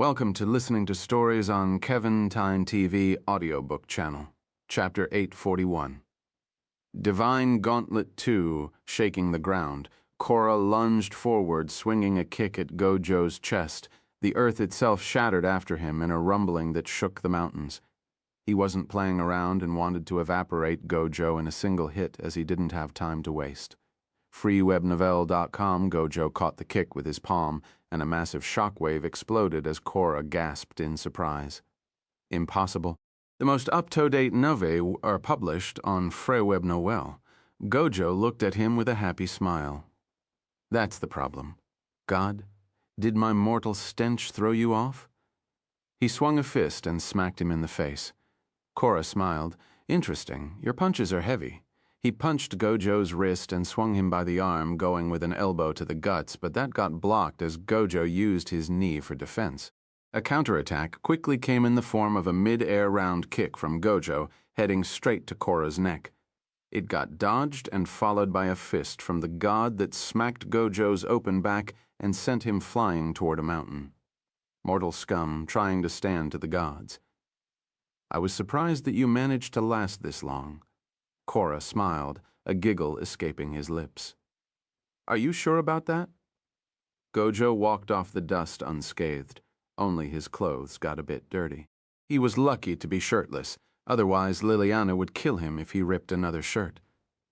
Welcome to listening to stories on Kevin Tyne TV audiobook channel, Chapter 841. Divine Gauntlet 2, shaking the ground, Korra lunged forward, swinging a kick at Gojo's chest. The earth itself shattered after him in a rumbling that shook the mountains. He wasn't playing around and wanted to evaporate Gojo in a single hit, as he didn't have time to waste. FreeWebNovel.com, Gojo caught the kick with his palm, and a massive shockwave exploded as Korra gasped in surprise. Impossible. The most up-to-date novellas are published on FreeWebNovel. Gojo looked at him with a happy smile. That's the problem. God, did my mortal stench throw you off? He swung a fist and smacked him in the face. Korra smiled. Interesting, your punches are heavy. He punched Gojo's wrist and swung him by the arm, going with an elbow to the guts, but that got blocked as Gojo used his knee for defense. A counterattack quickly came in the form of a mid-air round kick from Gojo, heading straight to Korra's neck. It got dodged and followed by a fist from the god that smacked Gojo's open back and sent him flying toward a mountain. Mortal scum trying to stand to the gods. I was surprised that you managed to last this long. Korra smiled, a giggle escaping his lips. Are you sure about that? Gojo walked off the dust unscathed. Only his clothes got a bit dirty. He was lucky to be shirtless, otherwise Liliana would kill him if he ripped another shirt.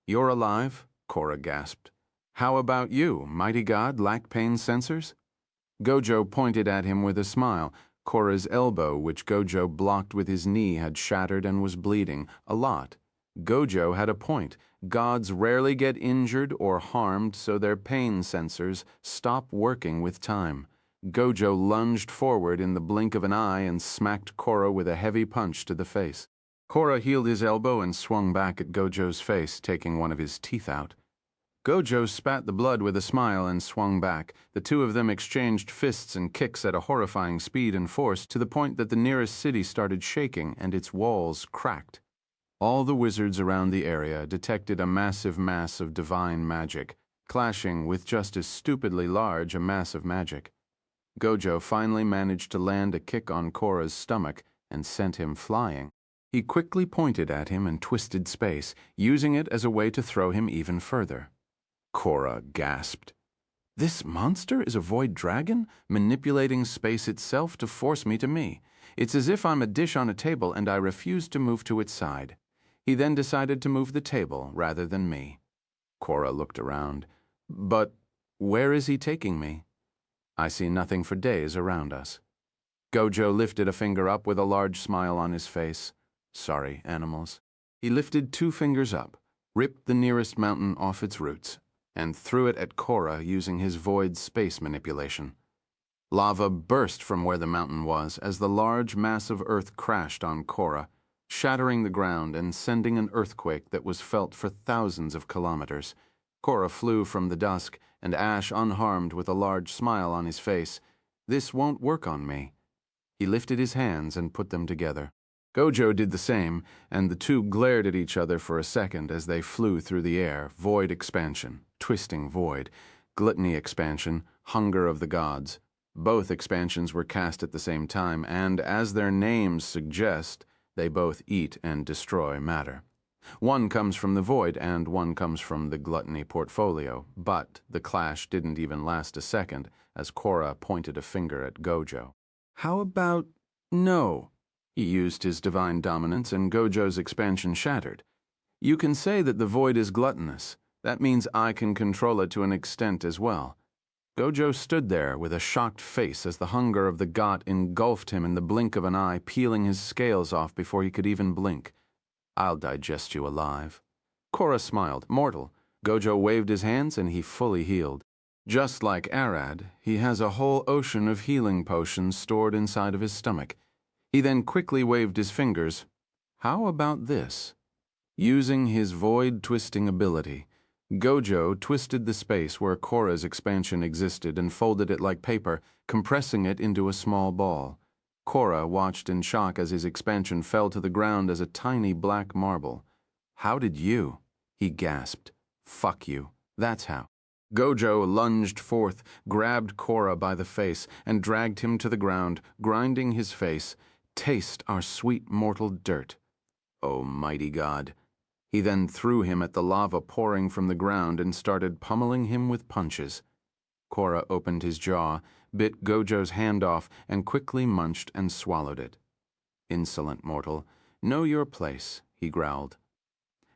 You're alive? Korra gasped. How about you, mighty god, lack pain sensors? Gojo pointed at him with a smile. Korra's elbow, which Gojo blocked with his knee, had shattered and was bleeding, a lot. Gojo had a point. Gods rarely get injured or harmed, so their pain sensors stop working with time. Gojo lunged forward in the blink of an eye and smacked Korra with a heavy punch to the face. Korra heeled his elbow and swung back at Gojo's face, taking one of his teeth out. Gojo spat the blood with a smile and swung back. The two of them exchanged fists and kicks at a horrifying speed and force, to the point that the nearest city started shaking and its walls cracked. All the wizards around the area detected a massive mass of divine magic, clashing with just as stupidly large a mass of magic. Gojo finally managed to land a kick on Korra's stomach and sent him flying. He quickly pointed at him and twisted space, using it as a way to throw him even further. Korra gasped. This monster is a void dragon, manipulating space itself to force me to me. It's as if I'm a dish on a table and I refuse to move to its side. He then decided to move the table rather than me. Korra looked around. But where is he taking me? I see nothing for days around us. Gojo lifted a finger up with a large smile on his face. Sorry, animals. He lifted 2 fingers up, ripped the nearest mountain off its roots, and threw it at Korra using his void space manipulation. Lava burst from where the mountain was as the large mass of earth crashed on Korra, shattering the ground and sending an earthquake that was felt for thousands of kilometers. Korra flew from the dusk, and Ash unharmed with a large smile on his face. This won't work on me. He lifted his hands and put them together. Gojo did the same, and the two glared at each other for a second as they flew through the air. Void expansion, twisting void, gluttony expansion, hunger of the gods. Both expansions were cast at the same time, and as their names suggest, they both eat and destroy matter. One comes from the void and one comes from the gluttony portfolio, but the clash didn't even last a second as Korra pointed a finger at Gojo. How about no? He used his divine dominance and Gojo's expansion shattered. You can say that the void is gluttonous. That means I can control it to an extent as well. Gojo stood there with a shocked face as the hunger of the god engulfed him in the blink of an eye, peeling his scales off before he could even blink. I'll digest you alive. Korra smiled. Mortal. Gojo waved his hands and he fully healed. Just like Arad, he has a whole ocean of healing potions stored inside of his stomach. He then quickly waved his fingers. How about this? Using his void twisting ability, Gojo twisted the space where Korra's expansion existed and folded it like paper, compressing it into a small ball. Korra watched in shock as his expansion fell to the ground as a tiny black marble. How did you? He gasped. Fuck you. That's how. Gojo lunged forth, grabbed Korra by the face, and dragged him to the ground, grinding his face. "Taste our sweet mortal dirt. O mighty God." He then threw him at the lava pouring from the ground and started pummeling him with punches. Korra opened his jaw, bit Gojo's hand off, and quickly munched and swallowed it. "Insolent mortal, know your place," he growled.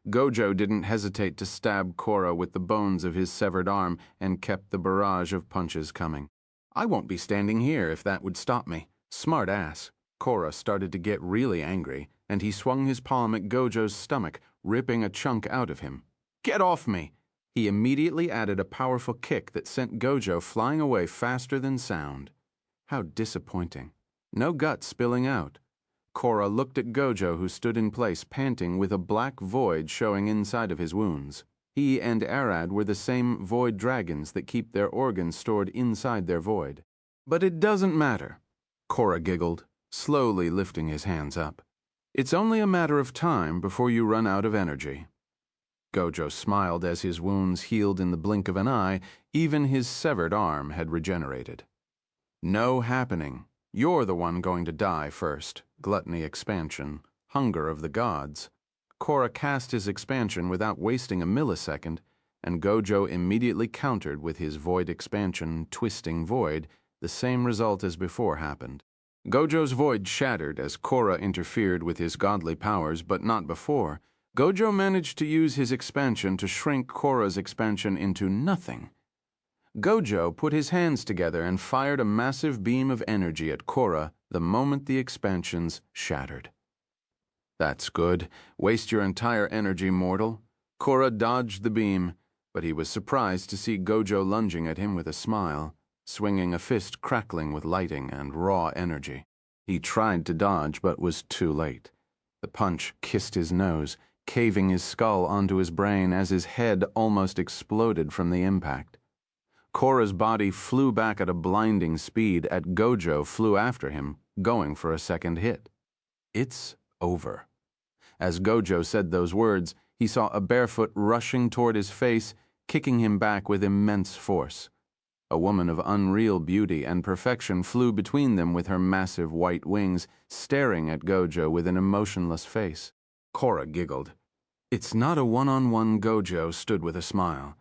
Gojo didn't hesitate to stab Korra with the bones of his severed arm and kept the barrage of punches coming. "I won't be standing here if that would stop me. Smart ass." Korra started to get really angry, and he swung his palm at Gojo's stomach, ripping a chunk out of him. "Get off me!" He immediately added a powerful kick that sent Gojo flying away faster than sound. How disappointing. No guts spilling out. Korra looked at Gojo, who stood in place panting with a black void showing inside of his wounds. He and Arad were the same void dragons that keep their organs stored inside their void. "But it doesn't matter," Korra giggled, slowly lifting his hands up. "It's only a matter of time before you run out of energy." Gojo smiled as his wounds healed in the blink of an eye. Even his severed arm had regenerated. "No happening. You're the one going to die first. Gluttony expansion. Hunger of the gods." Korra cast his expansion without wasting a millisecond, and Gojo immediately countered with his void expansion, twisting void. The same result as before happened. Gojo's void shattered as Korra interfered with his godly powers, but not before. Gojo managed to use his expansion to shrink Korra's expansion into nothing. Gojo put his hands together and fired a massive beam of energy at Korra the moment the expansions shattered. "That's good. Waste your entire energy, mortal." Korra dodged the beam, but he was surprised to see Gojo lunging at him with a smile, swinging a fist crackling with lighting and raw energy. He tried to dodge, but was too late. The punch kissed his nose, caving his skull onto his brain as his head almost exploded from the impact. Korra's body flew back at a blinding speed as Gojo flew after him, going for a second hit. "It's over." As Gojo said those words, he saw a barefoot rushing toward his face, kicking him back with immense force. A woman of unreal beauty and perfection flew between them with her massive white wings, staring at Gojo with an emotionless face. Korra giggled. "It's not a one-on-one." Gojo stood with a smile.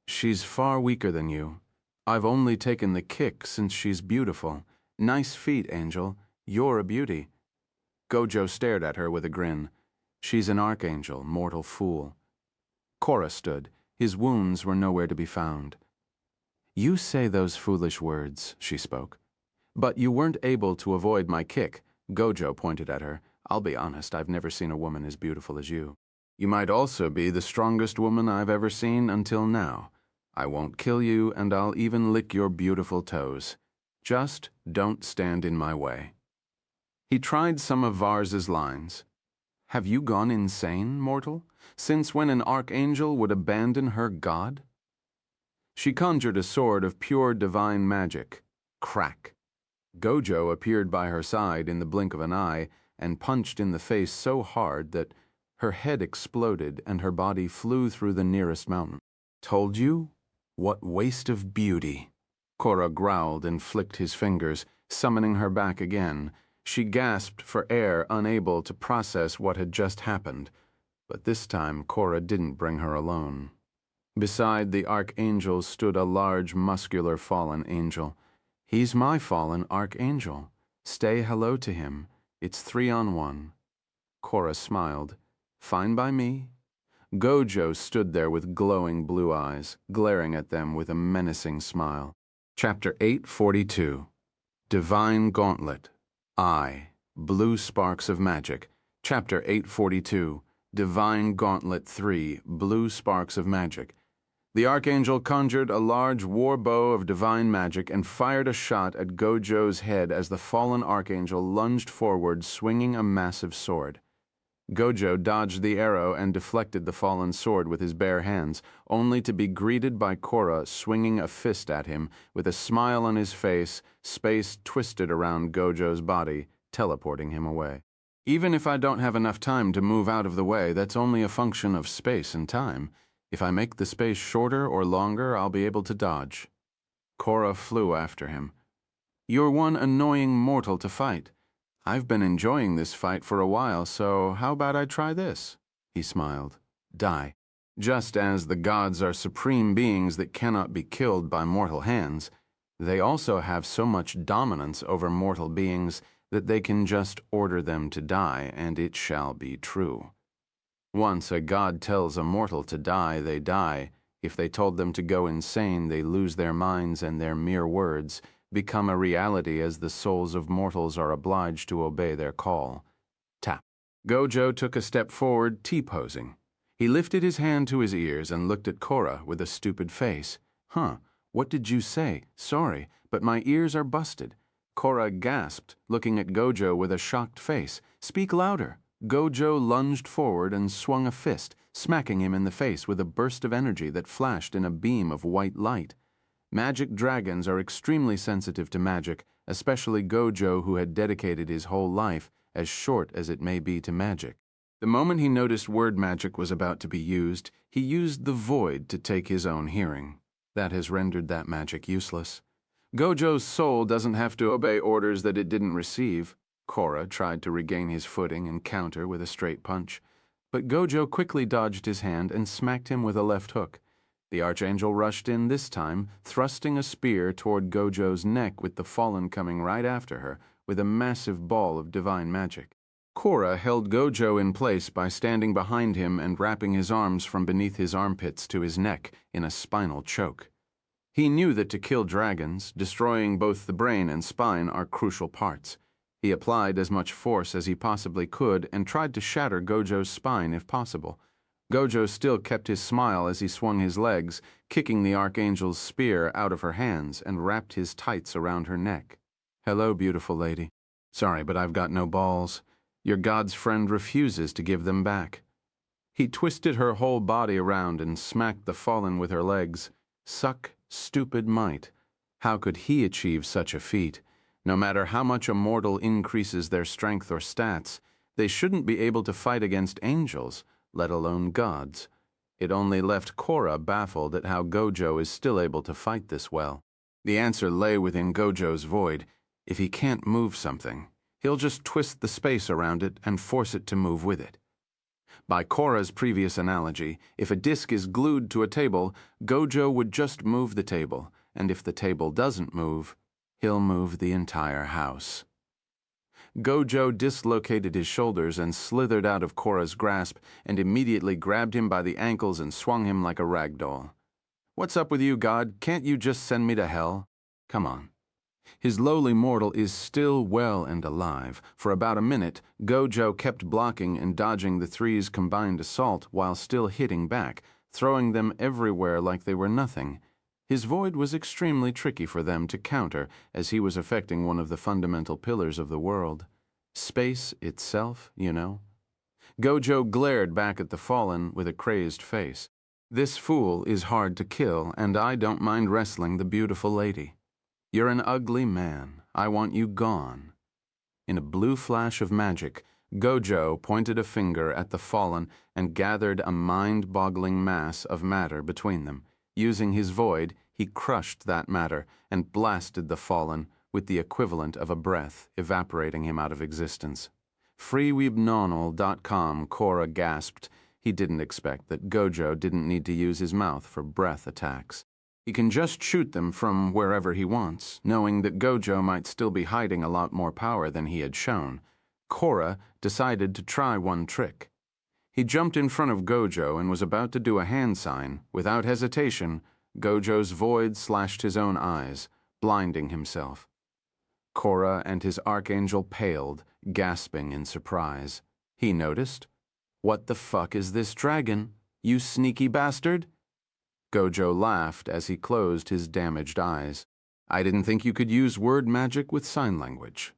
"She's far weaker than you. I've only taken the kick since she's beautiful. Nice feet, Angel. You're a beauty." Gojo stared at her with a grin. "She's an archangel, mortal fool." Korra stood. His wounds were nowhere to be found. "You say those foolish words," she spoke. "But you weren't able to avoid my kick." Gojo pointed at her. "I'll be honest, I've never seen a woman as beautiful as you. You might also be the strongest woman I've ever seen until now. I won't kill you, and I'll even lick your beautiful toes. Just don't stand in my way." He tried some of Vars's lines. "Have you gone insane, mortal? Since when an archangel would abandon her god?" She conjured a sword of pure divine magic. Crack. Gojo appeared by her side in the blink of an eye and punched in the face so hard that her head exploded and her body flew through the nearest mountain. "Told you? What waste of beauty." Korra growled and flicked his fingers, summoning her back again. She gasped for air, unable to process what had just happened. But this time Korra didn't bring her alone. Beside the archangel stood a large, muscular fallen angel. "He's my fallen archangel. Say hello to him. It's 3-on-1. Korra smiled. "Fine by me." Gojo stood there with glowing blue eyes, glaring at them with a menacing smile. Chapter 842. Divine Gauntlet. Blue Sparks of Magic. Chapter 842. Divine Gauntlet 3. Blue Sparks of Magic. The archangel conjured a large war bow of divine magic and fired a shot at Gojo's head as the fallen archangel lunged forward, swinging a massive sword. Gojo dodged the arrow and deflected the fallen sword with his bare hands, only to be greeted by Korra swinging a fist at him. With a smile on his face, space twisted around Gojo's body, teleporting him away. "Even if I don't have enough time to move out of the way, that's only a function of space and time. If I make the space shorter or longer, I'll be able to dodge. Cora flew after him. You're one annoying mortal to fight. I've been enjoying this fight for a while, so how about I try this? He smiled. Die. Just as the gods are supreme beings that cannot be killed by mortal hands, they also have so much dominance over mortal beings that they can just order them to die, and it shall be true. Once a god tells a mortal to die, they die. If they told them to go insane, they lose their minds, and their mere words become a reality as the souls of mortals are obliged to obey their call. Tap. Gojo took a step forward, T-posing. He lifted his hand to his ears and looked at Cora with a stupid face. Huh, what did you say? Sorry, but my ears are busted. Cora gasped, looking at Gojo with a shocked face. Speak louder. Gojo lunged forward and swung a fist, smacking him in the face with a burst of energy that flashed in a beam of white light. Magic dragons are extremely sensitive to magic, especially Gojo, who had dedicated his whole life, as short as it may be, to magic. The moment he noticed word magic was about to be used, he used the void to take his own hearing. That has rendered that magic useless. Gojo's soul doesn't have to obey orders that it didn't receive. Cora tried to regain his footing and counter with a straight punch, but Gojo quickly dodged his hand and smacked him with a left hook. The Archangel rushed in this time, thrusting a spear toward Gojo's neck, with the Fallen coming right after her with a massive ball of divine magic. Cora held Gojo in place by standing behind him and wrapping his arms from beneath his armpits to his neck in a spinal choke. He knew that to kill dragons, destroying both the brain and spine are crucial parts. He applied as much force as he possibly could and tried to shatter Gojo's spine if possible. Gojo still kept his smile as he swung his legs, kicking the Archangel's spear out of her hands and wrapped his tights around her neck. Hello, beautiful lady. Sorry, but I've got no balls. Your god's friend refuses to give them back. He twisted her whole body around and smacked the Fallen with her legs. Suck, stupid might. How could he achieve such a feat? No matter how much a mortal increases their strength or stats, they shouldn't be able to fight against angels, let alone gods. It only left Cora baffled at how Gojo is still able to fight this well. The answer lay within Gojo's void. If he can't move something, he'll just twist the space around it and force it to move with it. By Cora's previous analogy, if a disc is glued to a table, Gojo would just move the table, and if the table doesn't move, he'll move the entire house. Gojo dislocated his shoulders and slithered out of Cora's grasp and immediately grabbed him by the ankles and swung him like a rag doll. What's up with you, God? Can't you just send me to hell? Come on. His lowly mortal is still well and alive. For about a minute, Gojo kept blocking and dodging the three's combined assault while still hitting back, throwing them everywhere like they were nothing. His void was extremely tricky for them to counter, as he was affecting one of the fundamental pillars of the world. Space itself, you know. Gojo glared back at the Fallen with a crazed face. This fool is hard to kill, and I don't mind wrestling the beautiful lady. You're an ugly man. I want you gone. In a blue flash of magic, Gojo pointed a finger at the Fallen and gathered a mind-boggling mass of matter between them. Using his void, he crushed that matter and blasted the Fallen with the equivalent of a breath, evaporating him out of existence. freewebnonal.com, Cora gasped. He didn't expect that Gojo didn't need to use his mouth for breath attacks. He can just shoot them from wherever he wants, knowing that Gojo might still be hiding a lot more power than he had shown. Cora decided to try one trick. He jumped in front of Gojo and was about to do a hand sign. Without hesitation, Gojo's void slashed his own eyes, blinding himself. Cora and his Archangel paled, gasping in surprise. He noticed. What the fuck is this dragon? You sneaky bastard? Gojo laughed as he closed his damaged eyes. I didn't think you could use word magic with sign language.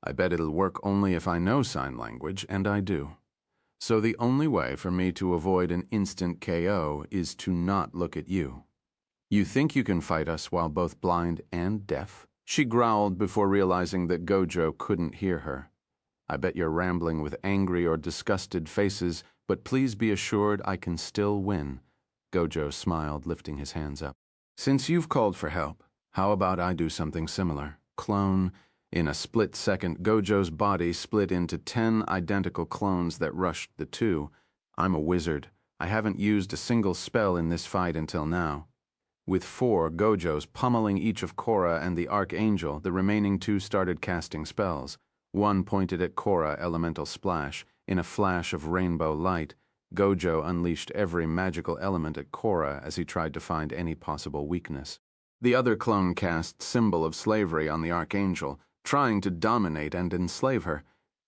I bet it'll work only if I know sign language, and I do. So the only way for me to avoid an instant KO is to not look at you. You think you can fight us while both blind and deaf? She growled before realizing that Gojo couldn't hear her. I bet you're rambling with angry or disgusted faces, but please be assured I can still win. Gojo smiled, lifting his hands up. Since you've called for help, how about I do something similar? Clone. In a split second, Gojo's body split into 10 identical clones that rushed the two. I'm a wizard. I haven't used a single spell in this fight until now. With 4 Gojos pummeling each of Korra and the Archangel, the remaining 2 started casting spells. One pointed at Korra, Elemental Splash. In a flash of rainbow light, Gojo unleashed every magical element at Korra as he tried to find any possible weakness. The other clone cast Symbol of Slavery on the Archangel, trying to dominate and enslave her.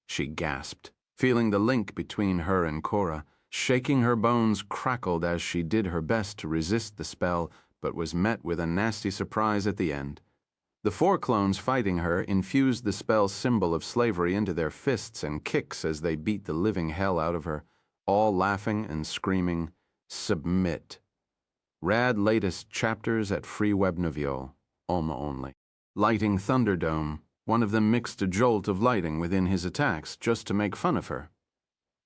She gasped, feeling the link between her and Korra. Shaking her bones crackled as she did her best to resist the spell, but was met with a nasty surprise at the end. The 4 clones fighting her infused the spell Symbol of Slavery into their fists and kicks as they beat the living hell out of her, all laughing and screaming, "Submit." Rad latest chapters at Free Web Novel, Alma only. Lighting Thunderdome, one of them mixed a jolt of lighting within his attacks just to make fun of her.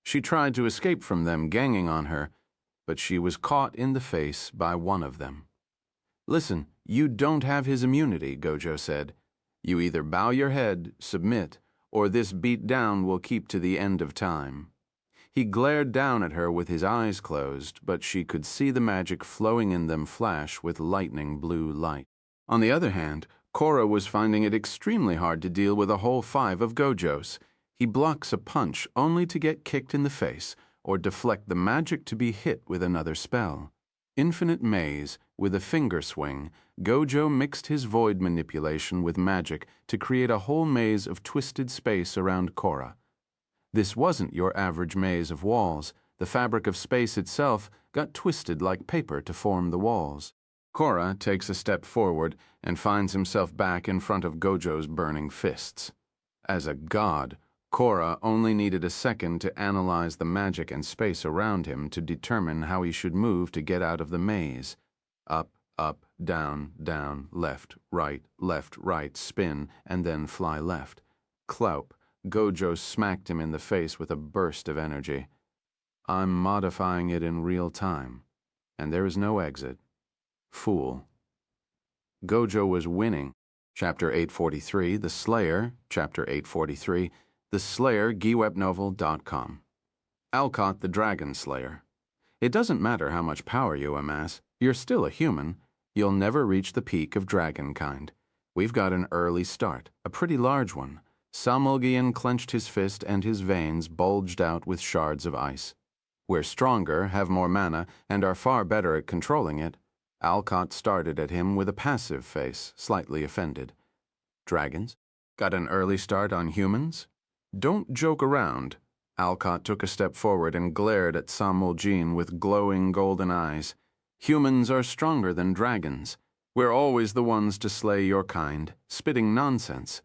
She tried to escape from them ganging on her, but she was caught in the face by one of them. "Listen, you don't have his immunity," Gojo said. "You either bow your head, submit, or this beat down will keep to the end of time." He glared down at her with his eyes closed, but she could see the magic flowing in them flash with lightning blue light. On the other hand, Korra was finding it extremely hard to deal with a whole 5 of Gojo's. He blocks a punch only to get kicked in the face, or deflect the magic to be hit with another spell. Infinite Maze, with a finger swing, Gojo mixed his void manipulation with magic to create a whole maze of twisted space around Korra. This wasn't your average maze of walls. The fabric of space itself got twisted like paper to form the walls. Korra takes a step forward and finds himself back in front of Gojo's burning fists. As a god, Korra only needed a second to analyze the magic and space around him to determine how he should move to get out of the maze. Up, up, down, down, left, right, spin, and then fly left. Cloup. Gojo smacked him in the face with a burst of energy. "I'm modifying it in real time, and there is no exit. Fool." Gojo was winning. Chapter 843, The Slayer, Chapter 843, The Slayer, GWebNovel.com. Alcott the Dragon Slayer. It doesn't matter how much power you amass, you're still a human. You'll never reach the peak of dragonkind. We've got an early start, a pretty large one. Samulgian clenched his fist and his veins bulged out with shards of ice. We're stronger, have more mana, and are far better at controlling it. Alcott started at him with a passive face, slightly offended. Dragons? Got an early start on humans? Don't joke around. Alcott took a step forward and glared at Samulgian with glowing golden eyes. Humans are stronger than dragons. We're always the ones to slay your kind, spitting nonsense.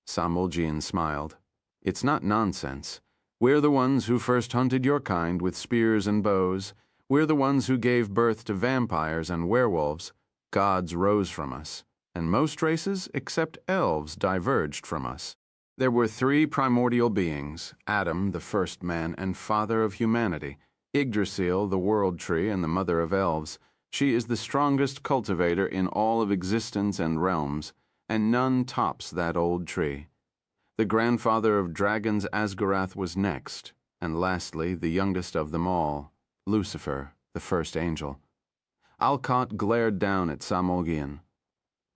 Samulgian smiled. It's not nonsense. We're the ones who first hunted your kind with spears and bows. We're the ones who gave birth to vampires and werewolves. Gods rose from us, and most races, except elves, diverged from us. There were 3 primordial beings, Adam, the first man and father of humanity, Yggdrasil, the world tree and the mother of elves. She is the strongest cultivator in all of existence and realms, and none tops that old tree. The grandfather of dragons Asgarath was next, and lastly, the youngest of them all, Lucifer, the first angel. Alcott glared down at Samulgian.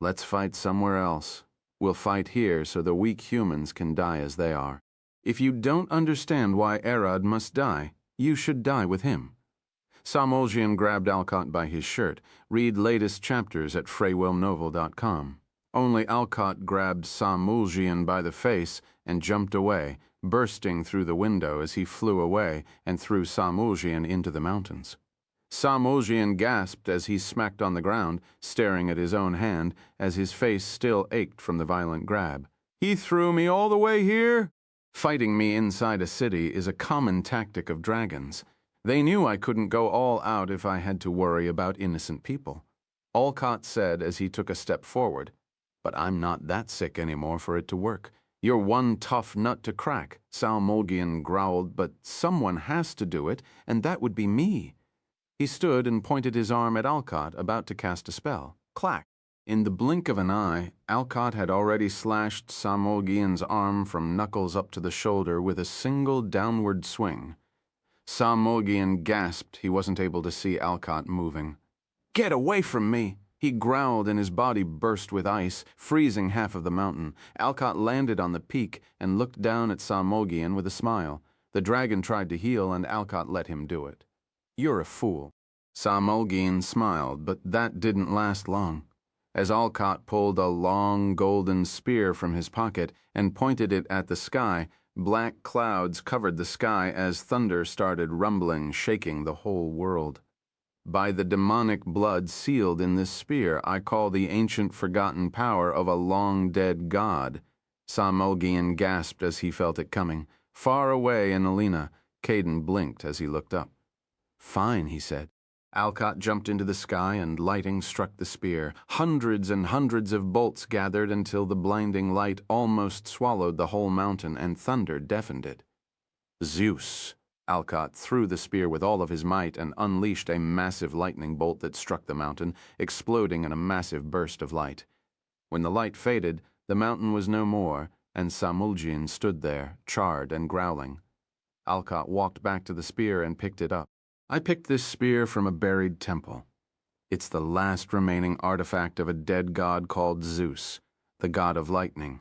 Let's fight somewhere else. We'll fight here so the weak humans can die as they are. If you don't understand why Erod must die, you should die with him. Samulgian grabbed Alcott by his shirt. Read latest chapters at freywellnovel.com. Only Alcott grabbed Samulgian by the face and jumped away, bursting through the window as he flew away and threw Samulgian into the mountains. Samulgian gasped as he smacked on the ground, staring at his own hand as his face still ached from the violent grab. "He threw me all the way here?" Fighting me inside a city is a common tactic of dragons. They knew I couldn't go all out if I had to worry about innocent people. Alcott said as he took a step forward. But I'm not that sick anymore for it to work. You're one tough nut to crack, Samulgian growled, but someone has to do it, and that would be me. He stood and pointed his arm at Alcott, about to cast a spell. Clack! In the blink of an eye, Alcott had already slashed Samolgian's arm from knuckles up to the shoulder with a single downward swing. Samolgian gasped. He wasn't able to see Alcott moving. "Get away from me!" He growled and his body burst with ice, freezing half of the mountain. Alcott landed on the peak and looked down at Samolgian with a smile. The dragon tried to heal and Alcott let him do it. "You're a fool." Samolgian smiled, but that didn't last long. As Alcott pulled a long golden spear from his pocket and pointed it at the sky, black clouds covered the sky as thunder started rumbling, shaking the whole world. "By the demonic blood sealed in this spear, I call the ancient forgotten power of a long-dead god." Samolgian gasped as he felt it coming. Far away in Alina, Caden blinked as he looked up. "Fine," he said. Alcott jumped into the sky and lightning struck the spear. Hundreds and hundreds of bolts gathered until the blinding light almost swallowed the whole mountain and thunder deafened it. "Zeus!" Alcott threw the spear with all of his might and unleashed a massive lightning bolt that struck the mountain, exploding in a massive burst of light. When the light faded, the mountain was no more, and Samolgian stood there, charred and growling. Alcott walked back to the spear and picked it up. "I picked this spear from a buried temple. It's the last remaining artifact of a dead god called Zeus, the god of lightning.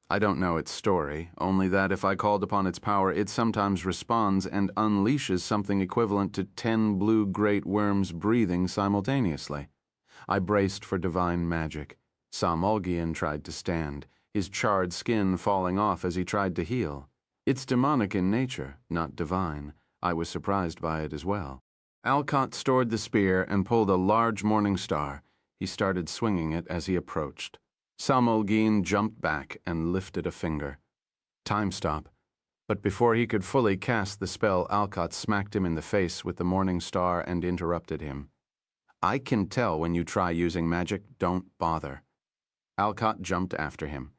I don't know its story, only that if I called upon its power, it sometimes responds and unleashes something equivalent to 10 blue great worms breathing simultaneously. I braced for divine magic. Samolgian tried to stand, his charred skin falling off as he tried to heal. It's demonic in nature, not divine. I was surprised by it as well." Alcott stored the spear and pulled a large morning star. He started swinging it as he approached. Samolgian jumped back and lifted a finger. Time stop. But before he could fully cast the spell, Alcott smacked him in the face with the morning star and interrupted him. "I can tell when you try using magic. Don't bother." Alcott jumped after him.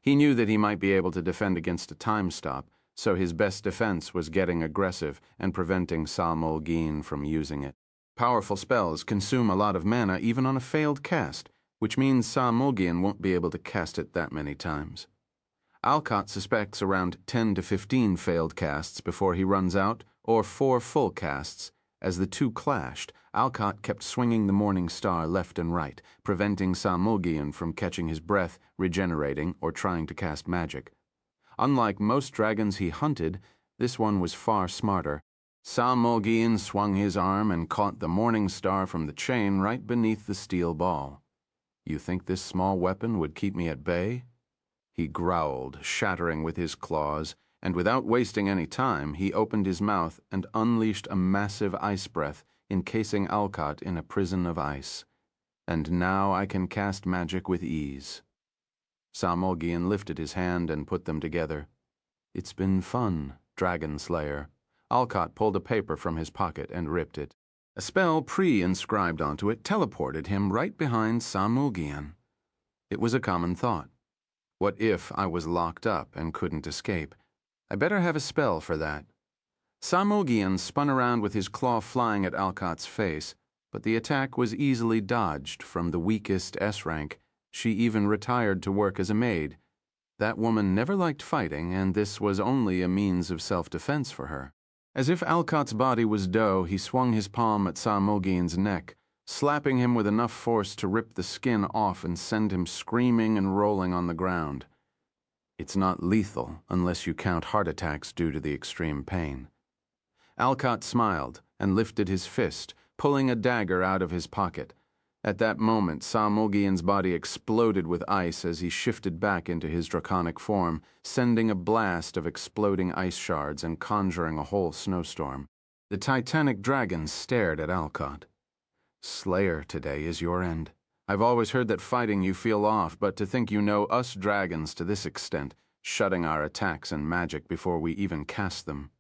He knew that he might be able to defend against a time stop, so his best defense was getting aggressive and preventing Samolgian from using it. Powerful spells consume a lot of mana even on a failed cast, which means Samolgian won't be able to cast it that many times. Alcott suspects around 10 to 15 failed casts before he runs out, or 4 full casts. As the two clashed, Alcott kept swinging the morning star left and right, preventing Samolgian from catching his breath, regenerating, or trying to cast magic. Unlike most dragons he hunted, this one was far smarter. Samolgian swung his arm and caught the morning star from the chain right beneath the steel ball. "You think this small weapon would keep me at bay?" He growled, shattering with his claws, and without wasting any time, he opened his mouth and unleashed a massive ice breath, encasing Alcott in a prison of ice. "And now I can cast magic with ease." Samolgian lifted his hand and put them together. "It's been fun, Dragon Slayer." Alcott pulled a paper from his pocket and ripped it. A spell pre-inscribed onto it teleported him right behind Samolgian. It was a common thought. What if I was locked up and couldn't escape? I better have a spell for that. Samolgian spun around with his claw flying at Alcott's face, but the attack was easily dodged from the weakest S rank. She even retired to work as a maid. That woman never liked fighting, and this was only a means of self-defense for her. As if Alcott's body was dough, he swung his palm at Samolgian's neck, slapping him with enough force to rip the skin off and send him screaming and rolling on the ground. It's not lethal unless you count heart attacks due to the extreme pain. Alcott smiled and lifted his fist, pulling a dagger out of his pocket. At that moment, Samolgian's body exploded with ice as he shifted back into his draconic form, sending a blast of exploding ice shards and conjuring a whole snowstorm. The titanic dragon stared at Alcott. "Slayer, today is your end. I've always heard that fighting you feel off, but to think you know us dragons to this extent, shutting our attacks and magic before we even cast them."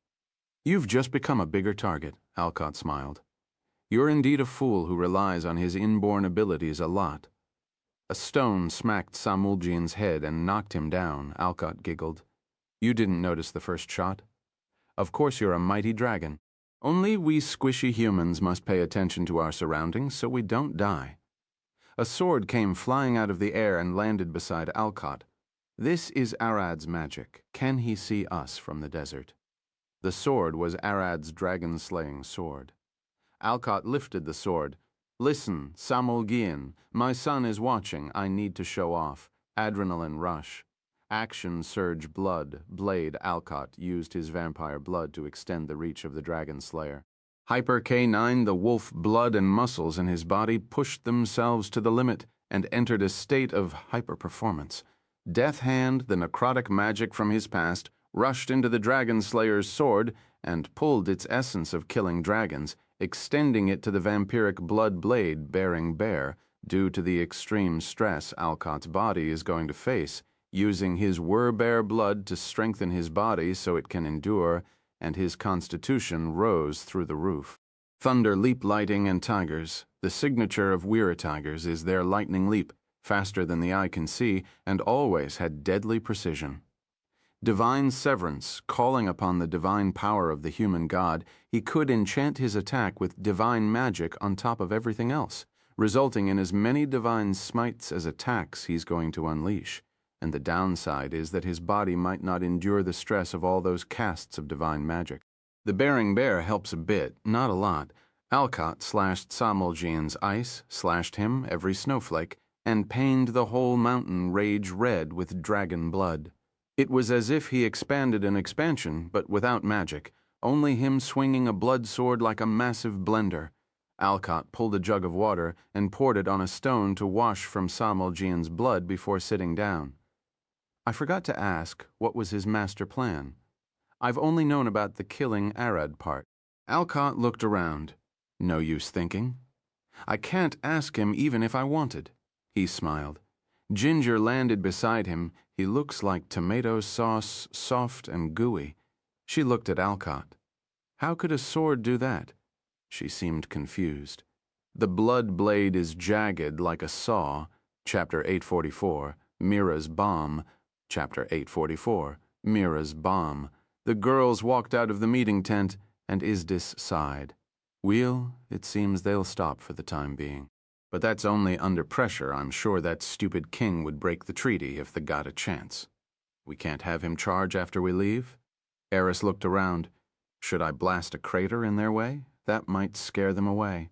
"You've just become a bigger target," Alcott smiled. "You're indeed a fool who relies on his inborn abilities a lot." A stone smacked Samolgian's head and knocked him down, Alcott giggled. "You didn't notice the first shot? Of course you're a mighty dragon. Only we squishy humans must pay attention to our surroundings so we don't die. A sword came flying out of the air and landed beside Alcott. This is Arad's magic. Can he see us from the desert? The sword was Arad's dragon-slaying sword. Alcott lifted the sword. Listen, Samolgian, my son is watching. I need to show off. Adrenaline rush. Action surge blood. Blade Alcott used his vampire blood to extend the reach of the dragon slayer. Hyper K9, the wolf blood and muscles in his body pushed themselves to the limit and entered a state of hyper-performance. Death Hand, the necrotic magic from his past, rushed into the dragon slayer's sword and pulled its essence of killing dragons, extending it to the vampiric blood blade bearing bear, due to the extreme stress Alcott's body is going to face, using his were-bear blood to strengthen his body so it can endure, and his constitution rose through the roof. Thunder leap lighting and tigers. The signature of Weira tigers is their lightning leap, faster than the eye can see, and always had deadly precision. Divine severance, calling upon the divine power of the human god, he could enchant his attack with divine magic on top of everything else, resulting in as many divine smites as attacks he's going to unleash. And the downside is that his body might not endure the stress of all those casts of divine magic. The bearing bear helps a bit, not a lot. Alcott slashed Samolgian's ice, slashed him, every snowflake, and pained the whole mountain rage red with dragon blood. It was as if he expanded an expansion, but without magic, only him swinging a blood sword like a massive blender. Alcott pulled a jug of water and poured it on a stone to wash from Samolgian's blood before sitting down. I forgot to ask, what was his master plan? I've only known about the killing Arad part. Alcott looked around. No use thinking. I can't ask him even if I wanted. He smiled. Ginger landed beside him. He looks like tomato sauce, soft and gooey. She looked at Alcott. How could a sword do that? She seemed confused. The blood blade is jagged like a saw. Chapter 844, Mira's bomb. Chapter 844, Mira's bomb. The girls walked out of the meeting tent, and Isdis sighed. Well, it seems they'll stop for the time being. But that's only under pressure. I'm sure that stupid king would break the treaty if they got a chance. We can't have him charge after we leave? Eris looked around. Should I blast a crater in their way? That might scare them away.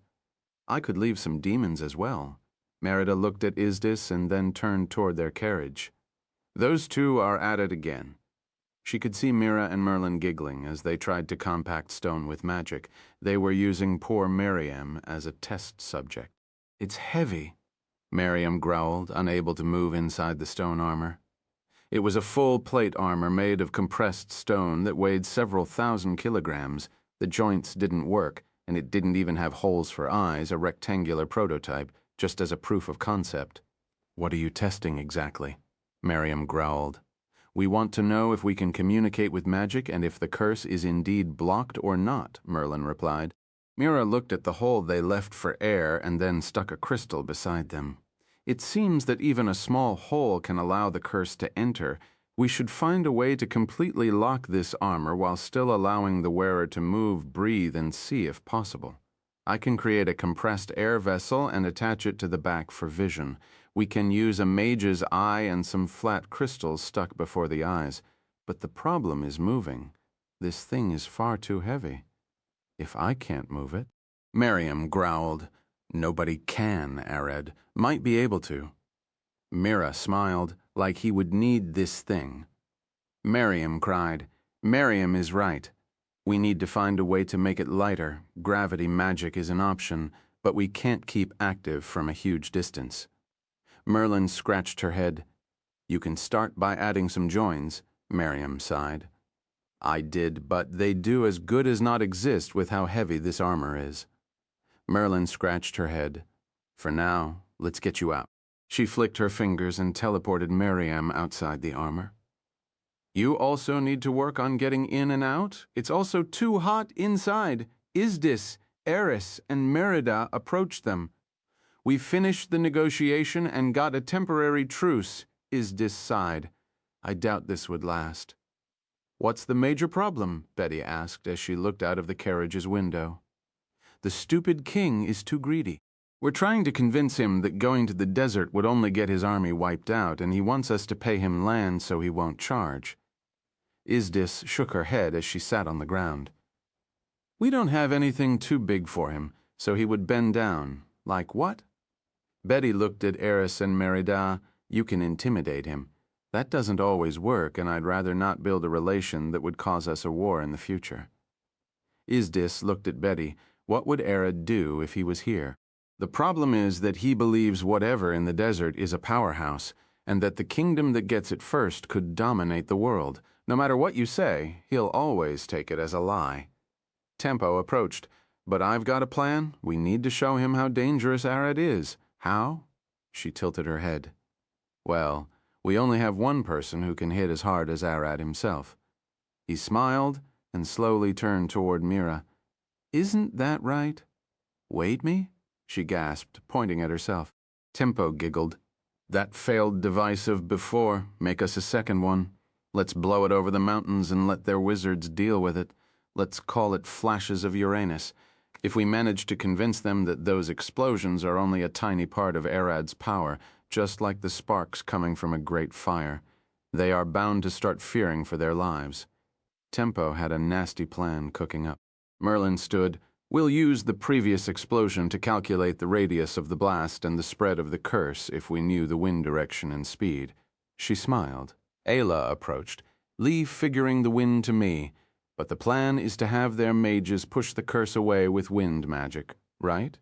I could leave some demons as well. Merida looked at Isdis and then turned toward their carriage. Those two are at it again. She could see Mira and Merlin giggling as they tried to compact stone with magic. They were using poor Miriam as a test subject. It's heavy, Miriam growled, unable to move inside the stone armor. It was a full plate armor made of compressed stone that weighed several thousand kilograms. The joints didn't work, and it didn't even have holes for eyes, a rectangular prototype, just as a proof of concept. What are you testing exactly? Miriam growled. We want to know if we can communicate with magic and if the curse is indeed blocked or not, Merlin replied. Mira looked at the hole they left for air and then stuck a crystal beside them. It seems that even a small hole can allow the curse to enter. We should find a way to completely lock this armor while still allowing the wearer to move, breathe, and see if possible. I can create a compressed air vessel and attach it to the back for vision. We can use a mage's eye and some flat crystals stuck before the eyes. But the problem is moving. This thing is far too heavy. If I can't move it... Miriam growled. Nobody can, Arad. Might be able to. Mira smiled, like he would need this thing. Miriam cried. Miriam is right. We need to find a way to make it lighter. Gravity magic is an option, but we can't keep active from a huge distance. Merlin scratched her head. You can start by adding some joins, Miriam sighed. I did, but they do as good as not exist with how heavy this armor is. Merlin scratched her head. For now, let's get you out. She flicked her fingers and teleported Miriam outside the armor. You also need to work on getting in and out. It's also too hot inside. Isdis, Eris, and Merida approached them. We finished the negotiation and got a temporary truce, Isdis sighed. I doubt this would last. "What's the major problem?" Betty asked as she looked out of the carriage's window. "The stupid king is too greedy. We're trying to convince him that going to the desert would only get his army wiped out, and he wants us to pay him land so he won't charge." Isdis shook her head as she sat on the ground. "We don't have anything too big for him, so he would bend down. Like what?" Betty looked at Eris and Merida. "You can intimidate him. That doesn't always work, and I'd rather not build a relation that would cause us a war in the future." Isdis looked at Betty. What would Arad do if he was here? "The problem is that he believes whatever in the desert is a powerhouse, and that the kingdom that gets it first could dominate the world. No matter what you say, he'll always take it as a lie." Tempo approached. "But I've got a plan. We need to show him how dangerous Arad is." "How?" She tilted her head. "Well, we only have one person who can hit as hard as Arad himself." He smiled and slowly turned toward Mira. "Isn't that right?" "Wait me?" she gasped, pointing at herself. Tempo giggled. "That failed device of before. Make us a second one. Let's blow it over the mountains and let their wizards deal with it. Let's call it Flashes of Uranus. If we manage to convince them that those explosions are only a tiny part of Arad's power, just like the sparks coming from a great fire, they are bound to start fearing for their lives." Tempo had a nasty plan cooking up. Merlin stood. "We'll use the previous explosion to calculate the radius of the blast and the spread of the curse if we knew the wind direction and speed." She smiled. Ayla approached. "Leave figuring the wind to me, but the plan is to have their mages push the curse away with wind magic, right?"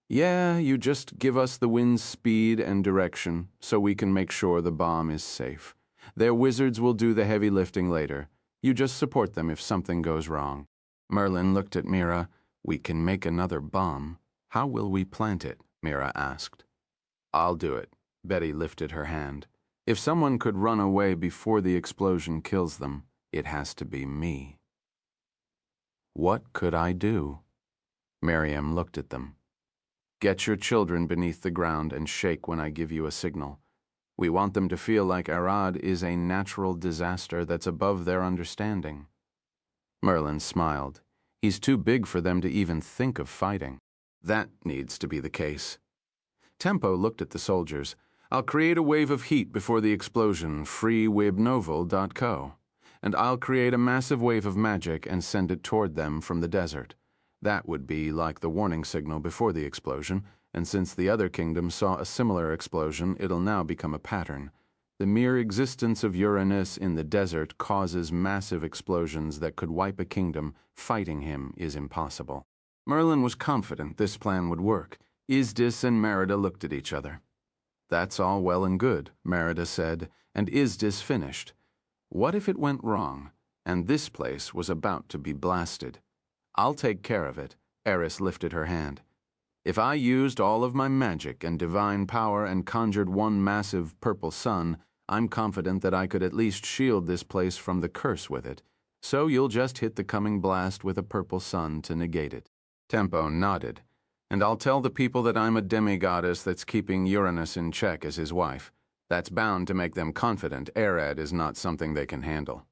"Yeah, you just give us the wind's speed and direction so we can make sure the bomb is safe. Their wizards will do the heavy lifting later. You just support them if something goes wrong." Merlin looked at Mira. "We can make another bomb. How will we plant it?" Mira asked. "I'll do it." Betty lifted her hand. "If someone could run away before the explosion kills them, it has to be me." "What could I do?" Miriam looked at them. "Get your children beneath the ground and shake when I give you a signal. We want them to feel like Arad is a natural disaster that's above their understanding." Merlin smiled. "He's too big for them to even think of fighting." "That needs to be the case." Tempo looked at the soldiers. "I'll create a wave of heat before the explosion, freewebnovel.co. And I'll create a massive wave of magic and send it toward them from the desert. That would be like the warning signal before the explosion, and since the other kingdoms saw a similar explosion, it'll now become a pattern. The mere existence of Uranus in the desert causes massive explosions that could wipe a kingdom. Fighting him is impossible." Merlin was confident this plan would work. Isdis and Merida looked at each other. "That's all well and good," Merida said, and Isdis finished. "What if it went wrong, and this place was about to be blasted?" "I'll take care of it." Eris lifted her hand. "If I used all of my magic and divine power and conjured one massive purple sun, I'm confident that I could at least shield this place from the curse with it. So you'll just hit the coming blast with a purple sun to negate it." Tempo nodded. "And I'll tell the people that I'm a demigoddess that's keeping Uranus in check as his wife. That's bound to make them confident Arad is not something they can handle."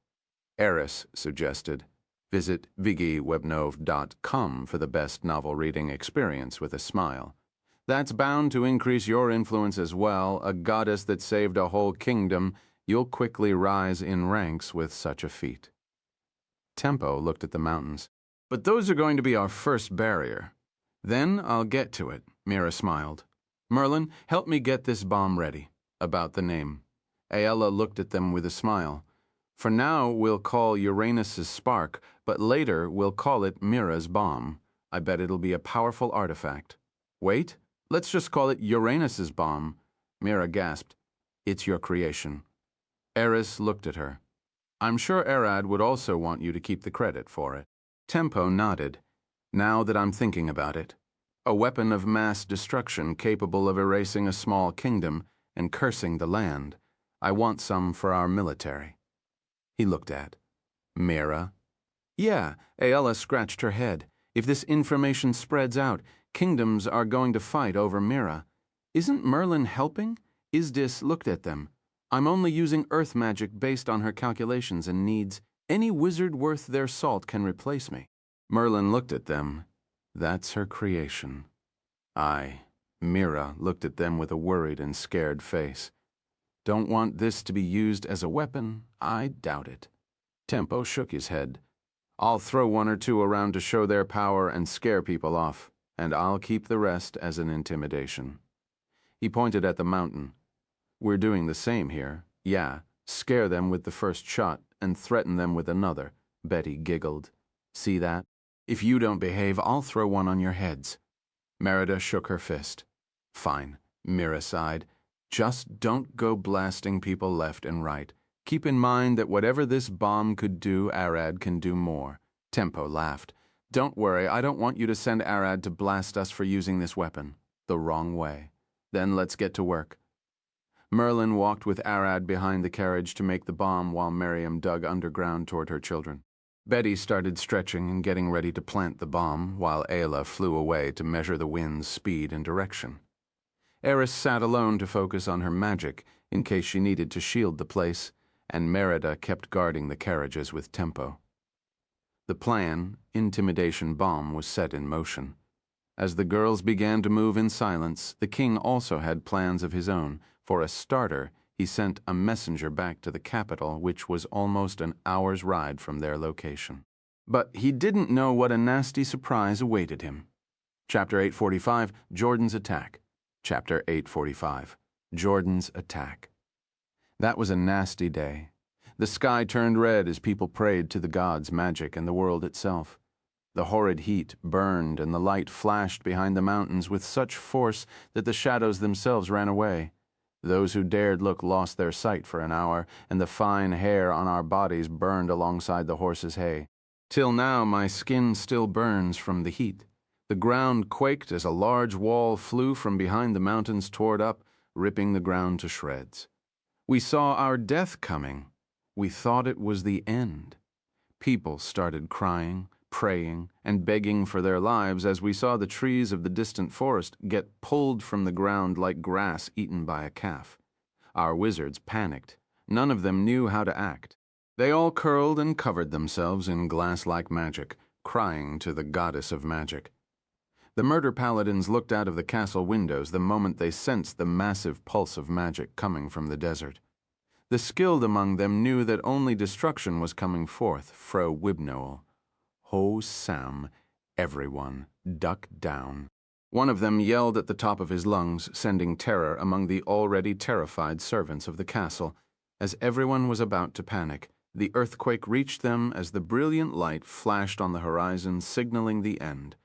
Eris suggested, "Visit viggiwebnov.com for the best novel reading experience," with a smile. "That's bound to increase your influence as well. A goddess that saved a whole kingdom. You'll quickly rise in ranks with such a feat." Tempo looked at the mountains. "But those are going to be our first barrier." "Then I'll get to it," Mira smiled. "Merlin, help me get this bomb ready." About the name. Ayala looked at them with a smile. "For now, we'll call Uranus's spark, but later we'll call it Mira's bomb. I bet it'll be a powerful artifact." "Wait, let's just call it Uranus's bomb." Mira gasped. "It's your creation." Eris looked at her. "I'm sure Arad would also want you to keep the credit for it." Tempo nodded. "Now that I'm thinking about it. A weapon of mass destruction capable of erasing a small kingdom and cursing the land. I want some for our military." He looked at Mira. "Yeah," Ayala scratched her head. "If this information spreads out, kingdoms are going to fight over Mira. Isn't Merlin helping?" Isdis looked at them. "I'm only using earth magic based on her calculations and needs Any wizard worth their salt can replace me." Merlin looked at them. That's her creation. Aye. Mira looked at them with a worried and scared face. Don't want this to be used as a weapon? I doubt it. Tempo shook his head. I'll throw one or two around to show their power and scare people off, and I'll keep the rest as an intimidation. He pointed at the mountain. We're doing the same here. Yeah, scare them with the first shot and threaten them with another. Betty giggled. See that? If you don't behave, I'll throw one on your heads. Merida shook her fist. Fine, Mira sighed. Just don't go blasting people left and right. Keep in mind that whatever this bomb could do, Arad can do more. Tempo laughed. Don't worry, I don't want you to send Arad to blast us for using this weapon. The wrong way. Then let's get to work. Merlin walked with Arad behind the carriage to make the bomb while Miriam dug underground toward her children. Betty started stretching and getting ready to plant the bomb, while Ayla flew away to measure the wind's speed and direction. Eris sat alone to focus on her magic, in case she needed to shield the place, and Merida kept guarding the carriages with Tempo. The plan, Intimidation Bomb, was set in motion. As the girls began to move in silence, the king also had plans of his own. For a starter, he sent a messenger back to the capital, which was almost an hour's ride from their location. But he didn't know what a nasty surprise awaited him. Chapter 845, Jordan's Attack. Chapter 845, Jordan's Attack. That was a nasty day. The sky turned red as people prayed to the gods' magic and the world itself. The horrid heat burned and the light flashed behind the mountains with such force that the shadows themselves ran away. Those who dared look lost their sight for an hour, and the fine hair on our bodies burned alongside the horses' hay. Till now my skin still burns from the heat. The ground quaked as a large wall flew from behind the mountains toward up, ripping the ground to shreds. We saw our death coming. We thought it was the end. People started crying, praying, and begging for their lives as we saw the trees of the distant forest get pulled from the ground like grass eaten by a calf. Our wizards panicked. None of them knew how to act. They all curled and covered themselves in glass-like magic, crying to the goddess of magic. The murder paladins looked out of the castle windows the moment they sensed the massive pulse of magic coming from the desert. The skilled among them knew that only destruction was coming forth, fro Wibnoel. Ho Sam, everyone, duck down. One of them yelled at the top of his lungs, sending terror among the already terrified servants of the castle. As everyone was about to panic, the earthquake reached them as the brilliant light flashed on the horizon, signaling the end.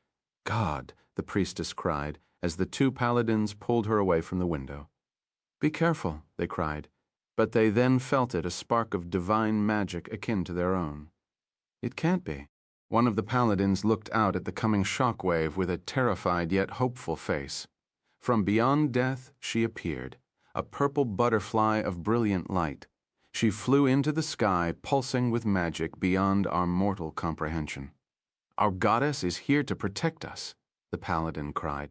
God, the priestess cried, as the two paladins pulled her away from the window. Be careful, they cried, but they then felt it, a spark of divine magic akin to their own. It can't be. One of the paladins looked out at the coming shockwave with a terrified yet hopeful face. From beyond death she appeared, a purple butterfly of brilliant light. She flew into the sky, pulsing with magic beyond our mortal comprehension. Our goddess is here to protect us, the paladin cried.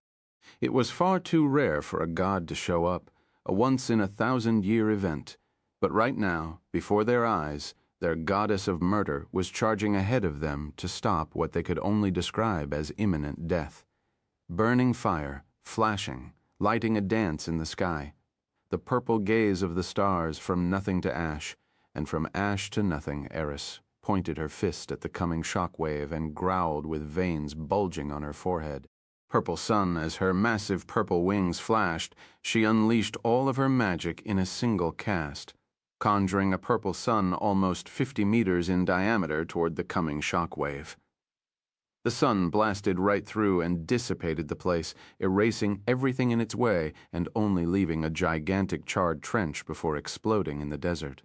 It was far too rare for a god to show up, a once-in-a-thousand-year event. But right now, before their eyes, their goddess of murder was charging ahead of them to stop what they could only describe as imminent death. Burning fire, flashing, lighting a dance in the sky. The purple gaze of the stars from nothing to ash, and from ash to nothing. Eris pointed her fist at the coming shockwave and growled with veins bulging on her forehead. Purple sun, as her massive purple wings flashed, she unleashed all of her magic in a single cast, conjuring a purple sun almost 50 meters in diameter toward the coming shockwave. The sun blasted right through and dissipated the place, erasing everything in its way and only leaving a gigantic charred trench before exploding in the desert.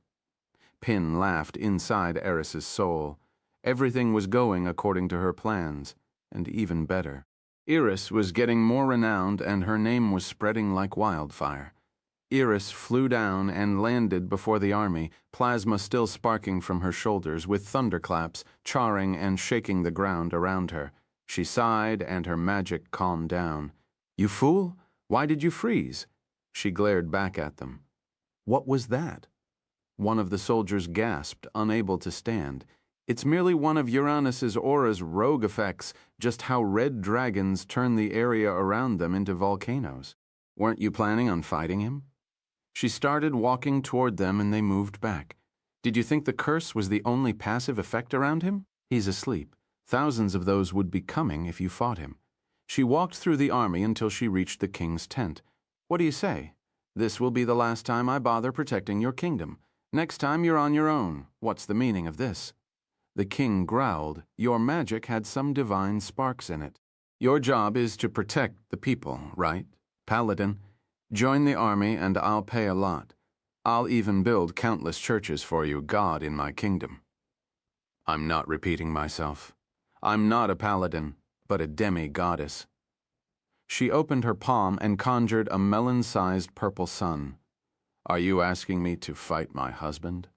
Pin laughed inside Eris's soul. Everything was going according to her plans, and even better. Iris was getting more renowned and her name was spreading like wildfire. Iris flew down and landed before the army, plasma still sparking from her shoulders, with thunderclaps charring and shaking the ground around her. She sighed and her magic calmed down. You fool! Why did you freeze? She glared back at them. What was that? One of the soldiers gasped, unable to stand. It's merely one of Uranus's aura's rogue effects, just how red dragons turn the area around them into volcanoes. Weren't you planning on fighting him? She started walking toward them and they moved back. Did you think the curse was the only passive effect around him? He's asleep. Thousands of those would be coming if you fought him. She walked through the army until she reached the king's tent. What do you say? This will be the last time I bother protecting your kingdom. Next time you're on your own. What's the meaning of this? The king growled. Your magic had some divine sparks in it. Your job is to protect the people, right? Paladin, join the army and I'll pay a lot. I'll even build countless churches for you, God in my kingdom. I'm not repeating myself. I'm not a paladin, but a demi-goddess. She opened her palm and conjured a melon-sized purple sun. Are you asking me to fight my husband?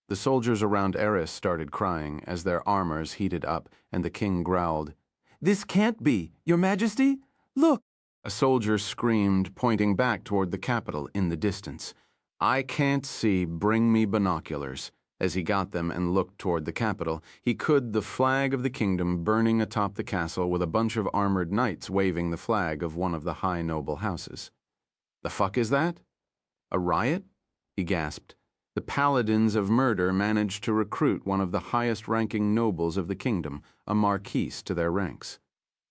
The soldiers around Eris started crying as their armors heated up, and the king growled, This can't be, Your Majesty! Look! A soldier screamed, pointing back toward the capital in the distance. I can't see, bring me binoculars. As he got them and looked toward the capital, he could the flag of the kingdom burning atop the castle with a bunch of armored knights waving the flag of one of the high noble houses. The fuck is that? A riot? He gasped. The paladins of murder managed to recruit one of the highest-ranking nobles of the kingdom, a marquis, to their ranks.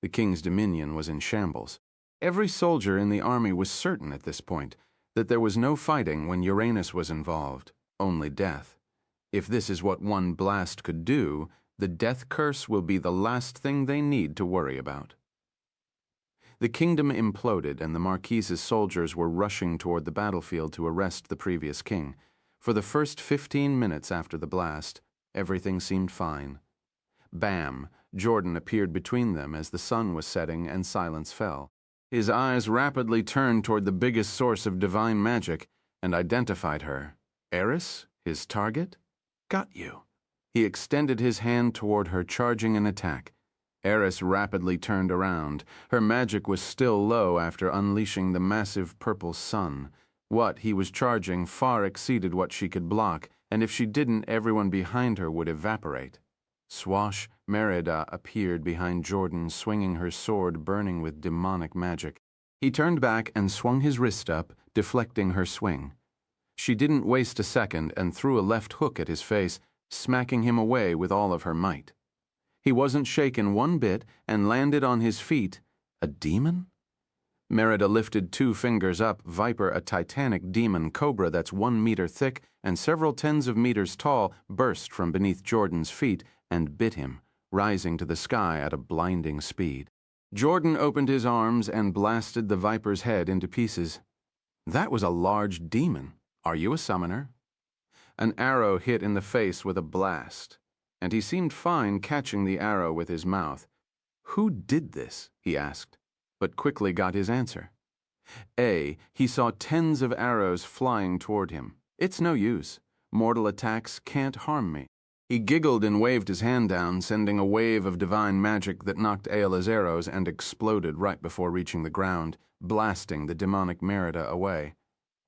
The king's dominion was in shambles. Every soldier in the army was certain at this point that there was no fighting when Uranus was involved, only death. If this is what one blast could do, the death curse will be the last thing they need to worry about. The kingdom imploded, and the Marquis's soldiers were rushing toward the battlefield to arrest the previous king. For the first 15 minutes after the blast, everything seemed fine. Bam! Jordan appeared between them as the sun was setting and silence fell. His eyes rapidly turned toward the biggest source of divine magic and identified her. Eris, his target? Got you. He extended his hand toward her, charging an attack. Eris rapidly turned around. Her magic was still low after unleashing the massive purple sun. What he was charging far exceeded what she could block, and if she didn't, everyone behind her would evaporate. Swash, Merida appeared behind Jordan, swinging her sword burning with demonic magic. He turned back and swung his wrist up, deflecting her swing. She didn't waste a second and threw a left hook at his face, smacking him away with all of her might. He wasn't shaken one bit and landed on his feet. A demon? Merida lifted 2 fingers up. Viper, a titanic demon cobra that's 1 meter thick and several tens of meters tall, burst from beneath Jordan's feet and bit him, rising to the sky at a blinding speed. Jordan opened his arms and blasted the viper's head into pieces. That was a large demon. Are you a summoner? An arrow hit in the face with a blast, and he seemed fine catching the arrow with his mouth. Who did this? He asked, but quickly got his answer. He saw tens of arrows flying toward him. It's no use. Mortal attacks can't harm me. He giggled and waved his hand down, sending a wave of divine magic that knocked Ayla's arrows and exploded right before reaching the ground, blasting the demonic Merida away.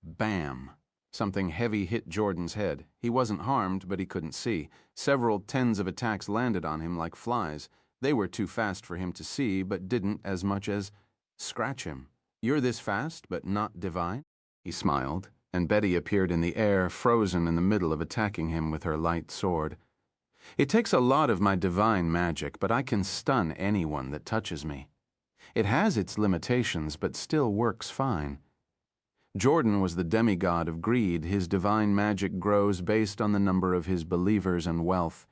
Bam! Something heavy hit Jordan's head. He wasn't harmed, but he couldn't see. Several tens of attacks landed on him like flies. They were too fast for him to see, but didn't as much as scratch him. You're this fast, but not divine? He smiled, and Betty appeared in the air, frozen in the middle of attacking him with her light sword. It takes a lot of my divine magic, but I can stun anyone that touches me. It has its limitations, but still works fine. Jordan was the demigod of greed. His divine magic grows based on the number of his believers and wealth.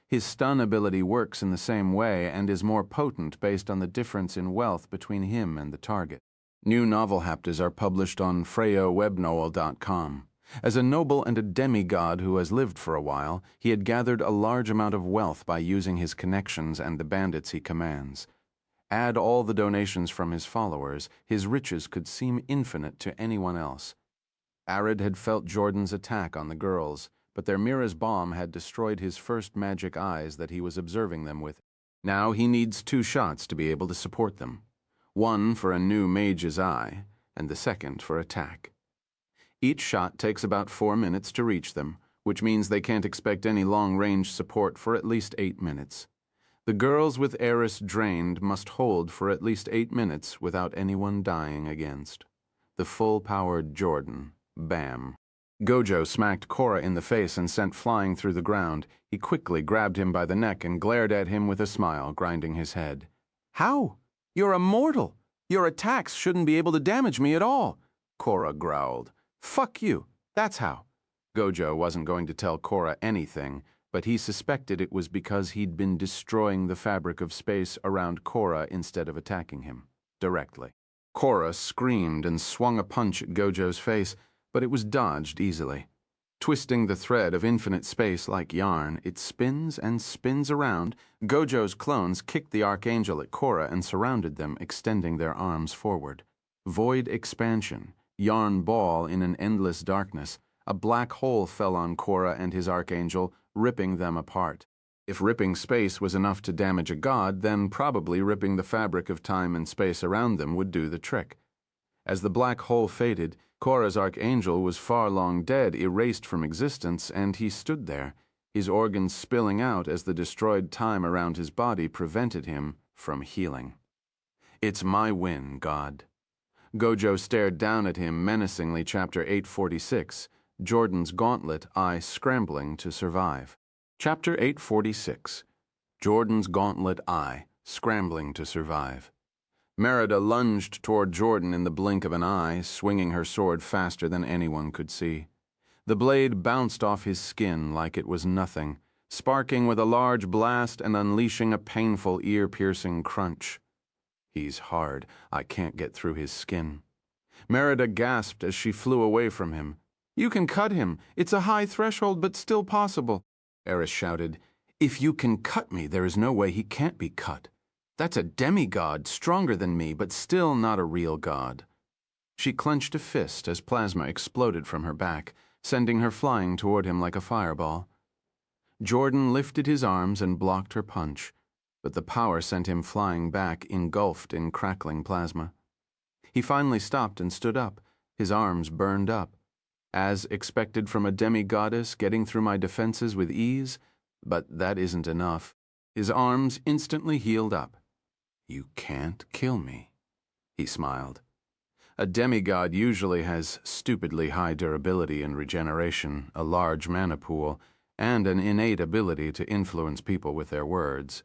His stun ability works in the same way and is more potent based on the difference in wealth between him and the target. New novel haptas are published on freyowebnoel.com. As a noble and a demigod who has lived for a while, he had gathered a large amount of wealth by using his connections and the bandits he commands. Add all the donations from his followers, his riches could seem infinite to anyone else. Arid had felt Jordan's attack on the girls, but their Mira's bomb had destroyed his first magic eyes that he was observing them with. Now he needs 2 shots to be able to support them. One for a new mage's eye, and the second for attack. Each shot takes about 4 minutes to reach them, which means they can't expect any long-range support for at least 8 minutes. The girls with Eris drained must hold for at least 8 minutes without anyone dying against. The full-powered Jordan. Bam. Gojo smacked Korra in the face and sent flying through the ground. He quickly grabbed him by the neck and glared at him with a smile, grinding his head. "How? You're immortal! Your attacks shouldn't be able to damage me at all," Korra growled. "Fuck you, that's how." Gojo wasn't going to tell Korra anything, but he suspected it was because he'd been destroying the fabric of space around Korra instead of attacking him directly. Korra screamed and swung a punch at Gojo's face, but it was dodged easily. Twisting the thread of infinite space like yarn, it spins and spins around. Gojo's clones kicked the Archangel at Korra and surrounded them, extending their arms forward. Void expansion, yarn ball in an endless darkness. A black hole fell on Korra and his Archangel, ripping them apart. If ripping space was enough to damage a god, then probably ripping the fabric of time and space around them would do the trick. As the black hole faded, Korra's Archangel was far long dead, erased from existence, and he stood there, his organs spilling out as the destroyed time around his body prevented him from healing. "It's my win, God." Gojo stared down at him menacingly. Chapter 846, Jordan's Gauntlet, I Scrambling to Survive. Chapter 846, Jordan's Gauntlet, I Scrambling to Survive. Merida lunged toward Jordan in the blink of an eye, swinging her sword faster than anyone could see. The blade bounced off his skin like it was nothing, sparking with a large blast and unleashing a painful, ear-piercing crunch. "He's hard. I can't get through his skin." Merida gasped as she flew away from him. "You can cut him. It's a high threshold, but still possible." Eris shouted, "If you can cut me, there is no way he can't be cut. That's a demigod, stronger than me, but still not a real god." She clenched a fist as plasma exploded from her back, sending her flying toward him like a fireball. Jordan lifted his arms and blocked her punch, but the power sent him flying back, engulfed in crackling plasma. He finally stopped and stood up, his arms burned up. As expected from a demigoddess, getting through my defenses with ease, but that isn't enough. His arms instantly healed up. "You can't kill me," he smiled. A demigod usually has stupidly high durability and regeneration, a large mana pool, and an innate ability to influence people with their words.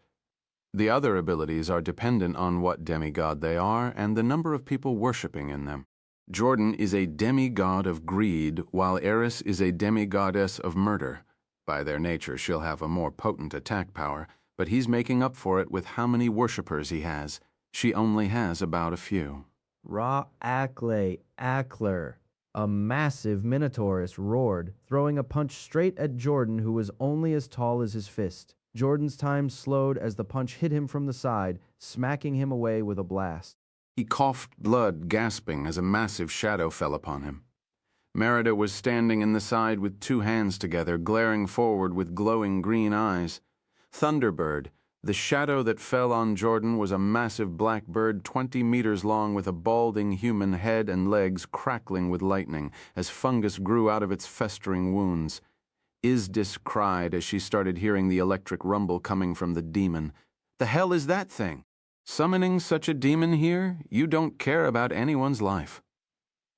The other abilities are dependent on what demigod they are and the number of people worshipping in them. Jordan is a demigod of greed, while Eris is a demigoddess of murder. By their nature, she'll have a more potent attack power, but he's making up for it with how many worshippers he has. She only has about a few. Ra Akle Akler. A massive Minotaurus roared, throwing a punch straight at Jordan, who was only as tall as his fist. Jordan's time slowed as the punch hit him from the side, smacking him away with a blast. He coughed blood, gasping as a massive shadow fell upon him. Merida was standing in the side with two hands together, glaring forward with glowing green eyes. Thunderbird, the shadow that fell on Jordan, was a massive black bird 20 meters long with a balding human head and legs crackling with lightning as fungus grew out of its festering wounds. Izdis cried as she started hearing the electric rumble coming from the demon. "The hell is that thing? Summoning such a demon here? You don't care about anyone's life."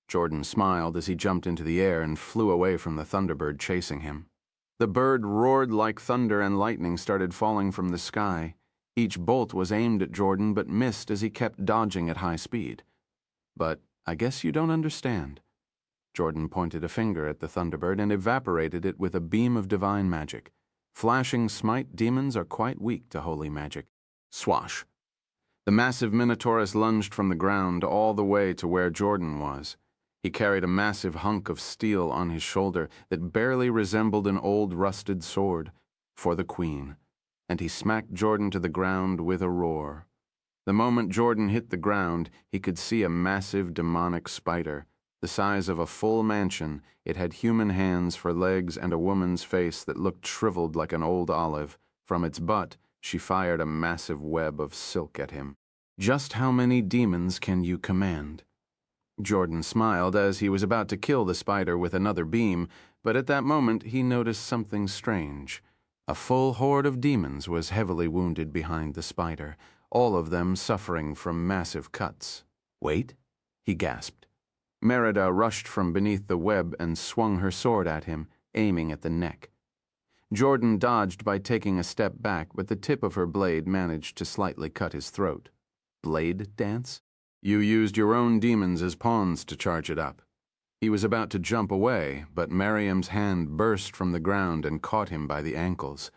Jordan smiled as he jumped into the air and flew away from the Thunderbird chasing him. The bird roared like thunder and lightning started falling from the sky. Each bolt was aimed at Jordan but missed as he kept dodging at high speed. "But I guess you don't understand." Jordan pointed a finger at the Thunderbird and evaporated it with a beam of divine magic. Flashing smite demons are quite weak to holy magic. Swash. The massive Minotaurus lunged from the ground all the way to where Jordan was. He carried a massive hunk of steel on his shoulder that barely resembled an old rusted sword, for the Queen, and he smacked Jordan to the ground with a roar. The moment Jordan hit the ground, he could see a massive demonic spider. The size of a full mansion, it had human hands for legs and a woman's face that looked shriveled like an old olive. From its butt, she fired a massive web of silk at him. "Just how many demons can you command?" Jordan smiled as he was about to kill the spider with another beam, But at that moment he noticed something strange. A full horde of demons was heavily wounded behind the spider, all of them suffering from massive cuts. "Wait," he gasped. Merida rushed from beneath the web and swung her sword at him, aiming at the neck. Jordan dodged by taking a step back, but the tip of her blade managed to slightly cut his throat. Blade dance? You used your own demons as pawns to charge it up. He was about to jump away, but Miriam's hand burst from the ground and caught him by the ankles.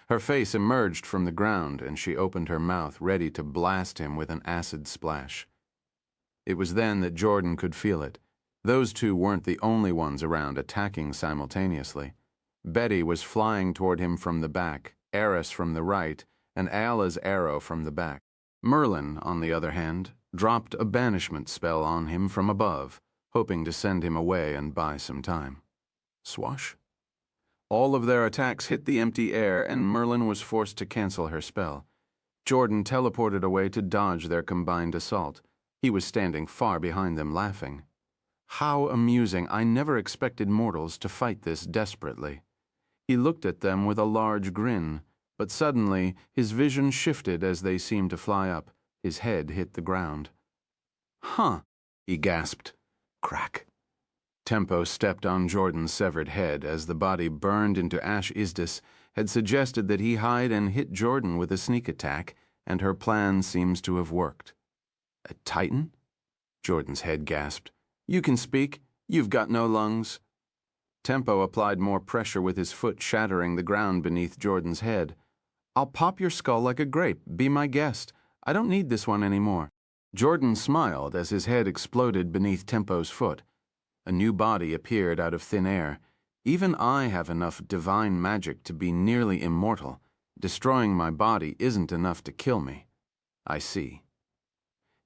Her face emerged from the ground, and she opened her mouth, ready to blast him with an acid splash. It was then that Jordan could feel it. Those two weren't the only ones around attacking simultaneously. Betty was flying toward him from the back, Eris from the right, and Ayala's arrow from the back. Merlin, on the other hand, dropped a banishment spell on him from above, hoping to send him away and buy some time. Swash? All of their attacks hit the empty air, and Merlin was forced to cancel her spell. Jordan teleported away to dodge their combined assault. He was standing far behind them, laughing. How amusing! I never expected mortals to fight this desperately. He looked at them with a large grin, but suddenly his vision shifted as they seemed to fly up. His head hit the ground. "Huh," he gasped. Crack. Tempo stepped on Jordan's severed head as the body burned into ash. Izdis had suggested that he hide and hit Jordan with a sneak attack, and her plan seems to have worked. "A titan?" Jordan's head gasped. "You can speak. You've got no lungs." Tempo applied more pressure with his foot, shattering the ground beneath Jordan's head. "I'll pop your skull like a grape. Be my guest. I don't need this one anymore." Jordan smiled as his head exploded beneath Tempo's foot. A new body appeared out of thin air. "Even I have enough divine magic to be nearly immortal. Destroying my body isn't enough to kill me." "I see."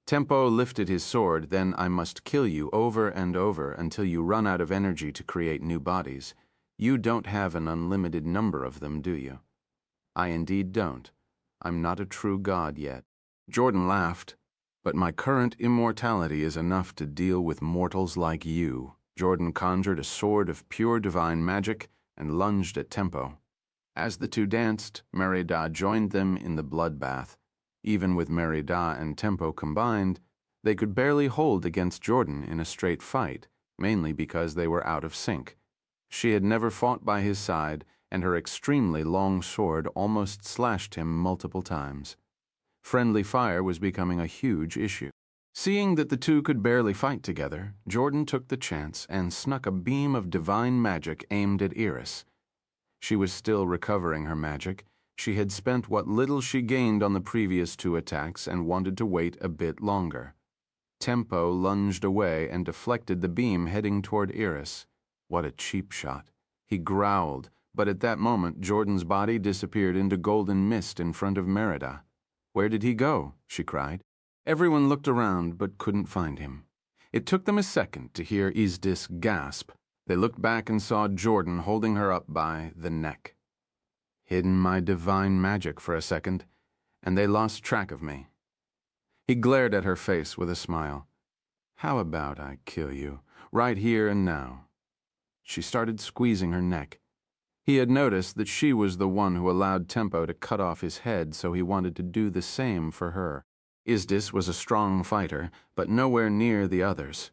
Tempo lifted his sword. "Then I must kill you over and over until you run out of energy to create new bodies. You don't have an unlimited number of them, do you?" "I indeed don't. I'm not a true god yet." Jordan laughed. "But my current immortality is enough to deal with mortals like you." Jordan conjured a sword of pure divine magic and lunged at Tempo. As the two danced, Merida joined them in the bloodbath. Even with Merida and Tempo combined, they could barely hold against Jordan in a straight fight, mainly because they were out of sync. She had never fought by his side, and her extremely long sword almost slashed him multiple times. Friendly fire was becoming a huge issue. Seeing that the two could barely fight together, Jordan took the chance and snuck a beam of divine magic aimed at Eris. She was still recovering her magic. She had spent what little she gained on the previous two attacks and wanted to wait a bit longer. Tempo lunged away and deflected the beam heading toward Eris. What a cheap shot. He growled, but at that moment Jordan's body disappeared into golden mist in front of Merida. "Where did he go?" she cried. Everyone looked around but couldn't find him. It took them a second to hear Izdis gasp. They looked back and saw Jordan holding her up by the neck. "Hidden my divine magic for a second, and they lost track of me." He glared at her face with a smile. "How about I kill you, right here and now?" She started squeezing her neck. He had noticed that she was the one who allowed Tempo to cut off his head, so he wanted to do the same for her. Izdis was a strong fighter, but nowhere near the others.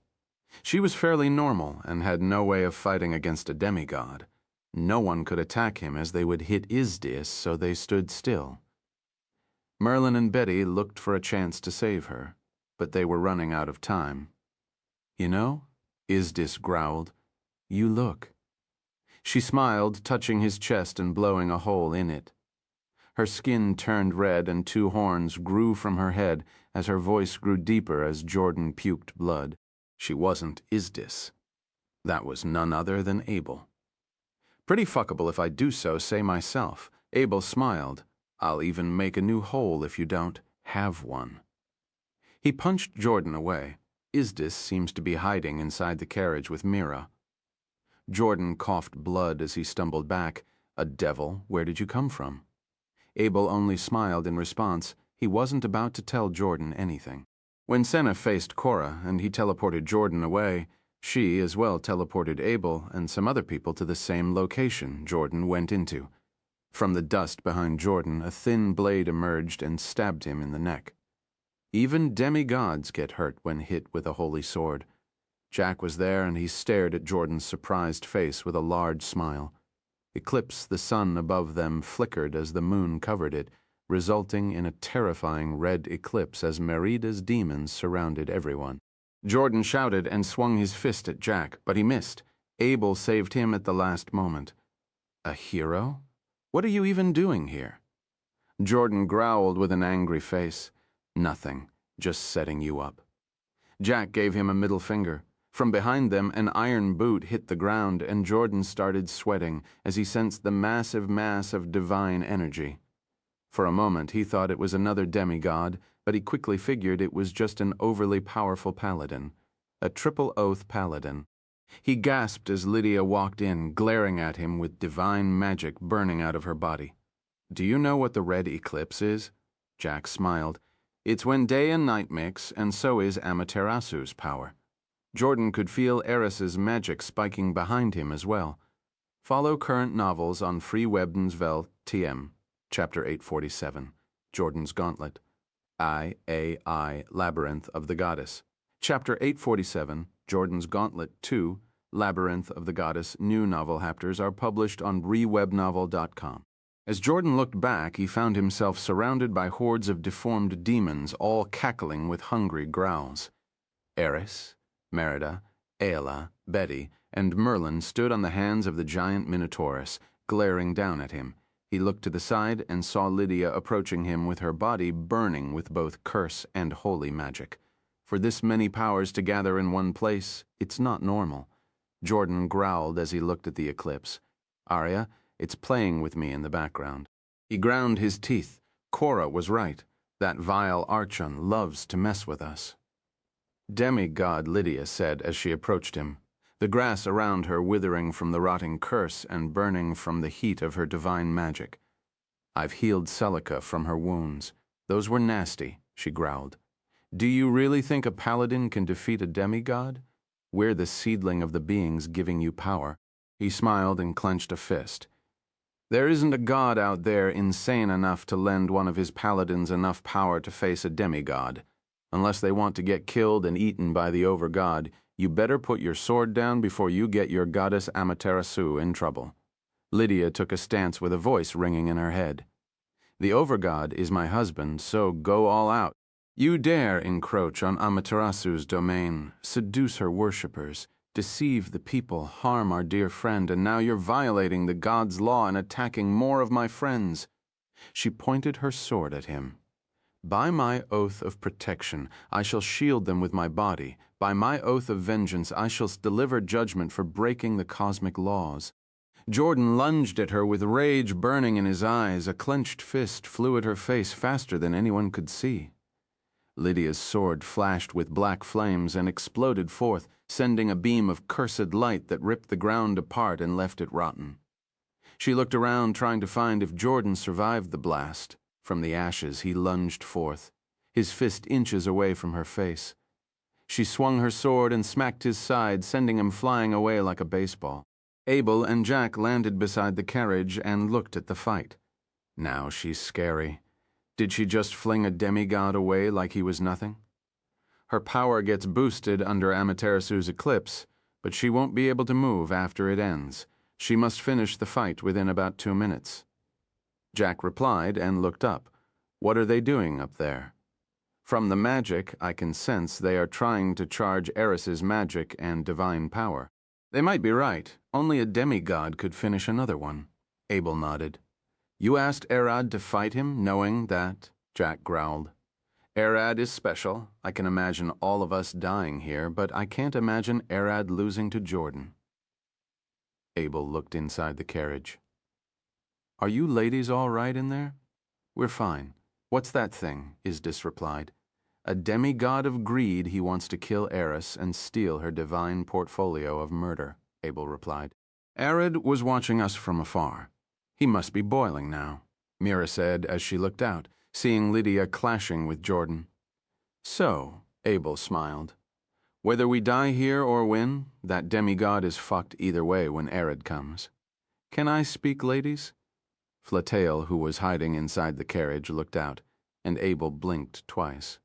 She was fairly normal and had no way of fighting against a demigod. No one could attack him as they would hit Izdis, so they stood still. Merlin and Betty looked for a chance to save her, but they were running out of time. "You know," Izdis growled, "you look." She smiled, touching his chest and blowing a hole in it. Her skin turned red and two horns grew from her head as her voice grew deeper as Jordan puked blood. She wasn't Izdis. That was none other than Abel. "Pretty fuckable if I do say myself." Abel smiled. "I'll even make a new hole if you don't have one." He punched Jordan away. Izdis seems to be hiding inside the carriage with Mira. Jordan coughed blood as he stumbled back. "A devil, where did you come from?" Abel only smiled in response. He wasn't about to tell Jordan anything. When Senna faced Cora and he teleported Jordan away, She as well teleported Abel and some other people to the same location Jordan went into. From the dust behind Jordan, a thin blade emerged and stabbed him in the neck. Even demigods get hurt when hit with a holy sword. Jack was there, and he stared at Jordan's surprised face with a large smile. Eclipse, the sun above them, flickered as the moon covered it, resulting in a terrifying red eclipse as Merida's demons surrounded everyone. Jordan shouted and swung his fist at Jack, but he missed. Abel saved him at the last moment. A hero? What are you even doing here? Jordan growled with an angry face. Nothing, just setting you up. Jack gave him a middle finger. From behind them, an iron boot hit the ground, and Jordan started sweating as he sensed the massive mass of divine energy. For a moment, he thought it was another demigod, but he quickly figured it was just an overly powerful paladin, a triple oath paladin. He gasped as Lydia walked in, glaring at him with divine magic burning out of her body. Do you know what the red eclipse is? Jack smiled. It's when day and night mix, and so is Amaterasu's power. Jordan could feel Eris's magic spiking behind him as well. Follow current novels on Free Webdensvel TM, Chapter 847, Jordan's Gauntlet. I, Labyrinth of the Goddess. Chapter 847, Jordan's Gauntlet 2, Labyrinth of the Goddess, new novel chapters are published on rewebnovel.com. As Jordan looked back, he found himself surrounded by hordes of deformed demons, all cackling with hungry growls. Eris, Merida, Aela, Betty, and Merlin stood on the hands of the giant Minotaurus, glaring down at him. He looked to the side and saw Lydia approaching him with her body burning with both curse and holy magic. For this many powers to gather in one place, it's not normal. Jordan growled as he looked at the eclipse. Arya, it's playing with me in the background. He ground his teeth. Cora was right. That vile Archon loves to mess with us. Demigod, Lydia said as she approached him, the grass around her withering from the rotting curse and burning from the heat of her divine magic. I've healed Celica from her wounds. Those were nasty, she growled. Do you really think a paladin can defeat a demigod? We're the seedling of the beings giving you power. He smiled and clenched a fist. There isn't a god out there insane enough to lend one of his paladins enough power to face a demigod. Unless they want to get killed and eaten by the overgod, you better put your sword down before you get your goddess Amaterasu in trouble. Lydia took a stance with a voice ringing in her head. The overgod is my husband, so go all out. You dare encroach on Amaterasu's domain, seduce her worshippers, deceive the people, harm our dear friend, and now you're violating the god's law and attacking more of my friends. She pointed her sword at him. By my oath of protection, I shall shield them with my body. By my oath of vengeance, I shall deliver judgment for breaking the cosmic laws. Jordan lunged at her with rage burning in his eyes. A clenched fist flew at her face faster than anyone could see. Lydia's sword flashed with black flames and exploded forth, sending a beam of cursed light that ripped the ground apart and left it rotten. She looked around, trying to find if Jordan survived the blast. From the ashes, he lunged forth, his fist inches away from her face. She swung her sword and smacked his side, sending him flying away like a baseball. Abel and Jack landed beside the carriage and looked at the fight. Now she's scary. Did she just fling a demigod away like he was nothing? Her power gets boosted under Amaterasu's eclipse, but she won't be able to move after it ends. She must finish the fight within about 2 minutes. Jack replied and looked up. What are they doing up there? From the magic, I can sense they are trying to charge Eris's magic and divine power. They might be right. Only a demigod could finish another one. Abel nodded. You asked Erad to fight him, knowing that? Jack growled. Erad is special. I can imagine all of us dying here, but I can't imagine Erad losing to Jordan. Abel looked inside the carriage. Are you ladies all right in there? We're fine. What's that thing? Isdis replied. A demigod of greed, he wants to kill Eris and steal her divine portfolio of murder, Abel replied. Arid was watching us from afar. He must be boiling now, Mira said as she looked out, seeing Lydia clashing with Jordan. So, Abel smiled. Whether we die here or win, that demigod is fucked either way when Arid comes. Can I speak, ladies? Flatail, who was hiding inside the carriage, looked out, and Abel blinked twice.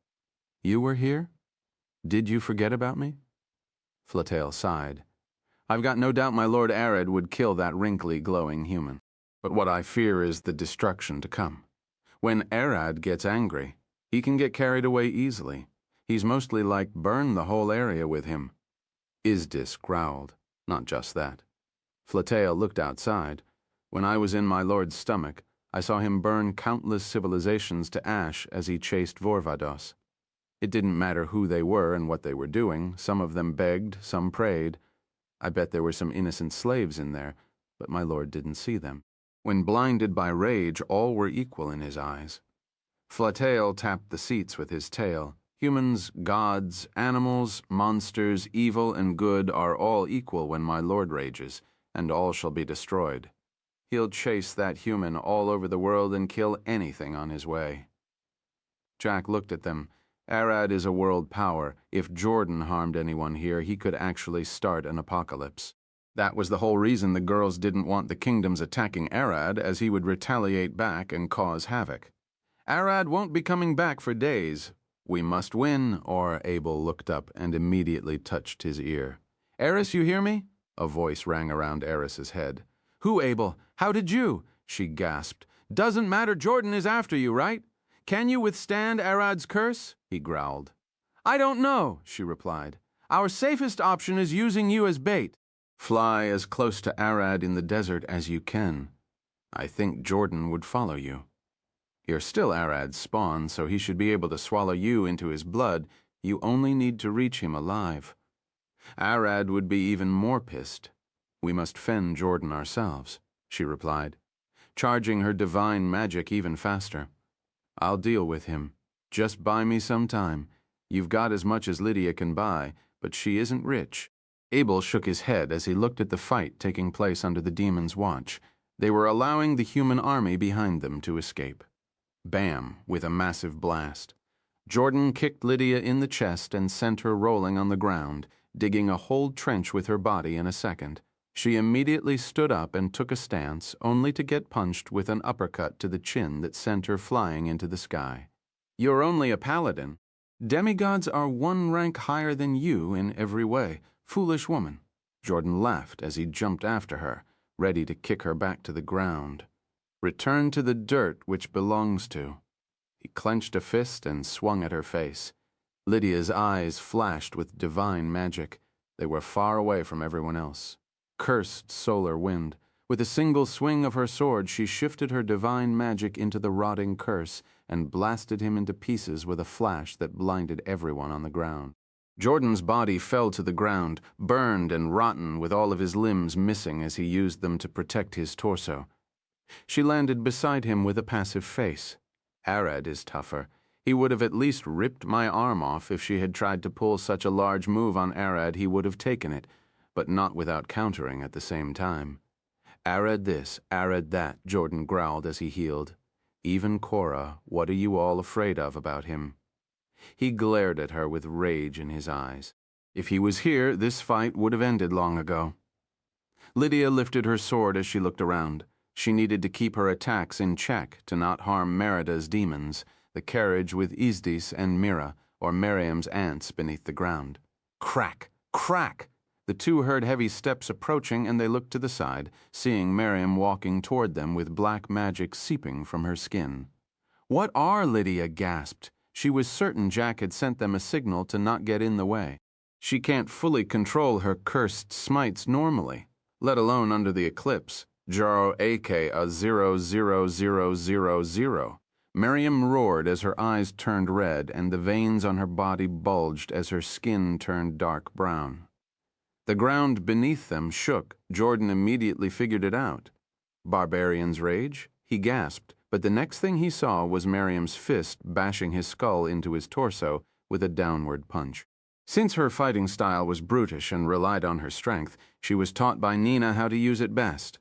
You were here? Did you forget about me? Flatail sighed. I've got no doubt my Lord Arid would kill that wrinkly, glowing human. But what I fear is the destruction to come. When Arad gets angry, he can get carried away easily. He's mostly like burn the whole area with him. Isdis growled. Not just that. Flatail looked outside. When I was in my lord's stomach, I saw him burn countless civilizations to ash as he chased Vorvados. It didn't matter who they were and what they were doing. Some of them begged, some prayed. I bet there were some innocent slaves in there, but my lord didn't see them. When blinded by rage, all were equal in his eyes. Flatail tapped the seats with his tail. Humans, gods, animals, monsters, evil and good are all equal when my lord rages, and all shall be destroyed. He'll chase that human all over the world and kill anything on his way. Jack looked at them. Arad is a world power. If Jordan harmed anyone here, he could actually start an apocalypse. That was the whole reason the girls didn't want the kingdoms attacking Arad, as he would retaliate back and cause havoc. Arad won't be coming back for days. We must win, or Abel looked up and immediately touched his ear. Eris, you hear me? A voice rang around Eris's head. Who, Abel? How did you? She gasped. Doesn't matter, Jordan is after you, right? Can you withstand Arad's curse? He growled. I don't know, she replied. Our safest option is using you as bait. Fly as close to Arad in the desert as you can. I think Jordan would follow you. You're still Arad's spawn, so he should be able to swallow you into his blood. You only need to reach him alive. Arad would be even more pissed. We must fend Jordan ourselves, she replied, charging her divine magic even faster. I'll deal with him. Just buy me some time. You've got as much as Lydia can buy, but she isn't rich. Abel shook his head as he looked at the fight taking place under the demon's watch. They were allowing the human army behind them to escape. Bam, with a massive blast. Jordan kicked Lydia in the chest and sent her rolling on the ground, digging a whole trench with her body in a second. She immediately stood up and took a stance, only to get punched with an uppercut to the chin that sent her flying into the sky. You're only a paladin. Demigods are one rank higher than you in every way. Foolish woman. Jordan laughed as he jumped after her, ready to kick her back to the ground. Return to the dirt which belongs to. He clenched a fist and swung at her face. Lydia's eyes flashed with divine magic. They were far away from everyone else. Cursed solar wind. With a single swing of her sword, she shifted her divine magic into the rotting curse and blasted him into pieces with a flash that blinded everyone on the ground. Jordan's body fell to the ground, burned and rotten with all of his limbs missing as he used them to protect his torso. She landed beside him with a passive face. Arad is tougher. He would have at least ripped my arm off. If she had tried to pull such a large move on Arad, he would have taken it, but not without countering at the same time. Arad this, Arad that, Jordan growled as he healed. Even Cora, what are you all afraid of about him? He glared at her with rage in his eyes. If he was here, this fight would have ended long ago. Lydia lifted her sword as she looked around. She needed to keep her attacks in check to not harm Merida's demons, the carriage with Isdis and Mira, or Miriam's ants beneath the ground. Crack! Crack! The two heard heavy steps approaching, and they looked to the side, seeing Miriam walking toward them with black magic seeping from her skin. What are? Lydia gasped. She was certain Jack had sent them a signal to not get in the way. She can't fully control her cursed smites normally, let alone under the eclipse. Jaro AK a 00000. Miriam roared as her eyes turned red and the veins on her body bulged as her skin turned dark brown. The ground beneath them shook. Jordan immediately figured it out. Barbarian's rage? He gasped, but the next thing he saw was Miriam's fist bashing his skull into his torso with a downward punch. Since her fighting style was brutish and relied on her strength, she was taught by Nina how to use it best.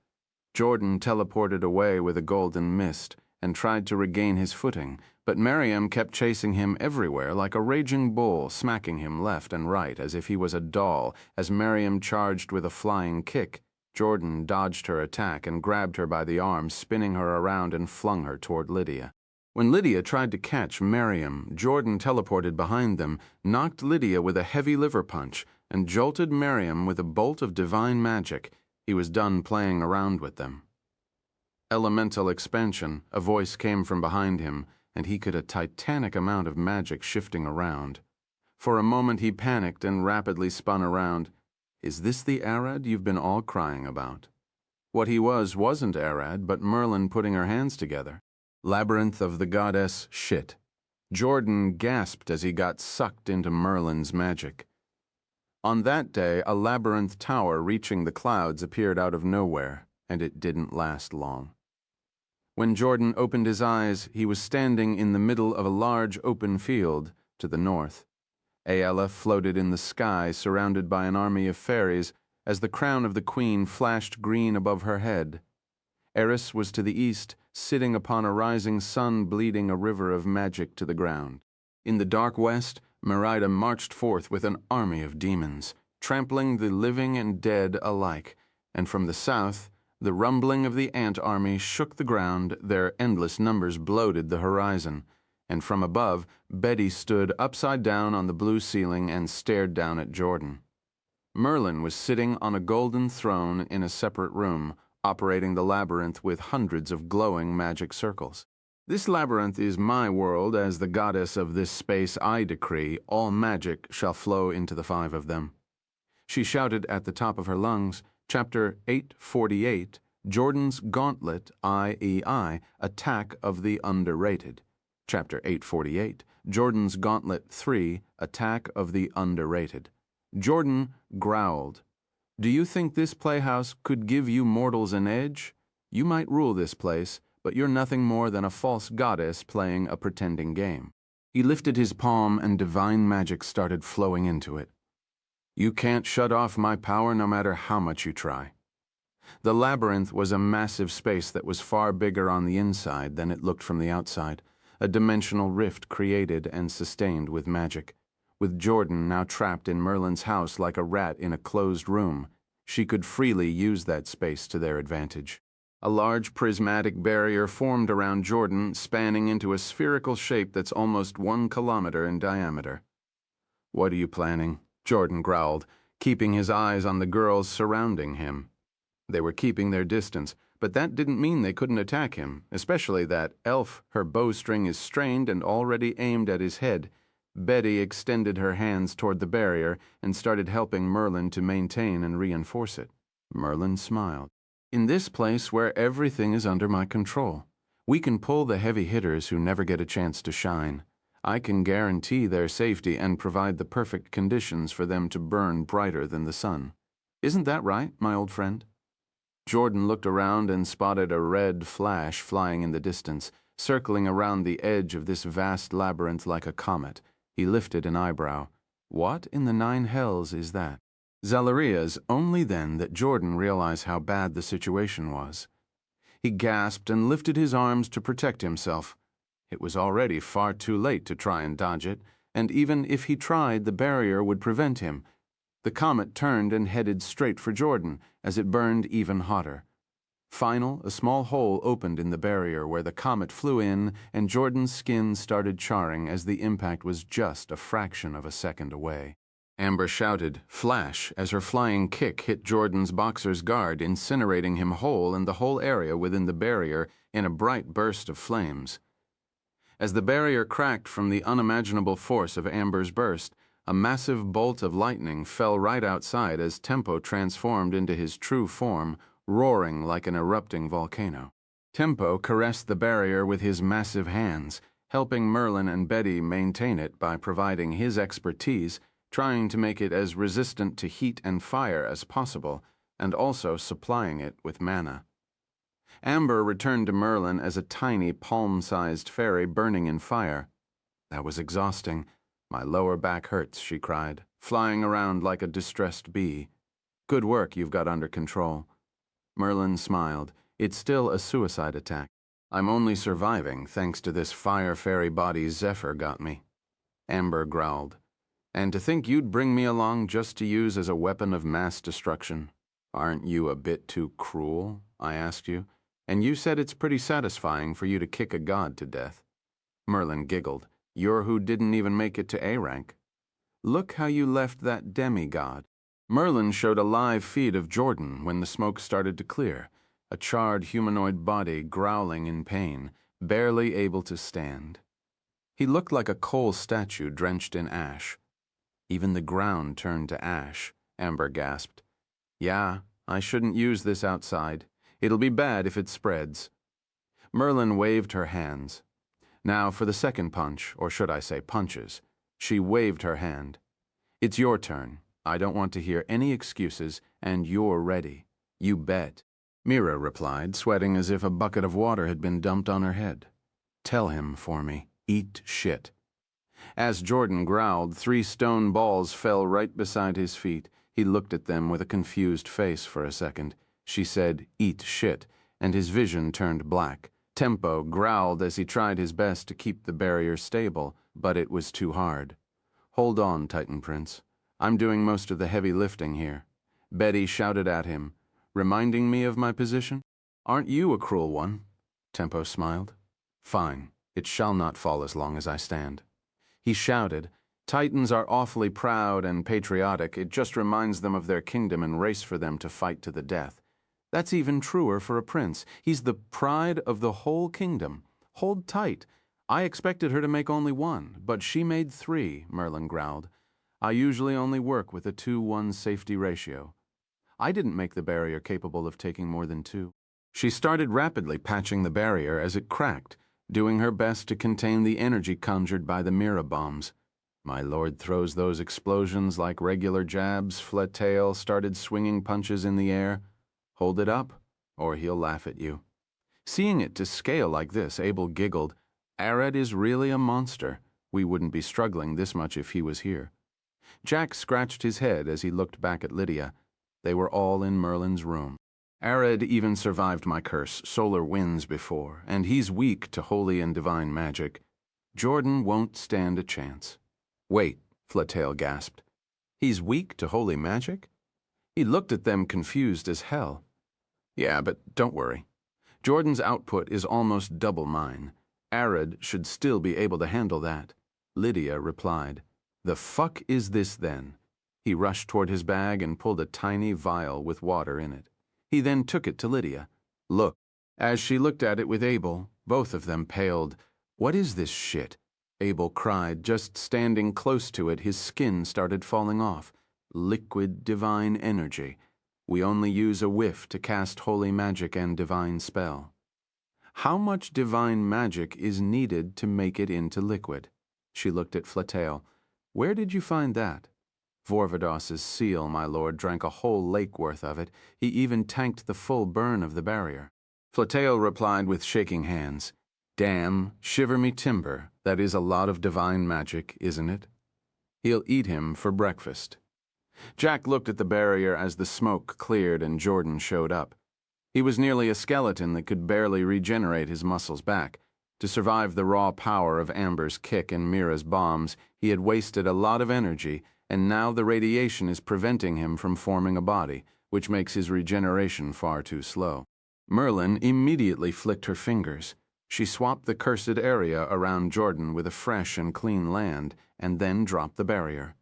Jordan teleported away with a golden mist, and tried to regain his footing, but Miriam kept chasing him everywhere like a raging bull, smacking him left and right as if he was a doll. As Miriam charged with a flying kick, Jordan dodged her attack and grabbed her by the arm, spinning her around and flung her toward Lydia. When Lydia tried to catch Miriam, Jordan teleported behind them, knocked Lydia with a heavy liver punch, and jolted Miriam with a bolt of divine magic. He was done playing around with them. Elemental expansion, a voice came from behind him, and he could a titanic amount of magic shifting around. For a moment he panicked and rapidly spun around. Is this the Arad you've been all crying about? What he wasn't Arad, but Merlin putting her hands together. Labyrinth of the goddess shit. Jordan gasped as he got sucked into Merlin's magic. On that day, a labyrinth tower reaching the clouds appeared out of nowhere, and it didn't last long. When Jordan opened his eyes, he was standing in the middle of a large open field to the north. Aella floated in the sky, surrounded by an army of fairies, as the crown of the queen flashed green above her head. Eris was to the east, sitting upon a rising sun, bleeding a river of magic to the ground. In the dark west, Merida marched forth with an army of demons, trampling the living and dead alike, and from the south, the rumbling of the ant army shook the ground, their endless numbers bloated the horizon, and from above, Betty stood upside down on the blue ceiling and stared down at Jordan. Merlin was sitting on a golden throne in a separate room, operating the labyrinth with hundreds of glowing magic circles. This labyrinth is my world. As the goddess of this space, I decree all magic shall flow into the five of them. She shouted at the top of her lungs, Chapter 848, Jordan's Gauntlet, IEI, Attack of the Underrated. Chapter 848, Jordan's Gauntlet 3, Attack of the Underrated. Jordan growled, Do you think this playhouse could give you mortals an edge? You might rule this place, but you're nothing more than a false goddess playing a pretending game. He lifted his palm and divine magic started flowing into it. You can't shut off my power no matter how much you try. The labyrinth was a massive space that was far bigger on the inside than it looked from the outside, a dimensional rift created and sustained with magic. With Jordan now trapped in Merlin's house like a rat in a closed room, she could freely use that space to their advantage. A large prismatic barrier formed around Jordan, spanning into a spherical shape that's almost 1 kilometer in diameter. What are you planning? Jordan growled, keeping his eyes on the girls surrounding him. They were keeping their distance, but that didn't mean they couldn't attack him, especially that elf. Her bowstring is strained and already aimed at his head. Betty extended her hands toward the barrier and started helping Merlin to maintain and reinforce it. Merlin smiled. In this place where everything is under my control, we can pull the heavy hitters who never get a chance to shine. I can guarantee their safety and provide the perfect conditions for them to burn brighter than the sun. Isn't that right, my old friend? Jordan looked around and spotted a red flash flying in the distance, circling around the edge of this vast labyrinth like a comet. He lifted an eyebrow. What in the 9 hells is that? Zalaria's. Only then that Jordan realized how bad the situation was. He gasped and lifted his arms to protect himself. It was already far too late to try and dodge it, and even if he tried, the barrier would prevent him. The comet turned and headed straight for Jordan, as it burned even hotter. A small hole opened in the barrier where the comet flew in, and Jordan's skin started charring as the impact was just a fraction of a second away. Amber shouted, "Flash," as her flying kick hit Jordan's boxer's guard, incinerating him whole and the whole area within the barrier in a bright burst of flames. As the barrier cracked from the unimaginable force of Amber's burst, a massive bolt of lightning fell right outside as Tempo transformed into his true form, roaring like an erupting volcano. Tempo caressed the barrier with his massive hands, helping Merlin and Betty maintain it by providing his expertise, trying to make it as resistant to heat and fire as possible, and also supplying it with mana. Amber returned to Merlin as a tiny, palm-sized fairy burning in fire. That was exhausting. My lower back hurts, she cried, flying around like a distressed bee. Good work you've got under control. Merlin smiled. It's still a suicide attack. I'm only surviving thanks to this fire fairy body Zephyr got me. Amber growled. And to think you'd bring me along just to use as a weapon of mass destruction. Aren't you a bit too cruel, I asked you, and you said it's pretty satisfying for you to kick a god to death. Merlin giggled. You're who didn't even make it to A rank. Look how you left that demigod. Merlin showed a live feed of Jordan when the smoke started to clear, a charred humanoid body growling in pain, barely able to stand. He looked like a coal statue drenched in ash. Even the ground turned to ash, Amber gasped. Yeah, I shouldn't use this outside. It'll be bad if it spreads. Merlin waved her hands. Now for the second punch, or should I say punches. She waved her hand. It's your turn. I don't want to hear any excuses, and you're ready. You bet. Mira replied, sweating as if a bucket of water had been dumped on her head. Tell him for me. Eat shit. As Jordan growled, 3 stone balls fell right beside his feet. He looked at them with a confused face for a second. She said, eat shit, and his vision turned black. Tempo growled as he tried his best to keep the barrier stable, but it was too hard. Hold on, Titan Prince. I'm doing most of the heavy lifting here. Betty shouted at him, reminding me of my position. Aren't you a cruel one? Tempo smiled. Fine, it shall not fall as long as I stand. He shouted, Titans are awfully proud and patriotic. It just reminds them of their kingdom and race for them to fight to the death. That's even truer for a prince. He's the pride of the whole kingdom. Hold tight. I expected her to make only 1, but she made 3, Merlin growled. I usually only work with a 2-1 safety ratio. I didn't make the barrier capable of taking more than 2. She started rapidly patching the barrier as it cracked, doing her best to contain the energy conjured by the Mira bombs. My lord throws those explosions like regular jabs. Fletail started swinging punches in the air. Hold it up, or he'll laugh at you. Seeing it to scale like this, Abel giggled. Arad is really a monster. We wouldn't be struggling this much if he was here. Jack scratched his head as he looked back at Lydia. They were all in Merlin's room. Arad even survived my curse, solar winds before, and he's weak to holy and divine magic. Jordan won't stand a chance. Wait, Fletail gasped. He's weak to holy magic? He looked at them confused as hell. Yeah, but don't worry. Jordan's output is almost double mine. Arad should still be able to handle that. Lydia replied. The fuck is this then? He rushed toward his bag and pulled a tiny vial with water in it. He then took it to Lydia. Look. As she looked at it with Abel, both of them paled. What is this shit? Abel cried, just standing close to it, his skin started falling off. Liquid divine energy. We only use a whiff to cast holy magic and divine spell. How much divine magic is needed to make it into liquid? She looked at Fletail. Where did you find that? Vorvidos's seal, my lord, drank a whole lake worth of it. He even tanked the full burn of the barrier. Fletail replied with shaking hands. Damn, shiver me timber, that is a lot of divine magic, isn't it? He'll eat him for breakfast. Jack looked at the barrier as the smoke cleared and Jordan showed up. He was nearly a skeleton that could barely regenerate his muscles back. To survive the raw power of Amber's kick and Mira's bombs, he had wasted a lot of energy, and now the radiation is preventing him from forming a body, which makes his regeneration far too slow. Merlin immediately flicked her fingers. She swapped the cursed area around Jordan with a fresh and clean land, and then dropped the barrier.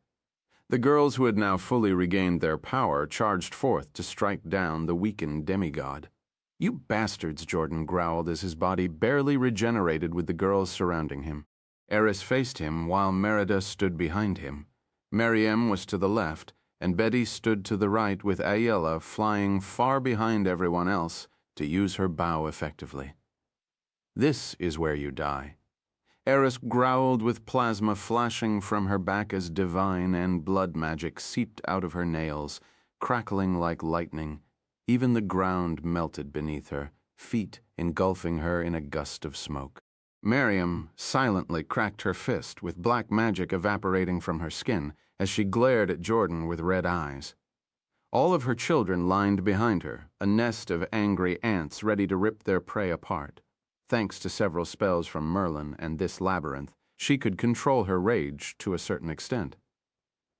The girls who had now fully regained their power charged forth to strike down the weakened demigod. You bastards, Jordan growled as his body barely regenerated with the girls surrounding him. Eris faced him while Merida stood behind him. Mariam was to the left, and Betty stood to the right with Ayala flying far behind everyone else to use her bow effectively. This is where you die. Eris growled with plasma flashing from her back as divine and blood magic seeped out of her nails, crackling like lightning. Even the ground melted beneath her, feet engulfing her in a gust of smoke. Miriam silently cracked her fist with black magic evaporating from her skin as she glared at Jordan with red eyes. All of her children lined behind her, a nest of angry ants ready to rip their prey apart. Thanks to several spells from Merlin and this labyrinth, she could control her rage to a certain extent.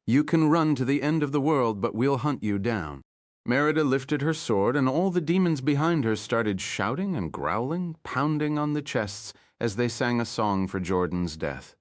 You can run to the end of the world, but we'll hunt you down. Merida lifted her sword, and all the demons behind her started shouting and growling, pounding on the chests as they sang a song for Jordan's death.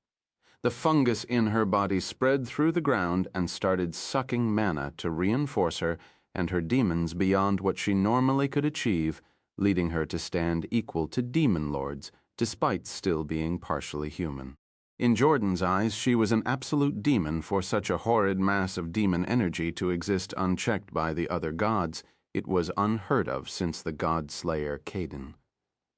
The fungus in her body spread through the ground and started sucking mana to reinforce her and her demons beyond what she normally could achieve, leading her to stand equal to demon lords, despite still being partially human. In Jordan's eyes, she was an absolute demon. For such a horrid mass of demon energy to exist unchecked by the other gods. It was unheard of since the god-slayer Caden.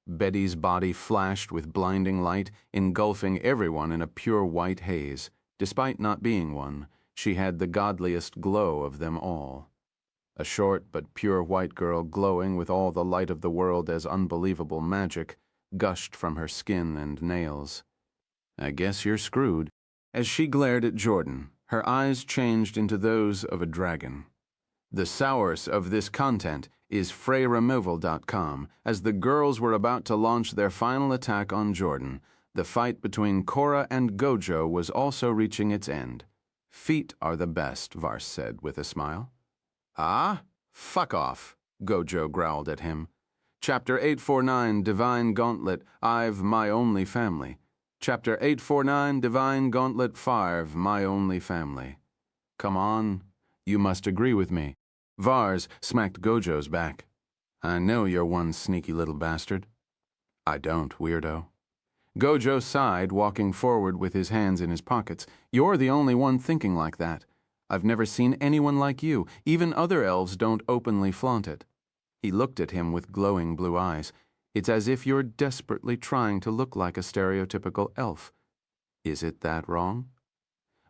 Betty's body flashed with blinding light, engulfing everyone in a pure white haze. Despite not being one, she had the godliest glow of them all. A short but pure white girl glowing with all the light of the world as unbelievable magic gushed from her skin and nails. I guess you're screwed. As she glared at Jordan, her eyes changed into those of a dragon. The source of this content is FreyRemoval.com. As the girls were about to launch their final attack on Jordan, the fight between Korra and Gojo was also reaching its end. Feet are the best, Vars said with a smile. Ah? Fuck off, Gojo growled at him. Chapter 849, Divine Gauntlet, I've my only family. Chapter 849, Divine Gauntlet 5, My Only Family. Come on, you must agree with me. Vars smacked Gojo's back. I know you're one sneaky little bastard. I don't, weirdo. Gojo sighed, walking forward with his hands in his pockets. You're the only one thinking like that. I've never seen anyone like you. Even other elves don't openly flaunt it. He looked at him with glowing blue eyes. It's as if you're desperately trying to look like a stereotypical elf. Is it that wrong?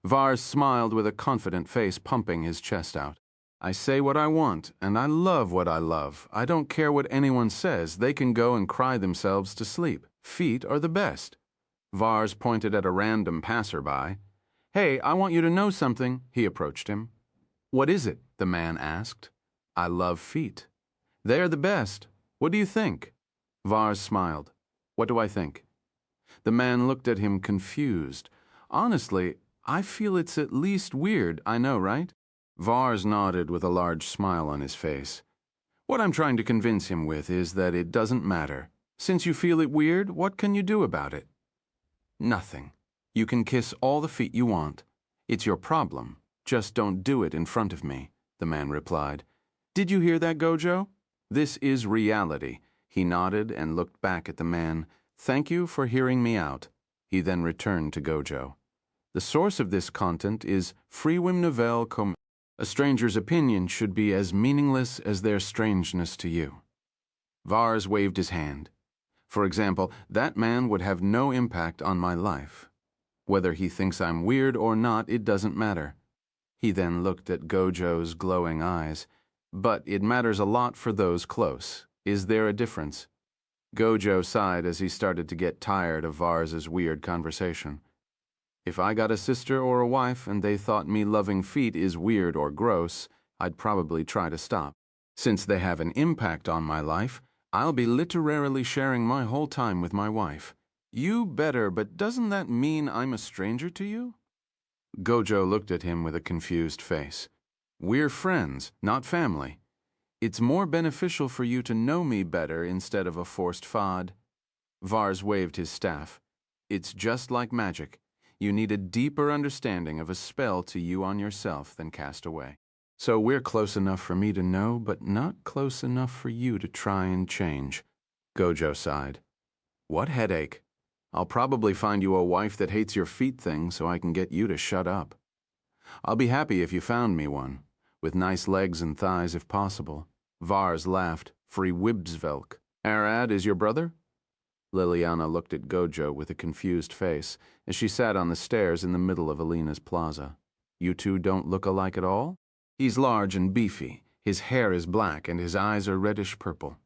Vars smiled with a confident face, pumping his chest out. I say what I want, and I love what I love. I don't care what anyone says. They can go and cry themselves to sleep. Feet are the best. Vars pointed at a random passerby. Hey, I want you to know something. He approached him. What is it? The man asked. I love feet. They're the best. What do you think? Vars smiled. What do I think? The man looked at him confused. Honestly, I feel it's at least weird, I know, right? Vars nodded with a large smile on his face. What I'm trying to convince him with is that it doesn't matter. Since you feel it weird, what can you do about it? Nothing. You can kiss all the feet you want. It's your problem. Just don't do it in front of me, the man replied. Did you hear that, Gojo? This is reality. He nodded and looked back at the man. Thank you for hearing me out. He then returned to Gojo. The source of this content is freewimnovel.com. A stranger's opinion should be as meaningless as their strangeness to you. Vars waved his hand. For example, that man would have no impact on my life. Whether he thinks I'm weird or not, it doesn't matter. He then looked at Gojo's glowing eyes. But it matters a lot for those close. Is there a difference? Gojo sighed as he started to get tired of Vars's weird conversation. If I got a sister or a wife and they thought me loving feet is weird or gross, I'd probably try to stop. Since they have an impact on my life, I'll be literally sharing my whole time with my wife. You better, but doesn't that mean I'm a stranger to you? Gojo looked at him with a confused face. We're friends, not family. It's more beneficial for you to know me better instead of a forced fad. Vars waved his staff. It's just like magic. You need a deeper understanding of a spell to you on yourself than cast away. So we're close enough for me to know, but not close enough for you to try and change. Gojo sighed. What headache? I'll probably find you a wife that hates your feet thing so I can get you to shut up. I'll be happy if you found me one, with nice legs and thighs if possible. Vars laughed. Free Wibsvelk. Arad is your brother? Liliana looked at Gojo with a confused face as she sat on the stairs in the middle of Alina's plaza. You two don't look alike at all? He's large and beefy. His hair is black and his eyes are reddish-purple.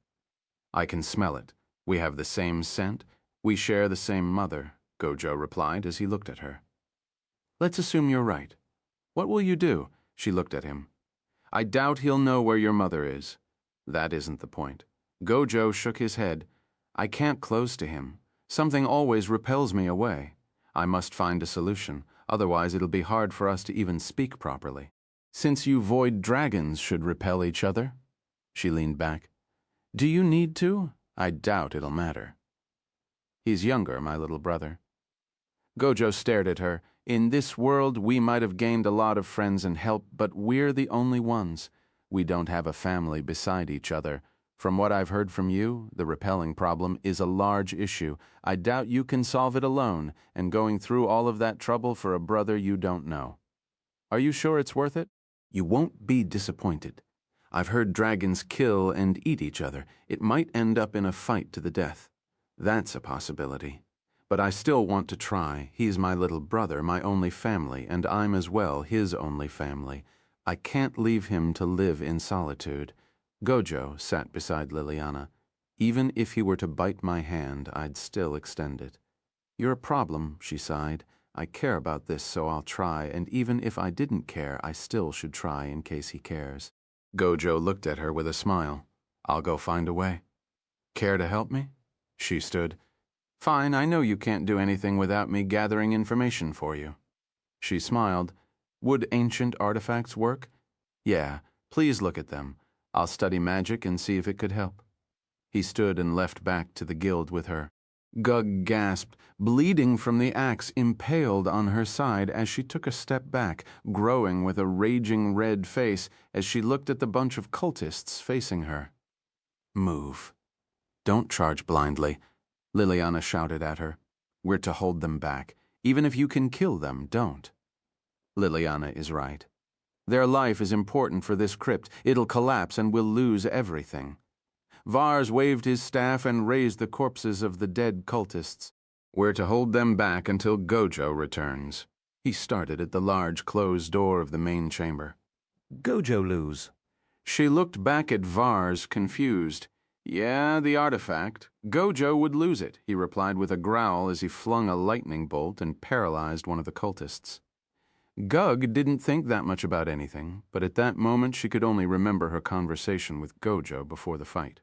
I can smell it. We have the same scent. We share the same mother, Gojo replied as he looked at her. Let's assume you're right. What will you do? She looked at him. I doubt he'll know where your mother is. That isn't the point. Gojo shook his head. I can't close to him. Something always repels me away. I must find a solution, otherwise it'll be hard for us to even speak properly. Since you void dragons should repel each other. She leaned back. Do you need to? I doubt it'll matter. He's younger, my little brother. Gojo stared at her. In this world, we might have gained a lot of friends and help, but we're the only ones. We don't have a family beside each other. From what I've heard from you, the repelling problem is a large issue. I doubt you can solve it alone, and going through all of that trouble for a brother you don't know. Are you sure it's worth it? You won't be disappointed. I've heard dragons kill and eat each other. It might end up in a fight to the death. That's a possibility. But I still want to try. He's my little brother, my only family, and I'm as well his only family. I can't leave him to live in solitude. Gojo sat beside Liliana. Even if he were to bite my hand, I'd still extend it. You're a problem, she sighed. I care about this, so I'll try, and even if I didn't care, I still should try in case he cares. Gojo looked at her with a smile. I'll go find a way. Care to help me? She stood. Fine, I know you can't do anything without me gathering information for you. She smiled. Would ancient artifacts work? Yeah, please look at them. I'll study magic and see if it could help. He stood and left back to the guild with her. Gug gasped, bleeding from the axe impaled on her side as she took a step back, growing with a raging red face as she looked at the bunch of cultists facing her. Move. Don't charge blindly, Liliana shouted at her. We're to hold them back. Even if you can kill them, don't. Liliana is right. Their life is important for this crypt. It'll collapse and we'll lose everything. Vars waved his staff and raised the corpses of the dead cultists. We're to hold them back until Gojo returns. He started at the large closed door of the main chamber. Gojo lose. She looked back at Vars, confused. Yeah, the artifact. Gojo would lose it, he replied with a growl as he flung a lightning bolt and paralyzed one of the cultists. Gug didn't think that much about anything, but at that moment she could only remember her conversation with Gojo before the fight.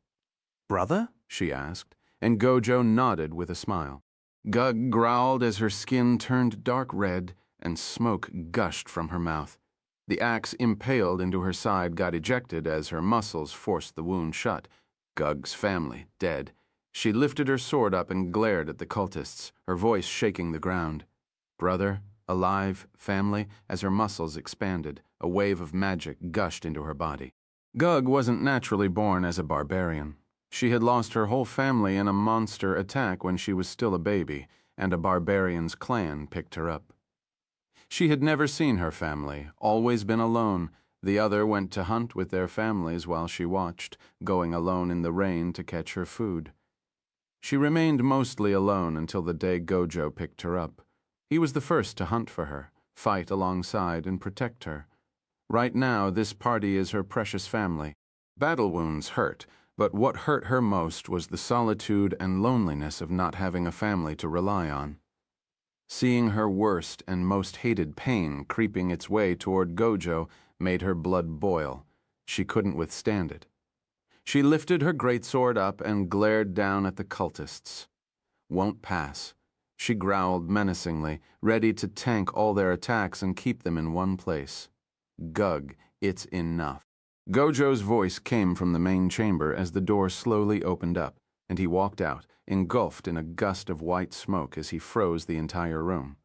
Brother? She asked, and Gojo nodded with a smile. Gug growled as her skin turned dark red and smoke gushed from her mouth. The axe impaled into her side got ejected as her muscles forced the wound shut. Gug's family dead. She lifted her sword up and glared at the cultists, her voice shaking the ground. Brother, alive, family, as her muscles expanded, a wave of magic gushed into her body. Gug wasn't naturally born as a barbarian. She had lost her whole family in a monster attack when she was still a baby, and a barbarian's clan picked her up. She had never seen her family, always been alone. The other went to hunt with their families while she watched, going alone in the rain to catch her food. She remained mostly alone until the day Gojo picked her up. He was the first to hunt for her, fight alongside, and protect her. Right now, this party is her precious family. Battle wounds hurt, but what hurt her most was the solitude and loneliness of not having a family to rely on. Seeing her worst and most hated pain creeping its way toward Gojo made her blood boil. She couldn't withstand it. She lifted her greatsword up and glared down at the cultists. Won't pass. She growled menacingly, ready to tank all their attacks and keep them in one place. Gug, it's enough. Gojo's voice came from the main chamber as the door slowly opened up, and he walked out, engulfed in a gust of white smoke as he froze the entire room.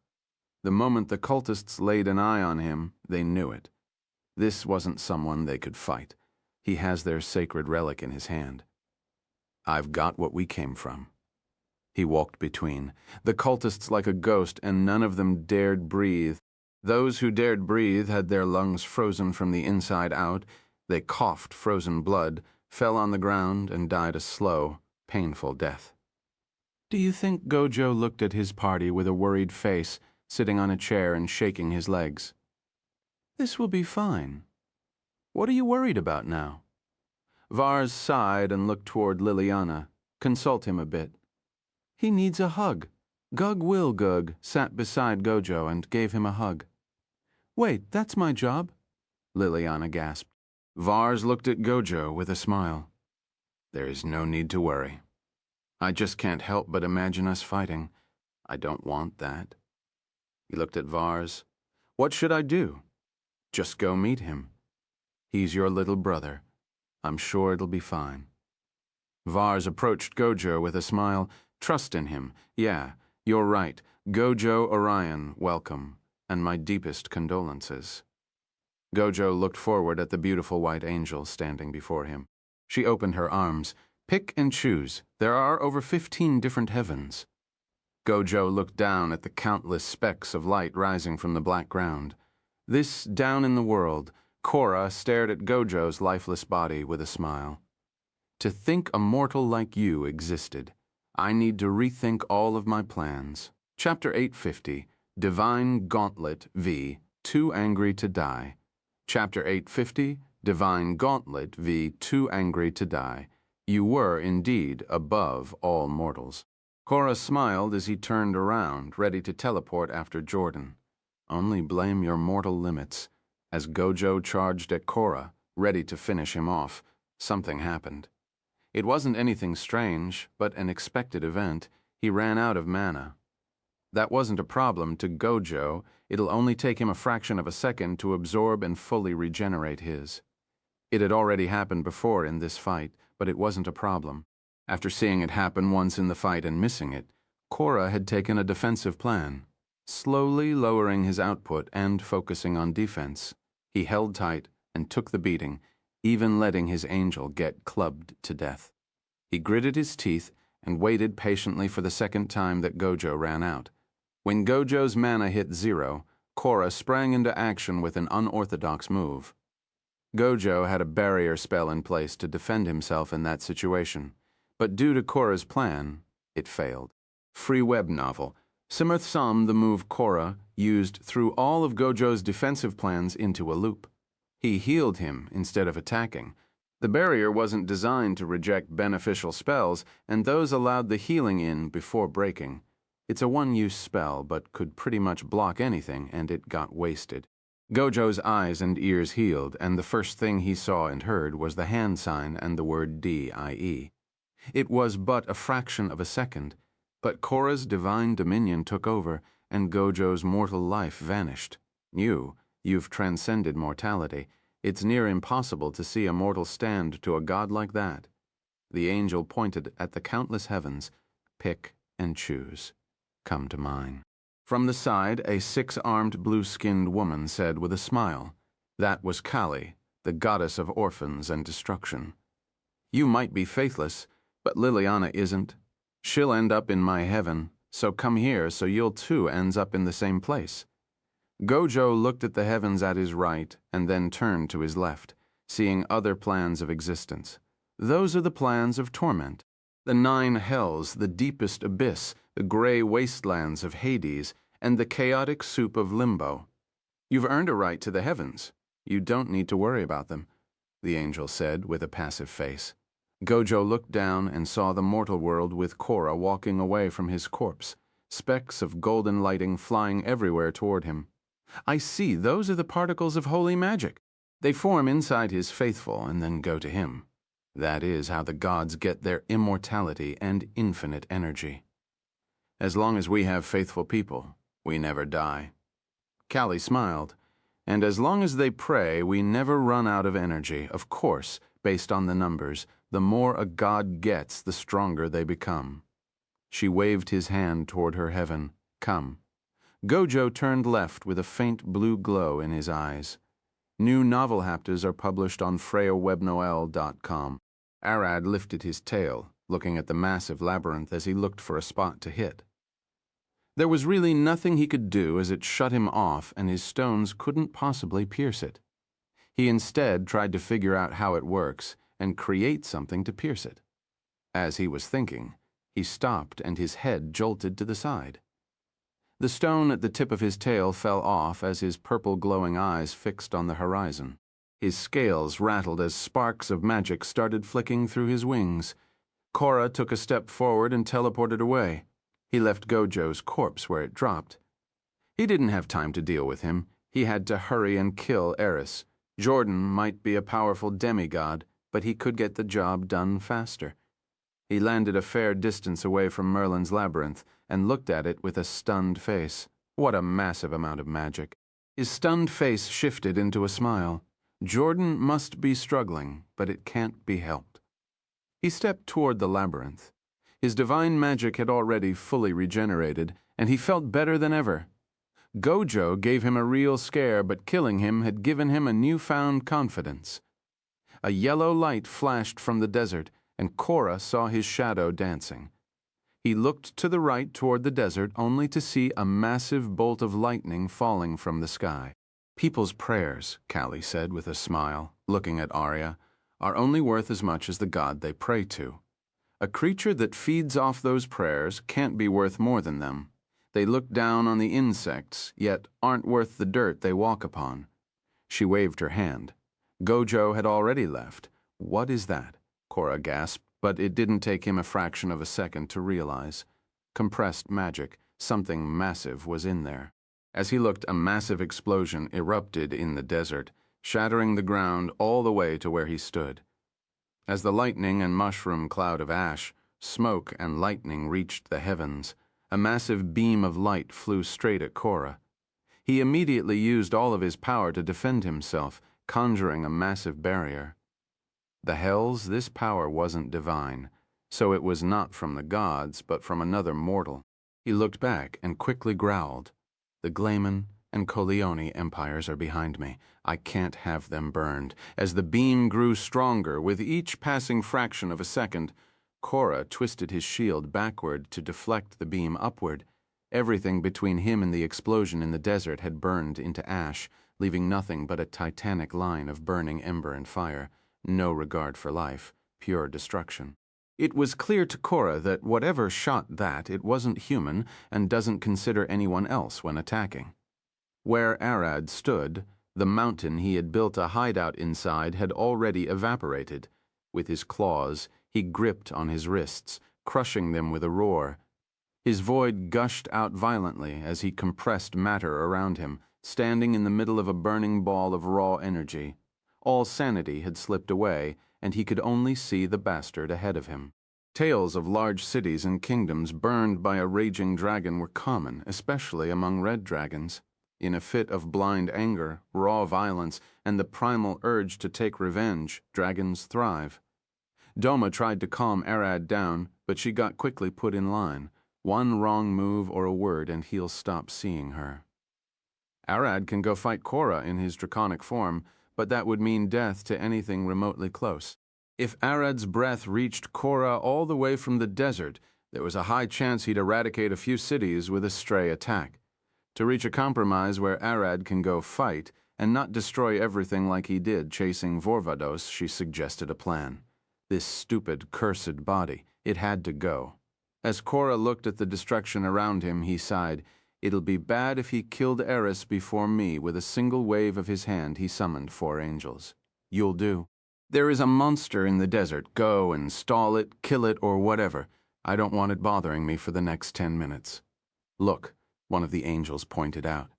The moment the cultists laid an eye on him, they knew it. This wasn't someone they could fight. He has their sacred relic in his hand. I've got what we came from. He walked between, the cultists like a ghost, and none of them dared breathe. Those who dared breathe had their lungs frozen from the inside out. They coughed frozen blood, fell on the ground, and died a slow, painful death. Do you think Gojo looked at his party with a worried face, sitting on a chair and shaking his legs? This will be fine. What are you worried about now? Vars sighed and looked toward Liliana. Consult him a bit. He needs a hug. Gug sat beside Gojo and gave him a hug. Wait, that's my job, Liliana gasped. Vars looked at Gojo with a smile. There is no need to worry. I just can't help but imagine us fighting. I don't want that. He looked at Vars. What should I do? Just go meet him. He's your little brother. I'm sure it'll be fine. Vars approached Gojo with a smile. Trust in him. Yeah, you're right. Gojo Orion, welcome, and my deepest condolences. Gojo looked forward at the beautiful white angel standing before him. She opened her arms. Pick and choose. There are over 15 different heavens. Gojo looked down at the countless specks of light rising from the black ground. This down in the world, Korra stared at Gojo's lifeless body with a smile. To think a mortal like you existed, I need to rethink all of my plans. Chapter 850, Divine Gauntlet v. Too Angry to Die. Chapter 850, Divine Gauntlet v. Too Angry to Die. You were, indeed, above all mortals. Korra smiled as he turned around, ready to teleport after Jordan. Only blame your mortal limits. As Gojo charged at Korra, ready to finish him off, something happened. It wasn't anything strange, but an expected event. He ran out of mana. That wasn't a problem to Gojo. It'll only take him a fraction of a second to absorb and fully regenerate his. It had already happened before in this fight, but it wasn't a problem. After seeing it happen once in the fight and missing it, Korra had taken a defensive plan, slowly lowering his output and focusing on defense. He held tight and took the beating, even letting his angel get clubbed to death. He gritted his teeth and waited patiently for the second time that Gojo ran out. When Gojo's mana hit 0, Korra sprang into action with an unorthodox move. Gojo had a barrier spell in place to defend himself in that situation, but due to Korra's plan, it failed. Free web novel. Simurth Sam the move Korra used threw all of Gojo's defensive plans into a loop. He healed him instead of attacking. The barrier wasn't designed to reject beneficial spells, and those allowed the healing in before breaking. It's a one-use spell, but could pretty much block anything, and it got wasted. Gojo's eyes and ears healed, and the first thing he saw and heard was the hand sign and the word DIE. It was but a fraction of a second, but Korra's divine dominion took over, and Gojo's mortal life vanished. You've transcended mortality. It's near impossible to see a mortal stand to a god like that. The angel pointed at the countless heavens. Pick and choose. Come to mine. From the side, a 6-armed, blue-skinned woman said with a smile. That was Kali, the goddess of orphans and destruction. You might be faithless, but Liliana isn't. She'll end up in my heaven, so come here so you'll too ends up in the same place. Gojo looked at the heavens at his right and then turned to his left, seeing other plans of existence. Those are the plans of torment. The 9 hells, the deepest abyss, the gray wastelands of Hades, and the chaotic soup of limbo. You've earned a right to the heavens. You don't need to worry about them, the angel said with a passive face. Gojo looked down and saw the mortal world with Korra walking away from his corpse, specks of golden lighting flying everywhere toward him. I see, those are the particles of holy magic. They form inside his faithful and then go to him. That is how the gods get their immortality and infinite energy. As long as we have faithful people, we never die. Kali smiled. And as long as they pray, we never run out of energy. Of course, based on the numbers, the more a god gets, the stronger they become. She waved his hand toward her heaven. Come. Gojo turned left with a faint blue glow in his eyes. New novel haptas are published on FreyaWebNoel.com. Arad lifted his tail, looking at the massive labyrinth as he looked for a spot to hit. There was really nothing he could do as it shut him off and his stones couldn't possibly pierce it. He instead tried to figure out how it works and create something to pierce it. As he was thinking, he stopped and his head jolted to the side. The stone at the tip of his tail fell off as his purple glowing eyes fixed on the horizon. His scales rattled as sparks of magic started flicking through his wings. Korra took a step forward and teleported away. He left Gojo's corpse where it dropped. He didn't have time to deal with him. He had to hurry and kill Eris. Jordan might be a powerful demigod, but he could get the job done faster. He landed a fair distance away from Merlin's labyrinth and looked at it with a stunned face. What a massive amount of magic. His stunned face shifted into a smile. Jordan must be struggling, but it can't be helped. He stepped toward the labyrinth. His divine magic had already fully regenerated, and he felt better than ever. Gojo gave him a real scare, but killing him had given him a newfound confidence. A yellow light flashed from the desert, and Korra saw his shadow dancing. He looked to the right toward the desert only to see a massive bolt of lightning falling from the sky. People's prayers, Callie said with a smile, looking at Arya, are only worth as much as the god they pray to. A creature that feeds off those prayers can't be worth more than them. They look down on the insects, yet aren't worth the dirt they walk upon. She waved her hand. Gojo had already left. What is that? Korra gasped, but it didn't take him a fraction of a second to realize. Compressed magic, something massive was in there. As he looked, a massive explosion erupted in the desert, shattering the ground all the way to where he stood. As the lightning and mushroom cloud of ash, smoke and lightning reached the heavens, a massive beam of light flew straight at Korra. He immediately used all of his power to defend himself, conjuring a massive barrier. The hells, this power wasn't divine, so it was not from the gods, but from another mortal. He looked back and quickly growled. The Glayman and Corleone empires are behind me. I can't have them burned. As the beam grew stronger, with each passing fraction of a second, Korra twisted his shield backward to deflect the beam upward. Everything between him and the explosion in the desert had burned into ash, leaving nothing but a titanic line of burning ember and fire. No regard for life, pure destruction. It was clear to Korra that whatever shot that, it wasn't human and doesn't consider anyone else when attacking. Where Arad stood, the mountain he had built a hideout inside had already evaporated. With his claws, he gripped on his wrists, crushing them with a roar. His void gushed out violently as he compressed matter around him, standing in the middle of a burning ball of raw energy. All sanity had slipped away, and he could only see the bastard ahead of him. Tales of large cities and kingdoms burned by a raging dragon were common, especially among red dragons. In a fit of blind anger, raw violence, and the primal urge to take revenge, dragons thrive. Doma tried to calm Arad down, but she got quickly put in line. One wrong move or a word and he'll stop seeing her. Arad can go fight Korra in his draconic form, but that would mean death to anything remotely close. If Arad's breath reached Korra all the way from the desert, there was a high chance he'd eradicate a few cities with a stray attack. To reach a compromise where Arad can go fight and not destroy everything like he did chasing Vorvados, she suggested a plan. This stupid, cursed body, it had to go. As Korra looked at the destruction around him, he sighed. It'll be bad if he killed Eris before me. With a single wave of his hand, he summoned 4 angels. You'll do. There is a monster in the desert. Go and stall it, kill it, or whatever. I don't want it bothering me for the next 10 minutes. Look, one of the angels pointed out.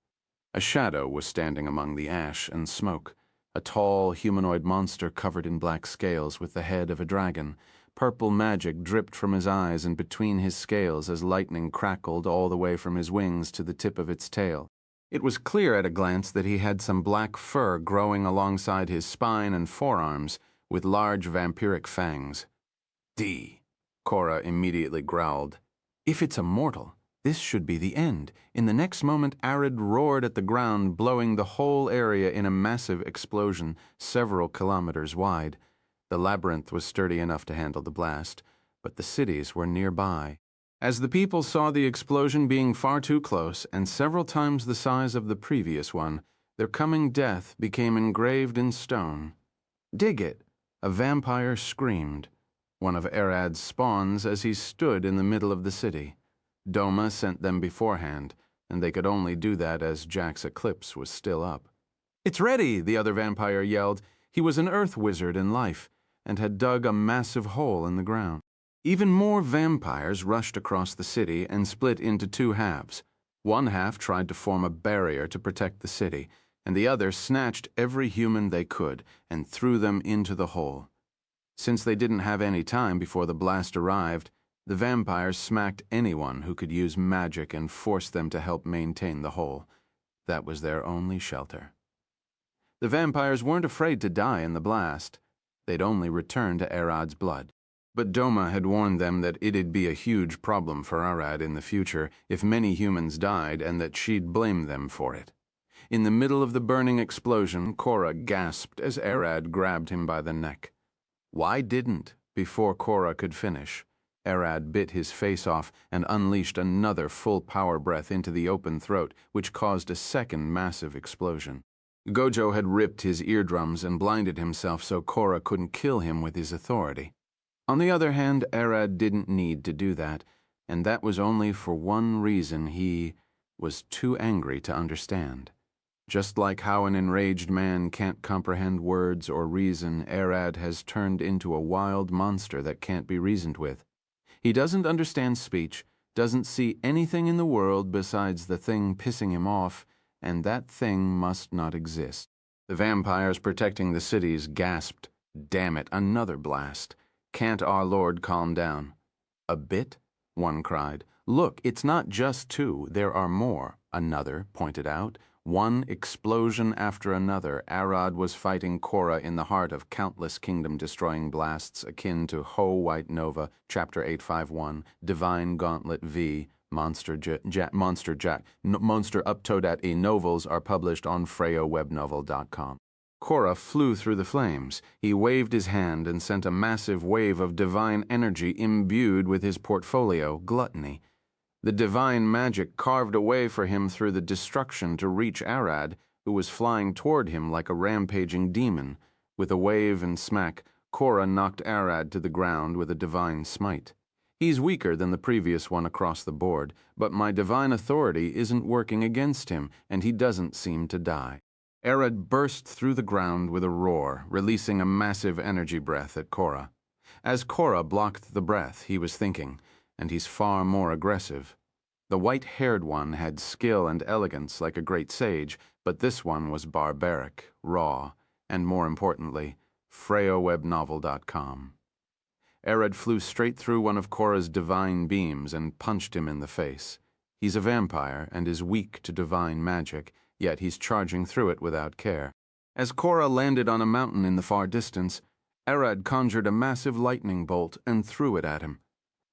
A shadow was standing among the ash and smoke. A tall, humanoid monster covered in black scales with the head of a dragon. Purple magic dripped from his eyes and between his scales as lightning crackled all the way from his wings to the tip of its tail. It was clear at a glance that he had some black fur growing alongside his spine and forearms, with large vampiric fangs. D. Korra immediately growled. If it's a mortal, this should be the end. In the next moment, Arad roared at the ground, blowing the whole area in a massive explosion, several kilometers wide. The labyrinth was sturdy enough to handle the blast, but the cities were nearby. As the people saw the explosion being far too close and several times the size of the previous one, their coming death became engraved in stone. Dig it! A vampire screamed, one of Arad's spawns, as he stood in the middle of the city. Doma sent them beforehand, and they could only do that as Jack's eclipse was still up. It's ready, the other vampire yelled. He was an earth wizard in life, and had dug a massive hole in the ground. Even more vampires rushed across the city and split into 2 halves. One half tried to form a barrier to protect the city, and the other snatched every human they could and threw them into the hole. Since they didn't have any time before the blast arrived, the vampires smacked anyone who could use magic and forced them to help maintain the hole. That was their only shelter. The vampires weren't afraid to die in the blast. They'd only return to Arad's blood. But Doma had warned them that it'd be a huge problem for Arad in the future if many humans died, and that she'd blame them for it. In the middle of the burning explosion, Cora gasped as Arad grabbed him by the neck. Why didn't? Before Cora could finish, Arad bit his face off and unleashed another full power breath into the open throat, which caused a second massive explosion. Gojo had ripped his eardrums and blinded himself so Cora couldn't kill him with his authority. On the other hand, Arad didn't need to do that, and that was only for one reason: he was too angry to understand. Just like how an enraged man can't comprehend words or reason, Arad has turned into a wild monster that can't be reasoned with. He doesn't understand speech, doesn't see anything in the world besides the thing pissing him off, and that thing must not exist. The vampires protecting the cities gasped, "Damn it, another blast. Can't our Lord calm down?" "A bit?" one cried. "Look, it's not just two, there are more," another pointed out. One explosion after another, Arad was fighting Cora in the heart of countless kingdom-destroying blasts akin to Ho White Nova, Chapter 851, Divine Gauntlet V, Monster Uptodat E novels are published on FreyoWebnovel.com. Cora flew through the flames. He waved his hand and sent a massive wave of divine energy imbued with his portfolio, Gluttony. The divine magic carved a way for him through the destruction to reach Arad, who was flying toward him like a rampaging demon. With a wave and smack, Cora knocked Arad to the ground with a divine smite. He's weaker than the previous one across the board, but my divine authority isn't working against him, and he doesn't seem to die. Arad burst through the ground with a roar, releasing a massive energy breath at Cora. As Cora blocked the breath, he was thinking, and he's far more aggressive. The white-haired one had skill and elegance like a great sage, but this one was barbaric, raw, and more importantly, FreyoWebnovel.com. Arad flew straight through one of Cora's divine beams and punched him in the face. He's a vampire and is weak to divine magic, yet he's charging through it without care. As Cora landed on a mountain in the far distance, Arad conjured a massive lightning bolt and threw it at him.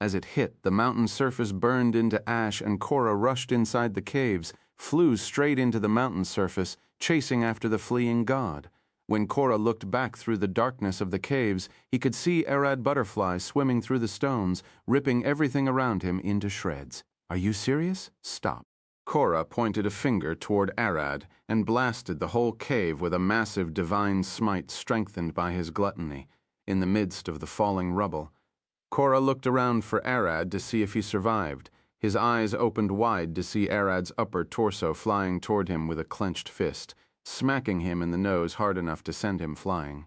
As it hit, the mountain surface burned into ash, and Cora rushed inside the caves, flew straight into the mountain surface, chasing after the fleeing god. When Cora looked back through the darkness of the caves, he could see Arad Butterfly swimming through the stones, ripping everything around him into shreds. "Are you serious? Stop." Cora pointed a finger toward Arad and blasted the whole cave with a massive divine smite strengthened by his gluttony. In the midst of the falling rubble, Cora looked around for Arad to see if he survived. His eyes opened wide to see Arad's upper torso flying toward him with a clenched fist, smacking him in the nose hard enough to send him flying.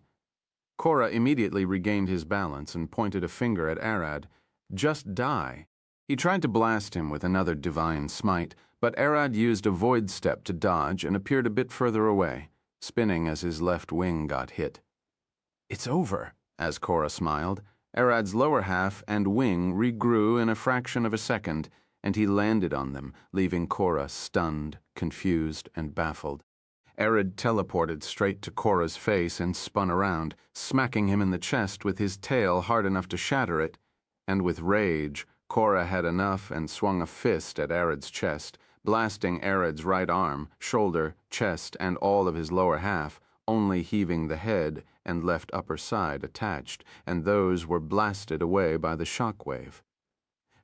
Cora immediately regained his balance and pointed a finger at Arad. "Just die." He tried to blast him with another divine smite, but Arad used a void step to dodge and appeared a bit further away, spinning as his left wing got hit. "It's over," as Cora smiled. Arad's lower half and wing regrew in a fraction of a second, and he landed on them, leaving Cora stunned, confused, and baffled. Arad teleported straight to Cora's face and spun around, smacking him in the chest with his tail hard enough to shatter it. And with rage, Cora had enough and swung a fist at Arad's chest, blasting Arad's right arm, shoulder, chest, and all of his lower half, only heaving the head and left upper side attached, and those were blasted away by the shock wave.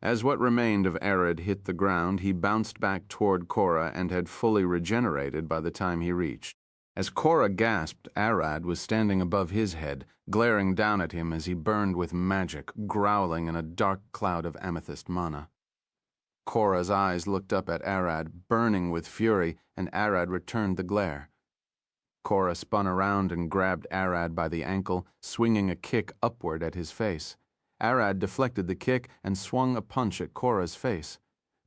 As what remained of Arad hit the ground, he bounced back toward Cora and had fully regenerated by the time he reached. As Cora gasped, Arad was standing above his head, glaring down at him as he burned with magic, growling in a dark cloud of amethyst mana. Cora's eyes looked up at Arad, burning with fury, and Arad returned the glare. Cora spun around and grabbed Arad by the ankle, swinging a kick upward at his face. Arad deflected the kick and swung a punch at Cora's face.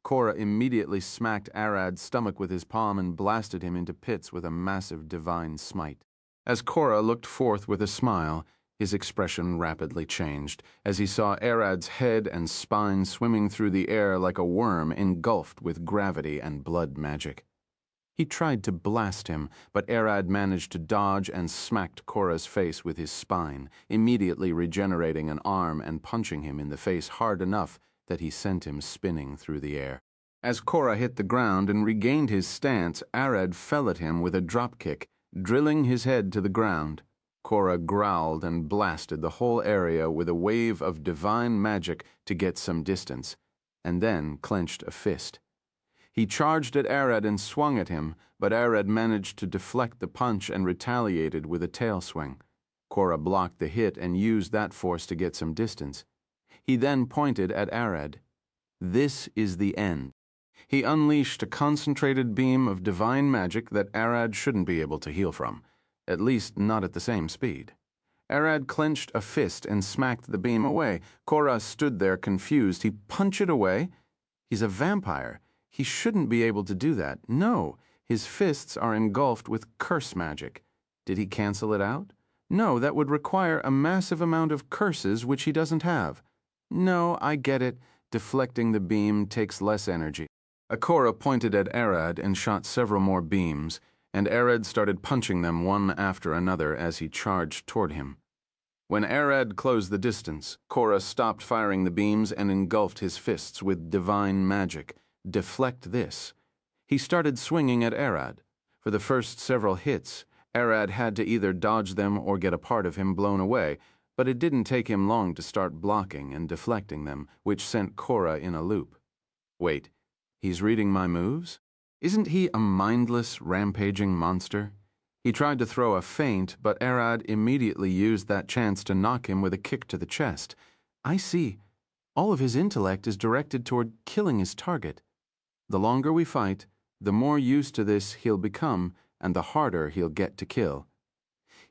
Cora immediately smacked Arad's stomach with his palm and blasted him into pits with a massive divine smite. As Cora looked forth with a smile, His expression rapidly changed as he saw Arad's head and spine swimming through the air like a worm engulfed with gravity and blood magic. He tried to blast him, but Arad managed to dodge and smacked Korra's face with his spine, immediately regenerating an arm and punching him in the face hard enough that he sent him spinning through the air. As Korra hit the ground and regained his stance, Arad fell at him with a dropkick, drilling his head to the ground. Korra growled and blasted the whole area with a wave of divine magic to get some distance, and then clenched a fist. He charged at Arad and swung at him, but Arad managed to deflect the punch and retaliated with a tail swing. Korra blocked the hit and used that force to get some distance. He then pointed at Arad. This is the end. He unleashed a concentrated beam of divine magic that Arad shouldn't be able to heal from, at least not at the same speed. Arad clenched a fist and smacked the beam away. Korra stood there confused. He punched it away? He's a vampire. He shouldn't be able to do that. No, his fists are engulfed with curse magic. Did he cancel it out? No, that would require a massive amount of curses which he doesn't have. No, I get it. Deflecting the beam takes less energy. Korra pointed at Arad and shot several more beams, and Arad started punching them one after another as he charged toward him. When Arad closed the distance, Korra stopped firing the beams and engulfed his fists with divine magic. Deflect this. He started swinging at Arad. For the first several hits, Arad had to either dodge them or get a part of him blown away, but it didn't take him long to start blocking and deflecting them, which sent Korra in a loop. Wait, he's reading my moves? Isn't he a mindless, rampaging monster? He tried to throw a feint, but Arad immediately used that chance to knock him with a kick to the chest. I see. All of his intellect is directed toward killing his target. The longer we fight, the more used to this he'll become, and the harder he'll get to kill.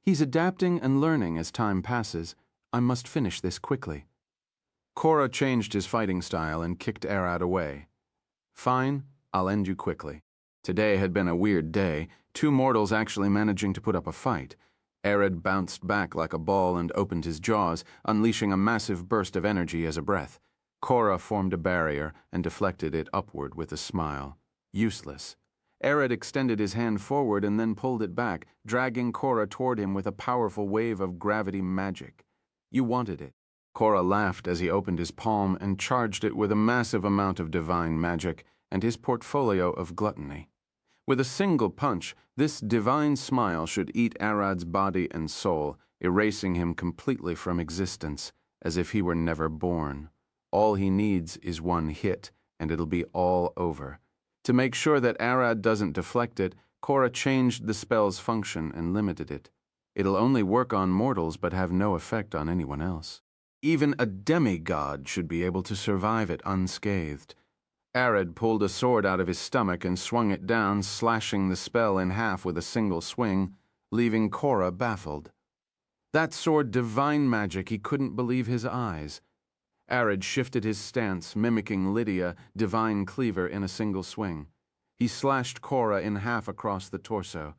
He's adapting and learning as time passes. I must finish this quickly. Korra changed his fighting style and kicked Arad away. Fine, I'll end you quickly. Today had been a weird day, 2 mortals actually managing to put up a fight. Arad bounced back like a ball and opened his jaws, unleashing a massive burst of energy as a breath. Korra formed a barrier and deflected it upward with a smile. Useless. Arad extended his hand forward and then pulled it back, dragging Korra toward him with a powerful wave of gravity magic. You wanted it. Korra laughed as he opened his palm and charged it with a massive amount of divine magic and his portfolio of gluttony. With a single punch, this divine smile should eat Arad's body and soul, erasing him completely from existence, as if he were never born. All he needs is one hit, and it'll be all over. To make sure that Arad doesn't deflect it, Korra changed the spell's function and limited it. It'll only work on mortals but have no effect on anyone else. Even a demigod should be able to survive it unscathed. Arad pulled a sword out of his stomach and swung it down, slashing the spell in half with a single swing, leaving Korra baffled. That sword divine magic, he couldn't believe his eyes. Arad shifted his stance, mimicking Lydia, divine cleaver, in a single swing. He slashed Korra in half across the torso.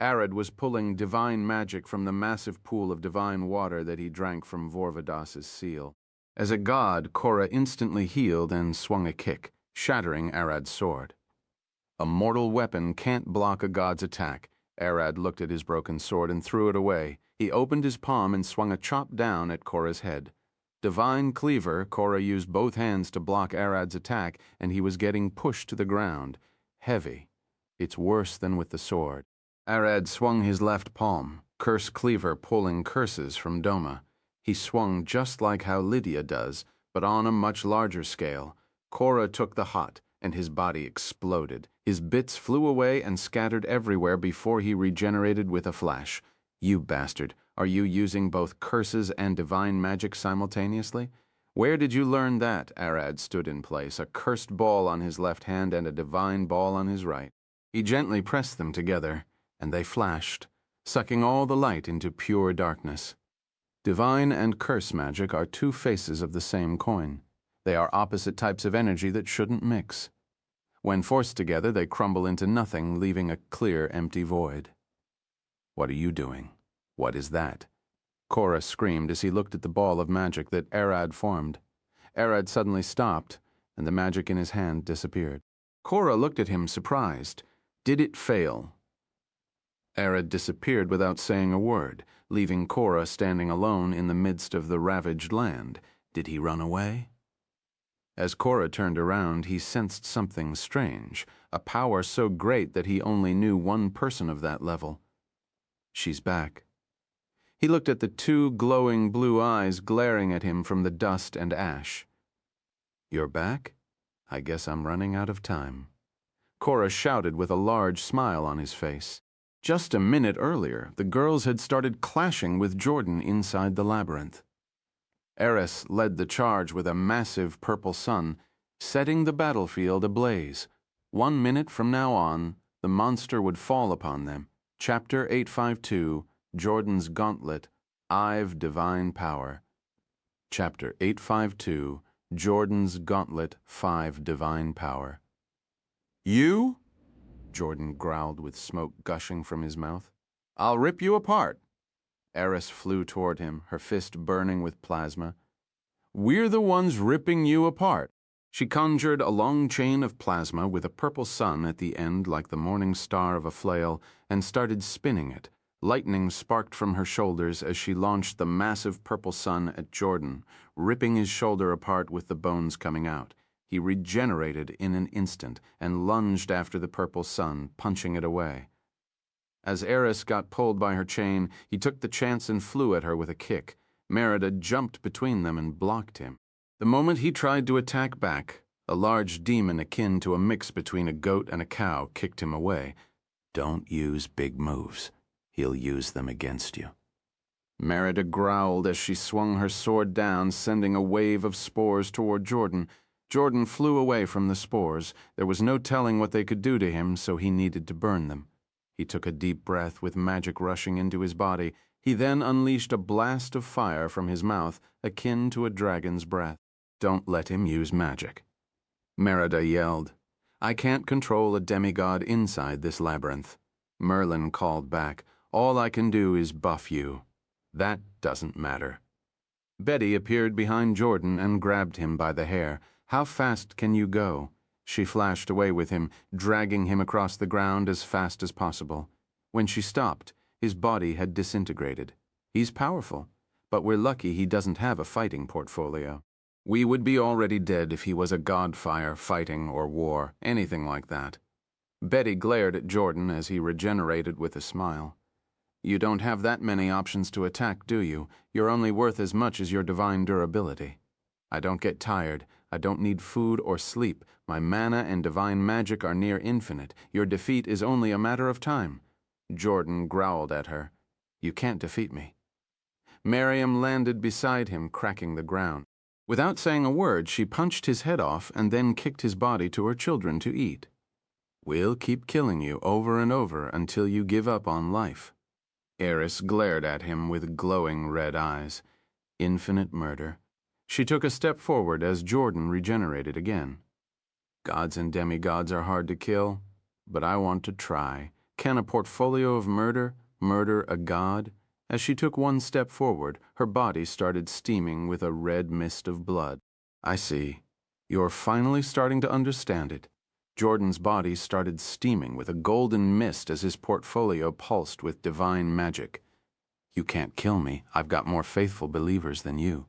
Arad was pulling divine magic from the massive pool of divine water that he drank from Vorvadas's seal. As a god, Korra instantly healed and swung a kick, shattering Arad's sword. A mortal weapon can't block a god's attack. Arad looked at his broken sword and threw it away. He opened his palm and swung a chop down at Korra's head. Divine Cleaver, Korra used both hands to block Arad's attack, and he was getting pushed to the ground. Heavy. It's worse than with the sword. Arad swung his left palm, Curse Cleaver pulling curses from Doma. He swung just like how Lydia does, but on a much larger scale. Korra took the hot, and his body exploded. His bits flew away and scattered everywhere before he regenerated with a flash. You bastard, are you using both curses and divine magic simultaneously? Where did you learn that? Arad stood in place, a cursed ball on his left hand and a divine ball on his right. He gently pressed them together, and they flashed, sucking all the light into pure darkness. Divine and curse magic are 2 faces of the same coin. They are opposite types of energy that shouldn't mix. When forced together, they crumble into nothing, leaving a clear, empty void. What are you doing? What is that? Cora screamed as he looked at the ball of magic that Arad formed. Arad suddenly stopped, and the magic in his hand disappeared. Cora looked at him surprised. Did it fail? Arad disappeared without saying a word, leaving Cora standing alone in the midst of the ravaged land. Did he run away? As Cora turned around, he sensed something strange, a power so great that he only knew one person of that level. She's back. He looked at the two glowing blue eyes glaring at him from the dust and ash. You're back? I guess I'm running out of time. Cora shouted with a large smile on his face. Just a minute earlier, the girls had started clashing with Jordan inside the labyrinth. Eris led the charge with a massive purple sun, setting the battlefield ablaze. 1 minute from now on, the monster would fall upon them. Chapter 852, Jordan's Gauntlet, I've Divine Power. Chapter 852, Jordan's Gauntlet, 5 Divine Power. You? Jordan growled with smoke gushing from his mouth. I'll rip you apart. Eris flew toward him, her fist burning with plasma. We're the ones ripping you apart. She conjured a long chain of plasma with a purple sun at the end like the morning star of a flail and started spinning it. Lightning sparked from her shoulders as she launched the massive purple sun at Jordan, ripping his shoulder apart with the bones coming out. He regenerated in an instant and lunged after the purple sun, punching it away. As Eris got pulled by her chain, he took the chance and flew at her with a kick. Merida jumped between them and blocked him. The moment he tried to attack back, a large demon akin to a mix between a goat and a cow kicked him away. Don't use big moves. He'll use them against you. Merida growled as she swung her sword down, sending a wave of spores toward Jordan. Jordan flew away from the spores. There was no telling what they could do to him, so he needed to burn them. He took a deep breath with magic rushing into his body. He then unleashed a blast of fire from his mouth, akin to a dragon's breath. Don't let him use magic. Merida yelled. I can't control a demigod inside this labyrinth. Merlin called back. All I can do is buff you. That doesn't matter. Betty appeared behind Jordan and grabbed him by the hair. How fast can you go? She flashed away with him, dragging him across the ground as fast as possible. When she stopped, his body had disintegrated. He's powerful, but we're lucky he doesn't have a fighting portfolio. We would be already dead if he was a godfire, fighting, or war, anything like that. Betty glared at Jordan as he regenerated with a smile. You don't have that many options to attack, do you? You're only worth as much as your divine durability. I don't get tired. I don't need food or sleep. My mana and divine magic are near infinite. Your defeat is only a matter of time. Jordan growled at her. You can't defeat me. Miriam landed beside him, cracking the ground. Without saying a word, she punched his head off and then kicked his body to her children to eat. We'll keep killing you over and over until you give up on life. Eris glared at him with glowing red eyes. Infinite murder. She took a step forward as Jordan regenerated again. Gods and demigods are hard to kill, but I want to try. Can a portfolio of murder murder a god? As she took one step forward, her body started steaming with a red mist of blood. I see. You're finally starting to understand it. Jordan's body started steaming with a golden mist as his portfolio pulsed with divine magic. You can't kill me. I've got more faithful believers than you.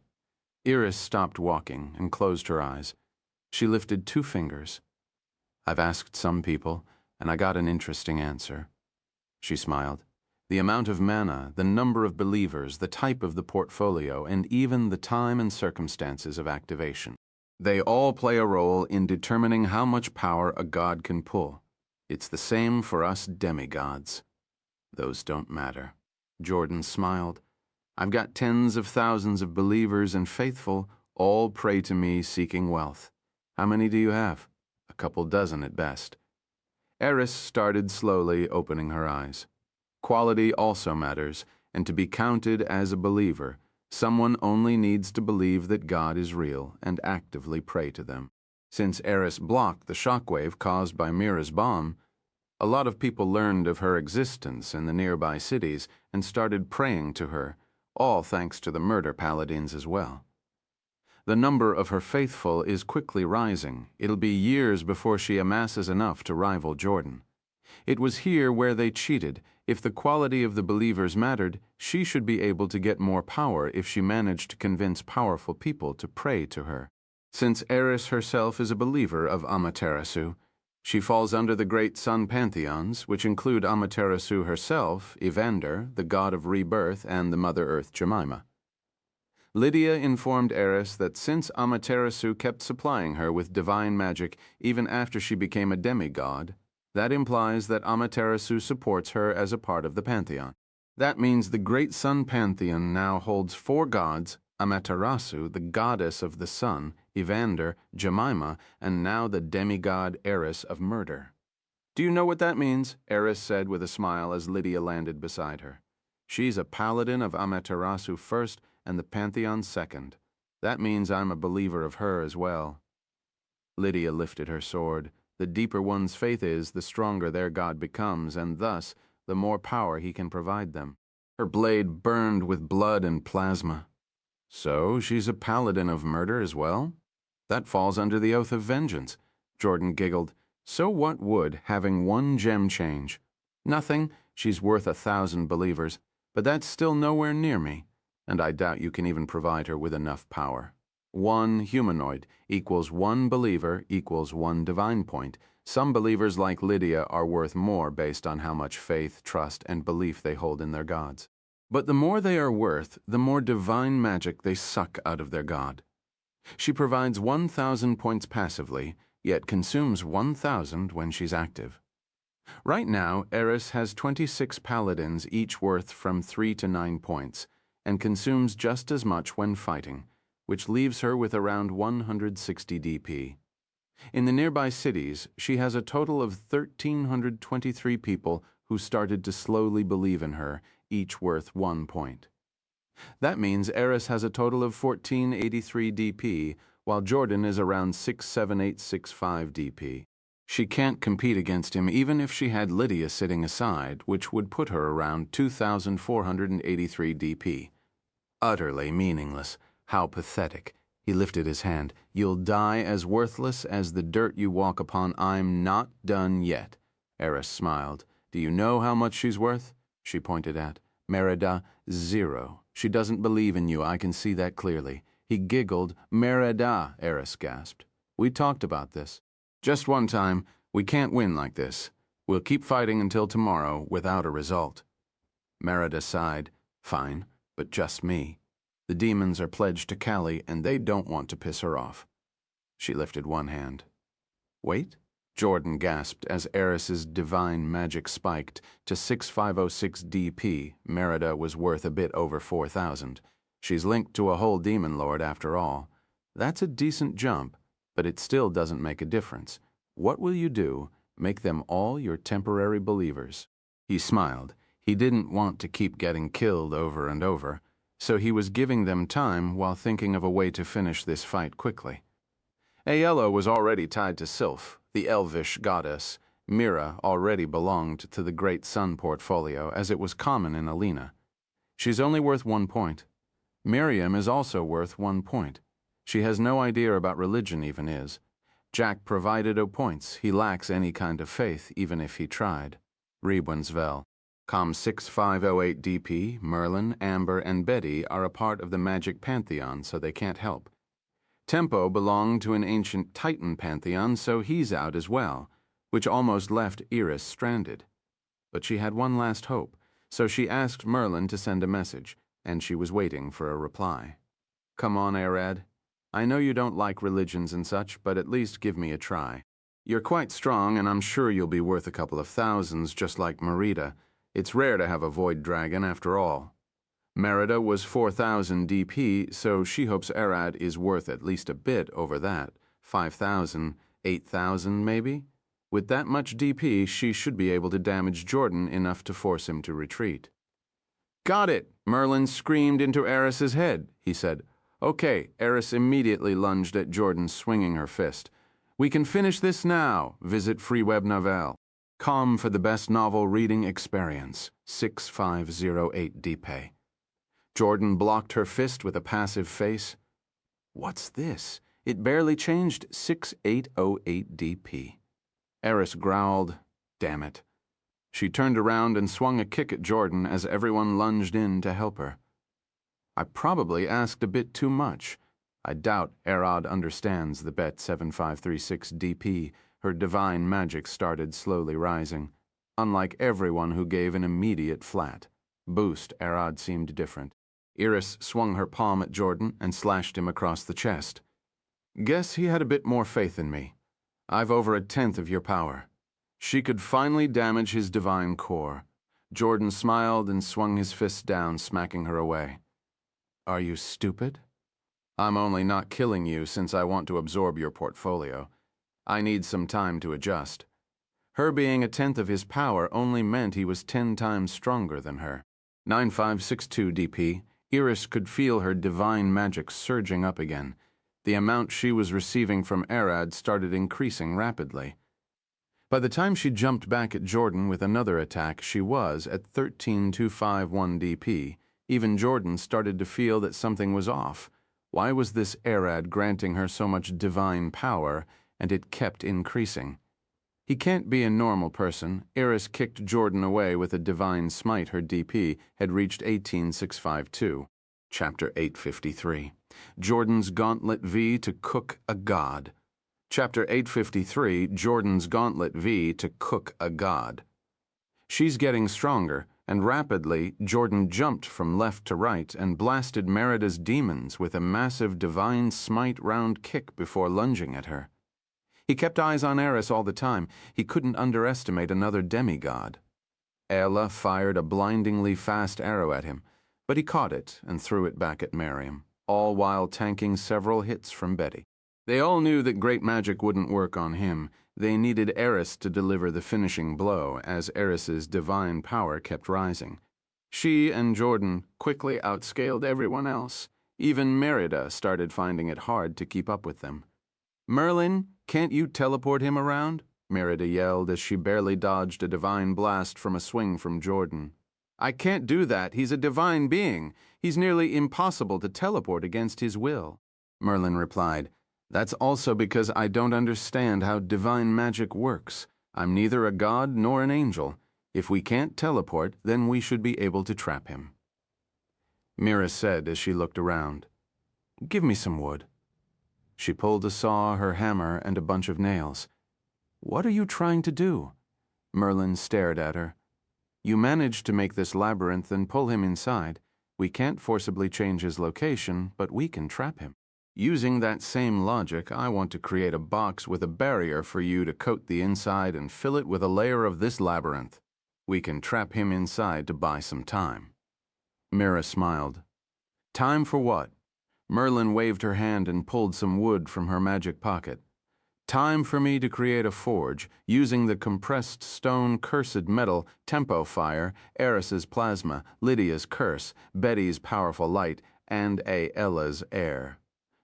Iris stopped walking and closed her eyes. She lifted 2 fingers. I've asked some people, and I got an interesting answer. She smiled. The amount of mana, the number of believers, the type of the portfolio, and even the time and circumstances of activation. They all play a role in determining how much power a god can pull. It's the same for us demigods. Those don't matter. Jordan smiled. I've got tens of thousands of believers and faithful, all pray to me seeking wealth. How many do you have? A couple dozen at best. Eris started slowly opening her eyes. Quality also matters, and to be counted as a believer, someone only needs to believe that God is real and actively pray to them. Since Eris blocked the shockwave caused by Mira's bomb, a lot of people learned of her existence in the nearby cities and started praying to her, all thanks to the murder paladins as well. The number of her faithful is quickly rising. It'll be years before she amasses enough to rival Jordan. It was here where they cheated. If the quality of the believers mattered, she should be able to get more power if she managed to convince powerful people to pray to her. Since Eris herself is a believer of Amaterasu, she falls under the great sun pantheons, which include Amaterasu herself, Evander, the god of rebirth, and the Mother Earth Jemima. Lydia informed Eris that since Amaterasu kept supplying her with divine magic even after she became a demigod, that implies that Amaterasu supports her as a part of the pantheon. That means the great sun pantheon now holds 4 gods: Amaterasu, the goddess of the sun, Evander, Jemima, and now the demigod Eris of murder. "Do you know what that means?" Eris said with a smile as Lydia landed beside her. "She's a paladin of Amaterasu first and the pantheon second. That means I'm a believer of her as well." Lydia lifted her sword. The deeper one's faith is, the stronger their god becomes, and thus, the more power he can provide them. Her blade burned with blood and plasma. "So she's a paladin of murder as well? That falls under the oath of vengeance." Jordan giggled. "So what would having 1 gem change? Nothing. She's worth 1,000 believers, but that's still nowhere near me, and I doubt you can even provide her with enough power. 1 humanoid equals 1 believer equals 1 divine point. Some believers like Lydia are worth more based on how much faith, trust, and belief they hold in their gods. But the more they are worth, the more divine magic they suck out of their god. She provides 1,000 points passively, yet consumes 1,000 when she's active. Right now, Eris has 26 paladins, each worth from 3 to 9 points, and consumes just as much when fighting, which leaves her with around 160 DP. In the nearby cities, she has a total of 1,323 people who started to slowly believe in her, each worth 1 point. That means Eris has a total of 1,483 DP, while Jordan is around 67865 DP. She can't compete against him even if she had Lydia sitting aside, which would put her around 2,483 DP. Utterly meaningless. How pathetic. He lifted his hand. "You'll die as worthless as the dirt you walk upon." "I'm not done yet." Eris smiled. "Do you know how much she's worth?" She pointed at Merida. 0. She doesn't believe in you, I can see that clearly. He giggled. "Merida," Eris gasped. "We talked about this. Just one time. We can't win like this. We'll keep fighting until tomorrow without a result." Merida sighed. "Fine, but just me. The demons are pledged to Callie, and they don't want to piss her off." She lifted one hand. "Wait?" Jordan gasped as Eris's divine magic spiked to 6,506 DP. Merida was worth a bit over 4,000. She's linked to a whole demon lord after all. That's a decent jump, but it still doesn't make a difference. What will you do? Make them all your temporary believers. He smiled. He didn't want to keep getting killed over and over, so he was giving them time while thinking of a way to finish this fight quickly. Aiello was already tied to Sylph, the elvish goddess. Mira already belonged to the Great Sun portfolio, as it was common in Alina. She's only worth 1 point. Miriam is also worth 1 point. She has no idea about religion even is. Jack provided 0 points. He lacks any kind of faith, even if he tried. Rebwensvel. Com 6508 DP, Merlin, Amber, and Betty are a part of the magic pantheon, so they can't help. Tempo belonged to an ancient Titan pantheon, so he's out as well, which almost left Iris stranded. But she had one last hope, so she asked Merlin to send a message, and she was waiting for a reply. "Come on, Arad. I know you don't like religions and such, but at least give me a try. You're quite strong, and I'm sure you'll be worth a couple of thousands, just like Merida. It's rare to have a void dragon, after all." Merida was 4,000 DP, so she hopes Arad is worth at least a bit over that. 5,000, 8,000 maybe? With that much DP, she should be able to damage Jordan enough to force him to retreat. "Got it!" Merlin screamed into Eris's head. He said, "Okay." Eris immediately lunged at Jordan, swinging her fist. "We can finish this now. Visit Free Web Novel. Com for the best novel reading experience. 6508 DP." Jordan blocked her fist with a passive face. What's this? It barely changed 6808 DP. Eris growled, damn it. She turned around and swung a kick at Jordan as everyone lunged in to help her. I probably asked a bit too much. I doubt Erod understands the bet 7536 DP. Her divine magic started slowly rising. Unlike everyone who gave an immediate flat. Boost, Erod seemed different. Iris swung her palm at Jordan and slashed him across the chest. Guess he had a bit more faith in me. I've over 1/10 of your power. She could finally damage his divine core. Jordan smiled and swung his fist down, smacking her away. Are you stupid? I'm only not killing you since I want to absorb your portfolio. I need some time to adjust. Her being 1/10 of his power only meant he was 10 times stronger than her. 9562 DP, Iris could feel her divine magic surging up again. The amount she was receiving from Erod started increasing rapidly. By the time she jumped back at Jordan with another attack, she was at 13251 DP. Even Jordan started to feel that something was off. Why was this Erod granting her so much divine power, and it kept increasing? He can't be a normal person. Iris kicked Jordan away with a divine smite. Her DP had reached 18652. Chapter 853. Jordan's Gauntlet V to cook a god. Chapter 853, Jordan's Gauntlet V to cook a god. She's getting stronger, and rapidly, Jordan jumped from left to right and blasted Merida's demons with a massive divine smite round kick before lunging at her. He kept eyes on Eris all the time. He couldn't underestimate another demigod. Ella fired a blindingly fast arrow at him, but he caught it and threw it back at Miriam, all while tanking several hits from Betty. They all knew that great magic wouldn't work on him. They needed Eris to deliver the finishing blow, as Eris's divine power kept rising. She and Jordan quickly outscaled everyone else. Even Merida started finding it hard to keep up with them. Merlin, can't you teleport him around? Merida yelled as she barely dodged a divine blast from a swing from Jordan. I can't do that. He's a divine being. He's nearly impossible to teleport against his will. Merlin replied, That's also because I don't understand how divine magic works. I'm neither a god nor an angel. If we can't teleport, then we should be able to trap him. Mira said as she looked around, Give me some wood. She pulled a saw, her hammer, and a bunch of nails. What are you trying to do? Merlin stared at her. You managed to make this labyrinth and pull him inside. We can't forcibly change his location, but we can trap him. Using that same logic, I want to create a box with a barrier for you to coat the inside and fill it with a layer of this labyrinth. We can trap him inside to buy some time. Mira smiled. Time for what? Merlin waved her hand and pulled some wood from her magic pocket. Time for me to create a forge, using the compressed stone cursed metal, tempo fire, Eris's plasma, Lydia's curse, Betty's powerful light, and Ella's air.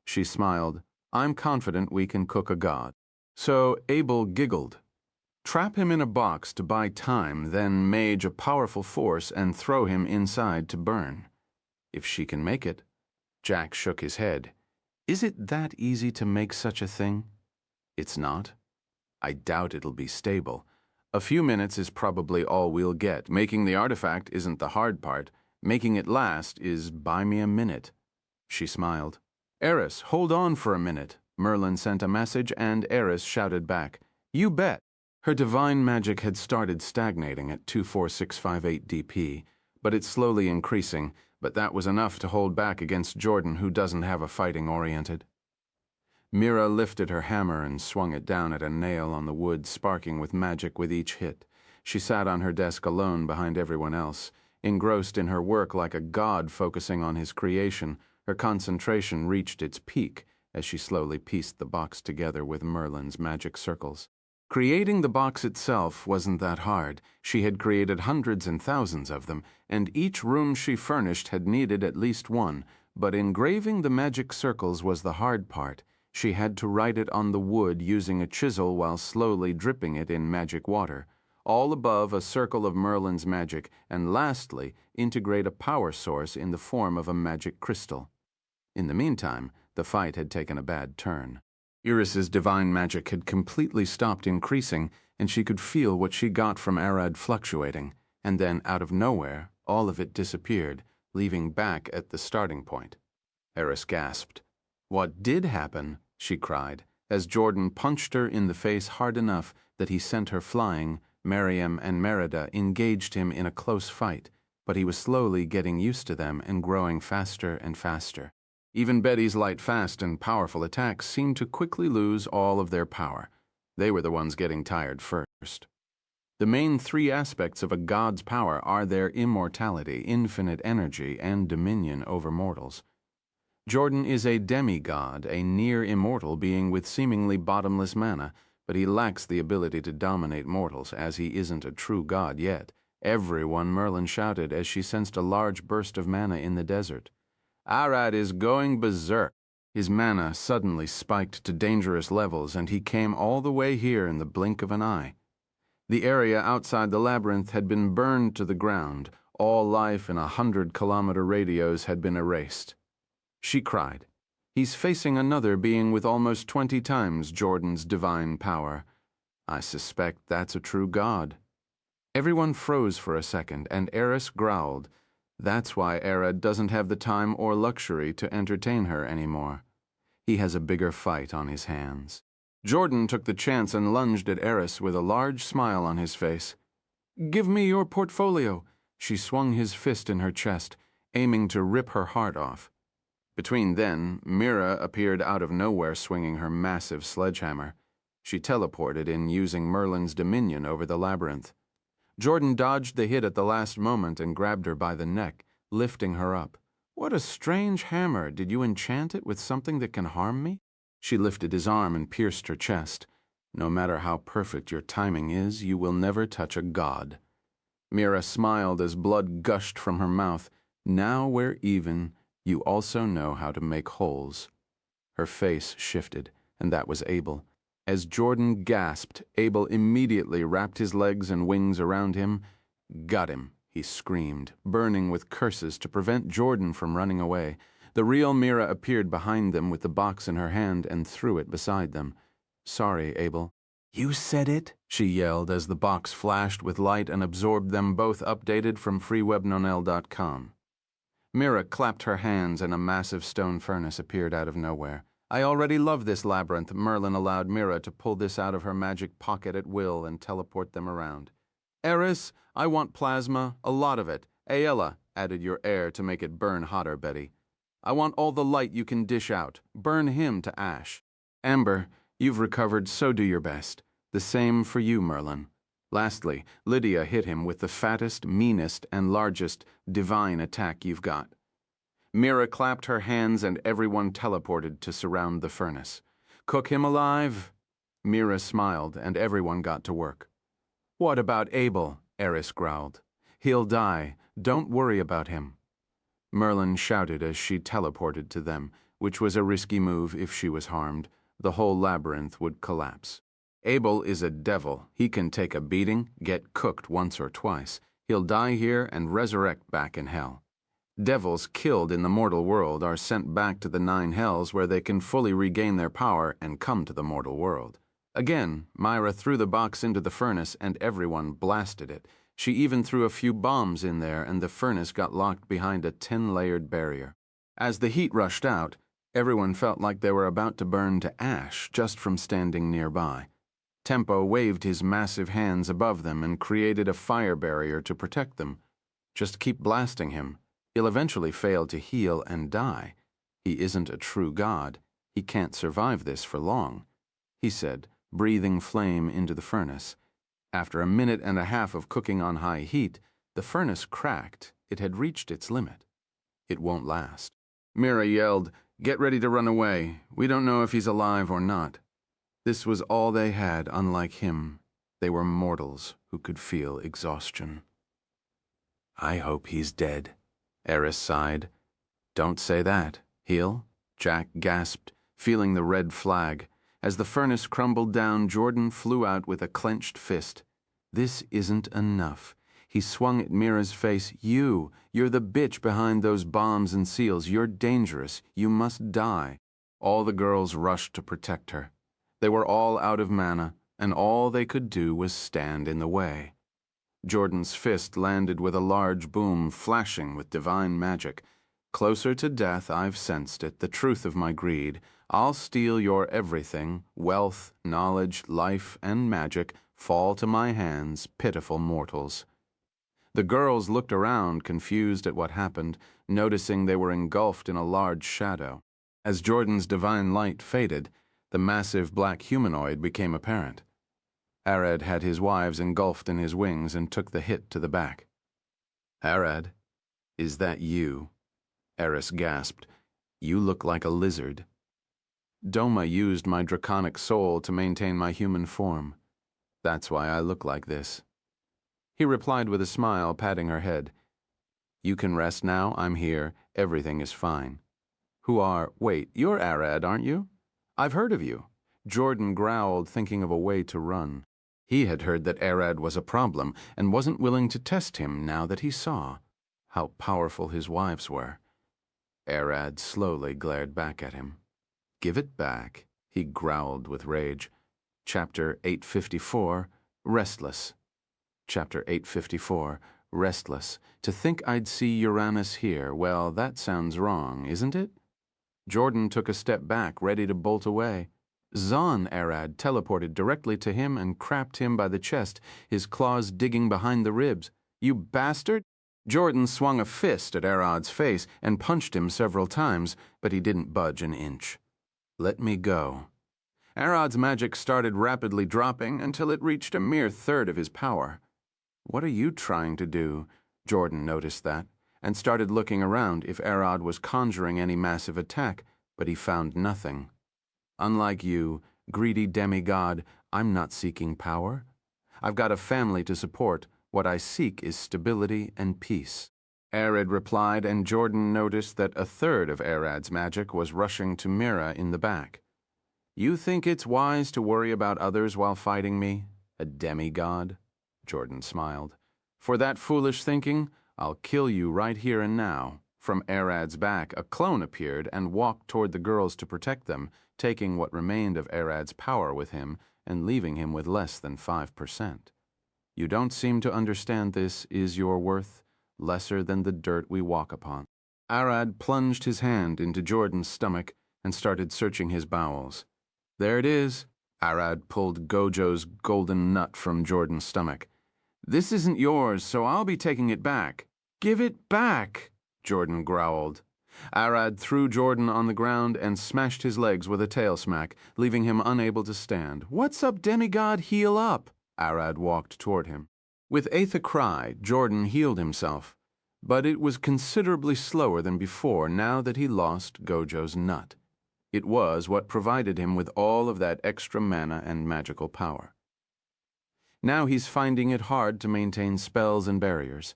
She smiled. I'm confident we can cook a god. So Abel giggled. Trap him in a box to buy time, then mage a powerful force and throw him inside to burn. If she can make it. Jack shook his head. Is it that easy to make such a thing? It's not. I doubt it'll be stable. A few minutes is probably all we'll get. Making the artifact isn't the hard part. Making it last is buy me a minute. She smiled. Eris, hold on for a minute. Merlin sent a message and Eris shouted back, You bet. Her divine magic had started stagnating at 24658 DP, but it's slowly increasing. But that was enough to hold back against Jordan, who doesn't have a fighting-oriented. Mira lifted her hammer and swung it down at a nail on the wood, sparking with magic with each hit. She sat on her desk alone behind everyone else, engrossed in her work like a god focusing on his creation. Her concentration reached its peak as she slowly pieced the box together with Merlin's magic circles. Creating the box itself wasn't that hard. She had created hundreds and thousands of them, and each room she furnished had needed at least one, but engraving the magic circles was the hard part. She had to write it on the wood using a chisel while slowly dripping it in magic water. all above a circle of Merlin's magic, and lastly, integrate a power source in the form of a magic crystal. In the meantime, the fight had taken a bad turn. Iris's divine magic had completely stopped increasing, and she could feel what she got from Arad fluctuating, and then, out of nowhere, all of it disappeared, leaving back at the starting point. Iris gasped. "What did happen?" she cried, as Jordan punched her in the face hard enough that he sent her flying. Miriam and Merida engaged him in a close fight, but he was slowly getting used to them and growing faster and faster. Even Betty's light, fast, and powerful attacks seemed to quickly lose all of their power. They were the ones getting tired first. The main three aspects of a god's power are their immortality, infinite energy, and dominion over mortals. Jordan is a demigod, a near-immortal being with seemingly bottomless mana, but he lacks the ability to dominate mortals, as he isn't a true god yet. "Everyone," Merlin shouted as she sensed a large burst of mana in the desert. "Arad is going berserk." His mana suddenly spiked to dangerous levels, and he came all the way here in the blink of an eye. The area outside the labyrinth had been burned to the ground. All life in 100-kilometer radios had been erased. She cried. "He's facing another being with almost 20 times Jordan's divine power. I suspect that's a true god." Everyone froze for a second, and Eris growled. That's why Arad doesn't have the time or luxury to entertain her anymore. He has a bigger fight on his hands. Jordan took the chance and lunged at Eris with a large smile on his face. "Give me your portfolio." She swung his fist in her chest, aiming to rip her heart off. Between then, Mira appeared out of nowhere swinging her massive sledgehammer. She teleported in using Merlin's dominion over the labyrinth. Jordan dodged the hit at the last moment and grabbed her by the neck, lifting her up. "What a strange hammer. Did you enchant it with something that can harm me?" She lifted his arm and pierced her chest. "No matter how perfect your timing is, you will never touch a god." Mira smiled as blood gushed from her mouth. "Now we're even. You also know how to make holes." Her face shifted, and that was Abel. As Jordan gasped, Abel immediately wrapped his legs and wings around him. "Got him," he screamed, burning with curses to prevent Jordan from running away. The real Mira appeared behind them with the box in her hand and threw it beside them. "Sorry, Abel." "You said it," she yelled as the box flashed with light and absorbed them both, updated from freewebnonel.com. Mira clapped her hands and a massive stone furnace appeared out of nowhere. "I already love this labyrinth." Merlin allowed Mira to pull this out of her magic pocket at will and teleport them around. "Eris, I want plasma, a lot of it." "Aella," added your heir to make it burn hotter, Betty. "I want all the light you can dish out. Burn him to ash." "Amber, you've recovered, so do your best. The same for you, Merlin." Lastly, Lydia hit him with the fattest, meanest, and largest divine attack you've got. Mira clapped her hands and everyone teleported to surround the furnace. "Cook him alive?" Mira smiled and everyone got to work. "What about Abel?" Eris growled. "He'll die. Don't worry about him." Merlin shouted as she teleported to them, which was a risky move if she was harmed. The whole labyrinth would collapse. "Abel is a devil. He can take a beating, get cooked once or twice. He'll die here and resurrect back in hell. Devils killed in the mortal world are sent back to the 9 hells where they can fully regain their power and come to the mortal world." Again, Myra threw the box into the furnace and everyone blasted it. She even threw a few bombs in there and the furnace got locked behind a 10-layered barrier. As the heat rushed out, everyone felt like they were about to burn to ash just from standing nearby. Tempo waved his massive hands above them and created a fire barrier to protect them. "Just keep blasting him. He'll eventually fail to heal and die. He isn't a true god. He can't survive this for long," he said, breathing flame into the furnace. After a minute and a half of cooking on high heat, the furnace cracked. It had reached its limit. "It won't last." Mira yelled, "Get ready to run away. We don't know if he's alive or not." This was all they had, unlike him. They were mortals who could feel exhaustion. "I hope he's dead," Eris sighed. "Don't say that. He'll?" Jack gasped, feeling the red flag. As the furnace crumbled down, Jordan flew out with a clenched fist. This isn't enough. He swung at Mira's face. You're the bitch behind those bombs and seals. You're dangerous. You must die. All the girls rushed to protect her. They were all out of mana, and all they could do was stand in the way. Jordan's fist landed with a large boom, flashing with divine magic. Closer to death, I've sensed it, the truth of my greed. I'll steal your everything, wealth, knowledge, life, and magic, fall to my hands, pitiful mortals. The girls looked around, confused at what happened, noticing they were engulfed in a large shadow. As Jordan's divine light faded, the massive black humanoid became apparent. Arad had his wives engulfed in his wings and took the hit to the back. "Arad, is that you?" Eris gasped. "You look like a lizard." "Doma used my draconic soul to maintain my human form. That's why I look like this." He replied with a smile, patting her head. "You can rest now. I'm here. Everything is fine." Wait, you're Arad, aren't you? I've heard of you." Jordan growled, thinking of a way to run. He had heard that Arad was a problem and wasn't willing to test him now that he saw how powerful his wives were. Arad slowly glared back at him. "Give it back," he growled with rage. Chapter 854, Restless. Chapter 854, Restless. To think I'd see Uranus here. Well, that sounds wrong, isn't it? Jordan took a step back, ready to bolt away. Zon Arad teleported directly to him and crapped him by the chest, his claws digging behind the ribs. "You bastard!" Jordan swung a fist at Arad's face and punched him several times, but he didn't budge an inch. "Let me go." Arad's magic started rapidly dropping until it reached a mere third of his power. "What are you trying to do?" Jordan noticed that, and started looking around if Arad was conjuring any massive attack, but he found nothing. "Unlike you, greedy demigod, I'm not seeking power. I've got a family to support. What I seek is stability and peace." Arad replied, and Jordan noticed that a third of Arad's magic was rushing to Mira in the back. "You think it's wise to worry about others while fighting me? A demigod?" Jordan smiled. "For that foolish thinking, I'll kill you right here and now." From Arad's back, a clone appeared and walked toward the girls to protect them, taking what remained of Arad's power with him and leaving him with less than 5%. "You don't seem to understand this. Is your worth lesser than the dirt we walk upon?" Arad plunged his hand into Jordan's stomach and started searching his bowels. "There it is." Arad pulled Gojo's golden nut from Jordan's stomach. "This isn't yours, so I'll be taking it back." "Give it back," Jordan growled. Arad threw Jordan on the ground and smashed his legs with a tail smack, leaving him unable to stand. "What's up, demigod? Heal up." Arad walked toward him. With a cry, Jordan healed himself, but it was considerably slower than before now that he lost Gojo's nut. It was what provided him with all of that extra mana and magical power. Now he's finding it hard to maintain spells and barriers.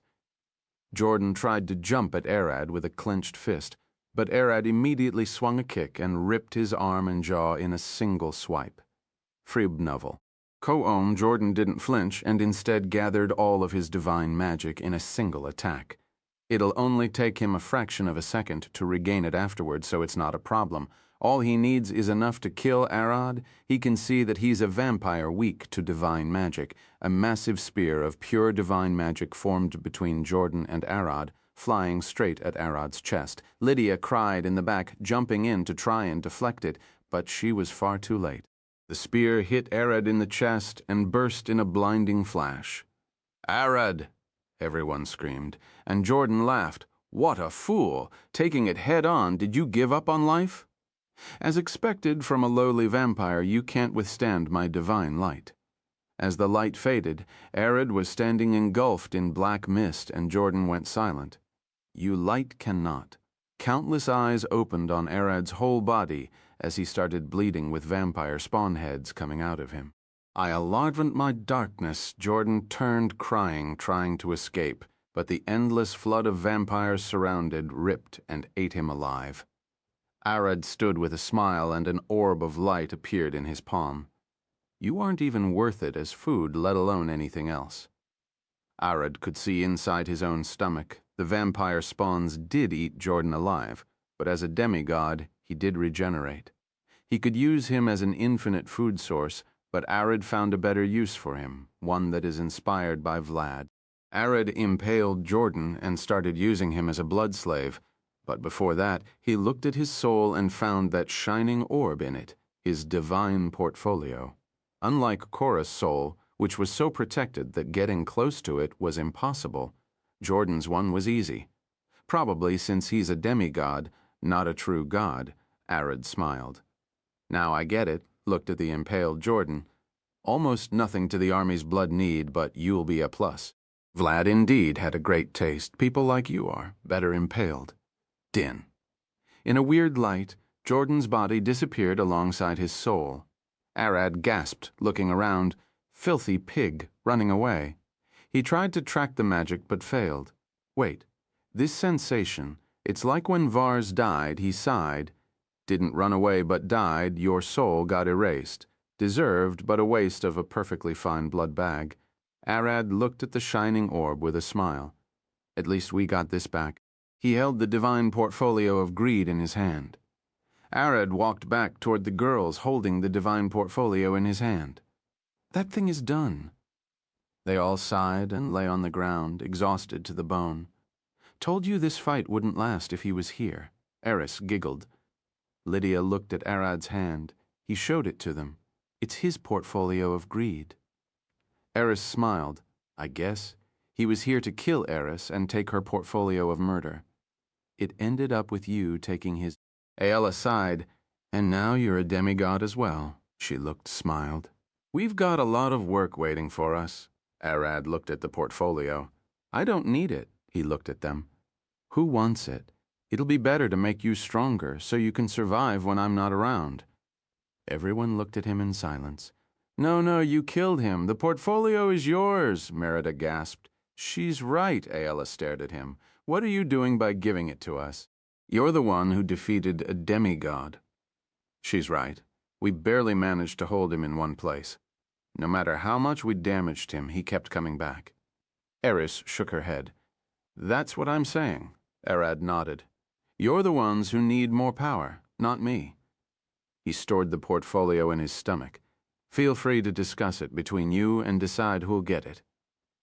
Jordan tried to jump at Arad with a clenched fist, but Arad immediately swung a kick and ripped his arm and jaw in a single swipe. Fribnovel. Ko-Om, Jordan didn't flinch and instead gathered all of his divine magic in a single attack. It'll only take him a fraction of a second to regain it afterward, so it's not a problem. All he needs is enough to kill Arad. He can see that he's a vampire weak to divine magic. A massive spear of pure divine magic formed between Jordan and Arad, flying straight at Arad's chest. Lydia cried in the back, jumping in to try and deflect it, but she was far too late. The spear hit Arad in the chest and burst in a blinding flash. "Arad!" everyone screamed, and Jordan laughed. "What a fool! Taking it head on, did you give up on life?" "As expected from a lowly vampire, you can't withstand my divine light." As the light faded, Arad was standing engulfed in black mist, and Jordan went silent. "You light cannot." Countless eyes opened on Arad's whole body as he started bleeding with vampire spawn heads coming out of him. "I'll augment my darkness." Jordan turned crying, trying to escape, but the endless flood of vampires surrounded, ripped, and ate him alive. Arad stood with a smile, and an orb of light appeared in his palm. You aren't even worth it as food, let alone anything else. Arad could see inside his own stomach. The vampire spawns did eat Jordan alive, but as a demigod, he did regenerate. He could use him as an infinite food source, but Arad found a better use for him, one that is inspired by Vlad. Arad impaled Jordan and started using him as a blood slave, but before that, he looked at his soul and found that shining orb in it, his divine portfolio. Unlike Korra's soul, which was so protected that getting close to it was impossible, Jordan's one was easy. Probably since he's a demigod, not a true god, Arad smiled. Now I get it, looked at the impaled Jordan. Almost nothing to the army's blood need, but you'll be a plus. Vlad indeed had a great taste, people like you are, better impaled. Din. In a weird light, Jordan's body disappeared alongside his soul. Arad gasped, looking around. Filthy pig, running away. He tried to track the magic but failed. Wait, this sensation, it's like when Vars died, he sighed. Didn't run away but died, your soul got erased. Deserved, but a waste of a perfectly fine blood bag. Arad looked at the shining orb with a smile. At least we got this back. He held the divine portfolio of greed in his hand. Arad walked back toward the girls holding the divine portfolio in his hand. That thing is done. They all sighed and lay on the ground, exhausted to the bone. Told you this fight wouldn't last if he was here. Eris giggled. Lydia looked at Arad's hand. He showed it to them. It's his portfolio of greed. Eris smiled. I guess. He was here to kill Eris and take her portfolio of murder. It ended up with you taking his... Aella sighed. And now you're a demigod as well. She smiled. We've got a lot of work waiting for us. Arad looked at the portfolio. I don't need it. He looked at them. Who wants it? It'll be better to make you stronger so you can survive when I'm not around. Everyone looked at him in silence. No, you killed him. The portfolio is yours, Merida gasped. She's right, Aella stared at him. What are you doing by giving it to us? You're the one who defeated a demigod. She's right. We barely managed to hold him in one place. No matter how much we damaged him, he kept coming back. Eris shook her head. That's what I'm saying. Arad nodded. You're the ones who need more power, not me. He stored the portfolio in his stomach. Feel free to discuss it between you and decide who'll get it.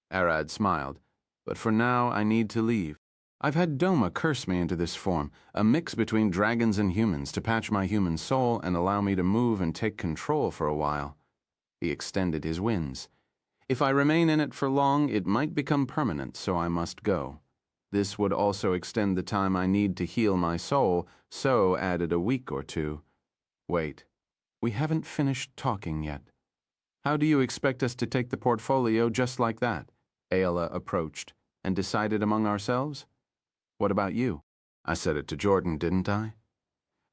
Arad smiled. But for now, I need to leave. I've had Doma curse me into this form, a mix between dragons and humans to patch my human soul and allow me to move and take control for a while. He extended his wings. If I remain in it for long, it might become permanent, so I must go. This would also extend the time I need to heal my soul, so added a week or two. Wait, we haven't finished talking yet. How do you expect us to take the portfolio just like that? Aella approached. And decided among ourselves? What about you? I said it to Jordan, didn't I?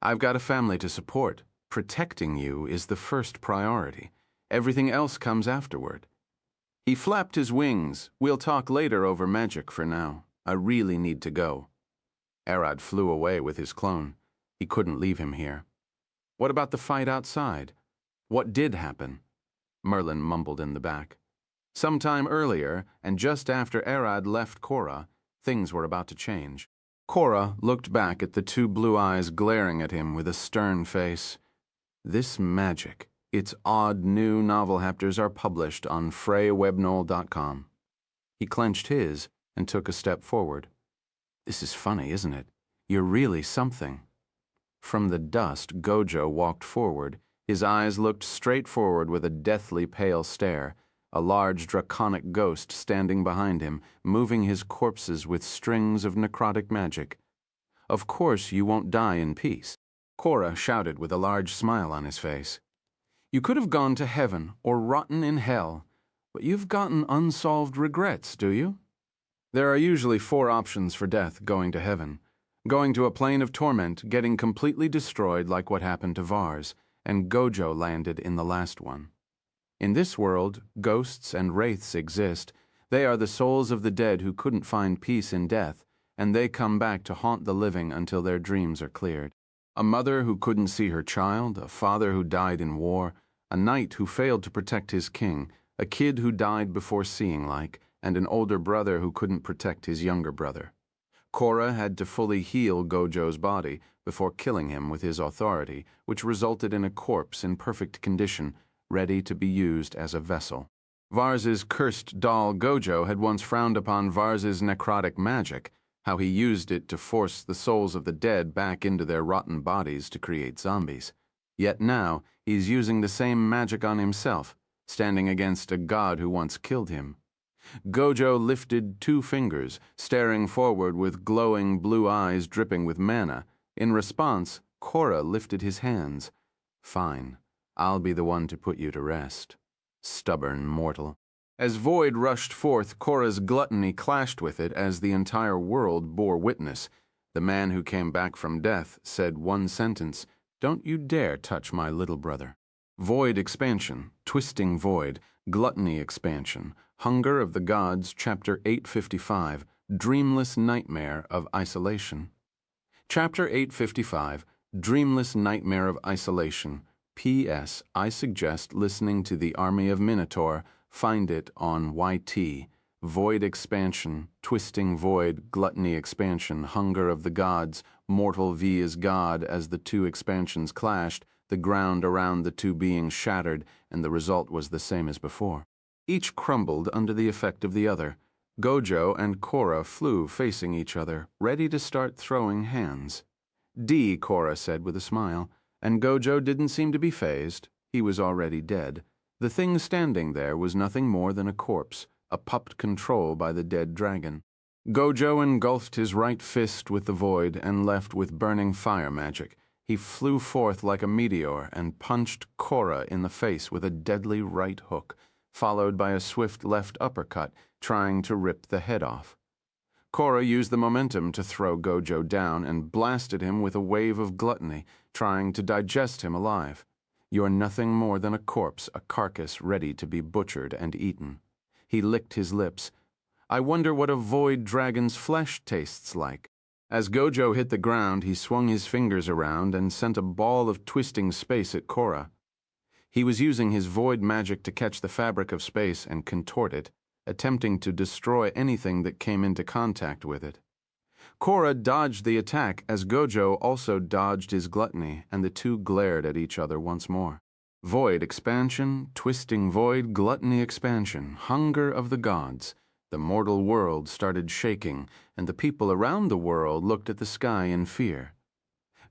I've got a family to support. Protecting you is the first priority. Everything else comes afterward. He flapped his wings. We'll talk later over magic for now. I really need to go. Arad flew away with his clone. He couldn't leave him here. What about the fight outside? What did happen? Merlin mumbled in the back. Sometime earlier, and just after Arad left Korra, things were about to change. Korra looked back at the two blue eyes glaring at him with a stern face. This magic, its odd new novel hapters are published on freywebnoll.com. He clenched his and took a step forward. This is funny, isn't it? You're really something. From the dust, Gojo walked forward. His eyes looked straight forward with a deathly pale stare, a large draconic ghost standing behind him, moving his corpses with strings of necrotic magic. Of course you won't die in peace. Korra shouted with a large smile on his face. You could have gone to heaven or rotten in hell, but you've gotten unsolved regrets, do you? There are usually 4 options for death going to heaven. Going to a plane of torment, getting completely destroyed like what happened to Vars, and Gojo landed in the last one. In this world, ghosts and wraiths exist. They are the souls of the dead who couldn't find peace in death, and they come back to haunt the living until their dreams are cleared. A mother who couldn't see her child, a father who died in war, a knight who failed to protect his king, a kid who died before seeing like, and an older brother who couldn't protect his younger brother. Korra had to fully heal Gojo's body before killing him with his authority, which resulted in a corpse in perfect condition, ready to be used as a vessel. Vars's cursed doll Gojo had once frowned upon Vars's necrotic magic, how he used it to force the souls of the dead back into their rotten bodies to create zombies. Yet now, he's using the same magic on himself, standing against a god who once killed him. Gojo lifted 2 fingers, staring forward with glowing blue eyes dripping with mana. In response, Korra lifted his hands. Fine, I'll be the one to put you to rest. Stubborn mortal. As Void rushed forth, Korra's gluttony clashed with it as the entire world bore witness. The man who came back from death said one sentence, "Don't you dare touch my little brother." Void expansion, twisting void, gluttony expansion, hunger of the gods, chapter 855, dreamless nightmare of isolation. Chapter 855, dreamless nightmare of isolation. P.S. I suggest listening to the Army of Minotaur. Find it on YT. Void expansion, twisting void, gluttony expansion, hunger of the gods, mortal v is god. As the 2 expansions clashed, the ground around the 2 beings shattered, and the result was the same as before. Each crumbled under the effect of the other. Gojo and Korra flew facing each other, ready to start throwing hands. D, Korra said with a smile, and Gojo didn't seem to be fazed. He was already dead. The thing standing there was nothing more than a corpse, a pupped control by the dead dragon. Gojo engulfed his right fist with the void and left with burning fire magic. He flew forth like a meteor and punched Korra in the face with a deadly right hook, followed by a swift left uppercut, trying to rip the head off. Korra used the momentum to throw Gojo down and blasted him with a wave of gluttony, trying to digest him alive. You're nothing more than a corpse, a carcass ready to be butchered and eaten. He licked his lips. I wonder what a void dragon's flesh tastes like. As Gojo hit the ground, he swung his fingers around and sent a ball of twisting space at Korra. He was using his void magic to catch the fabric of space and contort it, attempting to destroy anything that came into contact with it. Korra dodged the attack as Gojo also dodged his gluttony, and the 2 glared at each other once more. Void expansion, twisting void, gluttony expansion, hunger of the gods. The mortal world started shaking, and the people around the world looked at the sky in fear.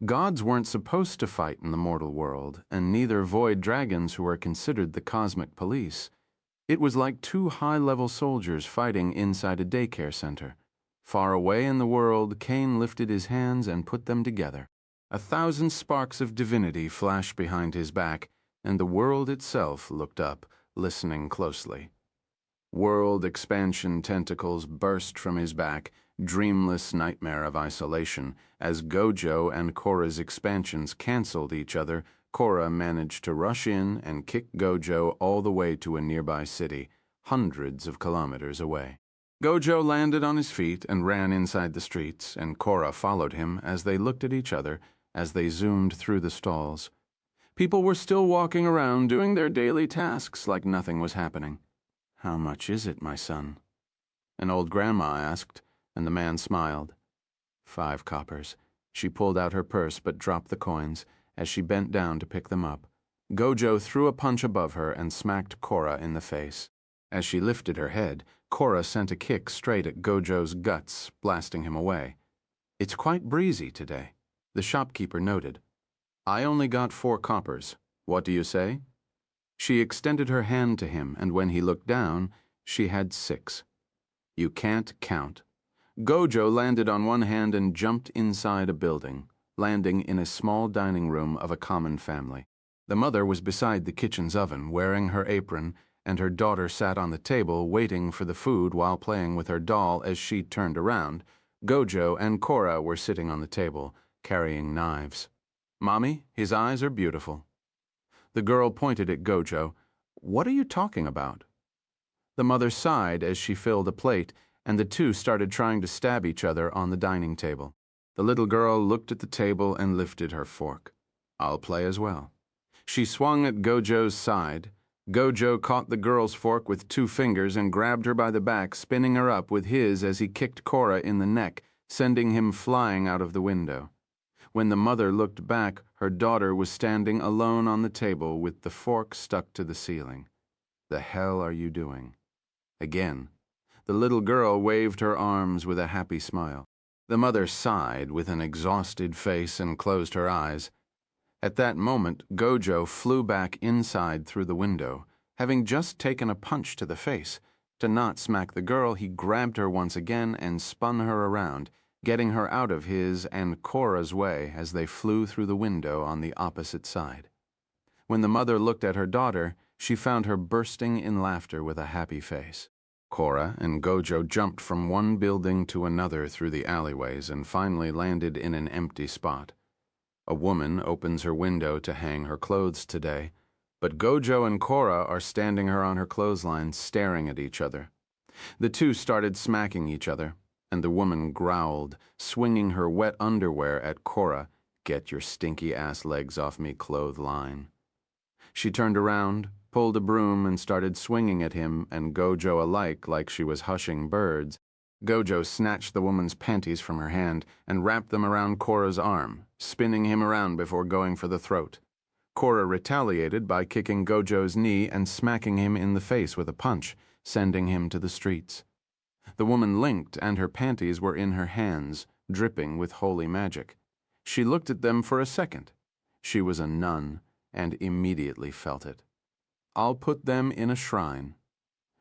Gods weren't supposed to fight in the mortal world, and neither void dragons who are considered the cosmic police. It was like 2 high-level soldiers fighting inside a daycare center. Far away in the world, Cain lifted his hands and put them together. 1,000 sparks of divinity flashed behind his back, and the world itself looked up, listening closely. World expansion tentacles burst from his back, dreamless nightmare of isolation. As Gojo and Korra's expansions canceled each other, Korra managed to rush in and kick Gojo all the way to a nearby city, hundreds of kilometers away. Gojo landed on his feet and ran inside the streets, and Korra followed him as they looked at each other as they zoomed through the stalls. People were still walking around doing their daily tasks like nothing was happening. "How much is it, my son?" an old grandma asked, and the man smiled. 5 coppers. She pulled out her purse but dropped the coins as she bent down to pick them up. Gojo threw a punch above her and smacked Korra in the face. As she lifted her head, Korra sent a kick straight at Gojo's guts, blasting him away. "It's quite breezy today," the shopkeeper noted. "I only got 4 coppers. What do you say?" She extended her hand to him, and when he looked down, she had 6. "You can't count." Gojo landed on one hand and jumped inside a building, landing in a small dining room of a common family. The mother was beside the kitchen's oven, wearing her apron, and her daughter sat on the table waiting for the food while playing with her doll. As she turned around, Gojo and Korra were sitting on the table, carrying knives. "Mommy, his eyes are beautiful." The girl pointed at Gojo. "What are you talking about?" The mother sighed as she filled a plate, and the 2 started trying to stab each other on the dining table. The little girl looked at the table and lifted her fork. "I'll play as well." She swung at Gojo's side. Gojo caught the girl's fork with 2 fingers and grabbed her by the back, spinning her up with his as he kicked Korra in the neck, sending him flying out of the window. When the mother looked back, her daughter was standing alone on the table with the fork stuck to the ceiling. "The hell are you doing?" Again, the little girl waved her arms with a happy smile. The mother sighed with an exhausted face and closed her eyes. At that moment, Gojo flew back inside through the window, having just taken a punch to the face. To not smack the girl, he grabbed her once again and spun her around, getting her out of his and Korra's way as they flew through the window on the opposite side. When the mother looked at her daughter, she found her bursting in laughter with a happy face. Korra and Gojo jumped from one building to another through the alleyways and finally landed in an empty spot. A woman opens her window to hang her clothes today, but Gojo and Korra are standing her on her clothesline, staring at each other. The two started smacking each other, and the woman growled, swinging her wet underwear at Korra. "Get your stinky ass legs off me, clothesline." She turned around, pulled a broom, and started swinging at him and Gojo alike like she was hushing birds. Gojo snatched the woman's panties from her hand and wrapped them around Korra's arm, spinning him around before going for the throat. Korra retaliated by kicking Gojo's knee and smacking him in the face with a punch, sending him to the streets. The woman linked, and her panties were in her hands, dripping with holy magic. She looked at them for a second. She was a nun, and immediately felt it. "I'll put them in a shrine."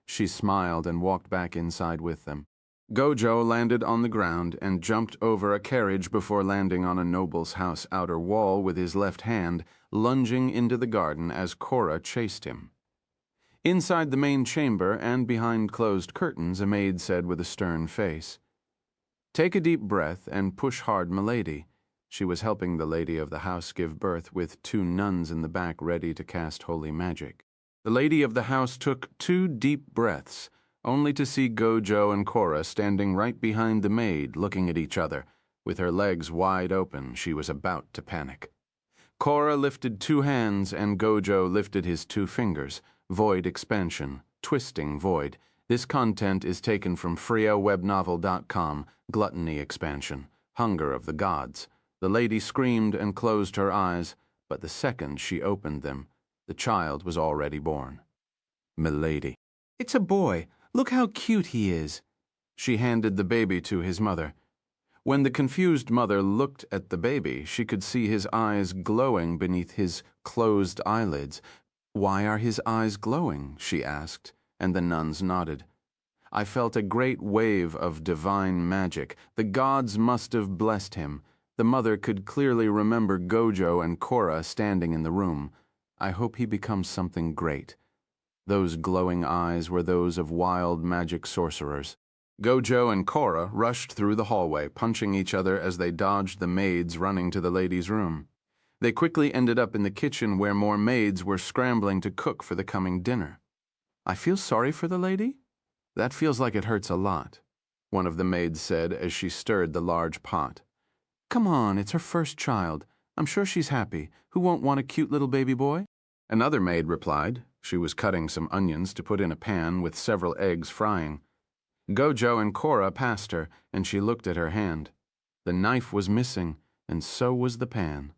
She smiled and walked back inside with them. Gojo landed on the ground and jumped over a carriage before landing on a noble's house outer wall with his left hand, lunging into the garden as Korra chased him. Inside the main chamber and behind closed curtains, a maid said with a stern face, "Take a deep breath and push hard, milady." She was helping the lady of the house give birth with 2 nuns in the back ready to cast holy magic. The lady of the house took 2 deep breaths, only to see Gojo and Korra standing right behind the maid, looking at each other. With her legs wide open, she was about to panic. Korra lifted 2 hands and Gojo lifted his 2 fingers. Void expansion, twisting void. This content is taken from freowebnovel.com, gluttony expansion, hunger of the gods. The lady screamed and closed her eyes, but the second she opened them, the child was already born. "Milady." "It's a boy. Look how cute he is." She handed the baby to his mother. When the confused mother looked at the baby, she could see his eyes glowing beneath his closed eyelids. "Why are his eyes glowing?" she asked, and the nuns nodded. I felt a great wave of divine magic. The gods must have blessed him. The mother could clearly remember Gojo and Korra standing in the room. I hope he becomes something great. Those glowing eyes were those of wild magic sorcerers. Gojo and Korra rushed through the hallway, punching each other as they dodged the maids running to the lady's room. They quickly ended up in the kitchen where more maids were scrambling to cook for the coming dinner. "I feel sorry for the lady? That feels like it hurts a lot," one of the maids said as she stirred the large pot. "Come on, it's her first child. I'm sure she's happy. Who won't want a cute little baby boy?" Another maid replied. She was cutting some onions to put in a pan with several eggs frying. Gojo and Korra passed her, and she looked at her hand. The knife was missing, and so was the pan.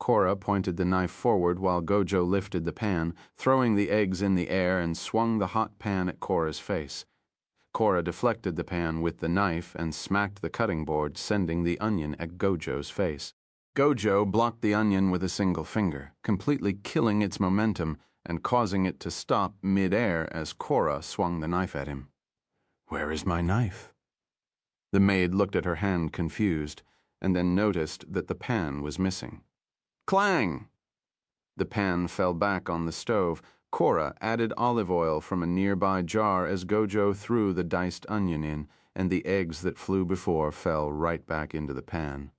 Korra pointed the knife forward while Gojo lifted the pan, throwing the eggs in the air and swung the hot pan at Korra's face. Korra deflected the pan with the knife and smacked the cutting board, sending the onion at Gojo's face. Gojo blocked the onion with a single finger, completely killing its momentum and causing it to stop mid-air as Korra swung the knife at him. "Where is my knife?" The maid looked at her hand confused, and then noticed that the pan was missing. Clang! The pan fell back on the stove. Korra added olive oil from a nearby jar as Gojo threw the diced onion in, and the eggs that flew before fell right back into the pan.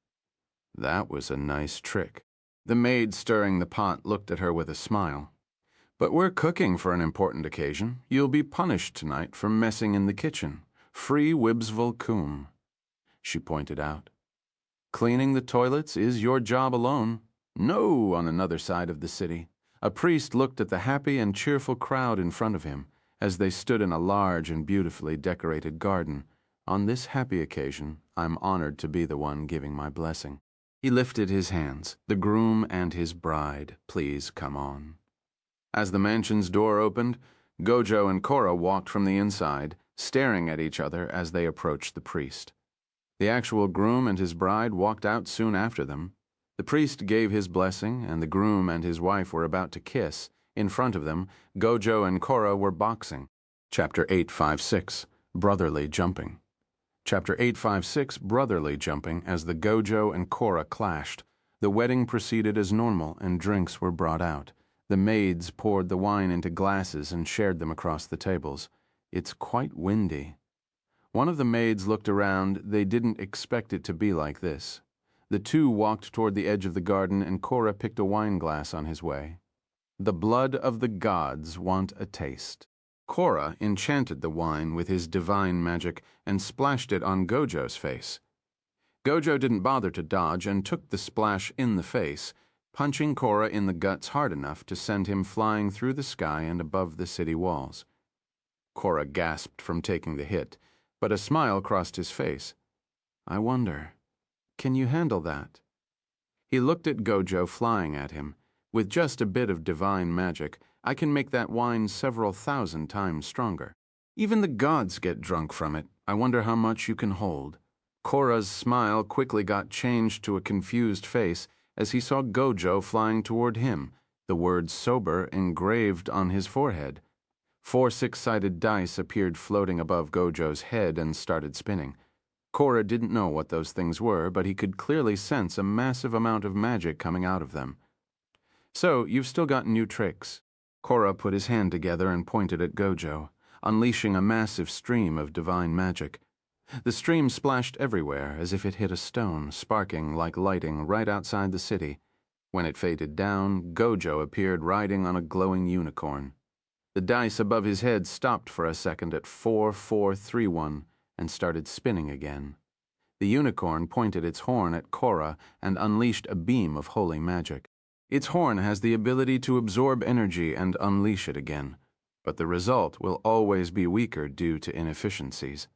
That was a nice trick. The maid stirring the pot looked at her with a smile. "But we're cooking for an important occasion. You'll be punished tonight for messing in the kitchen. Free Wibsville Coom," she pointed out. "Cleaning the toilets is your job alone." No, on another side of the city. A priest looked at the happy and cheerful crowd in front of him as they stood in a large and beautifully decorated garden. On this happy occasion, I'm honored to be the one giving my blessing. He lifted his hands. The groom and his bride, please come on. As the mansion's door opened, Gojo and Korra walked from the inside, staring at each other as they approached the priest. The actual groom and his bride walked out soon after them. The priest gave his blessing, and the groom and his wife were about to kiss. In front of them, Gojo and Korra were boxing. Chapter 856, Brotherly Jumping. Chapter 856, Brotherly Jumping, as the Gojo and Korra clashed. The wedding proceeded as normal, and drinks were brought out. The maids poured the wine into glasses and shared them across the tables. It's quite windy. One of the maids looked around. They didn't expect it to be like this. The two walked toward the edge of the garden, and Korra picked a wine glass on his way. The blood of the gods want a taste. Korra enchanted the wine with his divine magic and splashed it on Gojo's face. Gojo didn't bother to dodge and took the splash in the face, punching Korra in the guts hard enough to send him flying through the sky and above the city walls. Korra gasped from taking the hit, but a smile crossed his face. I wonder, can you handle that? He looked at Gojo flying at him. With just a bit of divine magic, I can make that wine several thousand times stronger. Even the gods get drunk from it. I wonder how much you can hold. Korra's smile quickly got changed to a confused face as he saw Gojo flying toward him, the word sober engraved on his forehead. 4 six-sided dice appeared floating above Gojo's head and started spinning. Korra didn't know what those things were, but he could clearly sense a massive amount of magic coming out of them. So, you've still got new tricks. Korra put his hand together and pointed at Gojo, unleashing a massive stream of divine magic. The stream splashed everywhere as if it hit a stone, sparking like lighting right outside the city. When it faded down, Gojo appeared riding on a glowing unicorn. The dice above his head stopped for a second at 4431 and started spinning again. The unicorn pointed its horn at Korra and unleashed a beam of holy magic. Its horn has the ability to absorb energy and unleash it again, but the result will always be weaker due to inefficiencies.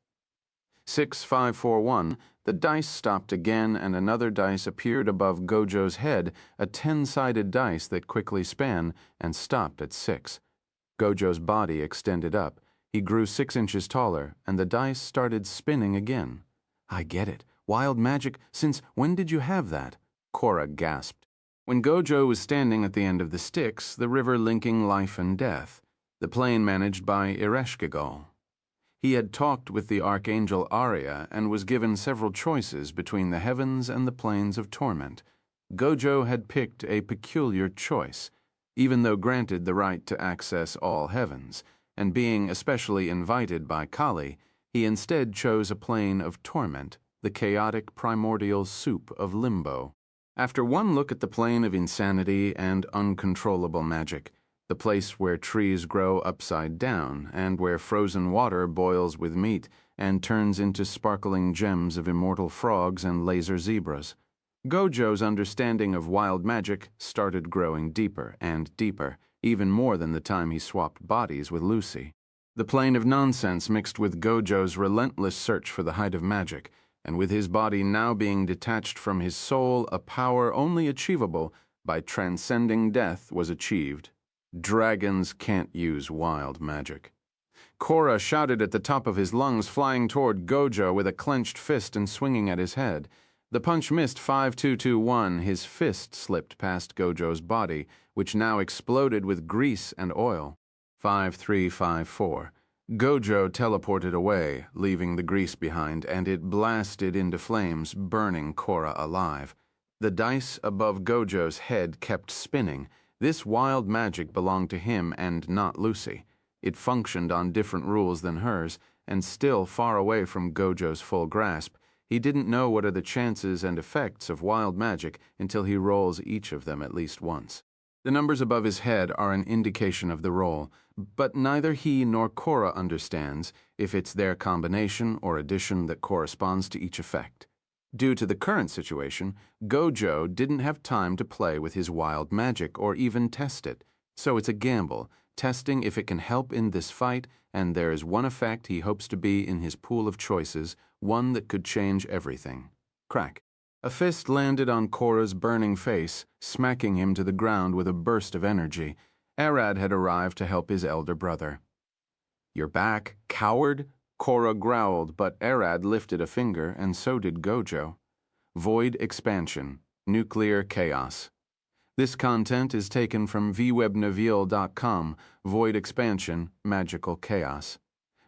6541, the dice stopped again and another dice appeared above Gojo's head, a 10-sided dice that quickly span and stopped at 6. Gojo's body extended up. He grew 6 inches taller, and the dice started spinning again. I get it. Wild magic. Since when did you have that? Korra gasped. When Gojo was standing at the end of the Styx, the river linking life and death, the plane managed by Ereshkigal. He had talked with the archangel Arya and was given several choices between the heavens and the planes of torment. Gojo had picked a peculiar choice, even though granted the right to access all heavens, and being especially invited by Kali, he instead chose a plane of torment, the chaotic primordial soup of limbo. After one look at the plane of insanity and uncontrollable magic, the place where trees grow upside down and where frozen water boils with meat and turns into sparkling gems of immortal frogs and laser zebras, Gojo's understanding of wild magic started growing deeper and deeper, even more than the time he swapped bodies with Lucy. The plane of nonsense mixed with Gojo's relentless search for the height of magic, and with his body now being detached from his soul, a power only achievable by transcending death was achieved. Dragons can't use wild magic. Korra shouted at the top of his lungs, flying toward Gojo with a clenched fist and swinging at his head. The punch missed 5221. His fist slipped past Gojo's body, which now exploded with grease and oil. 5354. Gojo teleported away, leaving the grease behind, and it blasted into flames, burning Korra alive. The dice above Gojo's head kept spinning. This wild magic belonged to him and not Lucy. It functioned on different rules than hers, and still far away from Gojo's full grasp. He didn't know what are the chances and effects of wild magic until he rolls each of them at least once. The numbers above his head are an indication of the roll, but neither he nor Korra understands if it's their combination or addition that corresponds to each effect. Due to the current situation, Gojo didn't have time to play with his wild magic or even test it, so it's a gamble, testing if it can help in this fight, and there is one effect he hopes to be in his pool of choices, one that could change everything. Crack. A fist landed on Korra's burning face, smacking him to the ground with a burst of energy. Arad had arrived to help his elder brother. "You're back, coward?" Korra growled, but Arad lifted a finger, and so did Gojo. Void expansion, nuclear chaos. This content is taken from vwebnaviel.com, Void expansion, magical chaos.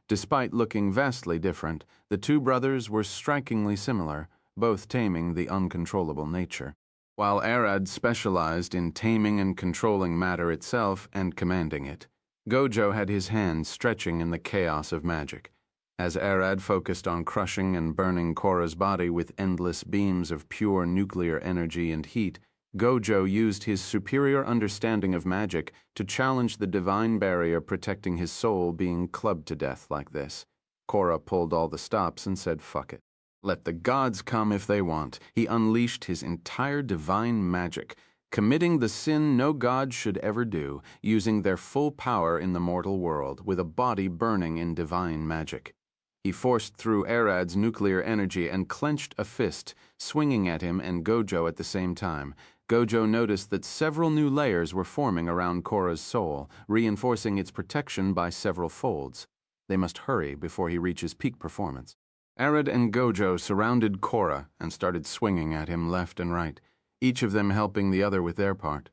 Despite looking vastly different, the two brothers were strikingly similar, both taming the uncontrollable nature. While Arad specialized in taming and controlling matter itself and commanding it, Gojo had his hands stretching in the chaos of magic. As Arad focused on crushing and burning Korra's body with endless beams of pure nuclear energy and heat, Gojo used his superior understanding of magic to challenge the divine barrier protecting his soul being clubbed to death like this. Korra pulled all the stops and said, "Fuck it. Let the gods come if they want." He unleashed his entire divine magic, committing the sin no god should ever do, using their full power in the mortal world, with a body burning in divine magic. He forced through Arad's nuclear energy and clenched a fist, swinging at him and Gojo at the same time. Gojo noticed that several new layers were forming around Korra's soul, reinforcing its protection by several folds. They must hurry before he reaches peak performance. Arad and Gojo surrounded Korra and started swinging at him left and right, each of them helping the other with their part.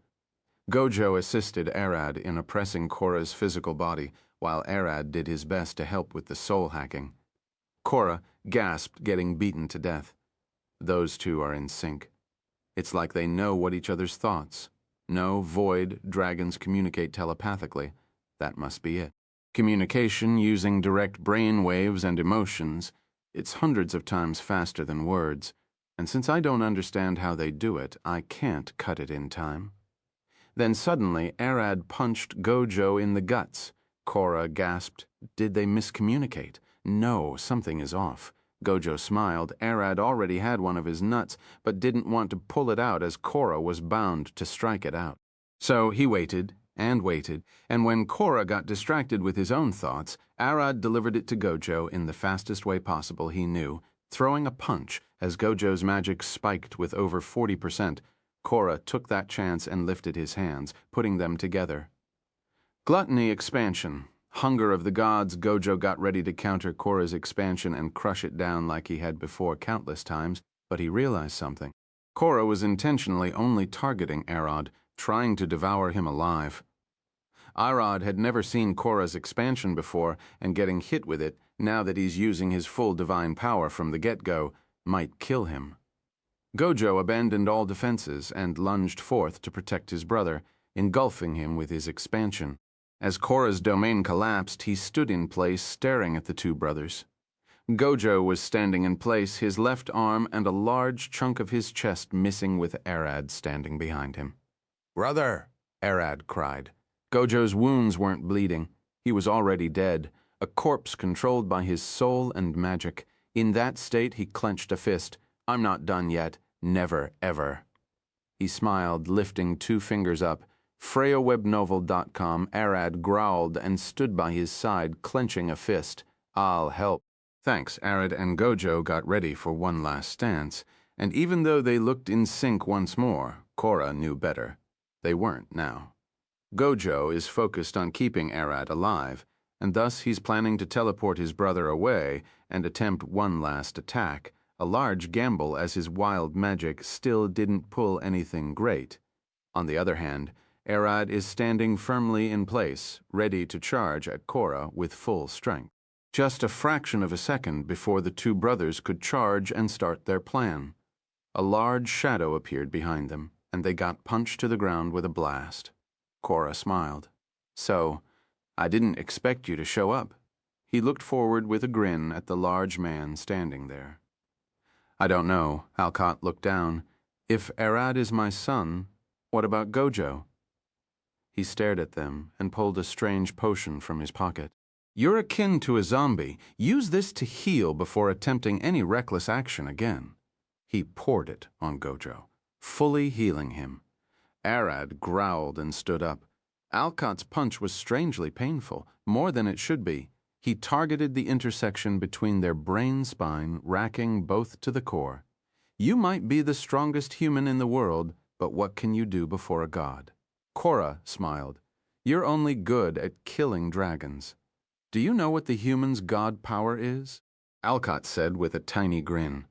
Gojo assisted Arad in oppressing Korra's physical body, while Arad did his best to help with the soul hacking. Korra gasped, getting beaten to death. Those two are in sync. It's like they know what each other's thoughts. No, Void dragons communicate telepathically. That must be it. Communication using direct brain waves and emotions. It's hundreds of times faster than words. And since I don't understand how they do it, I can't cut it in time. Then suddenly, Arad punched Gojo in the guts. Korra gasped. Did they miscommunicate? No, something is off. Gojo smiled. Arad already had one of his nuts, but didn't want to pull it out as Korra was bound to strike it out. So he waited, and when Korra got distracted with his own thoughts, Arad delivered it to Gojo in the fastest way possible he knew, throwing a punch as Gojo's magic spiked with over 40%. Korra took that chance and lifted his hands, putting them together. Gluttony expansion. Hunger of the gods, Gojo got ready to counter Korra's expansion and crush it down like he had before countless times, but he realized something. Korra was intentionally only targeting Arad, trying to devour him alive. Arad had never seen Korra's expansion before, and getting hit with it, now that he's using his full divine power from the get-go, might kill him. Gojo abandoned all defenses and lunged forth to protect his brother, engulfing him with his expansion. As Korra's domain collapsed, he stood in place, staring at the two brothers. Gojo was standing in place, his left arm and a large chunk of his chest missing, with Arad standing behind him. "Brother!" Arad cried. Gojo's wounds weren't bleeding. He was already dead, a corpse controlled by his soul and magic. In that state, he clenched a fist. "I'm not done yet. Never, ever." He smiled, lifting two fingers up. FreyaWebNovel.com, Arad growled and stood by his side, clenching a fist. "I'll help." Thanks, Arad and Gojo got ready for one last stance, and even though they looked in sync once more, Korra knew better. They weren't now. Gojo is focused on keeping Arad alive, and thus he's planning to teleport his brother away and attempt one last attack, a large gamble as his wild magic still didn't pull anything great. On the other hand, Arad is standing firmly in place, ready to charge at Korra with full strength. Just a fraction of a second before the two brothers could charge and start their plan. A large shadow appeared behind them, and they got punched to the ground with a blast. Korra smiled. "So, I didn't expect you to show up." He looked forward with a grin at the large man standing there. "I don't know," Alcott looked down. "If Arad is my son, what about Gojo?" He stared at them and pulled a strange potion from his pocket. "You're akin to a zombie. Use this to heal before attempting any reckless action again." He poured it on Gojo, fully healing him. Arad growled and stood up. Alcott's punch was strangely painful, more than it should be. He targeted the intersection between their brain spine, racking both to the core. You might be the strongest human in the world, but what can you do before a god? Korra smiled. You're only good at killing dragons. Do you know what the human's god power is? Alcott said with a tiny grin.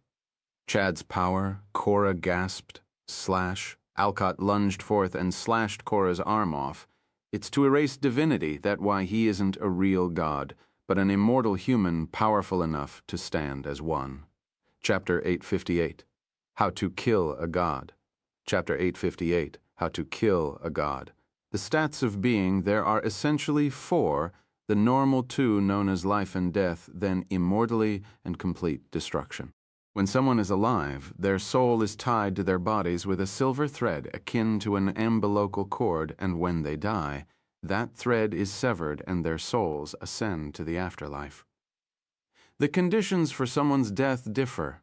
Chad's power, Korra gasped. Slash. Alcott lunged forth and slashed Korra's arm off. It's to erase divinity, that's why he isn't a real god, but an immortal human powerful enough to stand as one. Chapter 858. How to Kill a God. Chapter 858. How to Kill a God. The stats of being, there are essentially four, the normal two known as life and death, then immortality and complete destruction. When someone is alive, their soul is tied to their bodies with a silver thread akin to an umbilical cord, and when they die, that thread is severed and their souls ascend to the afterlife. The conditions for someone's death differ.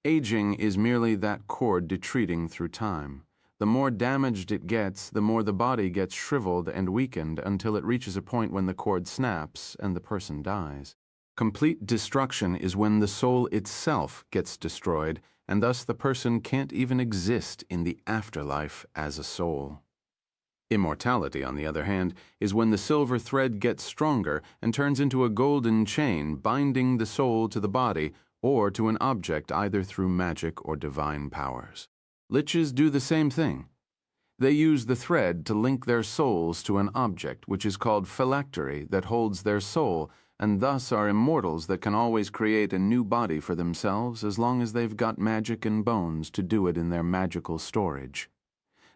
Aging is merely that cord retreating through time. The more damaged it gets, the more the body gets shriveled and weakened until it reaches a point when the cord snaps and the person dies. Complete destruction is when the soul itself gets destroyed, and thus the person can't even exist in the afterlife as a soul. Immortality, on the other hand, is when the silver thread gets stronger and turns into a golden chain binding the soul to the body or to an object either through magic or divine powers. Liches do the same thing. They use the thread to link their souls to an object, which is called phylactery, that holds their soul, and thus are immortals that can always create a new body for themselves as long as they've got magic and bones to do it in their magical storage.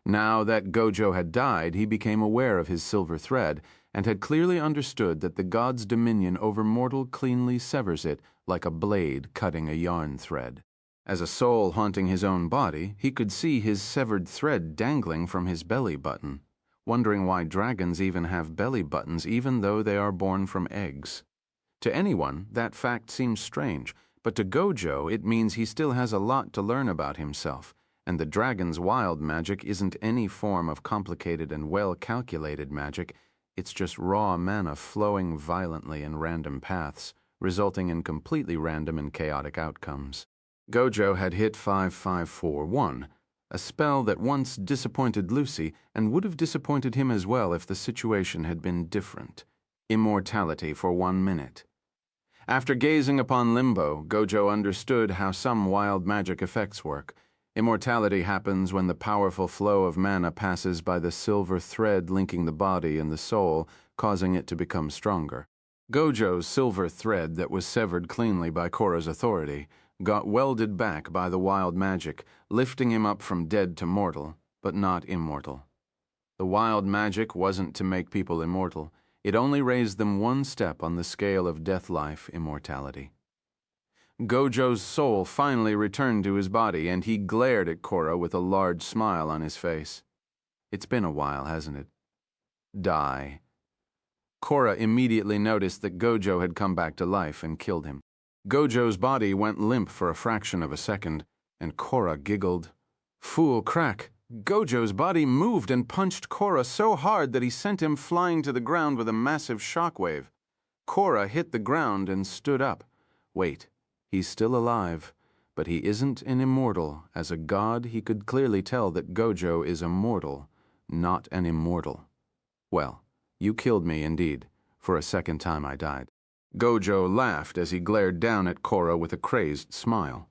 Now that Gojo had died, he became aware of his silver thread and had clearly understood that the god's dominion over mortal cleanly severs it like a blade cutting a yarn thread. As a soul haunting his own body, he could see his severed thread dangling from his belly button, wondering why dragons even have belly buttons even though they are born from eggs. To anyone, that fact seems strange, but to Gojo it means he still has a lot to learn about himself, and the dragon's wild magic isn't any form of complicated and well-calculated magic, it's just raw mana flowing violently in random paths, resulting in completely random and chaotic outcomes. Gojo had hit 5541, a spell that once disappointed Lucy and would have disappointed him as well if the situation had been different. Immortality for 1 minute. After gazing upon Limbo, Gojo understood how some wild magic effects work. Immortality happens when the powerful flow of mana passes by the silver thread linking the body and the soul, causing it to become stronger. Gojo's silver thread that was severed cleanly by Korra's authority got welded back by the wild magic, lifting him up from dead to mortal, but not immortal. The wild magic wasn't to make people immortal. It only raised them one step on the scale of death-life immortality. Gojo's soul finally returned to his body, and he glared at Korra with a large smile on his face. It's been a while, hasn't it? Die. Korra immediately noticed that Gojo had come back to life and killed him. Gojo's body went limp for a fraction of a second, and Korra giggled. Fool crack! Gojo's body moved and punched Korra so hard that he sent him flying to the ground with a massive shockwave. Korra hit the ground and stood up. Wait, he's still alive, but he isn't an immortal. As a god, he could clearly tell that Gojo is a mortal, not an immortal. Well, you killed me indeed. For a second time I died. Gojo laughed as he glared down at Korra with a crazed smile.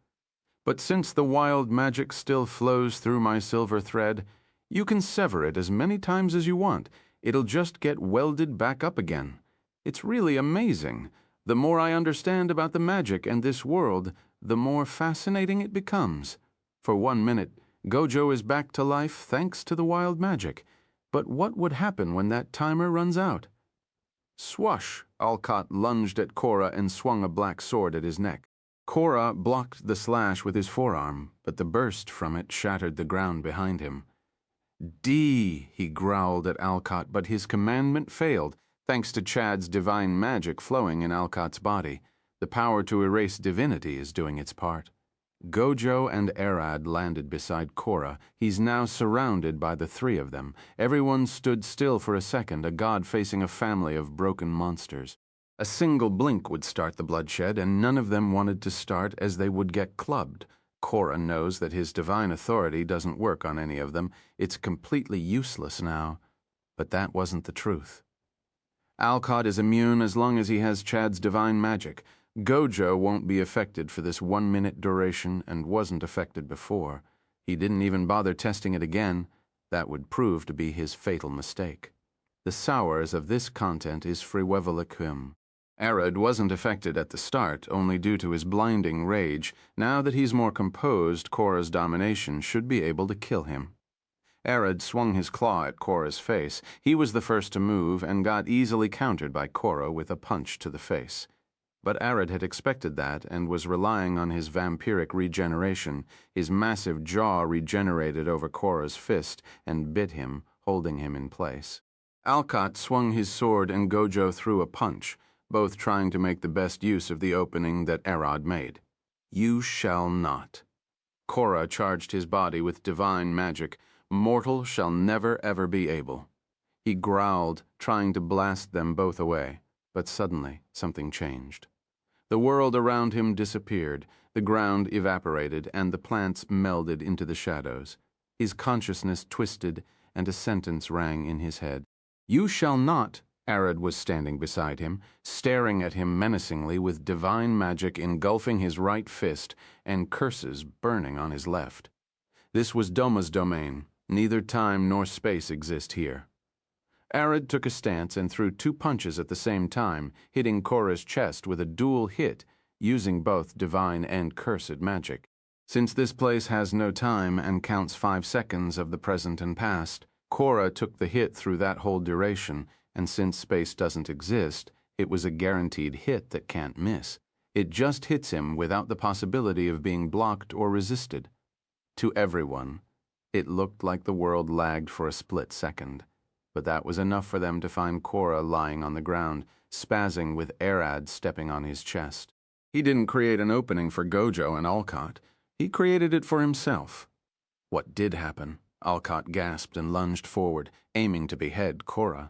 But since the wild magic still flows through my silver thread, you can sever it as many times as you want. It'll just get welded back up again. It's really amazing. The more I understand about the magic and this world, the more fascinating it becomes. For 1 minute, Gojo is back to life thanks to the wild magic. But what would happen when that timer runs out? Swash! Alcott lunged at Korra and swung a black sword at his neck. Korra blocked the slash with his forearm, but the burst from it shattered the ground behind him. D, he growled at Alcott, but his commandment failed, thanks to Chad's divine magic flowing in Alcott's body. The power to erase divinity is doing its part. Gojo and Arad landed beside Korra. He's now surrounded by the three of them. Everyone stood still for a second, a god facing a family of broken monsters. A single blink would start the bloodshed, and none of them wanted to start as they would get clubbed. Korra knows that his divine authority doesn't work on any of them. It's completely useless now. But that wasn't the truth. Alcott is immune as long as he has Chad's divine magic. Gojo won't be affected for this 1 minute duration and wasn't affected before. He didn't even bother testing it again. That would prove to be his fatal mistake. The sours of this content is frivollicum. Arad wasn't affected at the start, only due to his blinding rage. Now that he's more composed, Korra's domination should be able to kill him. Arad swung his claw at Korra's face. He was the first to move and got easily countered by Korra with a punch to the face. But Arad had expected that and was relying on his vampiric regeneration. His massive jaw regenerated over Korra's fist and bit him, holding him in place. Alcott swung his sword and Gojo threw a punch, both trying to make the best use of the opening that Arad made. You shall not. Korra charged his body with divine magic. Mortal shall never ever be able. He growled, trying to blast them both away, but suddenly something changed. The world around him disappeared, the ground evaporated, and the plants melded into the shadows. His consciousness twisted, and a sentence rang in his head. You shall not. Arad was standing beside him, staring at him menacingly with divine magic engulfing his right fist and curses burning on his left. This was Doma's domain. Neither time nor space exist here. Arad took a stance and threw 2 punches at the same time, hitting Korra's chest with a dual hit, using both divine and cursed magic. Since this place has no time and counts 5 seconds of the present and past, Korra took the hit through that whole duration, and since space doesn't exist, it was a guaranteed hit that can't miss. It just hits him without the possibility of being blocked or resisted. To everyone, it looked like the world lagged for a split second. But that was enough for them to find Korra lying on the ground, spazzing with Arad stepping on his chest. He didn't create an opening for Gojo and Alcott. He created it for himself. What did happen? Alcott gasped and lunged forward, aiming to behead Korra.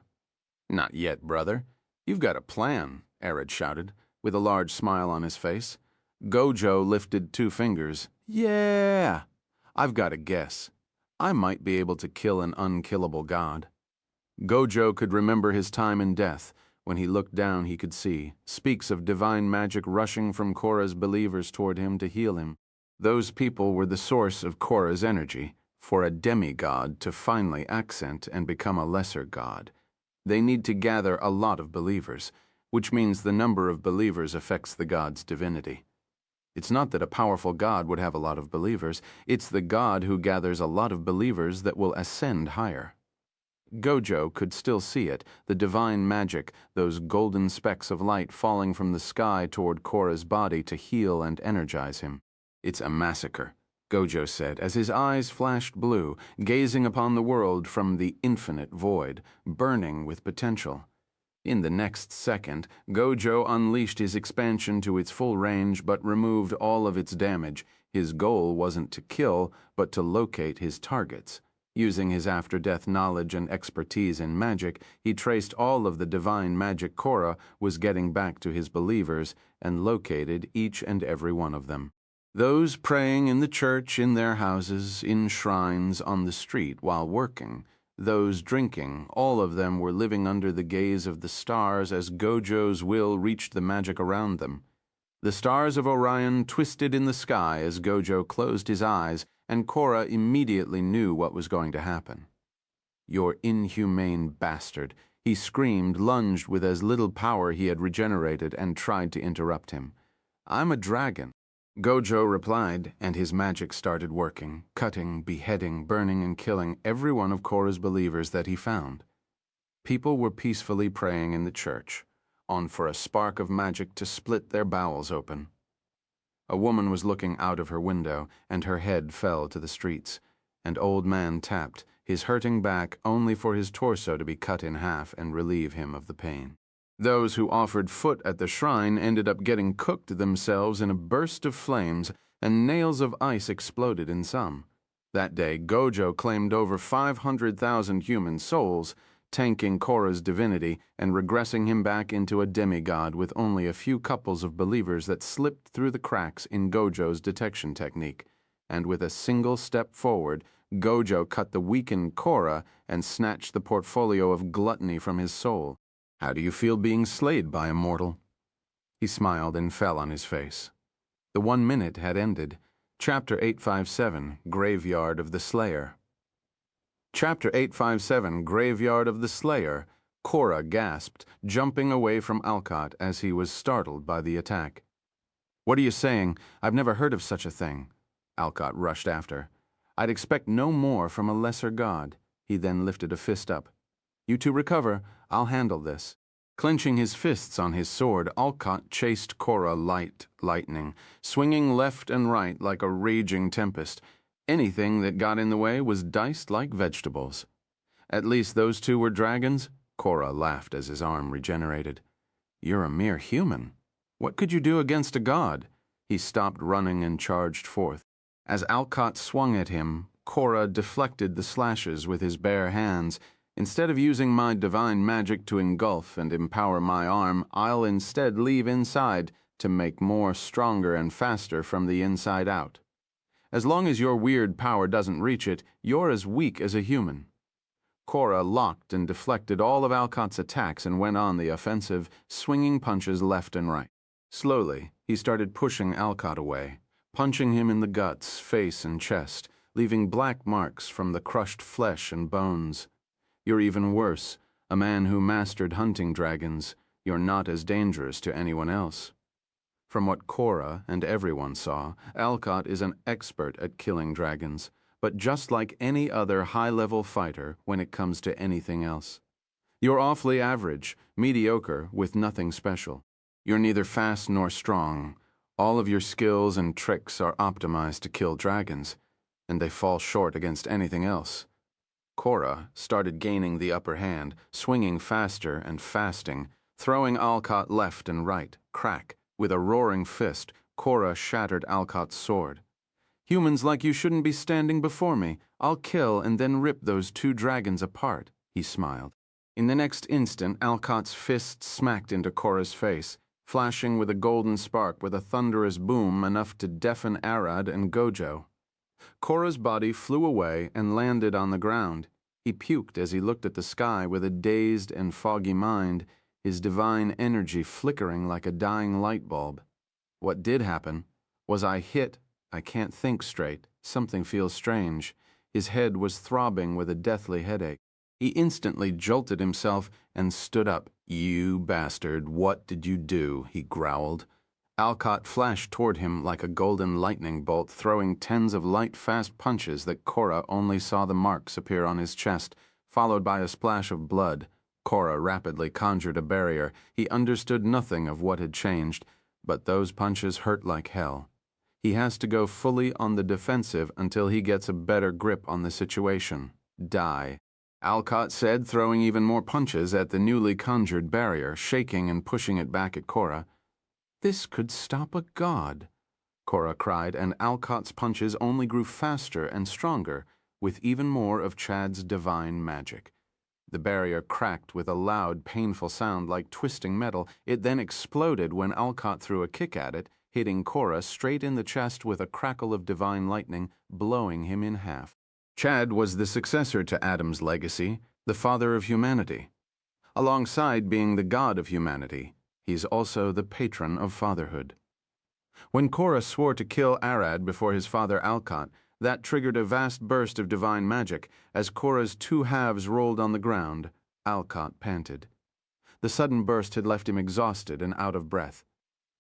Not yet, brother. You've got a plan, Arad shouted, with a large smile on his face. Gojo lifted 2 fingers. Yeah! I've got a guess. I might be able to kill an unkillable god. Gojo could remember his time in death. When he looked down, he could see. Speaks of divine magic rushing from Korra's believers toward him to heal him. Those people were the source of Korra's energy, for a demigod to finally accent and become a lesser god. They need to gather a lot of believers, which means the number of believers affects the god's divinity. It's not that a powerful god would have a lot of believers, it's the god who gathers a lot of believers that will ascend higher. Gojo could still see it, the divine magic, those golden specks of light falling from the sky toward Korra's body to heal and energize him. It's a massacre, Gojo said, as his eyes flashed blue, gazing upon the world from the infinite void, burning with potential. In the next second, Gojo unleashed his expansion to its full range but removed all of its damage. His goal wasn't to kill, but to locate his targets. Using his after-death knowledge and expertise in magic, he traced all of the divine magic Korra was getting back to his believers and located each and every one of them. Those praying in the church, in their houses, in shrines, on the street while working. Those drinking, all of them were living under the gaze of the stars as Gojo's will reached the magic around them. The stars of Orion twisted in the sky as Gojo closed his eyes, and Korra immediately knew what was going to happen. "You're inhumane bastard," he screamed, lunged with as little power he had regenerated, and tried to interrupt him. "I'm a dragon." Gojo replied, and his magic started working, cutting, beheading, burning, and killing every one of Korra's believers that he found. People were peacefully praying in the church, on for a spark of magic to split their bowels open. A woman was looking out of her window, and her head fell to the streets. An old man tapped, his hurting back only for his torso to be cut in half and relieve him of the pain. Those who offered foot at the shrine ended up getting cooked themselves in a burst of flames and nails of ice exploded in some. That day, Gojo claimed over 500,000 human souls, tanking Korra's divinity and regressing him back into a demigod with only a few couples of believers that slipped through the cracks in Gojo's detection technique. And with a single step forward, Gojo cut the weakened Korra and snatched the portfolio of gluttony from his soul. How do you feel being slayed by a mortal? He smiled and fell on his face. The 1 minute had ended. Chapter 857, Graveyard of the Slayer. Chapter 857, Graveyard of the Slayer. Korra gasped, jumping away from Alcott as he was startled by the attack. "What are you saying? I've never heard of such a thing." Alcott rushed after. "I'd expect no more from a lesser god." He then lifted a fist up. "You two recover. I'll handle this." Clenching his fists on his sword, Alcott chased Korra lightning, swinging left and right like a raging tempest. Anything that got in the way was diced like vegetables. "At least those two were dragons?" Korra laughed as his arm regenerated. "You're a mere human. What could you do against a god?" He stopped running and charged forth. As Alcott swung at him, Korra deflected the slashes with his bare hands. "Instead of using my divine magic to engulf and empower my arm, I'll instead leave inside to make more stronger and faster from the inside out. As long as your weird power doesn't reach it, you're as weak as a human." Korra locked and deflected all of Alcott's attacks and went on the offensive, swinging punches left and right. Slowly, he started pushing Alcott away, punching him in the guts, face, and chest, leaving black marks from the crushed flesh and bones. "You're even worse, a man who mastered hunting dragons. You're not as dangerous to anyone else." From what Korra and everyone saw, Alcott is an expert at killing dragons, but just like any other high-level fighter when it comes to anything else. You're awfully average, mediocre, with nothing special. You're neither fast nor strong. All of your skills and tricks are optimized to kill dragons, and they fall short against anything else. Korra started gaining the upper hand, swinging faster and fasting, throwing Alcott left and right. Crack! With a roaring fist, Korra shattered Alcott's sword. "Humans like you shouldn't be standing before me. I'll kill and then rip those two dragons apart," he smiled. In the next instant, Alcott's fist smacked into Korra's face, flashing with a golden spark with a thunderous boom enough to deafen Arad and Gojo. Korra's body flew away and landed on the ground. He puked as he looked at the sky with a dazed and foggy mind, his divine energy flickering like a dying light bulb. What did happen? Was I hit? I can't think straight. Something feels strange. His head was throbbing with a deathly headache. He instantly jolted himself and stood up. "You bastard, what did you do?" he growled. Alcott flashed toward him like a golden lightning bolt, throwing tens of light, fast punches that Korra only saw the marks appear on his chest, followed by a splash of blood. Korra rapidly conjured a barrier. He understood nothing of what had changed, but those punches hurt like hell. He has to go fully on the defensive until he gets a better grip on the situation. Die. Alcott said, throwing even more punches at the newly conjured barrier, shaking and pushing it back at Korra. "This could stop a god," Korra cried, and Alcott's punches only grew faster and stronger, with even more of Chad's divine magic. The barrier cracked with a loud, painful sound like twisting metal. It then exploded when Alcott threw a kick at it, hitting Korra straight in the chest with a crackle of divine lightning, blowing him in half. Chad was the successor to Adam's legacy, the father of humanity. Alongside being the god of humanity, he's also the patron of fatherhood. When Korra swore to kill Arad before his father Alcott, that triggered a vast burst of divine magic. As Korra's two halves rolled on the ground, Alcott panted. The sudden burst had left him exhausted and out of breath.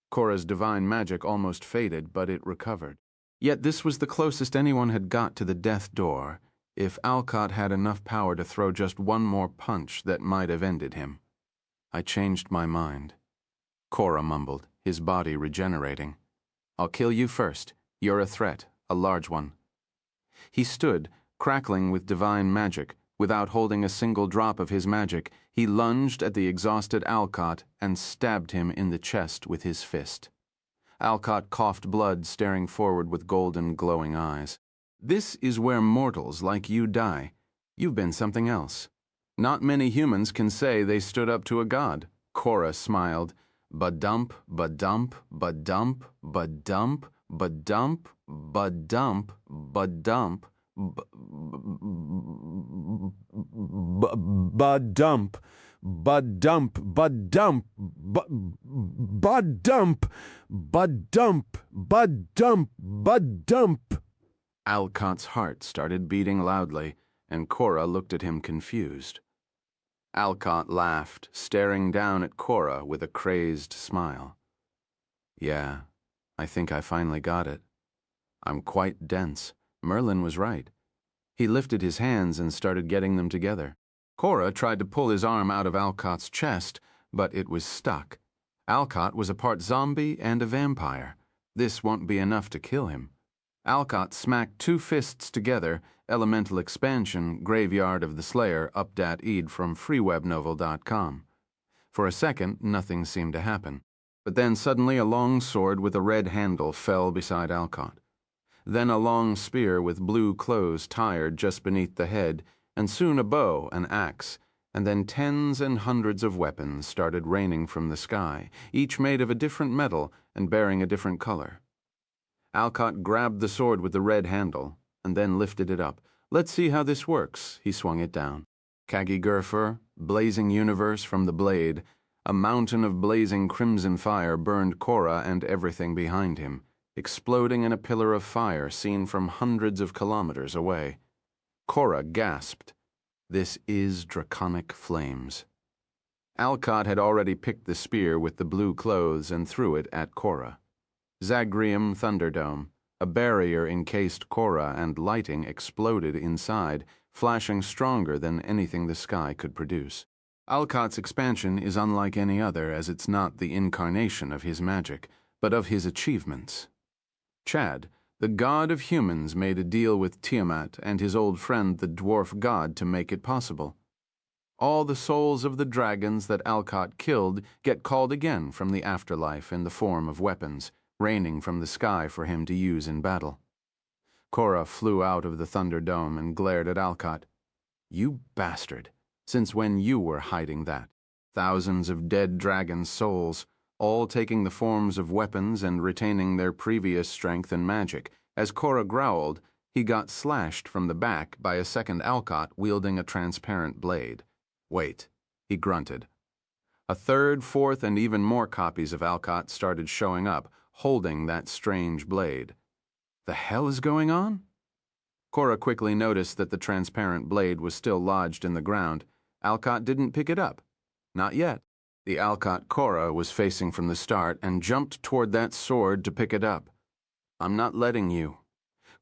Korra's divine magic almost faded, but it recovered. Yet this was the closest anyone had got to the death door. If Alcott had enough power to throw just one more punch, that might have ended him. "I changed my mind," Korra mumbled, his body regenerating. "I'll kill you first. You're a threat, a large one." He stood, crackling with divine magic. Without holding a single drop of his magic, he lunged at the exhausted Alcott and stabbed him in the chest with his fist. Alcott coughed blood, staring forward with golden, glowing eyes. "This is where mortals like you die. You've been something else. Not many humans can say they stood up to a god." Cora smiled. "Ba-dump, ba-dump, ba-dump, ba-dump, ba-dump, ba-dump, ba-dump, Ba-dump, ba-dump, ba-dump, ba-dump, ba-dump, ba-dump, ba-dump." Alcott's heart started beating loudly, and Cora looked at him confused. Alcott laughed, staring down at Cora with a crazed smile. "Yeah, I think I finally got it. I'm quite dense. Merlin was right." He lifted his hands and started getting them together. Cora tried to pull his arm out of Alcott's chest, but it was stuck. Alcott was a part zombie and a vampire. This won't be enough to kill him. Alcott smacked two fists together, Elemental Expansion, Graveyard of the Slayer, updat from freewebnovel.com. For a second, nothing seemed to happen. But then suddenly a long sword with a red handle fell beside Alcott. Then a long spear with blue clothes tied just beneath the head, and soon a bow, an axe, and then tens and hundreds of weapons started raining from the sky, each made of a different metal and bearing a different color. Alcott grabbed the sword with the red handle, and then lifted it up. "Let's see how this works." He swung it down. Kagi-Gurfur, blazing universe from the blade, a mountain of blazing crimson fire burned Cora and everything behind him, exploding in a pillar of fire seen from hundreds of kilometers away. Cora gasped. This is draconic flames. Alcott had already picked the spear with the blue clothes and threw it at Cora. Zagreum Thunderdome, a barrier encased Cora, and lighting exploded inside, flashing stronger than anything the sky could produce. Alcott's expansion is unlike any other, as it's not the incarnation of his magic, but of his achievements. Chad, the god of humans, made a deal with Tiamat and his old friend the dwarf god to make it possible. All the souls of the dragons that Alcott killed get called again from the afterlife in the form of weapons, raining from the sky for him to use in battle. Cora flew out of the Thunderdome and glared at Alcott. "You bastard! Since when you were hiding that? Thousands of dead dragon souls, all taking the forms of weapons and retaining their previous strength and magic." As Cora growled, he got slashed from the back by a second Alcott wielding a transparent blade. "Wait," he grunted. A third, fourth, and even more copies of Alcott started showing up, holding that strange blade. The hell is going on? Cora quickly noticed that the transparent blade was still lodged in the ground. Alcott didn't pick it up. Not yet. The Alcott Cora was facing from the start and jumped toward that sword to pick it up. "I'm not letting you."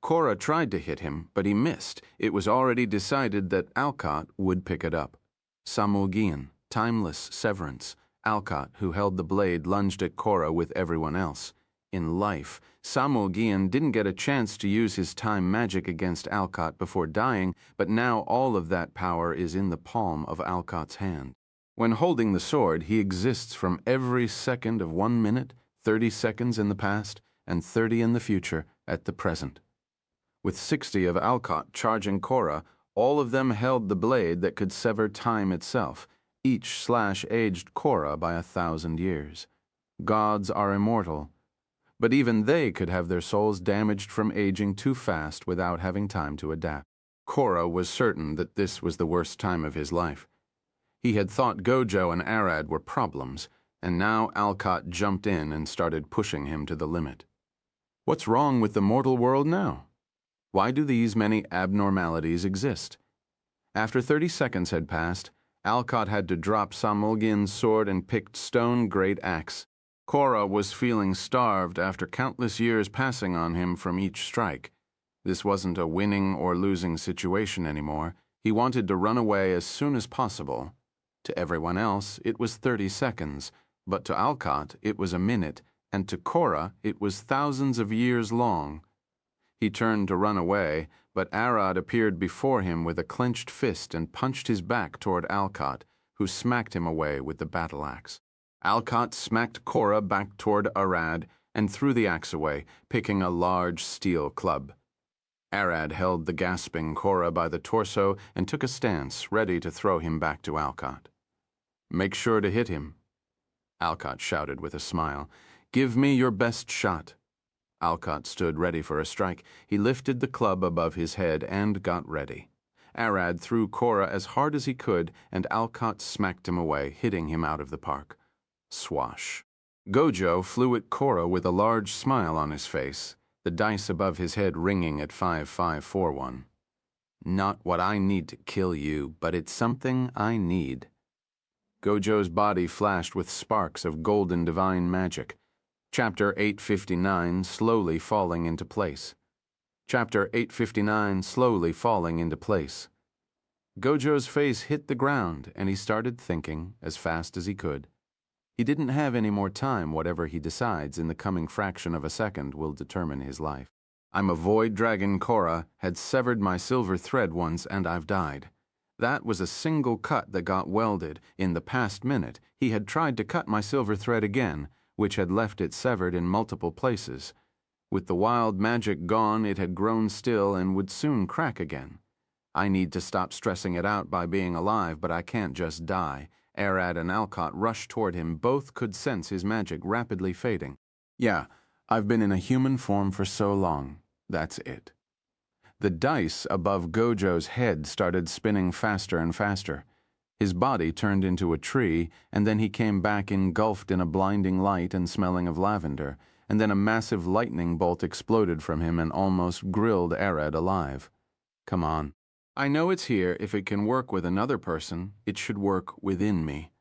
Cora tried to hit him, but he missed. It was already decided that Alcott would pick it up. Samulgian, timeless severance. Alcott, who held the blade, lunged at Cora with everyone else. In life, Samulgian didn't get a chance to use his time magic against Alcott before dying, but now all of that power is in the palm of Alcott's hand. When holding the sword, he exists from every second of 1 minute, 30 seconds in the past, and 30 in the future at the present. With 60 of Alcott charging Cora, all of them held the blade that could sever time itself. Each slash aged Cora by 1,000 years. Gods are immortal, but even they could have their souls damaged from aging too fast without having time to adapt. Cora was certain that this was the worst time of his life. He had thought Gojo and Arad were problems, and now Alcott jumped in and started pushing him to the limit. What's wrong with the mortal world now? Why do these many abnormalities exist? After 30 seconds had passed, Alcott had to drop Samulgian's sword and picked stone great axe. Cora was feeling starved after countless years passing on him from each strike. This wasn't a winning or losing situation anymore. He wanted to run away as soon as possible. To everyone else, it was 30 seconds, but to Alcott, it was a minute, and to Cora, it was thousands of years long. He turned to run away, but Arad appeared before him with a clenched fist and punched his back toward Alcott, who smacked him away with the battle axe. Alcott smacked Cora back toward Arad, and threw the axe away, picking a large steel club. Arad held the gasping Cora by the torso and took a stance, ready to throw him back to Alcott. "Make sure to hit him," Alcott shouted with a smile. "Give me your best shot." Alcott stood ready for a strike. He lifted the club above his head and got ready. Arad threw Cora as hard as he could, and Alcott smacked him away, hitting him out of the park. Swash. Gojo flew at Cora with a large smile on his face, the dice above his head ringing at 5541. "Not what I need to kill you, but it's something I need." Gojo's body flashed with sparks of golden divine magic. Chapter 859 slowly falling into place. Chapter 859 slowly falling into place. Gojo's face hit the ground, and he started thinking as fast as he could. He didn't have any more time. Whatever he decides in the coming fraction of a second will determine his life. "I'm a void dragon. Cora had severed my silver thread once, and I've died. That was a single cut that got welded. In the past minute, he had tried to cut my silver thread again, which had left it severed in multiple places. With the wild magic gone, it had grown still and would soon crack again. I need to stop stressing it out by being alive, but I can't just die." Arad and Alcott rushed toward him. Both could sense his magic rapidly fading. "Yeah, I've been in a human form for so long. That's it." The dice above Gojo's head started spinning faster and faster. His body turned into a tree, and then he came back engulfed in a blinding light and smelling of lavender, and then a massive lightning bolt exploded from him and almost grilled Arad alive. "Come on. I know it's here. If it can work with another person, it should work within me."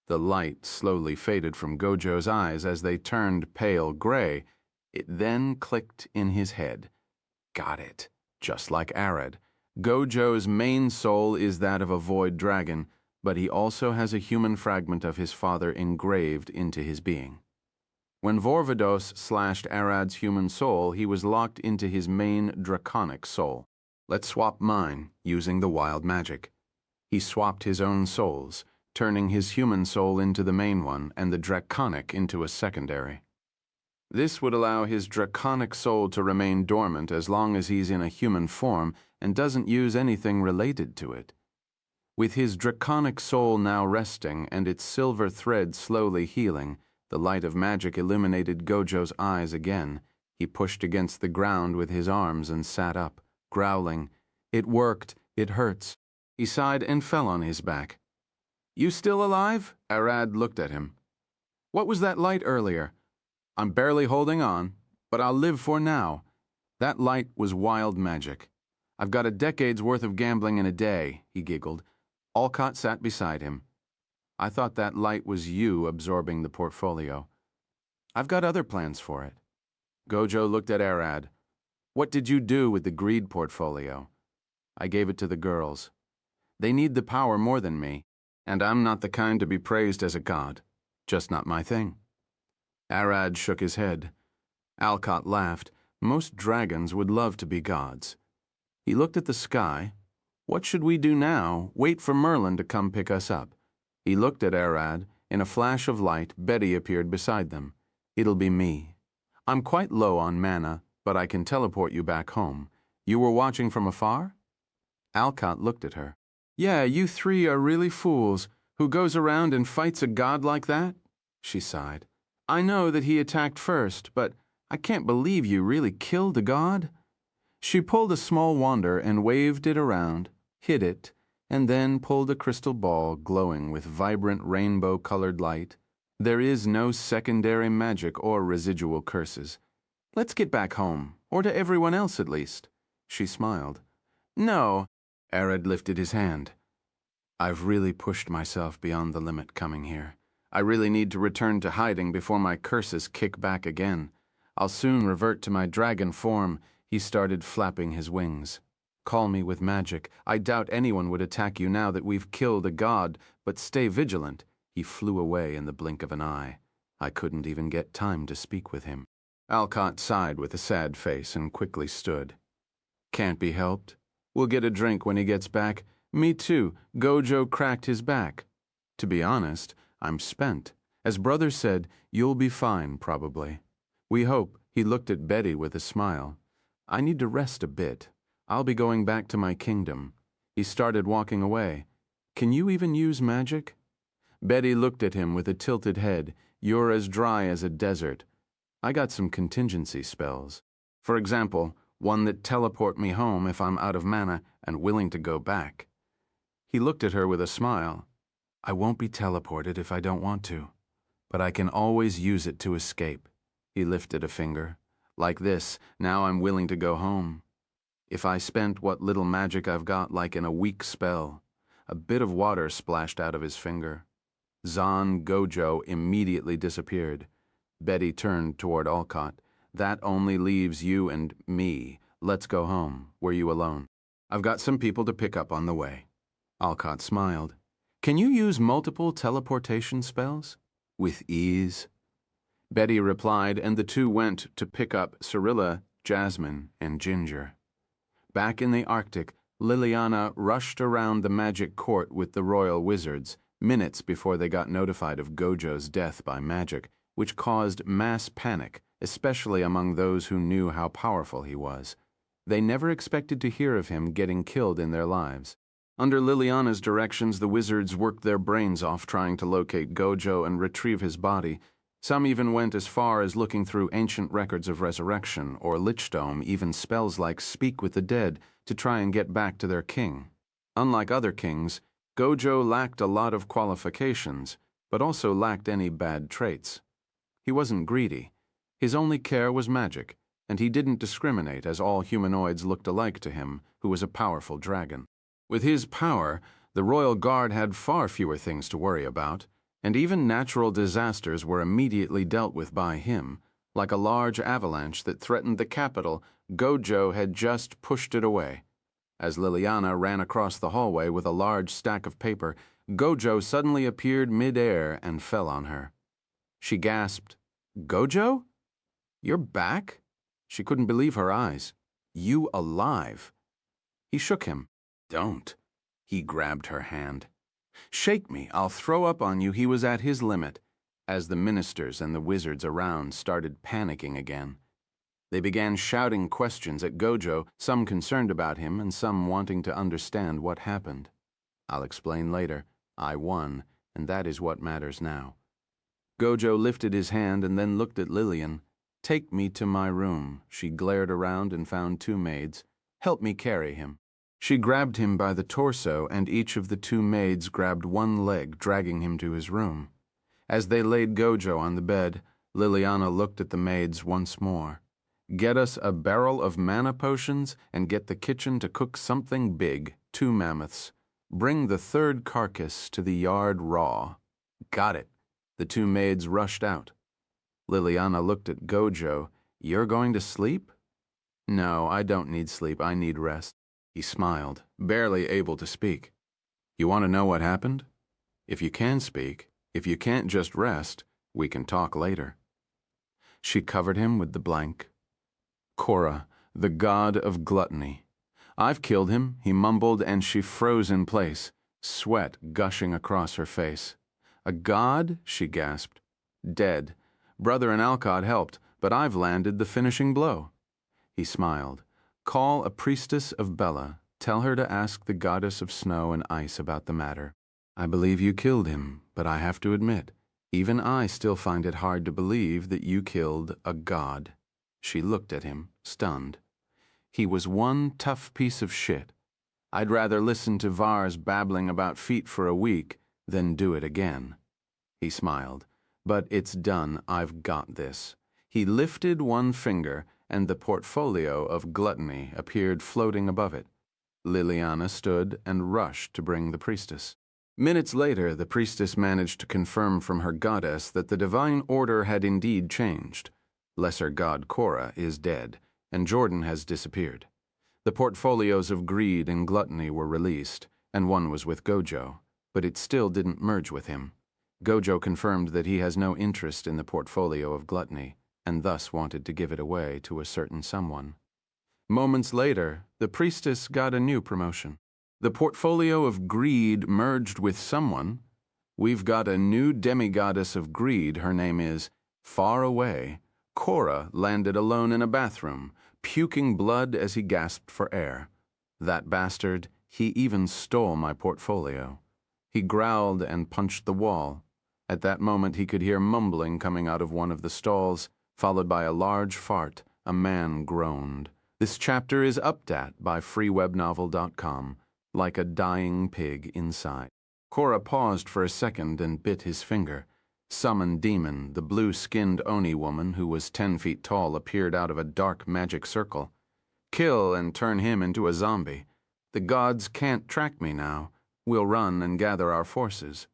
The light slowly faded from Gojo's eyes as they turned pale gray. It then clicked in his head. Got it. Just like Arad. Gojo's main soul is that of a void dragon, but he also has a human fragment of his father engraved into his being. When Vorvados slashed Arad's human soul, he was locked into his main draconic soul. "Let's swap mine, using the wild magic." He swapped his own souls, turning his human soul into the main one and the draconic into a secondary. This would allow his draconic soul to remain dormant as long as he's in a human form and doesn't use anything related to it. With his draconic soul now resting and its silver thread slowly healing, the light of magic illuminated Gojo's eyes again. He pushed against the ground with his arms and sat up, growling. "It worked. It hurts." He sighed and fell on his back. "You still alive?" Arad looked at him. "What was that light earlier?" "I'm barely holding on, but I'll live for now." "That light was wild magic. I've got a decade's worth of gambling in a day," he giggled. Alcott sat beside him. "I thought that light was you absorbing the portfolio." "I've got other plans for it." Gojo looked at Arad. "What did you do with the greed portfolio?" "I gave it to the girls. They need the power more than me, and I'm not the kind to be praised as a god. Just not my thing." Arad shook his head. Alcott laughed. Most dragons would love to be gods. He looked at the sky. "What should we do now? Wait for Merlin to come pick us up." He looked at Arad. In a flash of light, Betty appeared beside them. "It'll be me. I'm quite low on mana, but I can teleport you back home. You were watching from afar?" Alcott looked at her. "Yeah, you three are really fools. Who goes around and fights a god like that?" She sighed. "I know that he attacked first, but I can't believe you really killed a god." She pulled a small wander and waved it around, hid it, and then pulled a crystal ball glowing with vibrant rainbow-colored light. "There is no secondary magic or residual curses. Let's get back home, or to everyone else at least." She smiled. "No." Arad lifted his hand. "I've really pushed myself beyond the limit coming here. I really need to return to hiding before my curses kick back again. I'll soon revert to my dragon form." He started flapping his wings. "Call me with magic. I doubt anyone would attack you now that we've killed a god, but stay vigilant." He flew away in the blink of an eye. I couldn't even get time to speak with him. Alcott sighed with a sad face and quickly stood. "Can't be helped. We'll get a drink when he gets back." "Me too." Gojo cracked his back. "To be honest, I'm spent. As brother said, you'll be fine, probably." We hope. He looked at Betty with a smile. I need to rest a bit. I'll be going back to my kingdom. He started walking away. Can you even use magic? Betty looked at him with a tilted head. You're as dry as a desert. I got some contingency spells. For example, one that teleport me home if I'm out of mana and willing to go back. He looked at her with a smile. I won't be teleported if I don't want to, but I can always use it to escape. He lifted a finger. Like this, now I'm willing to go home. If I spent what little magic I've got like in a weak spell. A bit of water splashed out of his finger. Zan Gojo immediately disappeared. Betty turned toward Alcott. That only leaves you and me. Let's go home. Were you alone? I've got some people to pick up on the way. Alcott smiled. Can you use multiple teleportation spells? With ease. Betty replied, and the two went to pick up Cirilla, Jasmine, and Ginger. Back in the Arctic, Liliana rushed around the magic court with the royal wizards, minutes before they got notified of Gojo's death by magic, which caused mass panic, especially among those who knew how powerful he was. They never expected to hear of him getting killed in their lives. Under Liliana's directions, the wizards worked their brains off trying to locate Gojo and retrieve his body. Some even went as far as looking through ancient records of resurrection, or Lichdom, even spells like Speak with the Dead, to try and get back to their king. Unlike other kings, Gojo lacked a lot of qualifications, but also lacked any bad traits. He wasn't greedy. His only care was magic, and he didn't discriminate as all humanoids looked alike to him, who was a powerful dragon. With his power, the royal guard had far fewer things to worry about, and even natural disasters were immediately dealt with by him. Like a large avalanche that threatened the capital, Gojo had just pushed it away. As Liliana ran across the hallway with a large stack of paper, Gojo suddenly appeared mid-air and fell on her. She gasped, Gojo? You're back? She couldn't believe her eyes. You alive? He shook him. Don't. He grabbed her hand. Shake me, I'll throw up on you. He was at his limit, as the ministers and the wizards around started panicking again. They began shouting questions at Gojo, some concerned about him and some wanting to understand what happened. I'll explain later. I won, and that is what matters now. Gojo lifted his hand and then looked at Lillian. Take me to my room. She glared around and found two maids. Help me carry him. She grabbed him by the torso, and each of the two maids grabbed one leg, dragging him to his room. As they laid Gojo on the bed, Liliana looked at the maids once more. Get us a barrel of mana potions and get the kitchen to cook something big, 2 mammoths. Bring the 3rd carcass to the yard raw. Got it. The 2 maids rushed out. Liliana looked at Gojo. You're going to sleep? No, I don't need sleep. I need rest. He smiled, barely able to speak. You want to know what happened? If you can speak, if you can't just rest, we can talk later. She covered him with the blank. Korra, the god of gluttony. I've killed him, he mumbled, and she froze in place, sweat gushing across her face. A god? She gasped. Dead. Brother and Alcott helped, but I've landed the finishing blow. He smiled. Call a priestess of Bella. Tell her to ask the goddess of snow and ice about the matter. I believe you killed him, but I have to admit, even I still find it hard to believe that you killed a god. She looked at him, stunned. He was one tough piece of shit. I'd rather listen to Var's babbling about feet for a week than do it again. He smiled. But it's done. I've got this. He lifted one finger, and the portfolio of gluttony appeared floating above it. Liliana stood and rushed to bring the priestess. Minutes later, the priestess managed to confirm from her goddess that the divine order had indeed changed. Lesser god Korra is dead, and Jordan has disappeared. The portfolios of greed and gluttony were released, and one was with Gojo, but it still didn't merge with him. Gojo confirmed that he has no interest in the portfolio of gluttony, and thus wanted to give it away to a certain someone. Moments later, the priestess got a new promotion. The portfolio of greed merged with someone. We've got a new demigoddess of greed. Her name is Far Away, Cora landed alone in a bathroom, puking blood as he gasped for air. That bastard, he even stole my portfolio. He growled and punched the wall. At that moment he could hear mumbling coming out of one of the stalls, followed by a large fart. A man groaned. This chapter is updat by freewebnovel.com, like a dying pig inside. Cora paused for a second and bit his finger. Summon Demon, the blue-skinned Oni woman who was 10 feet tall, appeared out of a dark magic circle. Kill and turn him into a zombie. The gods can't track me now. We'll run and gather our forces.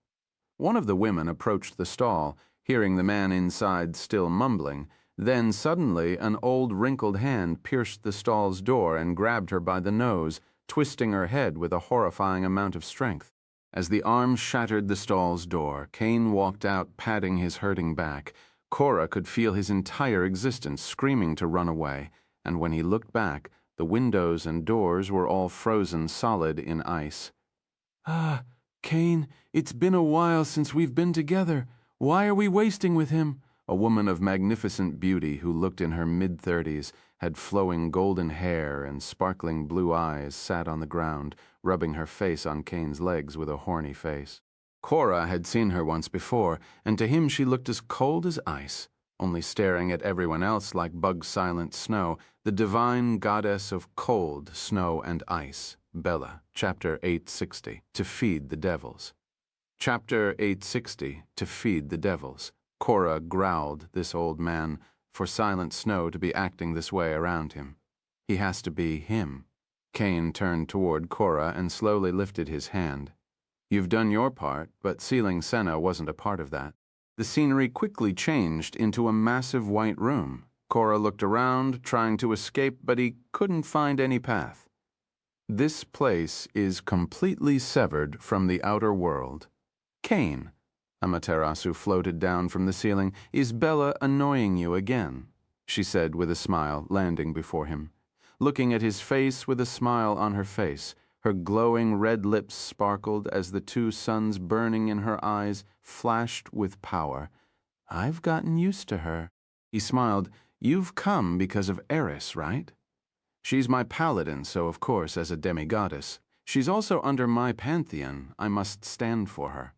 One of the women approached the stall, hearing the man inside still mumbling. Then suddenly an old wrinkled hand pierced the stall's door and grabbed her by the nose, twisting her head with a horrifying amount of strength. As the arm shattered the stall's door, Kane walked out, patting his hurting back. Cora could feel his entire existence screaming to run away, and when he looked back, the windows and doors were all frozen solid in ice. Ah, Kane, it's been a while since we've been together. Why are we wasting with him? A woman of magnificent beauty who looked in her mid-30s, had flowing golden hair and sparkling blue eyes, sat on the ground, rubbing her face on Kane's legs with a horny face. Cora had seen her once before, and to him she looked as cold as ice, only staring at everyone else like bug-silent snow, the divine goddess of cold, snow, and ice. Bella, Chapter 860, To Feed the Devils. Chapter 860, To Feed the Devils. Cora growled, this old man, for Silent Snow to be acting this way around him. He has to be him. Kane turned toward Cora and slowly lifted his hand. You've done your part, but sealing Senna wasn't a part of that. The scenery quickly changed into a massive white room. Cora looked around, trying to escape, but he couldn't find any path. This place is completely severed from the outer world. Kane, Amaterasu floated down from the ceiling, is Bella annoying you again? She said with a smile, landing before him. Looking at his face with a smile on her face, her glowing red lips sparkled as the two suns burning in her eyes flashed with power. I've gotten used to her. He smiled. You've come because of Eris, right? She's my paladin, so of course, as a demigoddess. She's also under my pantheon. I must stand for her.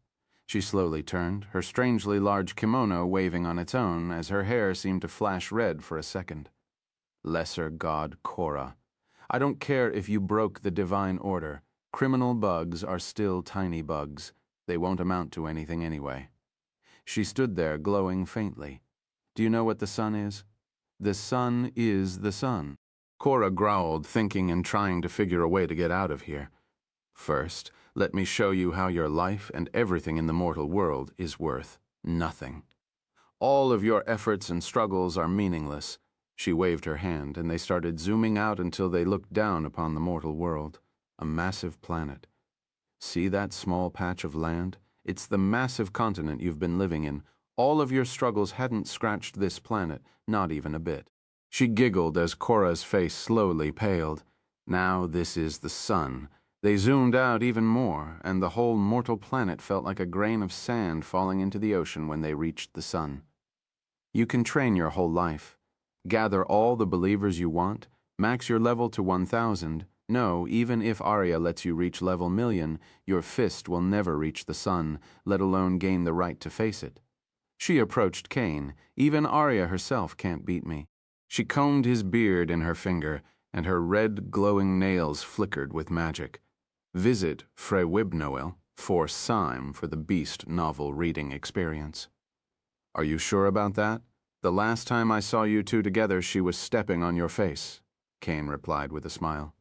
She slowly turned, her strangely large kimono waving on its own as her hair seemed to flash red for a second. Lesser god Cora. I don't care if you broke the divine order. Criminal bugs are still tiny bugs. They won't amount to anything anyway. She stood there, glowing faintly. Do you know what the sun is? The sun is the sun. Cora growled, thinking and trying to figure a way to get out of here. First, let me show you how your life and everything in the mortal world is worth nothing. All of your efforts and struggles are meaningless. She waved her hand, and they started zooming out until they looked down upon the mortal world, a massive planet. See that small patch of land? It's the massive continent you've been living in. All of your struggles hadn't scratched this planet, not even a bit. She giggled as Cora's face slowly paled. Now this is the sun. They zoomed out even more, and the whole mortal planet felt like a grain of sand falling into the ocean when they reached the sun. You can train your whole life. Gather all the believers you want, max your level to 1,000. No, even if Arya lets you reach level 1,000,000, your fist will never reach the sun, let alone gain the right to face it. She approached Kane. Even Arya herself can't beat me. She combed his beard in her finger, and her red, glowing nails flickered with magic. Visit Freewebnovel for Syme for the Beast novel reading experience. Are you sure about that? The last time I saw you two together, she was stepping on your face, Kane replied with a smile.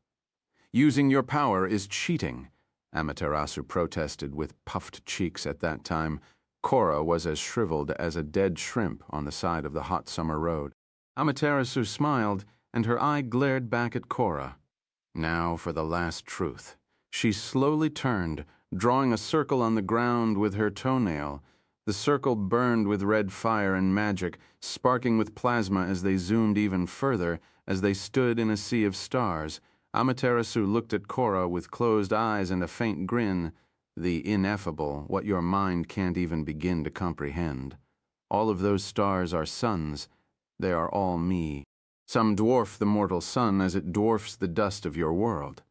Using your power is cheating, Amaterasu protested with puffed cheeks at that time. Cora was as shriveled as a dead shrimp on the side of the hot summer road. Amaterasu smiled, and her eye glared back at Cora. Now for the last truth. She slowly turned, drawing a circle on the ground with her toenail. The circle burned with red fire and magic, sparking with plasma as they zoomed even further, as they stood in a sea of stars. Amaterasu looked at Cora with closed eyes and a faint grin. The ineffable, what your mind can't even begin to comprehend. All of those stars are suns. They are all me. Some dwarf the mortal sun as it dwarfs the dust of your world.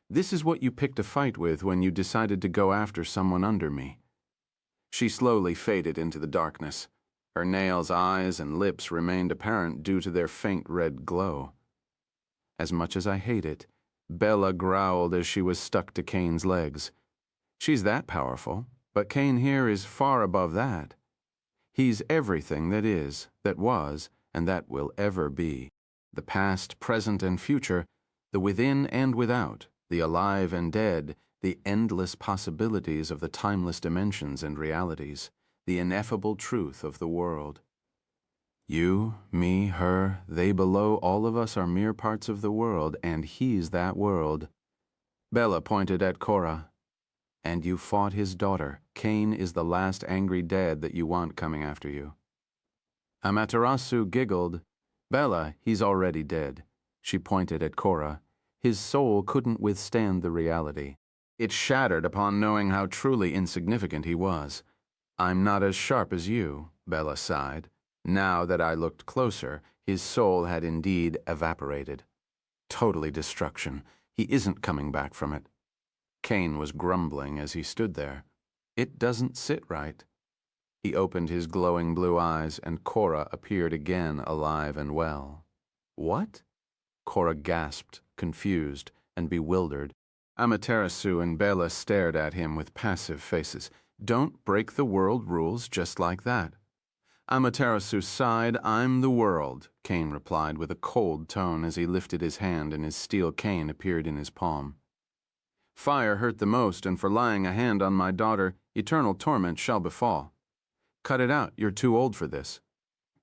This is what you picked a fight with when you decided to go after someone under me." She slowly faded into the darkness. Her nails, eyes, and lips remained apparent due to their faint red glow. As much as I hate it, Bella growled as she was stuck to Kane's legs. She's that powerful, but Kane here is far above that. He's everything that is, that was, and that will ever be. The past, present, and future, the within and without, the alive and dead, the endless possibilities of the timeless dimensions and realities, the ineffable truth of the world. You, me, her, they below, all of us are mere parts of the world, and he's that world. Bella pointed at Cora. And you fought his daughter. Kane is the last angry dad that you want coming after you. Amaterasu giggled. Bella, he's already dead. She pointed at Cora. His soul couldn't withstand the reality. It shattered upon knowing how truly insignificant he was. I'm not as sharp as you, Bella sighed. Now that I looked closer, his soul had indeed evaporated. Totally destruction. He isn't coming back from it. Kane was grumbling as he stood there. It doesn't sit right. He opened his glowing blue eyes, and Cora appeared again alive and well. What? Cora gasped, confused and bewildered. Amaterasu and Bella stared at him with passive faces. Don't break the world rules just like that. Amaterasu sighed. I'm the world, Kane replied with a cold tone as he lifted his hand and his steel cane appeared in his palm. Fire hurt the most, and for lying a hand on my daughter, eternal torment shall befall. Cut it out, you're too old for this.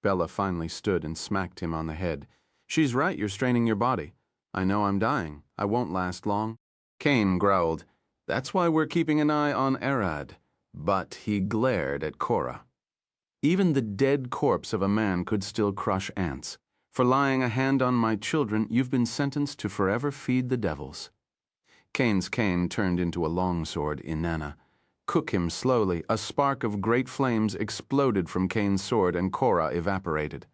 Bella finally stood and smacked him on the head. She's right, you're straining your body. I know I'm dying. I won't last long. Kane growled. That's why we're keeping an eye on Arad. But he glared at Cora. Even the dead corpse of a man could still crush ants. For lying a hand on my children, you've been sentenced to forever feed the devils. Kane's cane turned into a longsword, Inanna. Cook him slowly. A spark of great flames exploded from Kane's sword and Cora evaporated.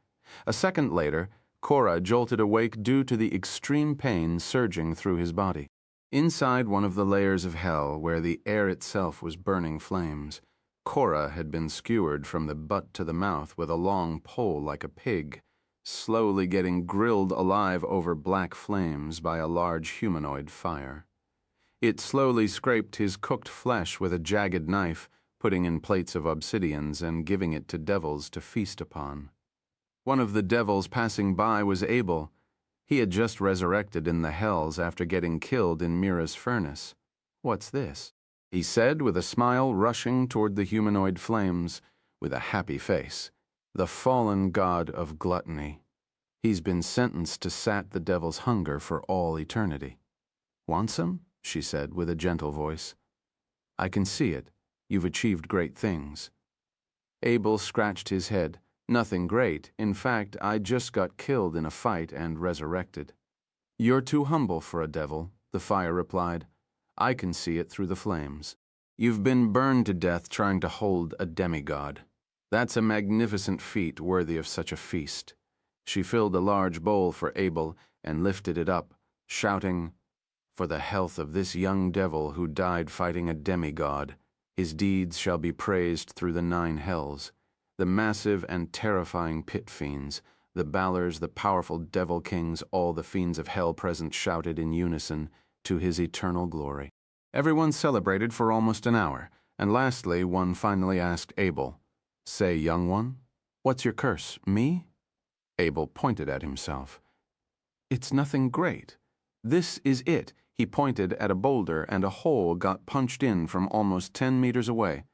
A second later, Cora jolted awake due to the extreme pain surging through his body. Inside one of the layers of hell, where the air itself was burning flames, Cora had been skewered from the butt to the mouth with a long pole like a pig, slowly getting grilled alive over black flames by a large humanoid fire. It slowly scraped his cooked flesh with a jagged knife, putting in plates of obsidians and giving it to devils to feast upon. One of the devils passing by was Abel. He had just resurrected in the hells after getting killed in Mira's furnace. What's this? He said with a smile rushing toward the humanoid flames with a happy face. The fallen god of gluttony. He's been sentenced to sat the devil's hunger for all eternity. Want some? She said with a gentle voice. I can see it. You've achieved great things. Abel scratched his head. Nothing great. In fact, I just got killed in a fight and resurrected. You're too humble for a devil, the fire replied. I can see it through the flames. You've been burned to death trying to hold a demigod. That's a magnificent feat worthy of such a feast. She filled a large bowl for Abel and lifted it up, shouting, For the health of this young devil who died fighting a demigod, his deeds shall be praised through the 9 hells. The massive and terrifying pit fiends, the Balors, the powerful devil kings, all the fiends of hell present shouted in unison to his eternal glory. Everyone celebrated for almost an hour, and lastly one finally asked Abel, Say, young one, what's your curse, me? Abel pointed at himself. It's nothing great. This is it. He pointed at a boulder, and a hole got punched in from almost 10 meters away.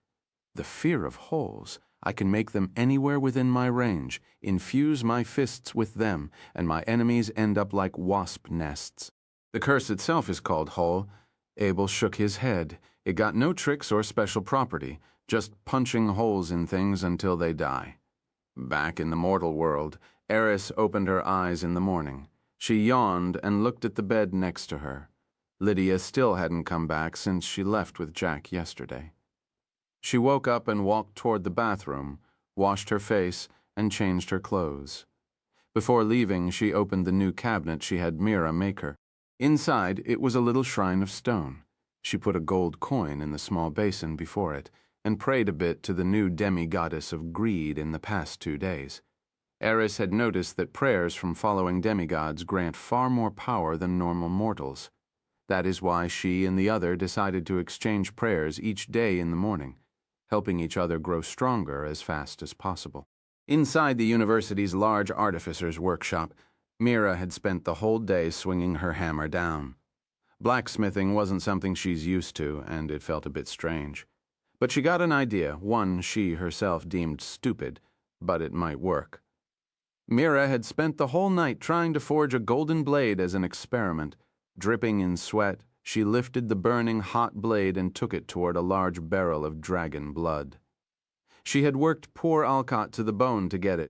The fear of holes. I can make them anywhere within my range, infuse my fists with them, and my enemies end up like wasp nests. The curse itself is called hole. Abel shook his head. It got no tricks or special property, just punching holes in things until they die. Back in the mortal world, Eris opened her eyes in the morning. She yawned and looked at the bed next to her. Lydia still hadn't come back since she left with Jack yesterday. She woke up and walked toward the bathroom, washed her face, and changed her clothes. Before leaving, she opened the new cabinet she had Mira make her. Inside, it was a little shrine of stone. She put a gold coin in the small basin before it and prayed a bit to the new demi-goddess of greed in the past 2 days. Eris had noticed that prayers from following demigods grant far more power than normal mortals. That is why she and the other decided to exchange prayers each day in the morning, helping each other grow stronger as fast as possible. Inside the university's large artificer's workshop, Mira had spent the whole day swinging her hammer down. Blacksmithing wasn't something she's used to, and it felt a bit strange. But she got an idea, one she herself deemed stupid, but it might work. Mira had spent the whole night trying to forge a golden blade as an experiment. Dripping in sweat, she lifted the burning hot blade and took it toward a large barrel of dragon blood. She had worked poor Alcott to the bone to get it.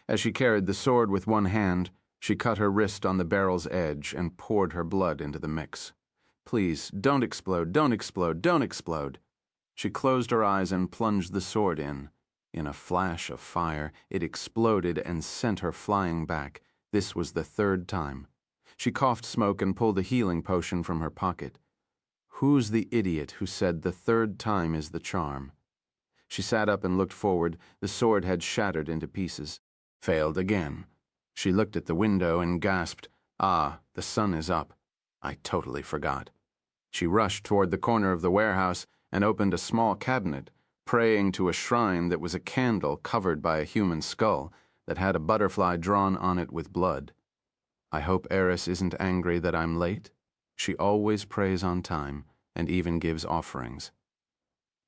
As she carried the sword with one hand, she cut her wrist on the barrel's edge and poured her blood into the mix. Please, don't explode, don't explode, don't explode. She closed her eyes and plunged the sword in. In a flash of fire, it exploded and sent her flying back. This was the 3rd time. She coughed smoke and pulled a healing potion from her pocket. Who's the idiot who said the 3rd time is the charm? She sat up and looked forward. The sword had shattered into pieces. Failed again. She looked at the window and gasped, "Ah, the sun is up. I totally forgot." She rushed toward the corner of the warehouse and opened a small cabinet, praying to a shrine that was a candle covered by a human skull that had a butterfly drawn on it with blood. I hope Eris isn't angry that I'm late. She always prays on time and even gives offerings.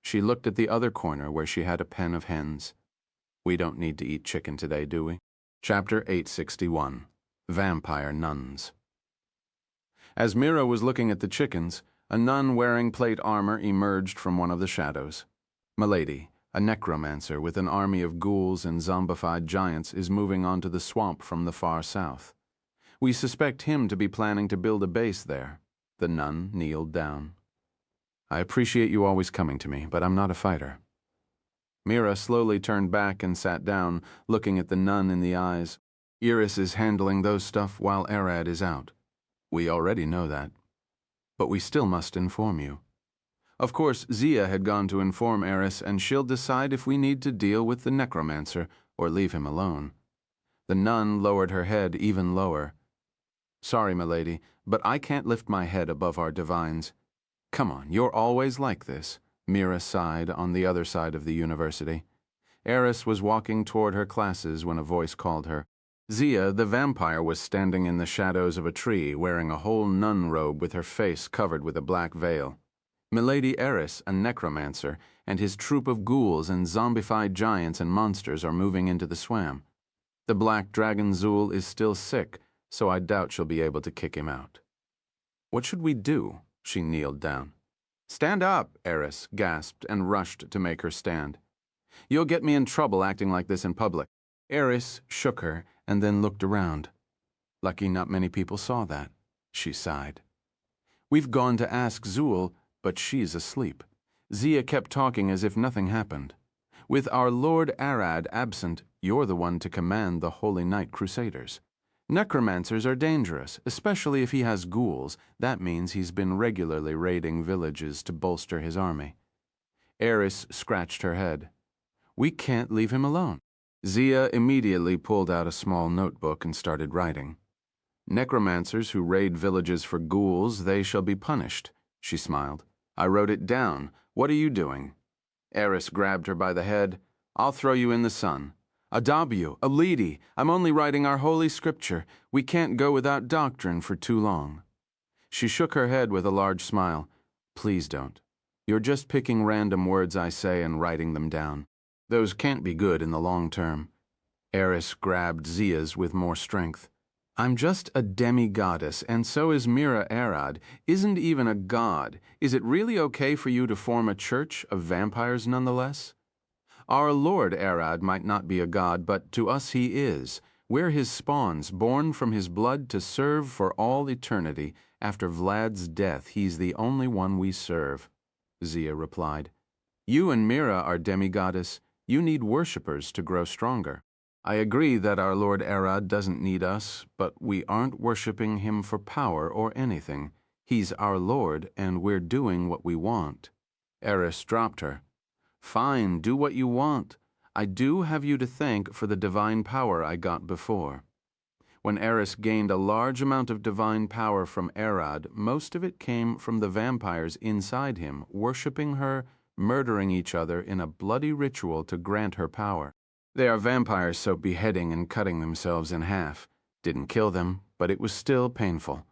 She looked at the other corner where she had a pen of hens. We don't need to eat chicken today, do we? Chapter 861. Vampire Nuns. As Mira was looking at the chickens, a nun wearing plate armor emerged from one of the shadows. Milady, a necromancer with an army of ghouls and zombified giants, is moving onto the swamp from the far south. We suspect him to be planning to build a base there. The nun kneeled down. I appreciate you always coming to me, but I'm not a fighter. Mira slowly turned back and sat down, looking at the nun in the eyes. Iris is handling those stuff while Arad is out. We already know that. But we still must inform you. Of course, Zia had gone to inform Eris, and she'll decide if we need to deal with the necromancer or leave him alone. The nun lowered her head even lower. Sorry, milady, but I can't lift my head above our divines. Come on, you're always like this, Mira sighed on the other side of the university. Eris was walking toward her classes when a voice called her. Zia, the vampire, was standing in the shadows of a tree, wearing a whole nun robe with her face covered with a black veil. Milady Eris, a necromancer, and his troop of ghouls and zombified giants and monsters are moving into the swamp. The black dragon Zul is still sick, so I doubt she'll be able to kick him out. What should we do? She kneeled down. Stand up, Eris gasped and rushed to make her stand. You'll get me in trouble acting like this in public. Eris shook her and then looked around. Lucky not many people saw that, she sighed. We've gone to ask Zul, but she's asleep. Zia kept talking as if nothing happened. With our Lord Arad absent, you're the one to command the Holy Knight Crusaders. Necromancers are dangerous, especially if he has ghouls. That means he's been regularly raiding villages to bolster his army. Eris scratched her head. We can't leave him alone. Zia immediately pulled out a small notebook and started writing. Necromancers who raid villages for ghouls, they shall be punished, she smiled. I wrote it down. What are you doing? Eris grabbed her by the head. I'll throw you in the sun. Adabu, Alidi, I'm only writing our holy scripture. We can't go without doctrine for too long. She shook her head with a large smile. Please don't. You're just picking random words I say and writing them down. Those can't be good in the long term. Eris grabbed Zia's with more strength. I'm just a demi-goddess, and so is Mira Arad. Isn't even a god. Is it really okay for you to form a church of vampires nonetheless? Our Lord Arad might not be a god, but to us he is. We're his spawns, born from his blood to serve for all eternity. After Vlad's death, he's the only one we serve, Zia replied. You and Mira are demi-goddess. You need worshippers to grow stronger. I agree that our Lord Arad doesn't need us, but we aren't worshipping him for power or anything. He's our Lord, and we're doing what we want. Eris dropped her. Fine, do what you want. I do have you to thank for the divine power I got before. When Eris gained a large amount of divine power from Arad, most of it came from the vampires inside him, worshipping her, murdering each other in a bloody ritual to grant her power. They are vampires, so beheading and cutting themselves in half. Didn't kill them, but it was still painful.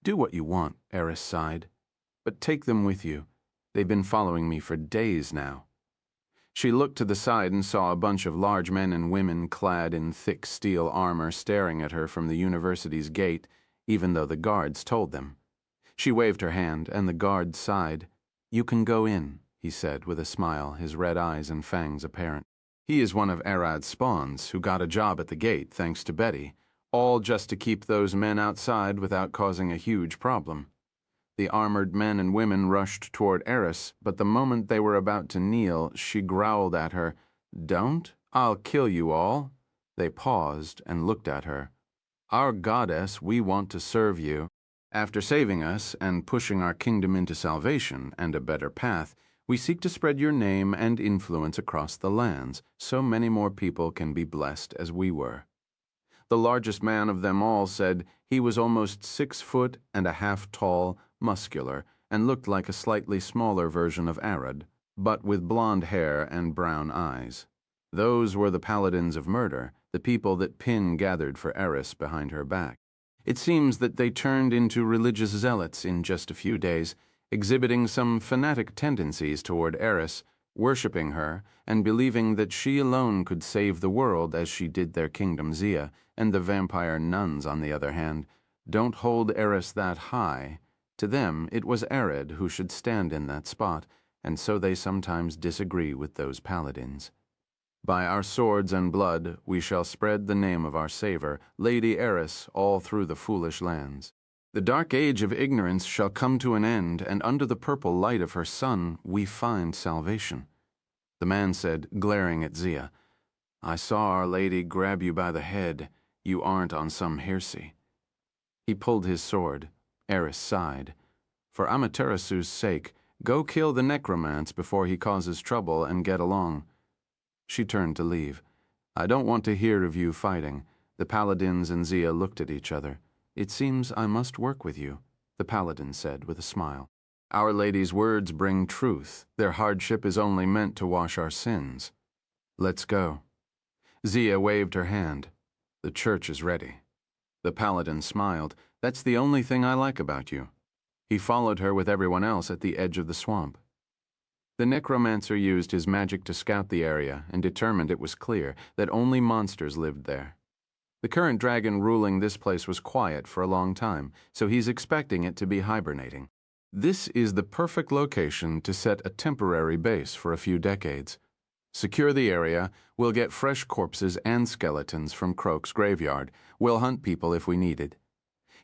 Do what you want, Eris sighed. But take them with you. They've been following me for days now. She looked to the side and saw a bunch of large men and women clad in thick steel armor staring at her from the university's gate, even though the guards told them. She waved her hand, and the guard sighed. You can go in, he said with a smile, his red eyes and fangs apparent. He is one of Arad's spawns, who got a job at the gate thanks to Betty, all just to keep those men outside without causing a huge problem. The armored men and women rushed toward Eris, but the moment they were about to kneel, she growled at her, Don't? I'll kill you all. They paused and looked at her. Our goddess, we want to serve you. After saving us and pushing our kingdom into salvation and a better path, we seek to spread your name and influence across the lands, so many more people can be blessed as we were. The largest man of them all said he was almost 6'1.5" tall, muscular, and looked like a slightly smaller version of Arad, but with blonde hair and brown eyes. Those were the paladins of murder, the people that Pin gathered for Eris behind her back. It seems that they turned into religious zealots in just a few days, exhibiting some fanatic tendencies toward Eris, worshipping her, and believing that she alone could save the world as she did their kingdom Zia, and the vampire nuns, on the other hand, don't hold Eris that high. To them, it was Arad who should stand in that spot, and so they sometimes disagree with those paladins. By our swords and blood, we shall spread the name of our Savior, Lady Eris, all through the foolish lands. The dark age of ignorance shall come to an end, and under the purple light of her sun, we find salvation. The man said, glaring at Zia, I saw Our Lady grab you by the head. You aren't on some heresy. He pulled his sword. Eris sighed. For Amaterasu's sake, go kill the necromance before he causes trouble and get along. She turned to leave. I don't want to hear of you fighting. The paladins and Zia looked at each other. It seems I must work with you, the paladin said with a smile. Our Lady's words bring truth. Their hardship is only meant to wash our sins. Let's go. Zia waved her hand. The church is ready. The paladin smiled. That's the only thing I like about you. He followed her with everyone else at the edge of the swamp. The necromancer used his magic to scout the area and determined it was clear that only monsters lived there. The current dragon ruling this place was quiet for a long time, so he's expecting it to be hibernating. This is the perfect location to set a temporary base for a few decades. Secure the area, we'll get fresh corpses and skeletons from Croak's graveyard. We'll hunt people if we need it.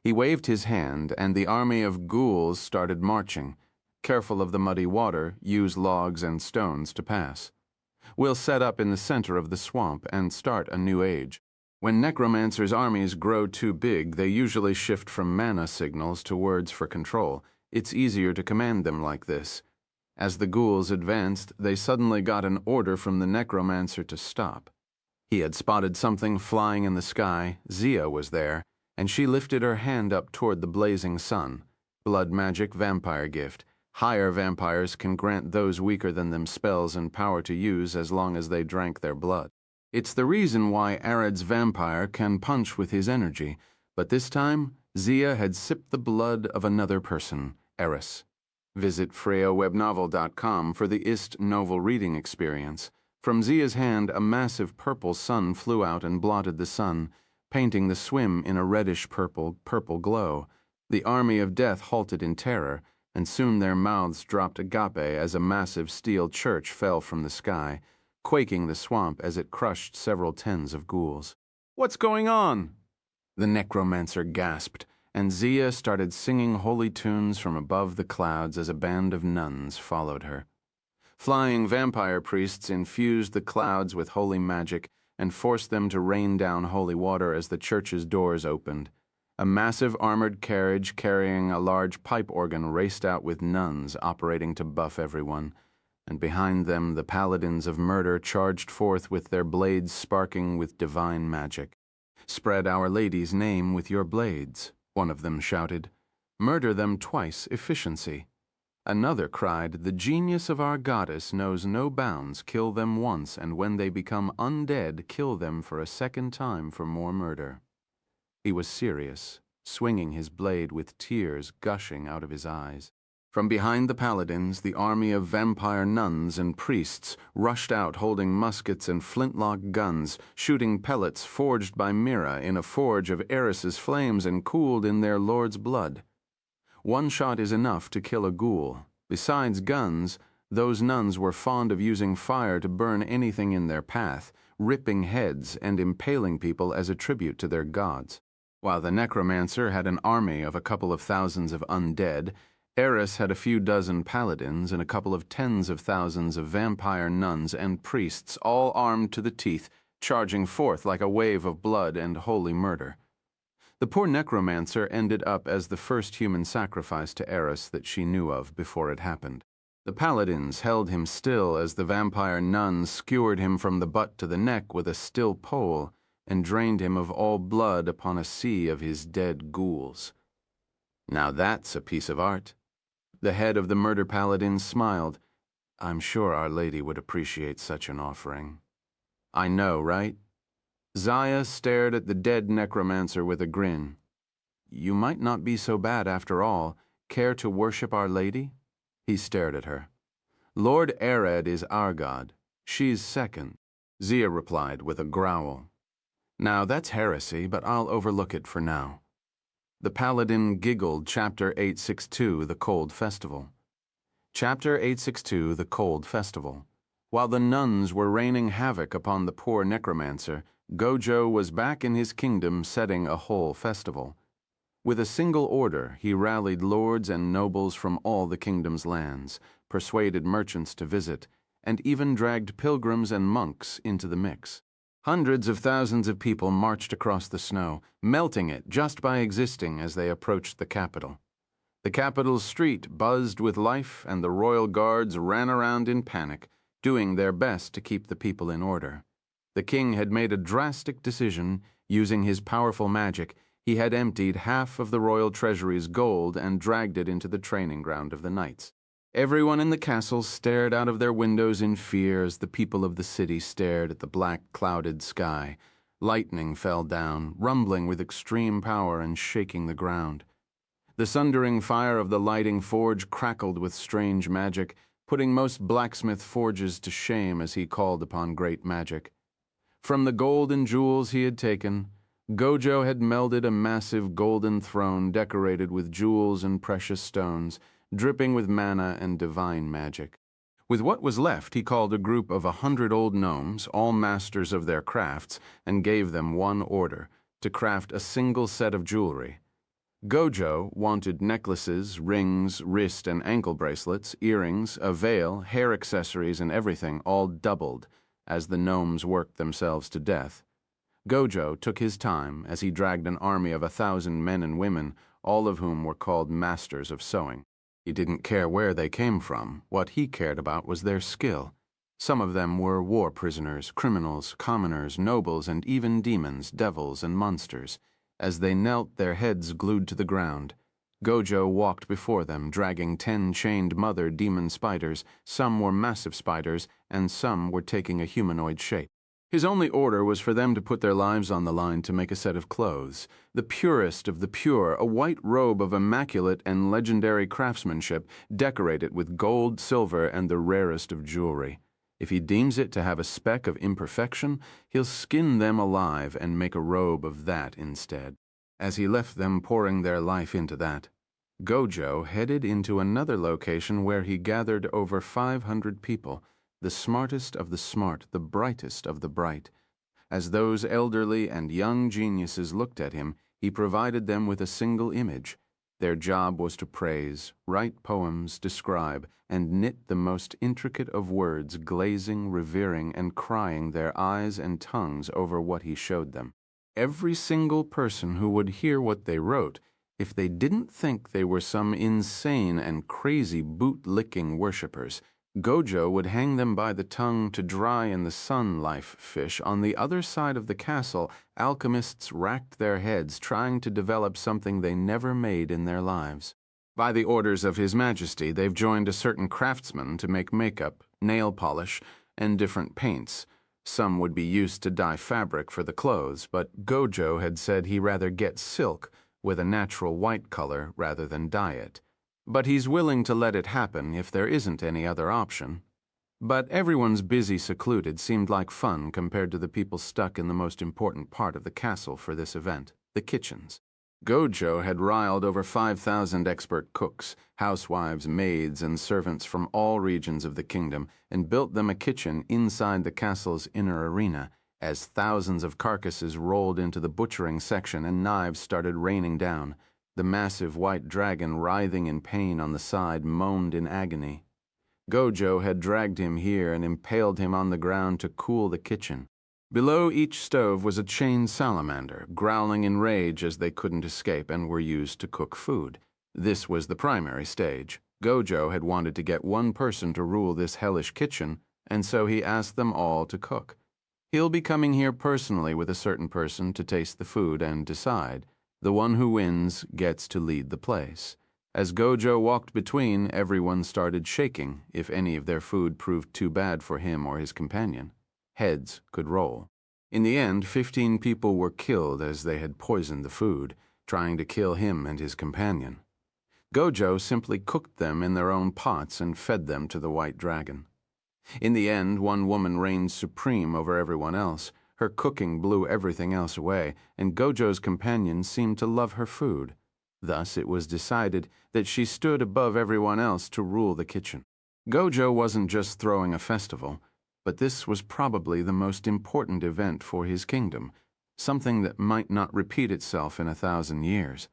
He waved his hand, and the army of ghouls started marching. Careful of the muddy water, use logs and stones to pass. We'll set up in the center of the swamp and start a new age. When necromancers' armies grow too big, they usually shift from mana signals to words for control. It's easier to command them like this. As the ghouls advanced, they suddenly got an order from the necromancer to stop. He had spotted something flying in the sky. Zia was there, and she lifted her hand up toward the blazing sun. Blood magic vampire gift. Higher vampires can grant those weaker than them spells and power to use as long as they drank their blood. It's the reason why Arad's vampire can punch with his energy, but this time, Zia had sipped the blood of another person, Eris. Visit FreyaWebNovel.com for the IST novel reading experience. From Zia's hand, a massive purple sun flew out and blotted the sun, painting the swim in a reddish-purple glow. The army of death halted in terror, and soon their mouths dropped agape as a massive steel church fell from the sky, quaking the swamp as it crushed several tens of ghouls. What's going on? The necromancer gasped, and Zia started singing holy tunes from above the clouds as a band of nuns followed her. Flying vampire priests infused the clouds with holy magic, and forced them to rain down holy water as the church's doors opened. A massive armored carriage carrying a large pipe organ raced out with nuns operating to buff everyone, and behind them the paladins of murder charged forth with their blades sparking with divine magic. "Spread Our Lady's name with your blades," one of them shouted. "Murder them twice efficiency." Another cried, "The genius of our goddess knows no bounds, kill them once, and when they become undead, kill them for a second time for more murder." He was serious, swinging his blade with tears gushing out of his eyes. From behind the paladins, the army of vampire nuns and priests rushed out holding muskets and flintlock guns, shooting pellets forged by Mira in a forge of Eris's flames and cooled in their lord's blood. One shot is enough to kill a ghoul. Besides guns, those nuns were fond of using fire to burn anything in their path, ripping heads and impaling people as a tribute to their gods. While the necromancer had an army of a couple of thousands of undead, Eris had a few dozen paladins and a couple of tens of thousands of vampire nuns and priests, all armed to the teeth, charging forth like a wave of blood and holy murder. The poor necromancer ended up as the first human sacrifice to Eris that she knew of before it happened. The paladins held him still as the vampire nuns skewered him from the butt to the neck with a still pole and drained him of all blood upon a sea of his dead ghouls. "Now that's a piece of art." The head of the murder paladin smiled. "I'm sure Our Lady would appreciate such an offering." "I know, right?" Zaya stared at the dead necromancer with a grin. "You might not be so bad after all. Care to worship Our Lady?" He stared at her. "Lord Ered is our god. She's second," Zia replied with a growl. "Now that's heresy, but I'll overlook it for now." The paladin giggled. Chapter 862, The Cold Festival. Chapter 862, The Cold Festival. While the nuns were raining havoc upon the poor necromancer, Gojo was back in his kingdom setting a whole festival. With a single order, he rallied lords and nobles from all the kingdom's lands, persuaded merchants to visit, and even dragged pilgrims and monks into the mix. Hundreds of thousands of people marched across the snow, melting it just by existing as they approached the capital. The capital's street buzzed with life, and the royal guards ran around in panic, doing their best to keep the people in order. The king had made a drastic decision. Using his powerful magic, he had emptied half of the royal treasury's gold and dragged it into the training ground of the knights. Everyone in the castle stared out of their windows in fear as the people of the city stared at the black, clouded sky. Lightning fell down, rumbling with extreme power and shaking the ground. The sundering fire of the lighting forge crackled with strange magic, putting most blacksmith forges to shame as he called upon great magic. From the gold and jewels he had taken, Gojo had melded a massive golden throne decorated with jewels and precious stones, dripping with mana and divine magic. With what was left, he called a group of 100 old gnomes, all masters of their crafts, and gave them one order: to craft a single set of jewelry. Gojo wanted necklaces, rings, wrist and ankle bracelets, earrings, a veil, hair accessories, and everything, all doubled, as the gnomes worked themselves to death. Gojo took his time as he dragged an army of 1,000 men and women, all of whom were called masters of sewing. He didn't care where they came from. What he cared about was their skill. Some of them were war prisoners, criminals, commoners, nobles, and even demons, devils, and monsters. As they knelt, their heads glued to the ground, Gojo walked before them, dragging 10 chained mother demon spiders. Some were massive spiders, and some were taking a humanoid shape. His only order was for them to put their lives on the line to make a set of clothes, the purest of the pure, a white robe of immaculate and legendary craftsmanship, decorated with gold, silver, and the rarest of jewelry. If he deems it to have a speck of imperfection, he'll skin them alive and make a robe of that instead. As he left them pouring their life into that, Gojo headed into another location where he gathered over 500 people, the smartest of the smart, the brightest of the bright. As those elderly and young geniuses looked at him, he provided them with a single image. Their job was to praise, write poems, describe, and knit the most intricate of words, glazing, revering, and crying their eyes and tongues over what he showed them. Every single person who would hear what they wrote, if they didn't think they were some insane and crazy boot-licking worshippers, Gojo would hang them by the tongue to dry in the sun. Life fish. On the other side of the castle, alchemists racked their heads trying to develop something they never made in their lives. By the orders of His Majesty, they've joined a certain craftsman to make makeup, nail polish, and different paints. Some would be used to dye fabric for the clothes, but Gojo had said he'd rather get silk with a natural white color rather than dye it. But he's willing to let it happen if there isn't any other option. But everyone's busy secluded seemed like fun compared to the people stuck in the most important part of the castle for this event, the kitchens. Gojo had riled over 5,000 expert cooks, housewives, maids, and servants from all regions of the kingdom and built them a kitchen inside the castle's inner arena. As thousands of carcasses rolled into the butchering section and knives started raining down, the massive white dragon, writhing in pain on the side, moaned in agony. Gojo had dragged him here and impaled him on the ground to cool the kitchen. Below each stove was a chained salamander, growling in rage as they couldn't escape and were used to cook food. This was the primary stage. Gojo had wanted to get one person to rule this hellish kitchen, and so he asked them all to cook. He'll be coming here personally with a certain person to taste the food and decide. The one who wins gets to lead the place. As Gojo walked between, everyone started shaking if any of their food proved too bad for him or his companion. Heads could roll. In the end, 15 people were killed as they had poisoned the food, trying to kill him and his companion. Gojo simply cooked them in their own pots and fed them to the white dragon. In the end, one woman reigned supreme over everyone else. Her cooking blew everything else away, and Gojo's companions seemed to love her food. Thus, it was decided that she stood above everyone else to rule the kitchen. Gojo wasn't just throwing a festival, but this was probably the most important event for his kingdom, something that might not repeat itself in 1,000 years.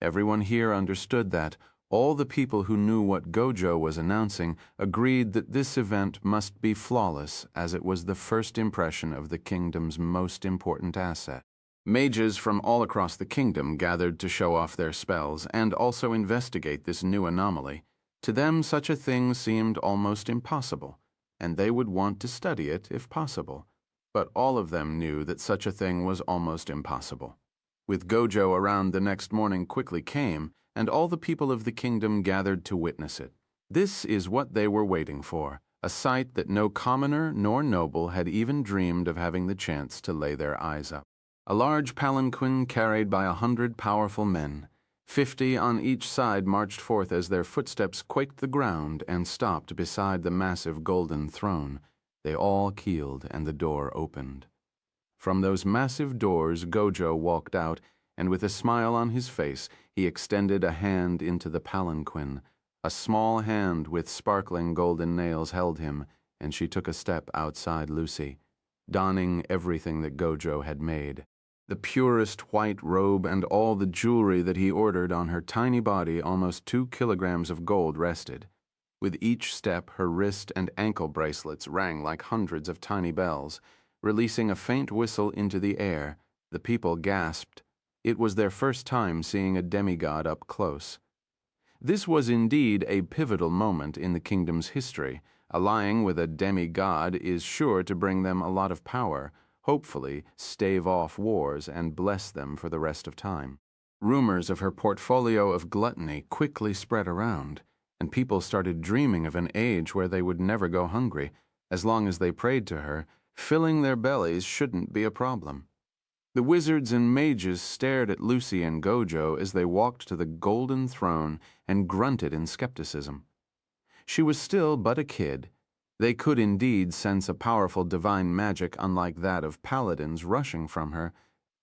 Everyone here understood that. All the people who knew what Gojo was announcing agreed that this event must be flawless, as it was the first impression of the kingdom's most important asset. Mages from all across the kingdom gathered to show off their spells and also investigate this new anomaly. To them, such a thing seemed almost impossible, and they would want to study it if possible. But all of them knew that such a thing was almost impossible. With Gojo around, the next morning quickly came, and all the people of the kingdom gathered to witness it. This is what they were waiting for, a sight that no commoner nor noble had even dreamed of having the chance to lay their eyes up. A large palanquin carried by 100 powerful men. 50 on each side marched forth as their footsteps quaked the ground and stopped beside the massive golden throne. They all keeled, and the door opened. From those massive doors, Gojo walked out, and with a smile on his face, he extended a hand into the palanquin. A small hand with sparkling golden nails held him, and she took a step outside Lucy, donning everything that Gojo had made. The purest white robe and all the jewelry that he ordered on her tiny body, almost 2 kilograms of gold, rested. With each step, her wrist and ankle bracelets rang like hundreds of tiny bells, releasing a faint whistle into the air. The people gasped. It was their first time seeing a demigod up close. This was indeed a pivotal moment in the kingdom's history. Allying with a demigod is sure to bring them a lot of power, hopefully stave off wars and bless them for the rest of time. Rumors of her portfolio of gluttony quickly spread around, and people started dreaming of an age where they would never go hungry. As long as they prayed to her, filling their bellies shouldn't be a problem. The wizards and mages stared at Lucy and Gojo as they walked to the golden throne and grunted in skepticism. She was still but a kid. They could indeed sense a powerful divine magic unlike that of paladins rushing from her,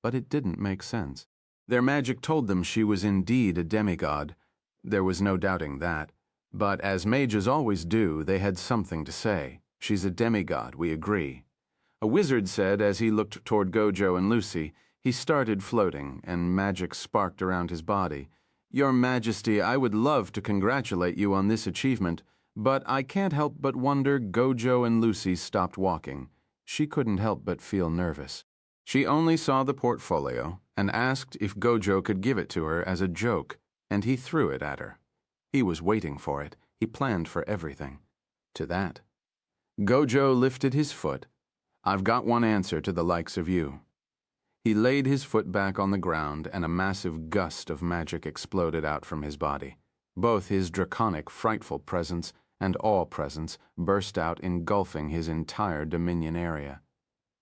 but it didn't make sense. Their magic told them she was indeed a demigod. There was no doubting that. But as mages always do, they had something to say. She's a demigod, we agree. A wizard said as he looked toward Gojo and Lucy. He started floating, and magic sparked around his body. Your Majesty, I would love to congratulate you on this achievement, but I can't help but wonder Gojo and Lucy stopped walking. She couldn't help but feel nervous. She only saw the portfolio and asked if Gojo could give it to her as a joke, and he threw it at her. He was waiting for it. He planned for everything. To that. Gojo lifted his foot. I've got one answer to the likes of you. He laid his foot back on the ground, and a massive gust of magic exploded out from his body. Both his draconic, frightful presence and all presence burst out, engulfing his entire dominion area.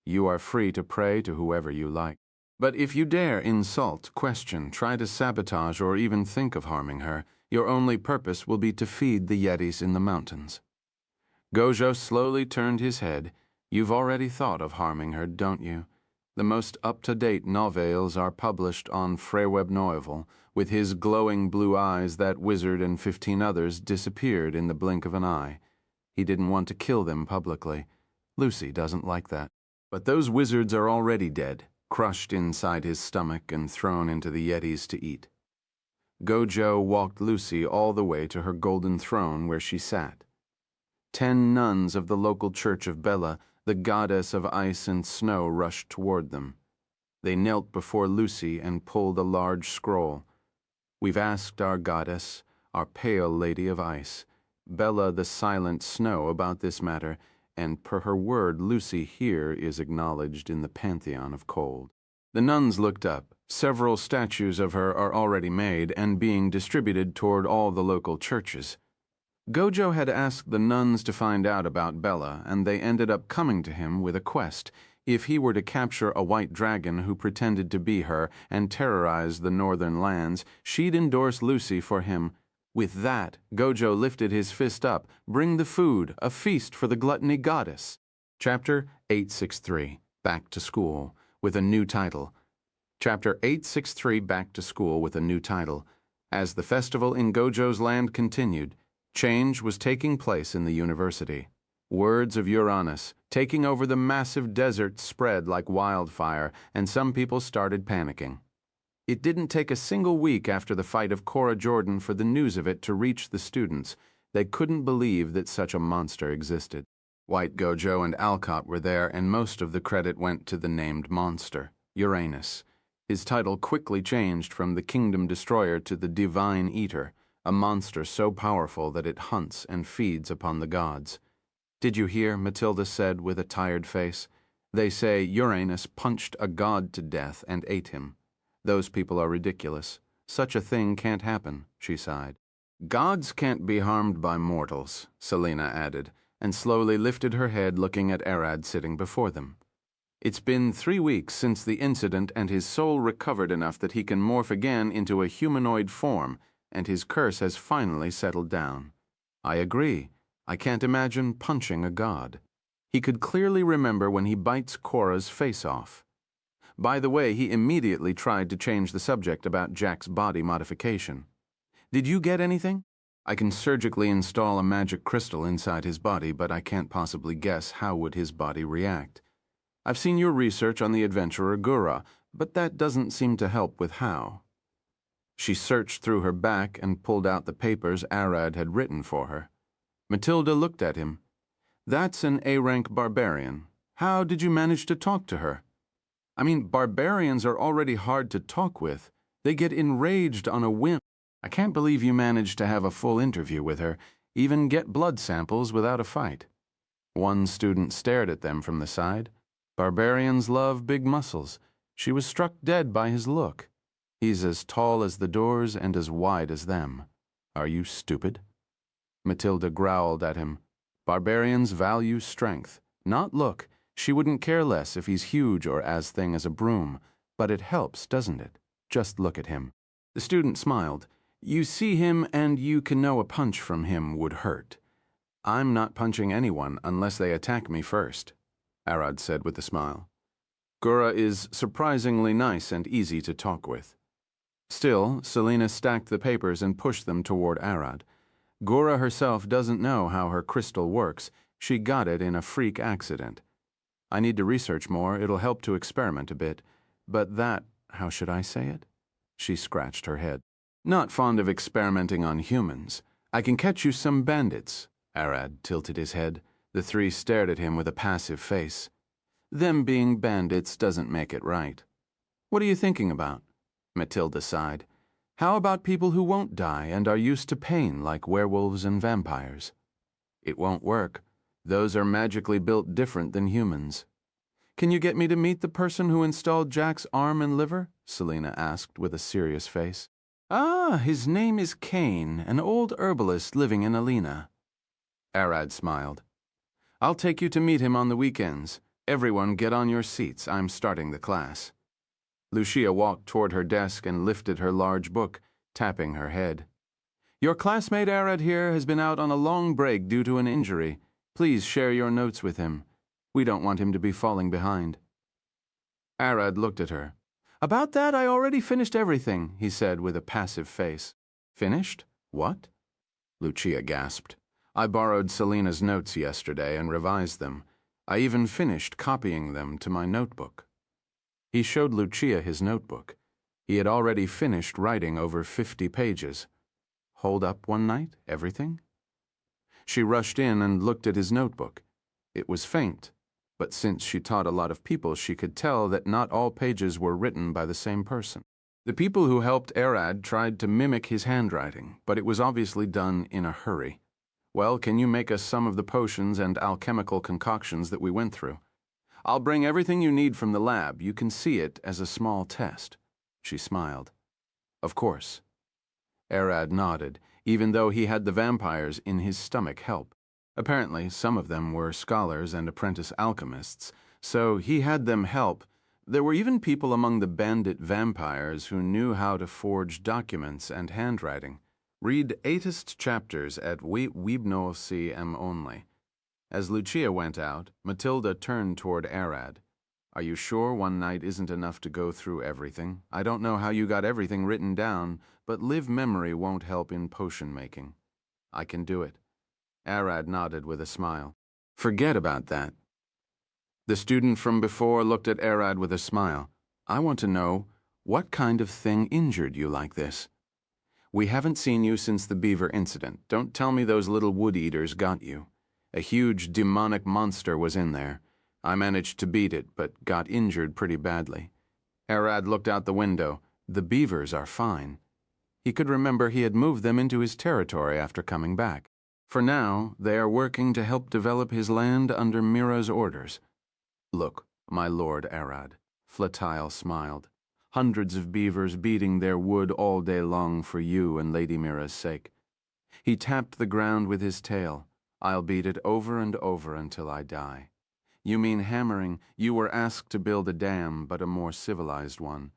You are free to pray to whoever you like. But if you dare insult, question, try to sabotage, or even think of harming her, your only purpose will be to feed the Yetis in the mountains. Gojo slowly turned his head. You've already thought of harming her, don't you? The most up-to-date novels are published on Frewebnovel. With his glowing blue eyes, that wizard and 15 others disappeared in the blink of an eye. He didn't want to kill them publicly. Lucy doesn't like that. But those wizards are already dead, crushed inside his stomach and thrown into the Yetis to eat. Gojo walked Lucy all the way to her golden throne where she sat. 10 nuns of the local church of Bella, the goddess of ice and snow, rushed toward them. They knelt before Lucy and pulled a large scroll. We've asked our goddess, our pale lady of ice, Bella the silent snow, about this matter, and per her word, Lucy here is acknowledged in the pantheon of cold. The nuns looked up. Several statues of her are already made and being distributed toward all the local churches. Gojo had asked the nuns to find out about Bella, and they ended up coming to him with a quest. If he were to capture a white dragon who pretended to be her and terrorize the northern lands, she'd endorse Lucy for him. With that, Gojo lifted his fist up. Bring the food, a feast for the gluttony goddess. Chapter 863, Back to School, with a new title. Chapter 863, Back to School, with a new title. As the festival in Gojo's land continued, change was taking place in the university. Words of Uranus taking over the massive desert spread like wildfire, and some people started panicking. It didn't take a single week after the fight of Cora Jordan for the news of it to reach the students. They couldn't believe that such a monster existed. White Gojo and Alcott were there, and most of the credit went to the named monster, Uranus. His title quickly changed from the Kingdom Destroyer to the Divine Eater, a monster so powerful that it hunts and feeds upon the gods. Did you hear? Matilda said with a tired face. They say Uranus punched a god to death and ate him. Those people are ridiculous. Such a thing can't happen, she sighed. Gods can't be harmed by mortals, Selena added, and slowly lifted her head, looking at Arad sitting before them. It's been 3 weeks since the incident, and his soul recovered enough that he can morph again into a humanoid form, and his curse has finally settled down. I agree. I can't imagine punching a god. He could clearly remember when he bites Cora's face off. By the way, he immediately tried to change the subject about Jack's body modification. Did you get anything? I can surgically install a magic crystal inside his body, but I can't possibly guess how would his body react. I've seen your research on the adventurer Gura, but that doesn't seem to help with how. She searched through her back and pulled out the papers Arad had written for her. Matilda looked at him. That's an A-rank barbarian. How did you manage to talk to her? I mean, barbarians are already hard to talk with. They get enraged on a whim. I can't believe you managed to have a full interview with her, even get blood samples without a fight. One student stared at them from the side. Barbarians love big muscles. She was struck dead by his look. He's as tall as the doors and as wide as them. Are you stupid? Matilda growled at him. Barbarians value strength, not look. She wouldn't care less if he's huge or as thin as a broom. But it helps, doesn't it? Just look at him. The student smiled. You see him and you can know a punch from him would hurt. I'm not punching anyone unless they attack me first, Arad said with a smile. Gura is surprisingly nice and easy to talk with. Still, Selena stacked the papers and pushed them toward Arad. Gura herself doesn't know how her crystal works. She got it in a freak accident. I need to research more. It'll help to experiment a bit. But that, how should I say it? She scratched her head. Not fond of experimenting on humans. I can catch you some bandits. Arad tilted his head. The three stared at him with a passive face. Them being bandits doesn't make it right. What are you thinking about? Matilda sighed. How about people who won't die and are used to pain like werewolves and vampires? It won't work. Those are magically built different than humans. Can you get me to meet the person who installed Jack's arm and liver? Selena asked with a serious face. Ah, his name is Kane, an old herbalist living in Alina. Arad smiled. I'll take you to meet him on the weekends. Everyone get on your seats. I'm starting the class. Lucia walked toward her desk and lifted her large book, tapping her head. Your classmate Arad here has been out on a long break due to an injury. Please share your notes with him. We don't want him to be falling behind. Arad looked at her. About that, I already finished everything, he said with a passive face. Finished? What? Lucia gasped. I borrowed Selena's notes yesterday and revised them. I even finished copying them to my notebook. He showed Lucia his notebook. He had already finished writing over 50 pages. Hold up one night, everything? She rushed in and looked at his notebook. It was faint, but since she taught a lot of people, she could tell that not all pages were written by the same person. The people who helped Arad tried to mimic his handwriting, but it was obviously done in a hurry. Well, can you make us some of the potions and alchemical concoctions that we went through? I'll bring everything you need from the lab. You can see it as a small test. She smiled. Of course. Arad nodded, even though he had the vampires in his stomach help. Apparently, some of them were scholars and apprentice alchemists, so he had them help. There were even people among the bandit vampires who knew how to forge documents and handwriting. Read 8th chapters at Weebno-CM only. As Lucia went out, Matilda turned toward Arad. Are you sure one night isn't enough to go through everything? I don't know how you got everything written down, but live memory won't help in potion making. I can do it. Arad nodded with a smile. Forget about that. The student from before looked at Arad with a smile. I want to know, what kind of thing injured you like this? We haven't seen you since the beaver incident. Don't tell me those little wood-eaters got you. A huge demonic monster was in there. I managed to beat it, but got injured pretty badly. Arad looked out the window. The beavers are fine. He could remember he had moved them into his territory after coming back. For now, they are working to help develop his land under Mira's orders. Look, my lord Arad, Flatile smiled. Hundreds of beavers beating their wood all day long for you and Lady Mira's sake. He tapped the ground with his tail. I'll beat it over and over until I die. You mean hammering? You were asked to build a dam, but a more civilized one.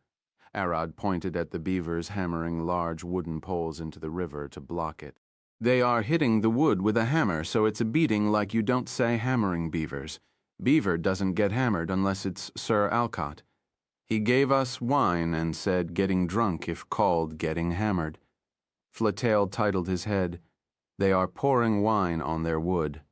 Arad pointed at the beavers hammering large wooden poles into the river to block it. They are hitting the wood with a hammer, so it's a beating like you don't say hammering beavers. Beaver doesn't get hammered unless it's Sir Alcott. He gave us wine and said getting drunk if called getting hammered. Flatale titled his head. They are pouring wine on their wood.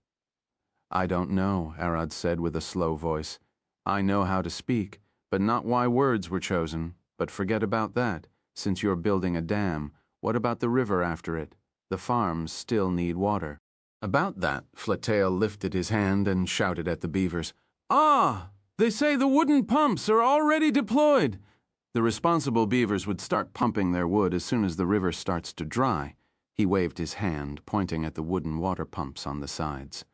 I don't know, Arad said with a slow voice. I know how to speak, but not why words were chosen. But forget about that. Since you're building a dam, what about the river after it? The farms still need water. About that, Flatale lifted his hand and shouted at the beavers. Ah! They say the wooden pumps are already deployed. The responsible beavers would start pumping their wood as soon as the river starts to dry. He waved his hand, pointing at the wooden water pumps on the sides.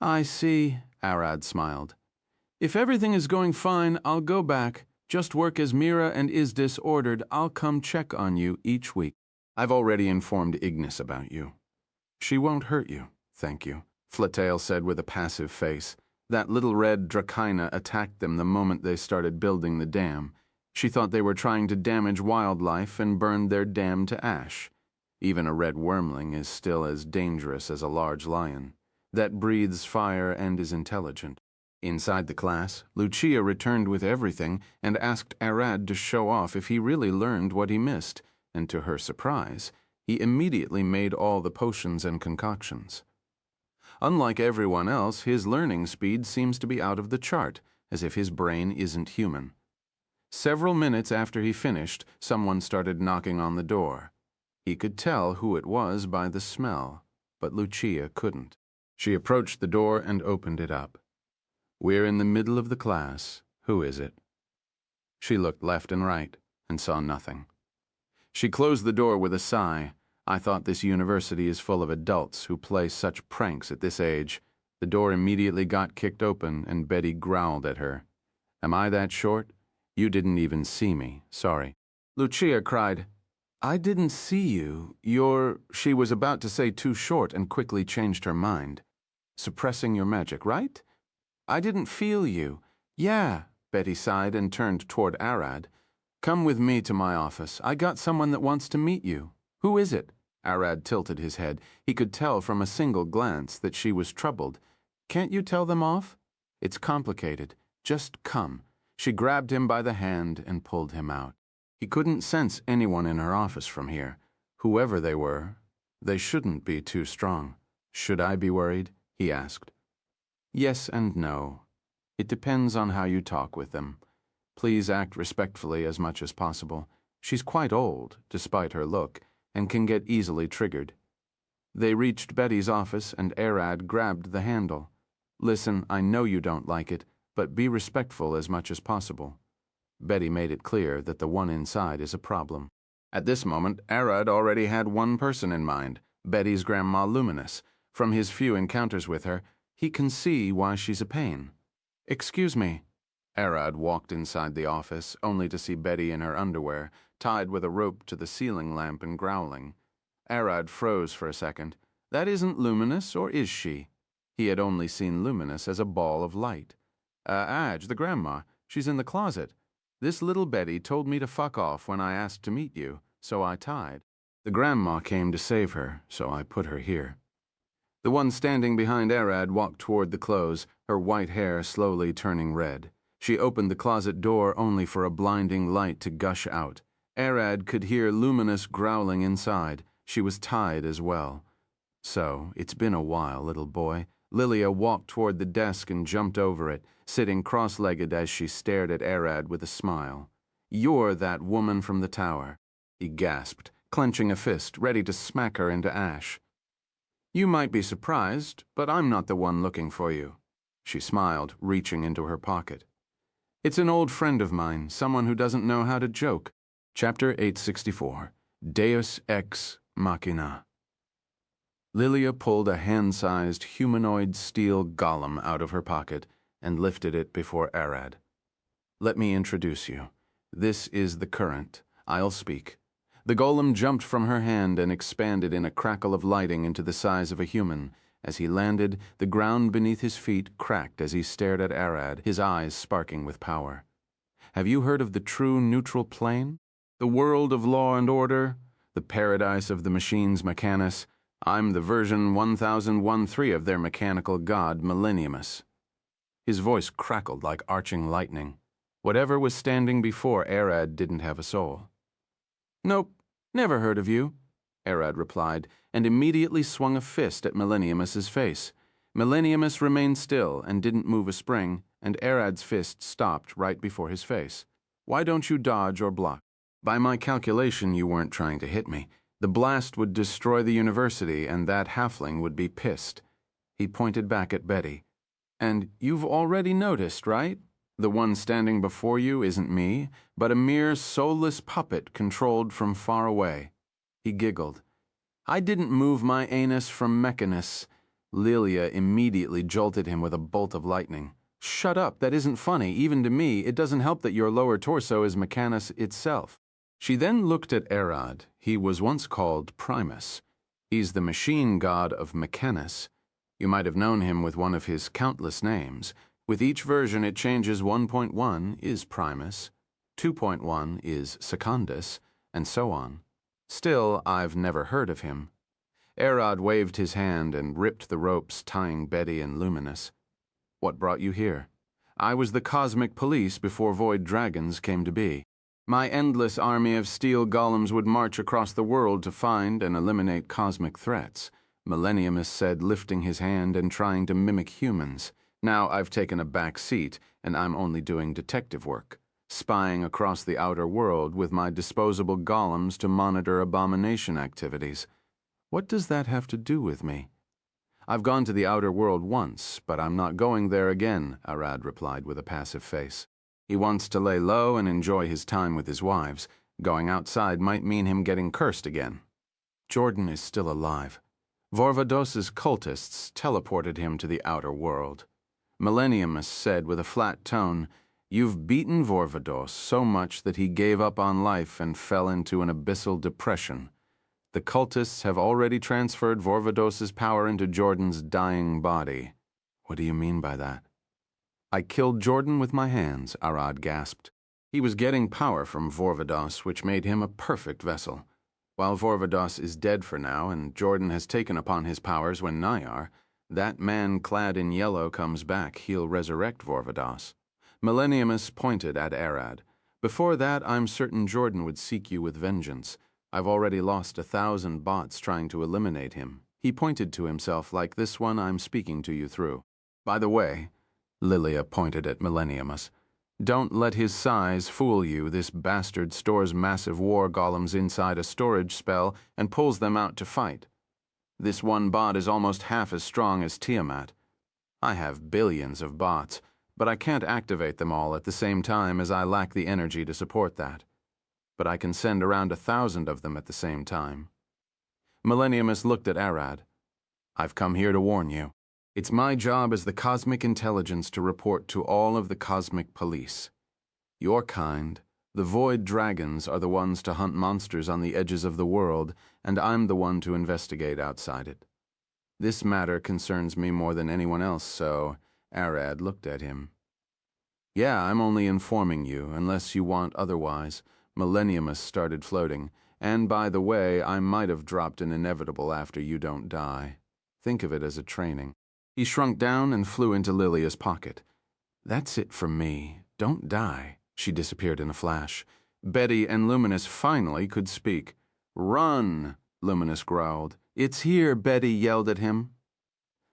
I see, Arad smiled. If everything is going fine, I'll go back. Just work as Mira and Isdis ordered. I'll come check on you each week. I've already informed Ignis about you. She won't hurt you, thank you, Flatale said with a passive face. That little red Dracaena attacked them the moment they started building the dam. She thought they were trying to damage wildlife and burned their dam to ash. Even a red wormling is still as dangerous as a large lion. That breathes fire and is intelligent. Inside the class, Lucia returned with everything and asked Arad to show off if he really learned what he missed, and to her surprise, he immediately made all the potions and concoctions. Unlike everyone else, his learning speed seems to be out of the chart, as if his brain isn't human. Several minutes after he finished, someone started knocking on the door. He could tell who it was by the smell, but Lucia couldn't. She approached the door and opened it up. "We're in the middle of the class. Who is it?" She looked left and right and saw nothing. She closed the door with a sigh. "I thought this university is full of adults who play such pranks at this age." The door immediately got kicked open and Betty growled at her. "Am I that short? You didn't even see me. Sorry." Lucia cried, "I didn't see you. She was about to say too short and quickly changed her mind. "Suppressing your magic, right? I didn't feel you." "Yeah," Betty sighed and turned toward Arad. "Come with me to my office. I got someone that wants to meet you." "Who is it?" Arad tilted his head. He could tell from a single glance that she was troubled. "Can't you tell them off?" "It's complicated. Just come." She grabbed him by the hand and pulled him out. He couldn't sense anyone in her office from here. Whoever they were, they shouldn't be too strong. "Should I be worried?" he asked. "Yes and no. It depends on how you talk with them. Please act respectfully as much as possible. She's quite old, despite her look, and can get easily triggered." They reached Betty's office and Arad grabbed the handle. "Listen, I know you don't like it, but be respectful as much as possible." Betty made it clear that the one inside is a problem. At this moment, Arad already had one person in mind, Betty's grandma Luminous. From his few encounters with her, he can see why she's a pain. "Excuse me." Arad walked inside the office, only to see Betty in her underwear, tied with a rope to the ceiling lamp and growling. Arad froze for a second. That isn't Luminous, or is she? He had only seen Luminous as a ball of light. Adge, the grandma, she's in the closet. This little Betty told me to fuck off when I asked to meet you, so I tied. The grandma came to save her, so I put her here." The one standing behind Arad walked toward the clothes, her white hair slowly turning red. She opened the closet door only for a blinding light to gush out. Arad could hear Luminous growling inside. She was tied as well. "So, it's been a while, little boy." Lilia walked toward the desk and jumped over it, sitting cross-legged as she stared at Arad with a smile. "You're that woman from the tower." He gasped, clenching a fist, ready to smack her into ash. "You might be surprised, but I'm not the one looking for you." She smiled, reaching into her pocket. "It's an old friend of mine, someone who doesn't know how to joke." Chapter 864, Deus Ex Machina. Lilia pulled a hand-sized humanoid steel golem out of her pocket and lifted it before Arad. "Let me introduce you. This is the current. I'll speak." The golem jumped from her hand and expanded in a crackle of lighting into the size of a human. As he landed, the ground beneath his feet cracked as he stared at Arad, his eyes sparking with power. "Have you heard of the true neutral plane? The world of law and order? The paradise of the machine's Mechanus? I'm the version 1013 of their mechanical god, Millenniumus." His voice crackled like arching lightning. Whatever was standing before Arad didn't have a soul. "Nope, never heard of you," Arad replied, and immediately swung a fist at Millenniumus's face. Millenniumus remained still and didn't move a spring, and Arad's fist stopped right before his face. "Why don't you dodge or block?" "By my calculation, you weren't trying to hit me. The blast would destroy the university, and that halfling would be pissed." He pointed back at Betty. "And you've already noticed, right? The one standing before you isn't me, but a mere soulless puppet controlled from far away." He giggled. "I didn't move my anus from Mechanus." Lilia immediately jolted him with a bolt of lightning. "Shut up, that isn't funny, even to me. It doesn't help that your lower torso is Mechanus itself." She then looked at Arad. He was once called Primus. He's the machine god of Mechanus. You might have known him with one of his countless names. With each version it changes. 1.1 is Primus, 2.1 is Secundus, and so on. Still, I've never heard of him. Arad waved his hand and ripped the ropes tying Betty and Luminous. "What brought you here?" "I was the cosmic police before void dragons came to be. My endless army of steel golems would march across the world to find and eliminate cosmic threats," Millenniumus said, lifting his hand and trying to mimic humans. "Now I've taken a back seat, and I'm only doing detective work. spying across the outer world with my disposable golems to monitor abomination activities. What does that have to do with me? I've gone to the outer world once, but I'm not going there again, Arad replied with a passive face. He wants to lay low and enjoy his time with his wives. Going outside might mean him getting cursed again. Jordan is still alive. Vorvados's cultists teleported him to the outer world. Millenniumus said with a flat tone, "You've beaten Vorvados so much that he gave up on life and fell into an abyssal depression. The cultists have already transferred Vorvados's power into Jordan's dying body." What do you mean by that? I killed Jordan with my hands, Arad gasped. He was getting power from Vorvados, which made him a perfect vessel. While Vorvados is dead for now and Jordan has taken upon his powers when Nayar, that man clad in yellow comes back, he'll resurrect Vorvados. Millenniumus pointed at Arad. Before that, I'm certain Jordan would seek you with vengeance. I've already lost 1,000 bots trying to eliminate him. He pointed to himself like this one I'm speaking to you through. By the way, Lilia pointed at Millenniumus, don't let his size fool you. This bastard stores massive war golems inside a storage spell and pulls them out to fight. This one bot is almost half as strong as Tiamat. I have billions of bots, but I can't activate them all at the same time as I lack the energy to support that. But I can send around 1,000 of them at the same time. Millenniumus looked at Arad. I've come here to warn you. It's my job as the cosmic intelligence to report to all of the cosmic police. Your kind, the void dragons, are the ones to hunt monsters on the edges of the world, and I'm the one to investigate outside it. This matter concerns me more than anyone else, so Arad looked at him. Yeah, I'm only informing you, unless you want otherwise. Millenniumus started floating, and by the way, I might have dropped an inevitable after you don't die. Think of it as a training. He shrunk down and flew into Lilia's pocket. That's it for me. Don't die. She disappeared in a flash. Betty and Luminous finally could speak. Run, Luminous growled. It's here, Betty yelled at him.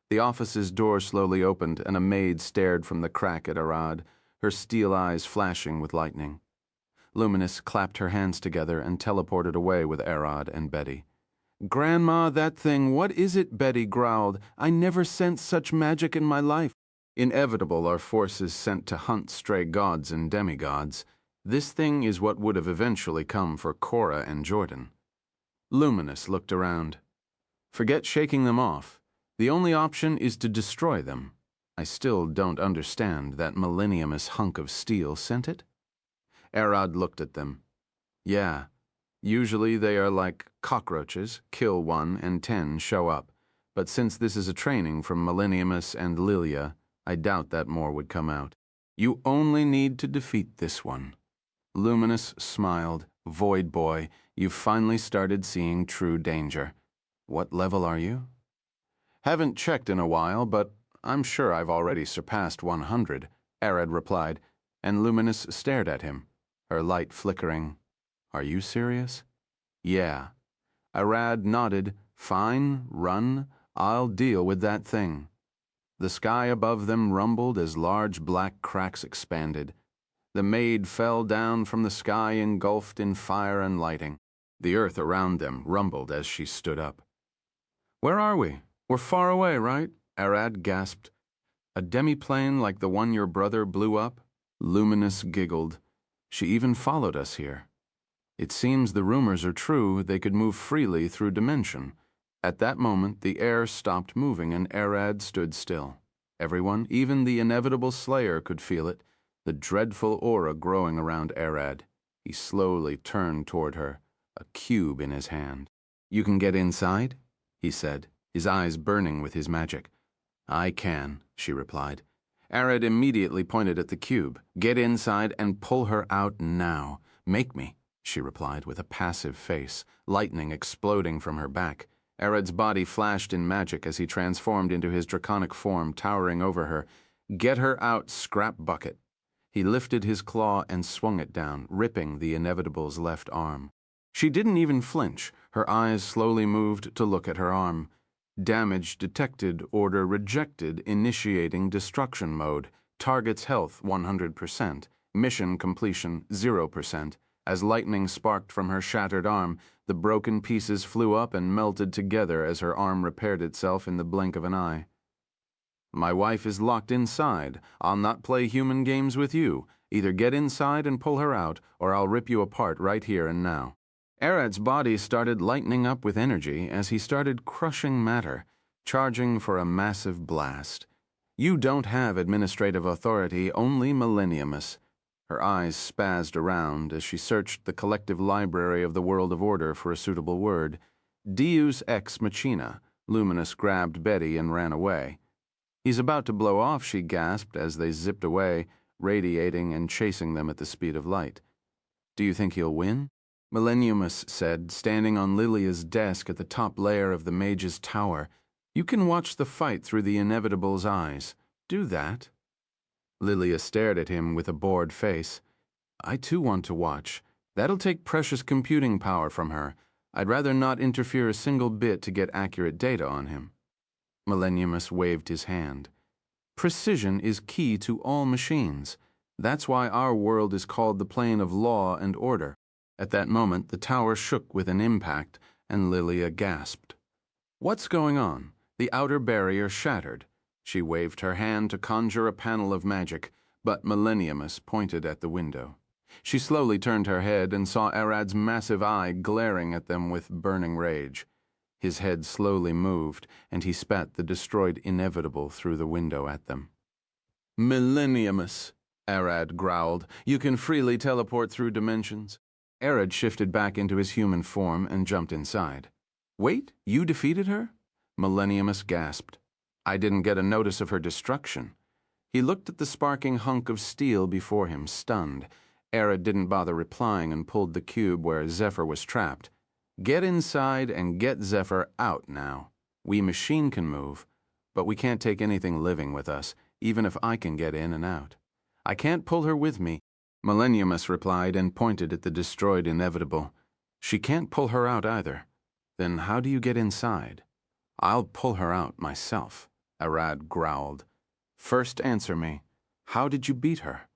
The office's door slowly opened, and a maid stared from the crack at Arad, her steel eyes flashing with lightning. Luminous clapped her hands together and teleported away with Arad and Betty. Grandma, that thing, what is it? Betty growled. I never sensed such magic in my life. Inevitable are forces sent to hunt stray gods and demigods. This thing is what would have eventually come for Cora and Jordan. Luminous looked around. Forget shaking them off. The only option is to destroy them. I still don't understand that Millenniumus hunk of steel sent it. Arad looked at them. Yeah, usually they are like cockroaches, kill one and 10 show up. But since this is a training from Millenniumus and Lilia, I doubt that more would come out. You only need to defeat this one. Luminous smiled. Void boy, you've finally started seeing true danger. What level are you? Haven't checked in a while, but I'm sure I've already surpassed 100, Arad replied, and Luminous stared at him, her light flickering. Are you serious? Yeah. Arad nodded. Fine, run. I'll deal with that thing. The sky above them rumbled as large black cracks expanded. The maid fell down from the sky engulfed in fire and lighting. The earth around them rumbled as she stood up. Where are we? We're far away, right? Arad gasped. A demiplane like the one your brother blew up? Luminous giggled. She even followed us here. It seems the rumors are true. They could move freely through dimension. At that moment, the air stopped moving and Arad stood still. Everyone, even the inevitable Slayer, could feel it, the dreadful aura growing around Arad. He slowly turned toward her, a cube in his hand. You can get inside? He said, his eyes burning with his magic. I can, she replied. Arad immediately pointed at the cube. Get inside and pull her out now. Make me, she replied with a passive face, lightning exploding from her back. Arad's body flashed in magic as he transformed into his draconic form, towering over her. Get her out, scrap bucket. He lifted his claw and swung it down, ripping the Inevitable's left arm. She didn't even flinch. Her eyes slowly moved to look at her arm. Damage detected, order rejected, initiating destruction mode. Target's health 100%. Mission completion 0%. As lightning sparked from her shattered arm, the broken pieces flew up and melted together as her arm repaired itself in the blink of an eye. My wife is locked inside. I'll not play human games with you. Either get inside and pull her out, or I'll rip you apart right here and now. Arad's body started lightening up with energy as he started crushing matter, charging for a massive blast. You don't have administrative authority, only Millenniumus. Her eyes spazzed around as she searched the collective library of the world of order for a suitable word. Deus ex machina. Luminous grabbed Betty and ran away. He's about to blow off, she gasped as they zipped away, radiating and chasing them at the speed of light. Do you think he'll win? Millenniumus said, standing on Lilia's desk at the top layer of the mage's tower. You can watch the fight through the inevitable's eyes. Do that. Lilia stared at him with a bored face. I too want to watch. That'll take precious computing power from her. I'd rather not interfere a single bit to get accurate data on him. Millenniumus waved his hand. Precision is key to all machines. That's why our world is called the plane of law and order. At that moment, the tower shook with an impact, and Lilia gasped. What's going on? The outer barrier shattered. She waved her hand to conjure a panel of magic, but Millenniumus pointed at the window. She slowly turned her head and saw Arad's massive eye glaring at them with burning rage. His head slowly moved, and he spat the destroyed inevitable through the window at them. Millenniumus, Arad growled. You can freely teleport through dimensions. Arad shifted back into his human form and jumped inside. Wait, you defeated her? Millenniumus gasped. I didn't get a notice of her destruction. He looked at the sparking hunk of steel before him, stunned. Arad didn't bother replying and pulled the cube where Zephyr was trapped. Get inside and get Zephyr out now. We machine can move, but we can't take anything living with us, even if I can get in and out. I can't pull her with me. Millenniumus replied and pointed at the destroyed inevitable. She can't pull her out either. Then how do you get inside? I'll pull her out myself, Arad growled. First answer me. How did you beat her?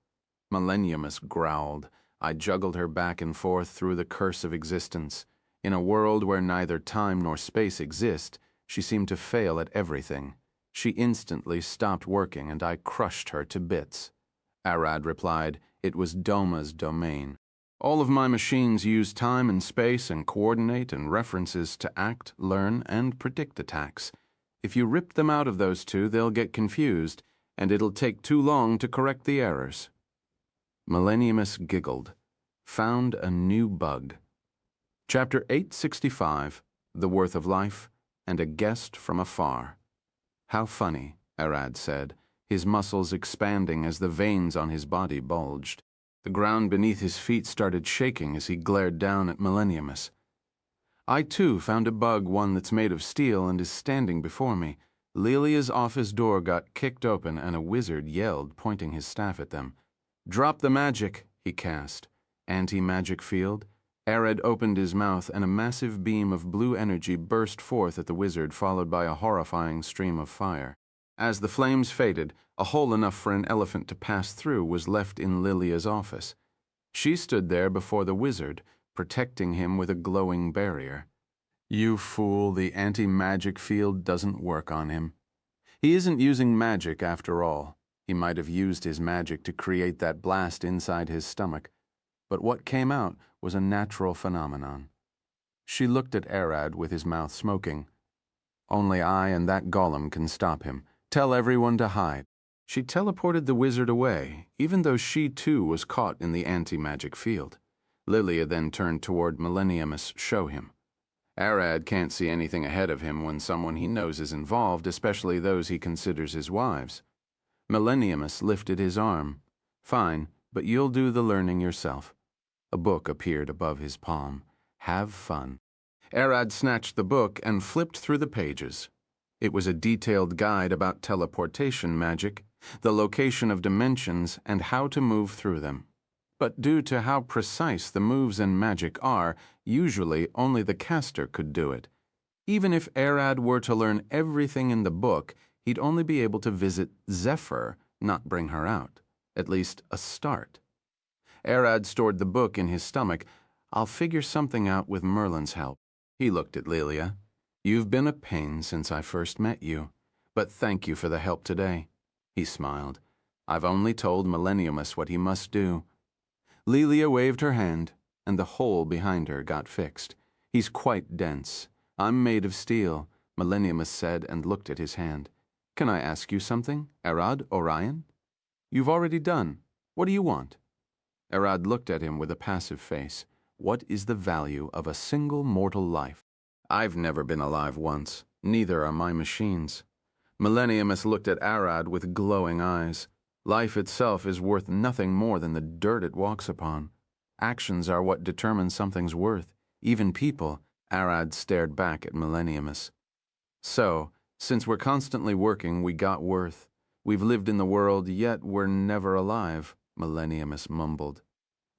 Millenniumus growled. I juggled her back and forth through the curse of existence. In a world where neither time nor space exist, she seemed to fail at everything. She instantly stopped working and I crushed her to bits. Arad replied, it was Doma's domain. All of my machines use time and space and coordinate and references to act, learn, and predict attacks. If you rip them out of those two, they'll get confused, and it'll take too long to correct the errors. Millenniumus giggled. Found a new bug. Chapter 865, The Worth of Life, and a Guest from Afar. How funny, Arad said, his muscles expanding as the veins on his body bulged. The ground beneath his feet started shaking as he glared down at Millenniumus. I too found a bug, one that's made of steel and is standing before me. Lilia's office door got kicked open and a wizard yelled, pointing his staff at them. Drop the magic, he cast. Anti-magic field. Arad opened his mouth and a massive beam of blue energy burst forth at the wizard, followed by a horrifying stream of fire. As the flames faded, a hole enough for an elephant to pass through was left in Lilia's office. She stood there before the wizard, protecting him with a glowing barrier. You fool, the anti-magic field doesn't work on him. He isn't using magic after all. He might have used his magic to create that blast inside his stomach, but what came out was a natural phenomenon. She looked at Arad with his mouth smoking. Only I and that golem can stop him. Tell everyone to hide. She teleported the wizard away, even though she too was caught in the anti-magic field. Lilia then turned toward Millenniumus. Show him. Arad can't see anything ahead of him when someone he knows is involved, especially those he considers his wives. Millenniumus lifted his arm. Fine, but you'll do the learning yourself. A book appeared above his palm. Have fun. Arad snatched the book and flipped through the pages. It was a detailed guide about teleportation magic, the location of dimensions, and how to move through them. But due to how precise the moves in magic are, usually only the caster could do it. Even if Arad were to learn everything in the book, he'd only be able to visit Zephyr, not bring her out. At least a start. Arad stored the book in his stomach. I'll figure something out with Merlin's help. He looked at Lilia. You've been a pain since I first met you, but thank you for the help today. He smiled. I've only told Millenniumus what he must do. Lilia waved her hand, and the hole behind her got fixed. He's quite dense. I'm made of steel, Millenniumus said and looked at his hand. Can I ask you something, Arad, Orion? You've already done. What do you want? Arad looked at him with a passive face. What is the value of a single mortal life? I've never been alive once. Neither are my machines. Millenniumus looked at Arad with glowing eyes. Life itself is worth nothing more than the dirt it walks upon. Actions are what determine something's worth. Even people. Arad stared back at Millenniumus. So, since we're constantly working, we got worth. We've lived in the world, yet we're never alive, Millenniumus mumbled.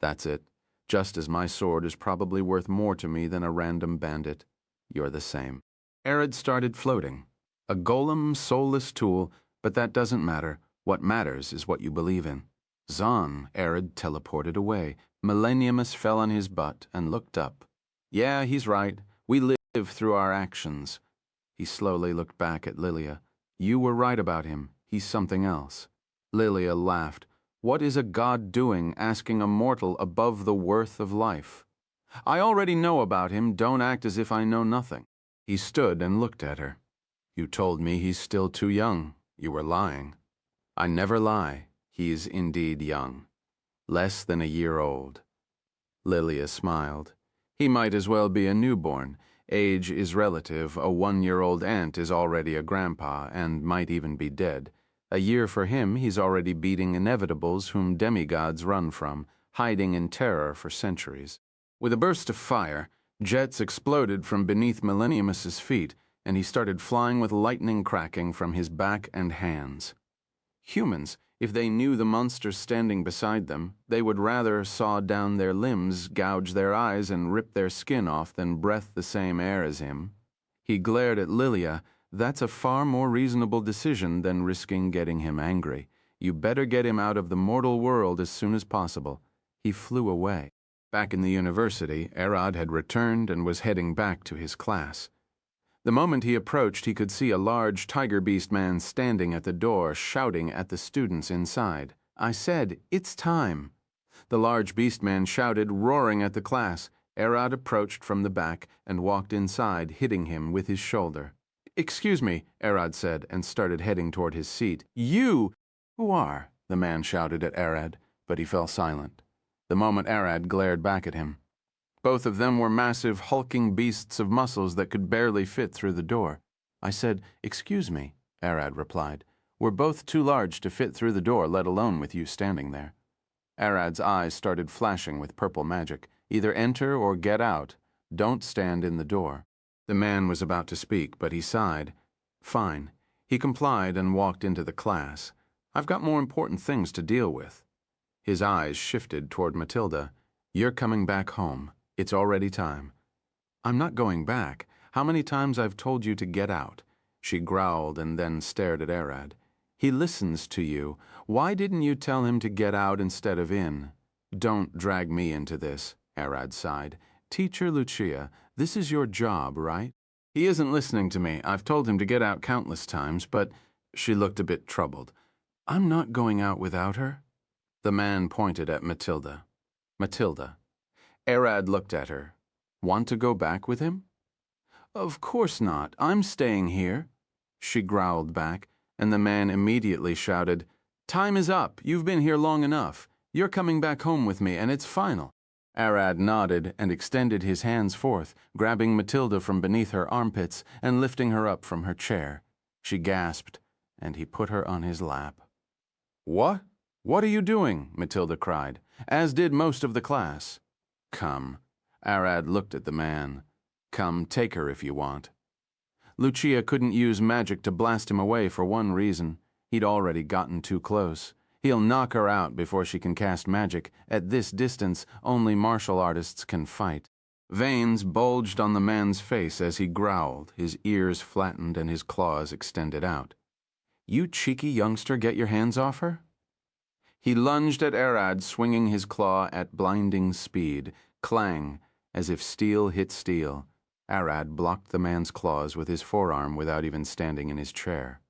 That's it. Just as my sword is probably worth more to me than a random bandit. You're the same. Arad started floating. A golem, soulless tool, but that doesn't matter. What matters is what you believe in. Zahn, Arad teleported away. Millenniumus fell on his butt and looked up. Yeah, he's right. We live through our actions. He slowly looked back at Lilia. You were right about him. He's something else. Lilia laughed. What is a god doing asking a mortal above the worth of life? I already know about him. Don't act as if I know nothing. He stood and looked at her. You told me he's still too young. You were lying. I never lie. He's indeed young. Less than a year old. Lilia smiled. He might as well be a newborn. Age is relative. A 1-year-old ant is already a grandpa and might even be dead. A year for him, he's already beating inevitables whom demigods run from, hiding in terror for centuries. With a burst of fire, jets exploded from beneath Millenniumus's feet, and he started flying with lightning cracking from his back and hands. Humans, if they knew the monster standing beside them, they would rather saw down their limbs, gouge their eyes, and rip their skin off than breath the same air as him. He glared at Lilia. That's a far more reasonable decision than risking getting him angry. You better get him out of the mortal world as soon as possible. He flew away. Back in the university, Arad had returned and was heading back to his class. The moment he approached, he could see a large tiger beast man standing at the door, shouting at the students inside. I said, "It's time." The large beast man shouted, roaring at the class. Arad approached from the back and walked inside, hitting him with his shoulder. "Excuse me," Arad said, and started heading toward his seat. "You!" "Who are?" the man shouted at Arad, but he fell silent. The moment Arad glared back at him. Both of them were massive, hulking beasts of muscles that could barely fit through the door. I said, "Excuse me," Arad replied. "We're both too large to fit through the door, let alone with you standing there." Arad's eyes started flashing with purple magic. Either enter or get out. Don't stand in the door. The man was about to speak, but he sighed. Fine. He complied and walked into the class. I've got more important things to deal with. His eyes shifted toward Matilda. You're coming back home. It's already time. I'm not going back. How many times I've told you to get out? She growled and then stared at Arad. He listens to you. Why didn't you tell him to get out instead of in? Don't drag me into this, Arad sighed. Teacher Lucia, this is your job, right? He isn't listening to me. I've told him to get out countless times, but she looked a bit troubled. I'm not going out without her. The man pointed at Matilda. Matilda. Arad looked at her. Want to go back with him? Of course not. I'm staying here. She growled back, and the man immediately shouted, Time is up. You've been here long enough. You're coming back home with me, and it's final. Arad nodded and extended his hands forth, grabbing Matilda from beneath her armpits and lifting her up from her chair. She gasped, and he put her on his lap. What? What are you doing? Matilda cried, as did most of the class. Come. Arad looked at the man. Come, take her if you want. Lucia couldn't use magic to blast him away for one reason. He'd already gotten too close. He'll knock her out before she can cast magic. At this distance, only martial artists can fight. Veins bulged on the man's face as he growled, his ears flattened and his claws extended out. You cheeky youngster, get your hands off her? He lunged at Arad, swinging his claw at blinding speed. Clang, as if steel hit steel. Arad blocked the man's claws with his forearm without even standing in his chair.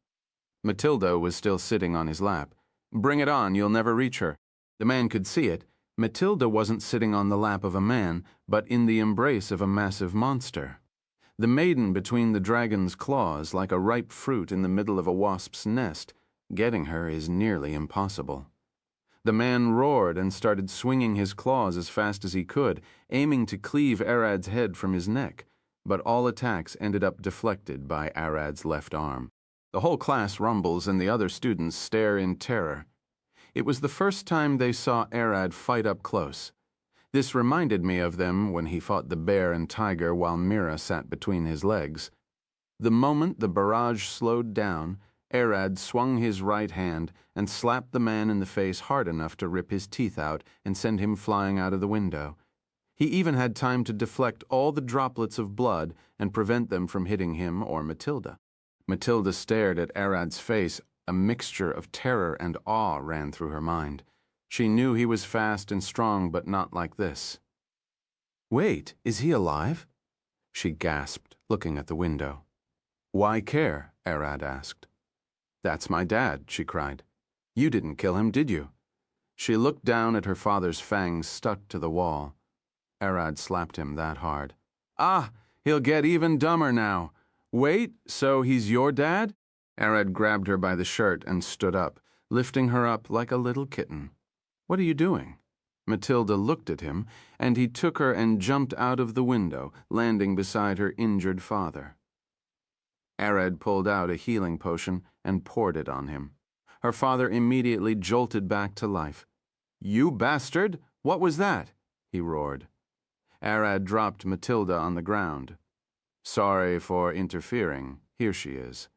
Matilda was still sitting on his lap. "Bring it on, you'll never reach her." The man could see it. Matilda wasn't sitting on the lap of a man, but in the embrace of a massive monster. The maiden between the dragon's claws, like a ripe fruit in the middle of a wasp's nest. Getting her is nearly impossible. The man roared and started swinging his claws as fast as he could, aiming to cleave Arad's head from his neck, but all attacks ended up deflected by Arad's left arm. The whole class rumbles and the other students stare in terror. It was the first time they saw Arad fight up close. This reminded me of them when he fought the bear and tiger while Mira sat between his legs. The moment the barrage slowed down, Arad swung his right hand and slapped the man in the face hard enough to rip his teeth out and send him flying out of the window. He even had time to deflect all the droplets of blood and prevent them from hitting him or Matilda. Matilda stared at Arad's face. A mixture of terror and awe ran through her mind. She knew he was fast and strong, but not like this. "Wait, is he alive?" She gasped, looking at the window. "Why care?" Arad asked. "That's my dad," she cried. "You didn't kill him, did you?" She looked down at her father's fangs stuck to the wall. Arad slapped him that hard. "Ah, he'll get even dumber now. Wait, so he's your dad?" Arad grabbed her by the shirt and stood up, lifting her up like a little kitten. "What are you doing?" Matilda looked at him, and he took her and jumped out of the window, landing beside her injured father. Arad pulled out a healing potion and poured it on him. Her father immediately jolted back to life. "You bastard! What was that?" he roared. Arad dropped Matilda on the ground. "Sorry for interfering. Here she is."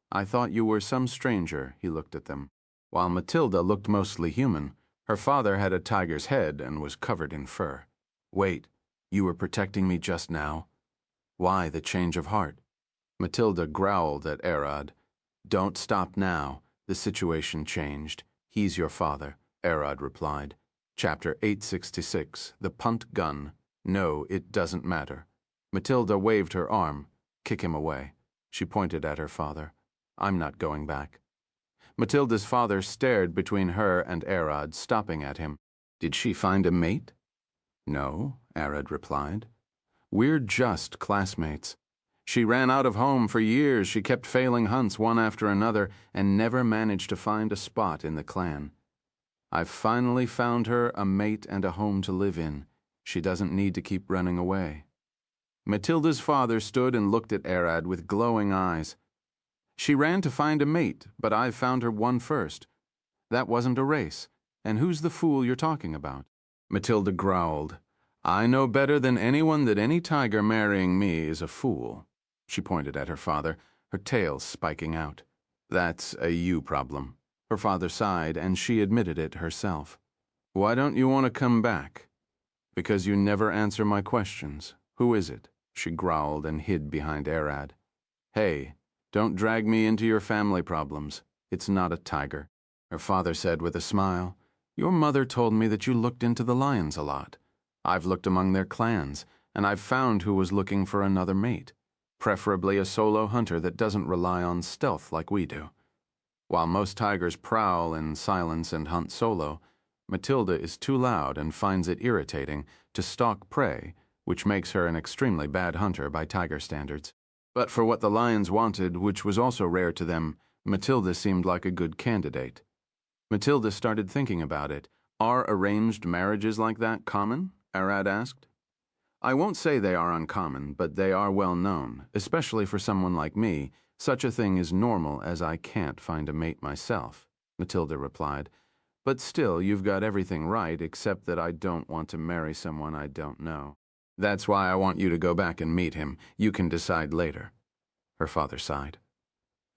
"I thought you were some stranger," he looked at them. While Matilda looked mostly human, her father had a tiger's head and was covered in fur. "Wait, you were protecting me just now? Why the change of heart?" Matilda growled at Arad. "Don't stop now. The situation changed. He's your father," Arad replied. Chapter 866, The Punt Gun. No, it doesn't matter. Matilda waved her arm. "Kick him away." She pointed at her father. "I'm not going back." Matilda's father stared between her and Arad, stopping at him. "Did she find a mate?" "No," Arad replied. "We're just classmates. She ran out of home for years. She kept failing hunts one after another and never managed to find a spot in the clan. I've finally found her a mate and a home to live in. She doesn't need to keep running away." Matilda's father stood and looked at Arad with glowing eyes. "She ran to find a mate, but I found her one first. That wasn't a race. And who's the fool you're talking about?" Matilda growled. "I know better than anyone that any tiger marrying me is a fool." She pointed at her father, her tail spiking out. "That's a you problem." Her father sighed, and she admitted it herself. "Why don't you want to come back?" "Because you never answer my questions. Who is it?" She growled and hid behind Arad. "Hey, don't drag me into your family problems. It's not a tiger." Her father said with a smile, "Your mother told me that you looked into the lions a lot. I've looked among their clans, and I've found who was looking for another mate. Preferably a solo hunter that doesn't rely on stealth like we do. While most tigers prowl in silence and hunt solo, Matilda is too loud and finds it irritating to stalk prey, which makes her an extremely bad hunter by tiger standards. But for what the lions wanted, which was also rare to them, Matilda seemed like a good candidate." Matilda started thinking about it. "Are arranged marriages like that common?" Arad asked. "I won't say they are uncommon, but they are well known, especially for someone like me. Such a thing is normal, as I can't find a mate myself," Matilda replied. "But still, you've got everything right, except that I don't want to marry someone I don't know. That's why I want you to go back and meet him. You can decide later." Her father sighed.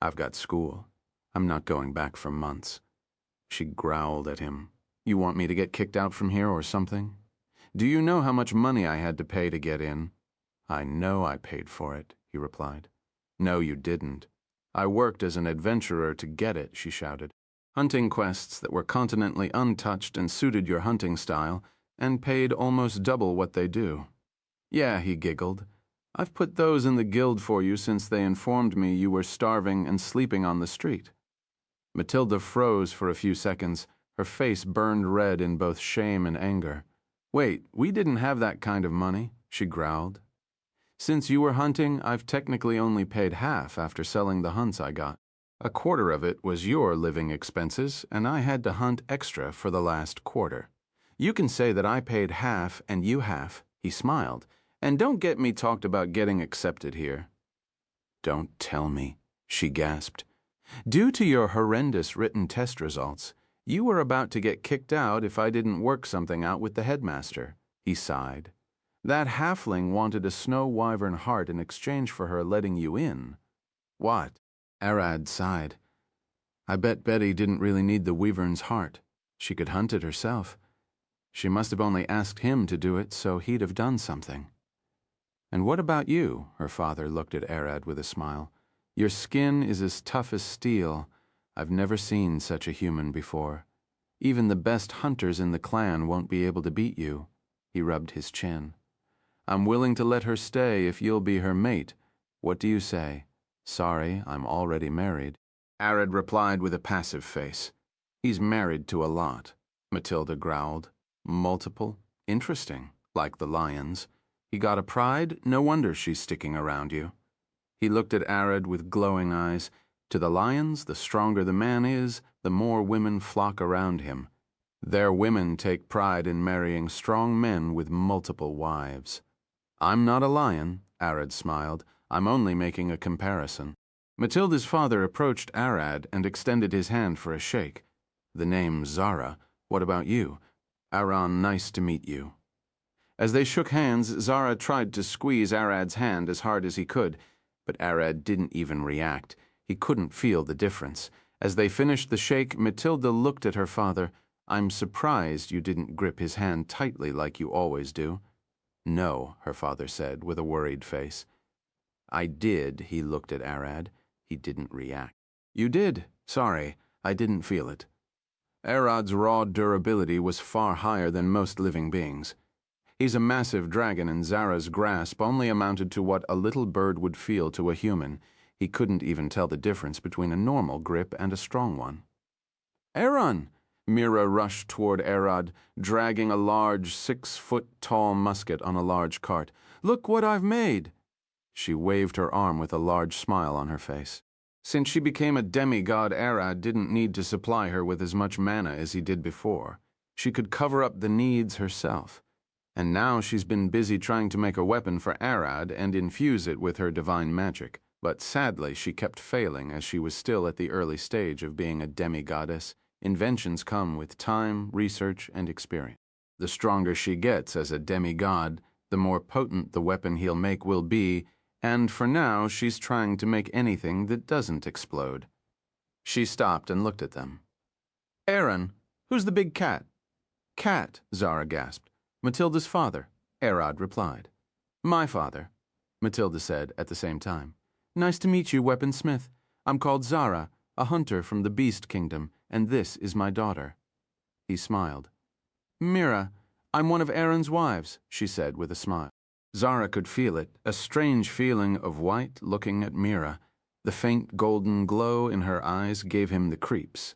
"I've got school. I'm not going back for months." She growled at him. "You want me to get kicked out from here or something? Do you know how much money I had to pay to get in?" "I know I paid for it," he replied. "No, you didn't. I worked as an adventurer to get it," she shouted. Hunting quests that were continentally untouched and suited your hunting style, and paid almost double what they do. Yeah, he giggled. I've put those in the guild for you since they informed me you were starving and sleeping on the street. Matilda froze for a few seconds, her face burned red in both shame and anger. Wait, we didn't have that kind of money, she growled. Since you were hunting, I've technically only paid half after selling the hunts I got. A quarter of it was your living expenses, and I had to hunt extra for the last quarter. You can say that I paid half and you half, he smiled, and don't get me talked about getting accepted here. Don't tell me, she gasped. Due to your horrendous written test results, you were about to get kicked out if I didn't work something out with the headmaster, he sighed. That halfling wanted a snow wyvern heart in exchange for her letting you in. What? Arad sighed. I bet Betty didn't really need the wyvern's heart. She could hunt it herself. She must have only asked him to do it, so he'd have done something. And what about you? Her father looked at Arad with a smile. Your skin is as tough as steel. I've never seen such a human before. Even the best hunters in the clan won't be able to beat you. He rubbed his chin. I'm willing to let her stay if you'll be her mate. What do you say? Sorry, I'm already married. Arad replied with a passive face. He's married to a lot, Matilda growled. Multiple? Interesting, like the lions. He got a pride? No wonder she's sticking around you. He looked at Arad with glowing eyes. To the lions, the stronger the man is, the more women flock around him. Their women take pride in marrying strong men with multiple wives. I'm not a lion, Arad smiled. I'm only making a comparison. Matilda's father approached Arad and extended his hand for a shake. The name Zara. What about you? Aran, nice to meet you. As they shook hands, Zara tried to squeeze Arad's hand as hard as he could, but Arad didn't even react. He couldn't feel the difference. As they finished the shake, Matilda looked at her father. I'm surprised you didn't grip his hand tightly like you always do. No, her father said with a worried face. I did, he looked at Arad. He didn't react. You did. Sorry, I didn't feel it. Arad's raw durability was far higher than most living beings. He's a massive dragon, and Zara's grasp only amounted to what a little bird would feel to a human. He couldn't even tell the difference between a normal grip and a strong one. Aaron! Mira rushed toward Arad, dragging a large 6-foot-tall musket on a large cart. Look what I've made! She waved her arm with a large smile on her face. Since she became a demigod, Arad didn't need to supply her with as much mana as he did before. She could cover up the needs herself. And now she's been busy trying to make a weapon for Arad and infuse it with her divine magic. But sadly, she kept failing as she was still at the early stage of being a demigoddess. Inventions come with time, research, and experience. The stronger she gets as a demigod, the more potent the weapon he'll make will be, and for now she's trying to make anything that doesn't explode. She stopped and looked at them. Aaron, who's the big cat? Cat, Zara gasped. Matilda's father, Arad replied. My father, Matilda said at the same time. Nice to meet you, weaponsmith. I'm called Zara, a hunter from the Beast Kingdom, and this is my daughter. He smiled. Mira, I'm one of Aaron's wives, she said with a smile. Zara could feel it, a strange feeling of white looking at Mira. The faint golden glow in her eyes gave him the creeps.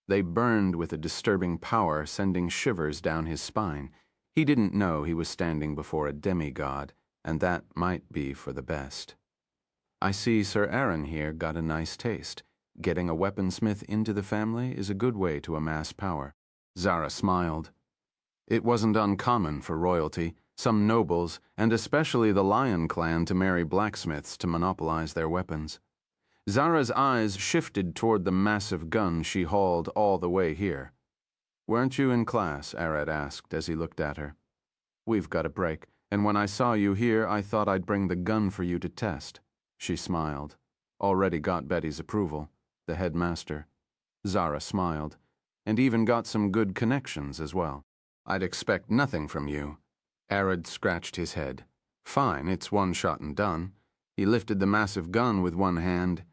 They burned with a disturbing power, sending shivers down his spine. He didn't know he was standing before a demigod, and that might be for the best. I see Sir Aaron here got a nice taste. Getting a weaponsmith into the family is a good way to amass power. Zara smiled. It wasn't uncommon for royalty, some nobles, and especially the Lion clan to marry blacksmiths to monopolize their weapons. Zara's eyes shifted toward the massive gun she hauled all the way here. Weren't you in class? Arad asked as he looked at her. We've got a break, and when I saw you here, I thought I'd bring the gun for you to test. She smiled. Already got Betty's approval, the headmaster. Zara smiled, and even got some good connections as well. I'd expect nothing from you. Arad scratched his head. Fine, it's one shot and done. He lifted the massive gun with one hand.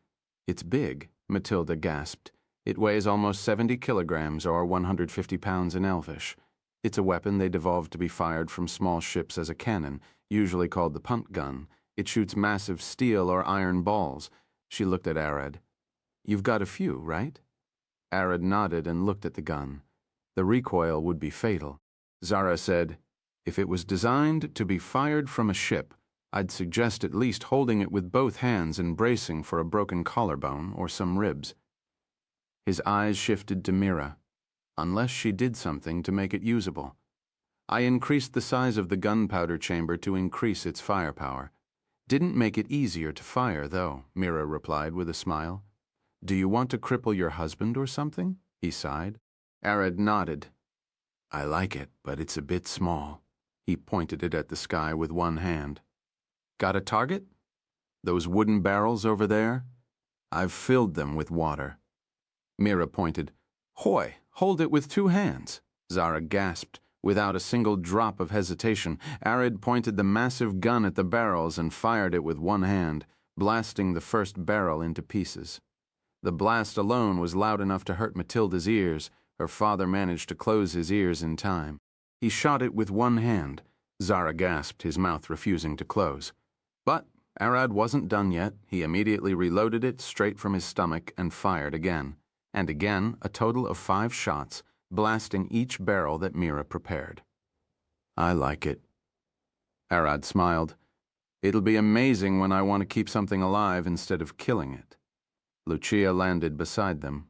It's big, Matilda gasped. It weighs almost 70 kilograms or 150 pounds in Elvish. It's a weapon they devolved to be fired from small ships as a cannon, usually called the punt gun. It shoots massive steel or iron balls. She looked at Arad. You've got a few, right? Arad nodded and looked at the gun. The recoil would be fatal. Zara said, if it was designed to be fired from a ship, I'd suggest at least holding it with both hands and bracing for a broken collarbone or some ribs. His eyes shifted to Mira. Unless she did something to make it usable. I increased the size of the gunpowder chamber to increase its firepower. Didn't make it easier to fire, though, Mira replied with a smile. Do you want to cripple your husband or something? He sighed. Arad nodded. I like it, but it's a bit small. He pointed it at the sky with one hand. Got a target? Those wooden barrels over there? I've filled them with water. Mira pointed. Hoy, hold it with 2 hands. Zara gasped. Without a single drop of hesitation, Arad pointed the massive gun at the barrels and fired it with one hand, blasting the first barrel into pieces. The blast alone was loud enough to hurt Matilda's ears. Her father managed to close his ears in time. He shot it with one hand. Zara gasped, his mouth refusing to close. But Arad wasn't done yet. He immediately reloaded it straight from his stomach and fired again. And again, a total of 5 shots, blasting each barrel that Mira prepared. I like it. Arad smiled. It'll be amazing when I want to keep something alive instead of killing it. Lucia landed beside them.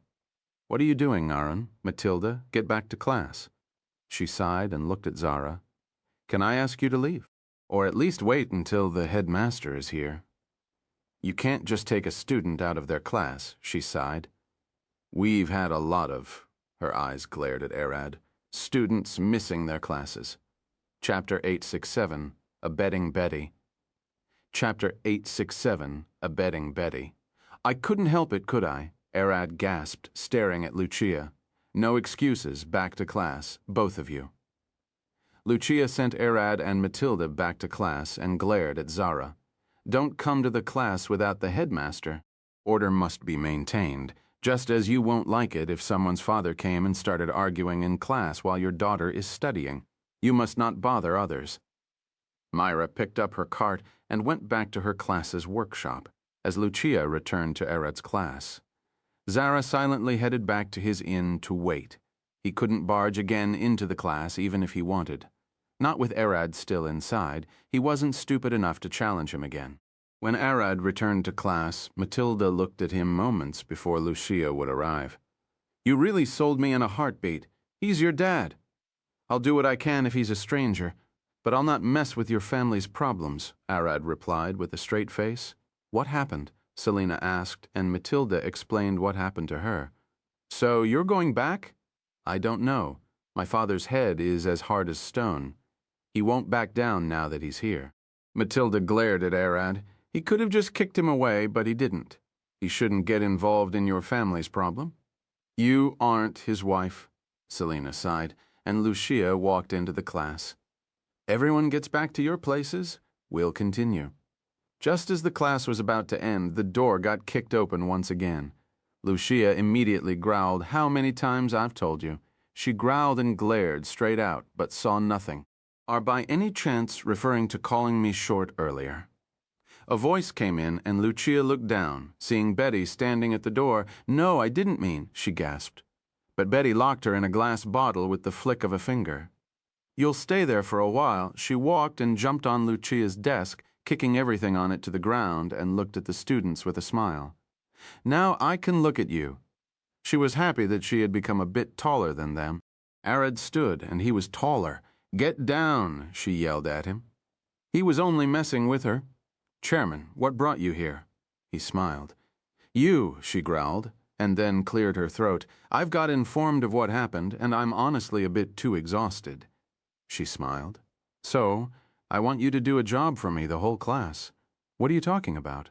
What are you doing, Aaron? Matilda, get back to class. She sighed and looked at Zara. Can I ask you to leave? Or at least wait until the headmaster is here. You can't just take a student out of their class, she sighed. We've had a lot of, her eyes glared at Arad, students missing their classes. Chapter 867, Abetting Betty. Chapter 867, Abetting Betty. I couldn't help it, could I? Arad gasped, staring at Lucia. No excuses, back to class, both of you. Lucia sent Arad and Matilda back to class and glared at Zara. Don't come to the class without the headmaster. Order must be maintained, just as you won't like it if someone's father came and started arguing in class while your daughter is studying. You must not bother others. Myra picked up her cart and went back to her class's workshop, as Lucia returned to Arad's class. Zara silently headed back to his inn to wait. He couldn't barge again into the class even if he wanted. Not with Arad still inside, he wasn't stupid enough to challenge him again. When Arad returned to class, Matilda looked at him moments before Lucia would arrive. You really sold me in a heartbeat. He's your dad. I'll do what I can if he's a stranger, but I'll not mess with your family's problems, Arad replied with a straight face. What happened? Selina asked, and Matilda explained what happened to her. So you're going back? I don't know. My father's head is as hard as stone. He won't back down now that he's here. Matilda glared at Arad. He could have just kicked him away, but he didn't. He shouldn't get involved in your family's problem. You aren't his wife, Selina sighed, and Lucia walked into the class. Everyone gets back to your places. We'll continue. Just as the class was about to end, the door got kicked open once again. Lucia immediately growled, How many times I've told you? She growled and glared straight out, but saw nothing. Are by any chance referring to calling me short earlier? A voice came in, and Lucia looked down, seeing Betty standing at the door. No, I didn't mean, she gasped. But Betty locked her in a glass bottle with the flick of a finger. You'll stay there for a while. She walked and jumped on Lucia's desk, kicking everything on it to the ground, and looked at the students with a smile. Now I can look at you. She was happy that she had become a bit taller than them. Arad stood, and he was taller. Get down, she yelled at him. He was only messing with her. Chairman, what brought you here? He smiled. You, she growled, and then cleared her throat. I've got informed of what happened, and I'm honestly a bit too exhausted. She smiled. So, I want you to do a job for me, the whole class. What are you talking about?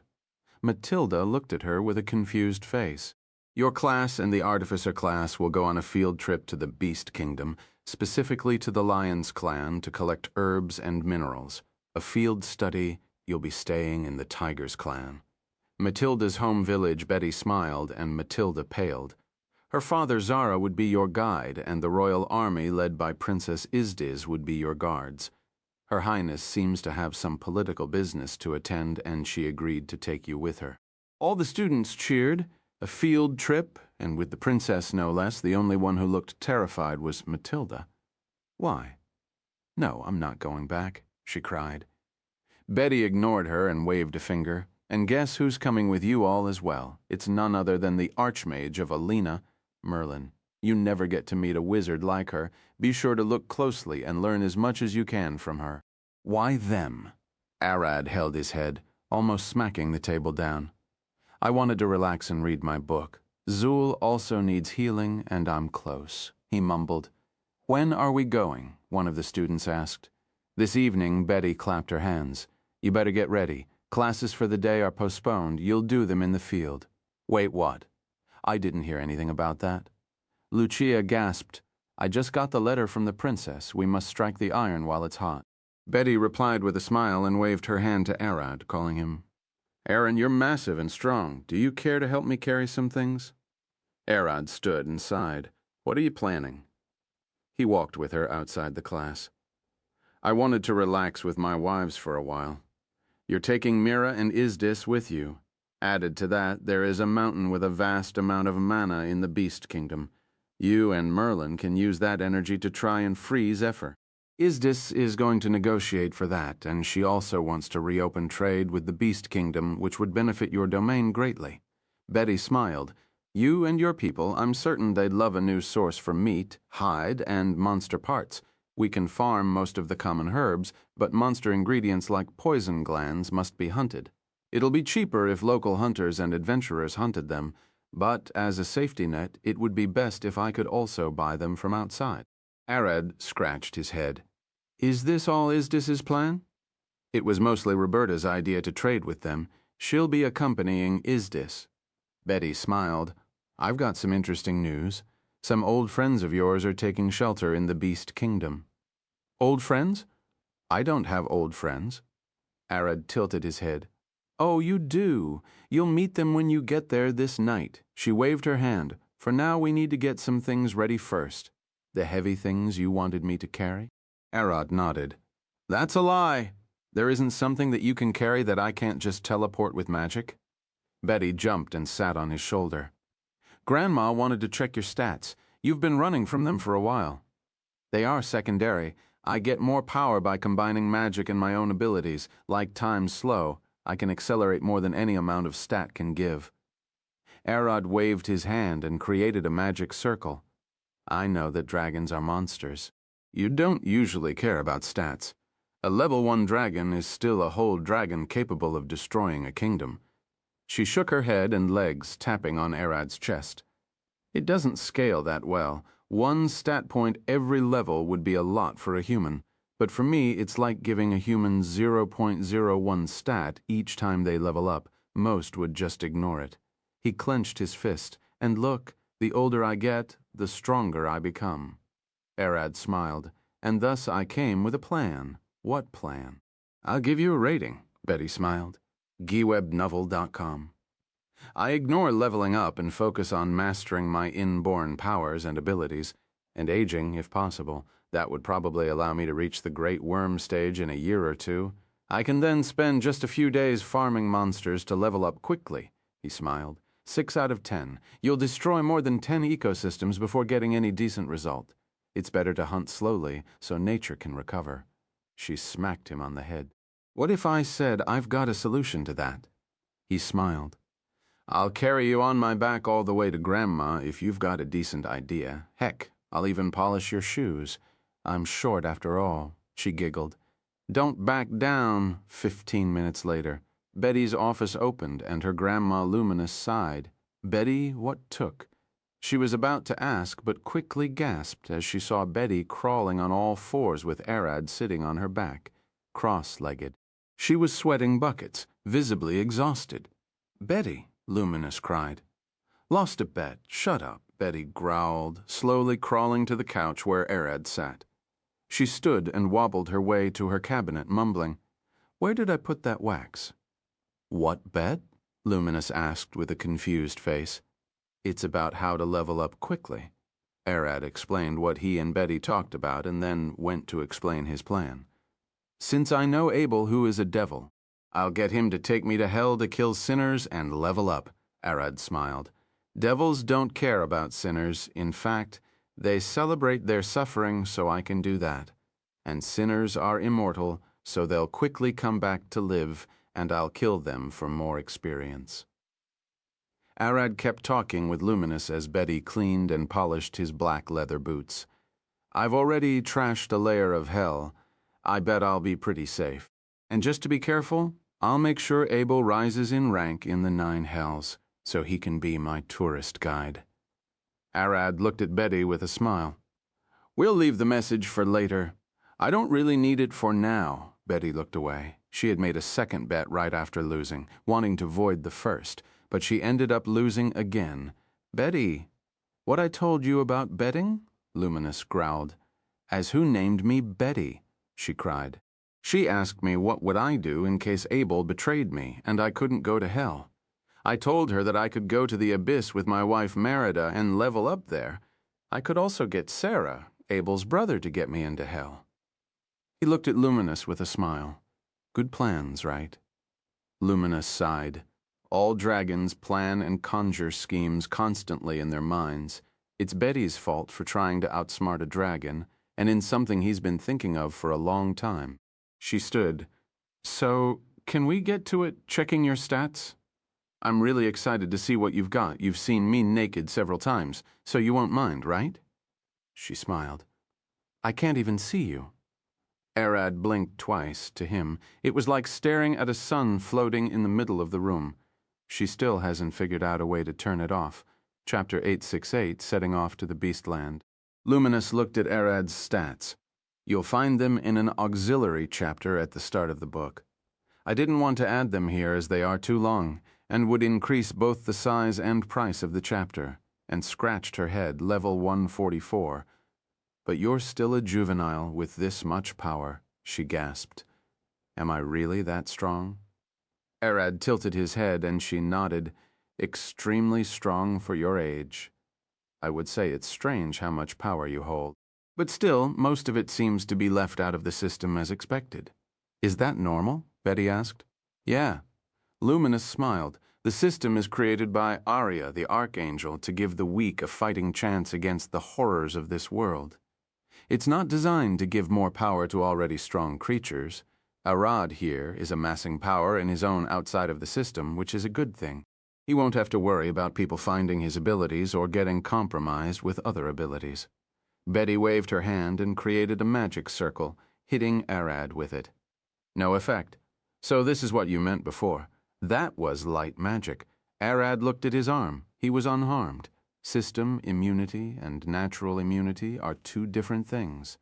Matilda looked at her with a confused face. Your class and the artificer class will go on a field trip to the Beast Kingdom, specifically to the Lion's Clan, to collect herbs and minerals. A field study. You'll be staying in the Tiger's Clan. Matilda's home village, Betty smiled, and Matilda paled. Her father Zara would be your guide, and the royal army led by Princess Isdiz would be your guards. Her Highness seems to have some political business to attend, and she agreed to take you with her. All the students cheered, a field trip, and with the princess no less, the only one who looked terrified was Matilda. Why? No, I'm not going back, she cried. Betty ignored her and waved a finger. And guess who's coming with you all as well? It's none other than the Archmage of Alina, Merlin. You never get to meet a wizard like her. Be sure to look closely and learn as much as you can from her. Why them? Arad held his head, almost smacking the table down. I wanted to relax and read my book. Zul also needs healing, and I'm close, he mumbled. When are we going? One of the students asked. This evening, Betty clapped her hands. You better get ready. Classes for the day are postponed. You'll do them in the field. Wait, what? I didn't hear anything about that. Lucia gasped. I just got the letter from the princess. We must strike the iron while it's hot. Betty replied with a smile and waved her hand to Arad, calling him. Aaron, you're massive and strong. Do you care to help me carry some things? Arad stood and sighed. What are you planning? He walked with her outside the class. I wanted to relax with my wives for a while. You're taking Mira and Isdis with you. Added to that, there is a mountain with a vast amount of mana in the Beast Kingdom. You and Merlin can use that energy to try and free Zephyr. Isdis is going to negotiate for that, and she also wants to reopen trade with the Beast Kingdom, which would benefit your domain greatly. Betty smiled. You and your people, I'm certain they'd love a new source for meat, hide, and monster parts. We can farm most of the common herbs, but monster ingredients like poison glands must be hunted. It'll be cheaper if local hunters and adventurers hunted them, but as a safety net, it would be best if I could also buy them from outside. Arad scratched his head. Is this all Isdis's plan? It was mostly Roberta's idea to trade with them. She'll be accompanying Isdis. Betty smiled. I've got some interesting news. Some old friends of yours are taking shelter in the Beast Kingdom. Old friends? I don't have old friends. Arad tilted his head. Oh, you do. You'll meet them when you get there this night. She waved her hand. For now, we need to get some things ready first. The heavy things you wanted me to carry? Arad nodded. That's a lie. There isn't something that you can carry that I can't just teleport with magic. Betty jumped and sat on his shoulder. Grandma wanted to check your stats. You've been running from them for a while. They are secondary. I get more power by combining magic and my own abilities. Like time slow, I can accelerate more than any amount of stat can give. Arad waved his hand and created a magic circle. I know that dragons are monsters. You don't usually care about stats. A level 1 dragon is still a whole dragon capable of destroying a kingdom. She shook her head and legs, tapping on Arad's chest. It doesn't scale that well. 1 stat point every level would be a lot for a human, but for me it's like giving a human 0.01 stat each time they level up. Most would just ignore it. He clenched his fist, and look, the older I get, the stronger I become. Arad smiled, and thus I came with a plan. What plan? I'll give you a rating, Betty smiled. GWebNovel.com. I ignore leveling up and focus on mastering my inborn powers and abilities, and aging if possible. That would probably allow me to reach the Great Worm stage in a year or 2. I can then spend just a few days farming monsters to level up quickly, he smiled. 6 out of 10. You'll destroy more than 10 ecosystems before getting any decent result. It's better to hunt slowly so nature can recover. She smacked him on the head. What if I said I've got a solution to that? He smiled. I'll carry you on my back all the way to Grandma if you've got a decent idea. Heck, I'll even polish your shoes. I'm short after all, she giggled. Don't back down. 15 minutes later, Betty's office opened and her Grandma Luminous sighed. Betty, what took? She was about to ask, but quickly gasped as she saw Betty crawling on all fours with Arad sitting on her back, cross-legged. She was sweating buckets, visibly exhausted. Betty, Luminous cried. Lost a bet. Shut up, Betty growled, slowly crawling to the couch where Arad sat. She stood and wobbled her way to her cabinet, mumbling, Where did I put that wax? What bet? Luminous asked with a confused face. It's about how to level up quickly. Arad explained what he and Betty talked about and then went to explain his plan. Since I know Abel, who is a devil, I'll get him to take me to hell to kill sinners and level up, Arad smiled. Devils don't care about sinners. In fact, they celebrate their suffering so I can do that. And sinners are immortal, so they'll quickly come back to live, and I'll kill them for more experience. Arad kept talking with Luminous as Betty cleaned and polished his black leather boots. I've already trashed a layer of hell. I bet I'll be pretty safe. And just to be careful, I'll make sure Abel rises in rank in the 9 hells, so he can be my tourist guide. Arad looked at Betty with a smile. We'll leave the message for later. I don't really need it for now. Betty looked away. She had made a second bet right after losing, wanting to void the first, but she ended up losing again. Betty, what I told you about betting? Luminous growled. As who named me Betty? She cried. She asked me what would I do in case Abel betrayed me and I couldn't go to hell. I told her that I could go to the abyss with my wife Merida and level up there. I could also get Sarah, Abel's brother, to get me into hell. He looked at Luminous with a smile. Good plans, right? Luminous sighed. All dragons plan and conjure schemes constantly in their minds. It's Betty's fault for trying to outsmart a dragon, and in something he's been thinking of for a long time. She stood. So, can we get to it, checking your stats? I'm really excited to see what you've got. You've seen me naked several times, so you won't mind, right? She smiled. I can't even see you. Arad blinked twice. To him, it was like staring at a sun floating in the middle of the room. She still hasn't figured out a way to turn it off. Chapter 868, Setting Off to the Beastland. Luminous looked at Arad's stats. You'll find them in an auxiliary chapter at the start of the book. I didn't want to add them here as they are too long, and would increase both the size and price of the chapter, and scratched her head, level 144. But you're still a juvenile with this much power, she gasped. Am I really that strong? Arad tilted his head and she nodded. Extremely strong for your age. I would say it's strange how much power you hold. But still, most of it seems to be left out of the system as expected. Is that normal? Betty asked. Yeah. Luminous smiled. The system is created by Arya, the Archangel, to give the weak a fighting chance against the horrors of this world. It's not designed to give more power to already strong creatures. Arad here is amassing power in his own outside of the system, which is a good thing. He won't have to worry about people finding his abilities or getting compromised with other abilities. Betty waved her hand and created a magic circle, hitting Arad with it. No effect. So this is what you meant before. That was light magic. Arad looked at his arm. He was unharmed. System immunity and natural immunity are two different things.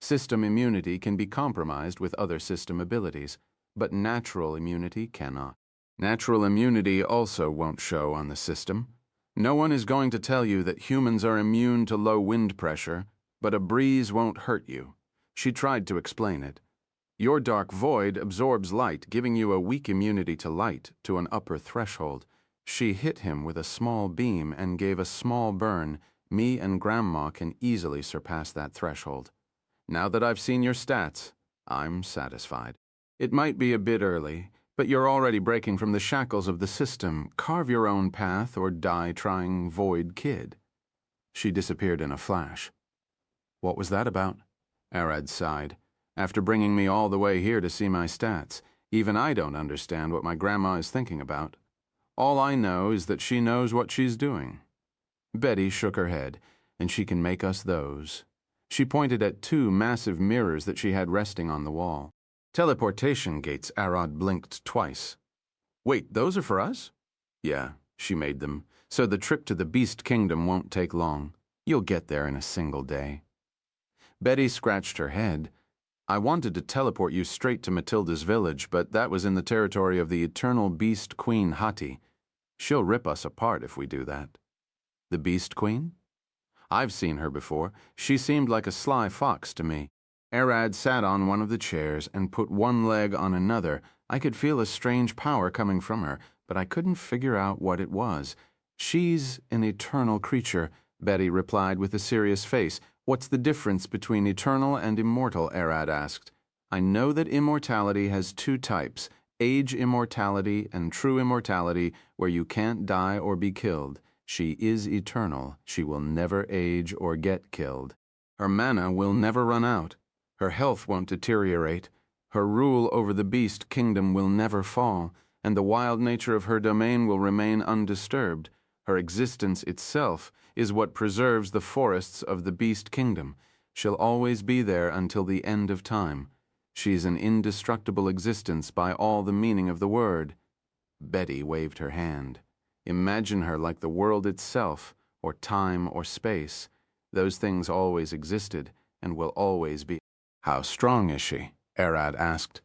System immunity can be compromised with other system abilities, but natural immunity cannot. Natural immunity also won't show on the system. No one is going to tell you that humans are immune to low wind pressure, but a breeze won't hurt you. She tried to explain it. Your dark void absorbs light, giving you a weak immunity to light to an upper threshold. She hit him with a small beam and gave a small burn. Me and Grandma can easily surpass that threshold. Now that I've seen your stats, I'm satisfied. It might be a bit early, but you're already breaking from the shackles of the system. Carve your own path or die trying Void Kid. She disappeared in a flash. What was that about? Arad sighed. After bringing me all the way here to see my stats, even I don't understand what my grandma is thinking about. All I know is that she knows what she's doing. Betty shook her head, and she can make us those. She pointed at 2 massive mirrors that she had resting on the wall. Teleportation gates, Arad blinked twice. Wait, those are for us? Yeah, she made them, so the trip to the Beast Kingdom won't take long. You'll get there in a single day. Betty scratched her head. I wanted to teleport you straight to Matilda's village, but that was in the territory of the eternal Beast Queen Hati. She'll rip us apart if we do that. The Beast Queen? I've seen her before. She seemed like a sly fox to me. Arad sat on one of the chairs and put one leg on another. I could feel a strange power coming from her, but I couldn't figure out what it was. She's an eternal creature, Betty replied with a serious face. What's the difference between eternal and immortal? Arad asked. I know that immortality has two types, age immortality and true immortality, where you can't die or be killed. She is eternal. She will never age or get killed. Her mana will never run out. Her health won't deteriorate. Her rule over the beast kingdom will never fall, and the wild nature of her domain will remain undisturbed. Her existence itself is what preserves the forests of the beast kingdom. She'll always be there until the end of time. She's an indestructible existence by all the meaning of the word. Betty waved her hand. Imagine her like the world itself, or time or space. Those things always existed and will always be. How strong is she? Arad asked.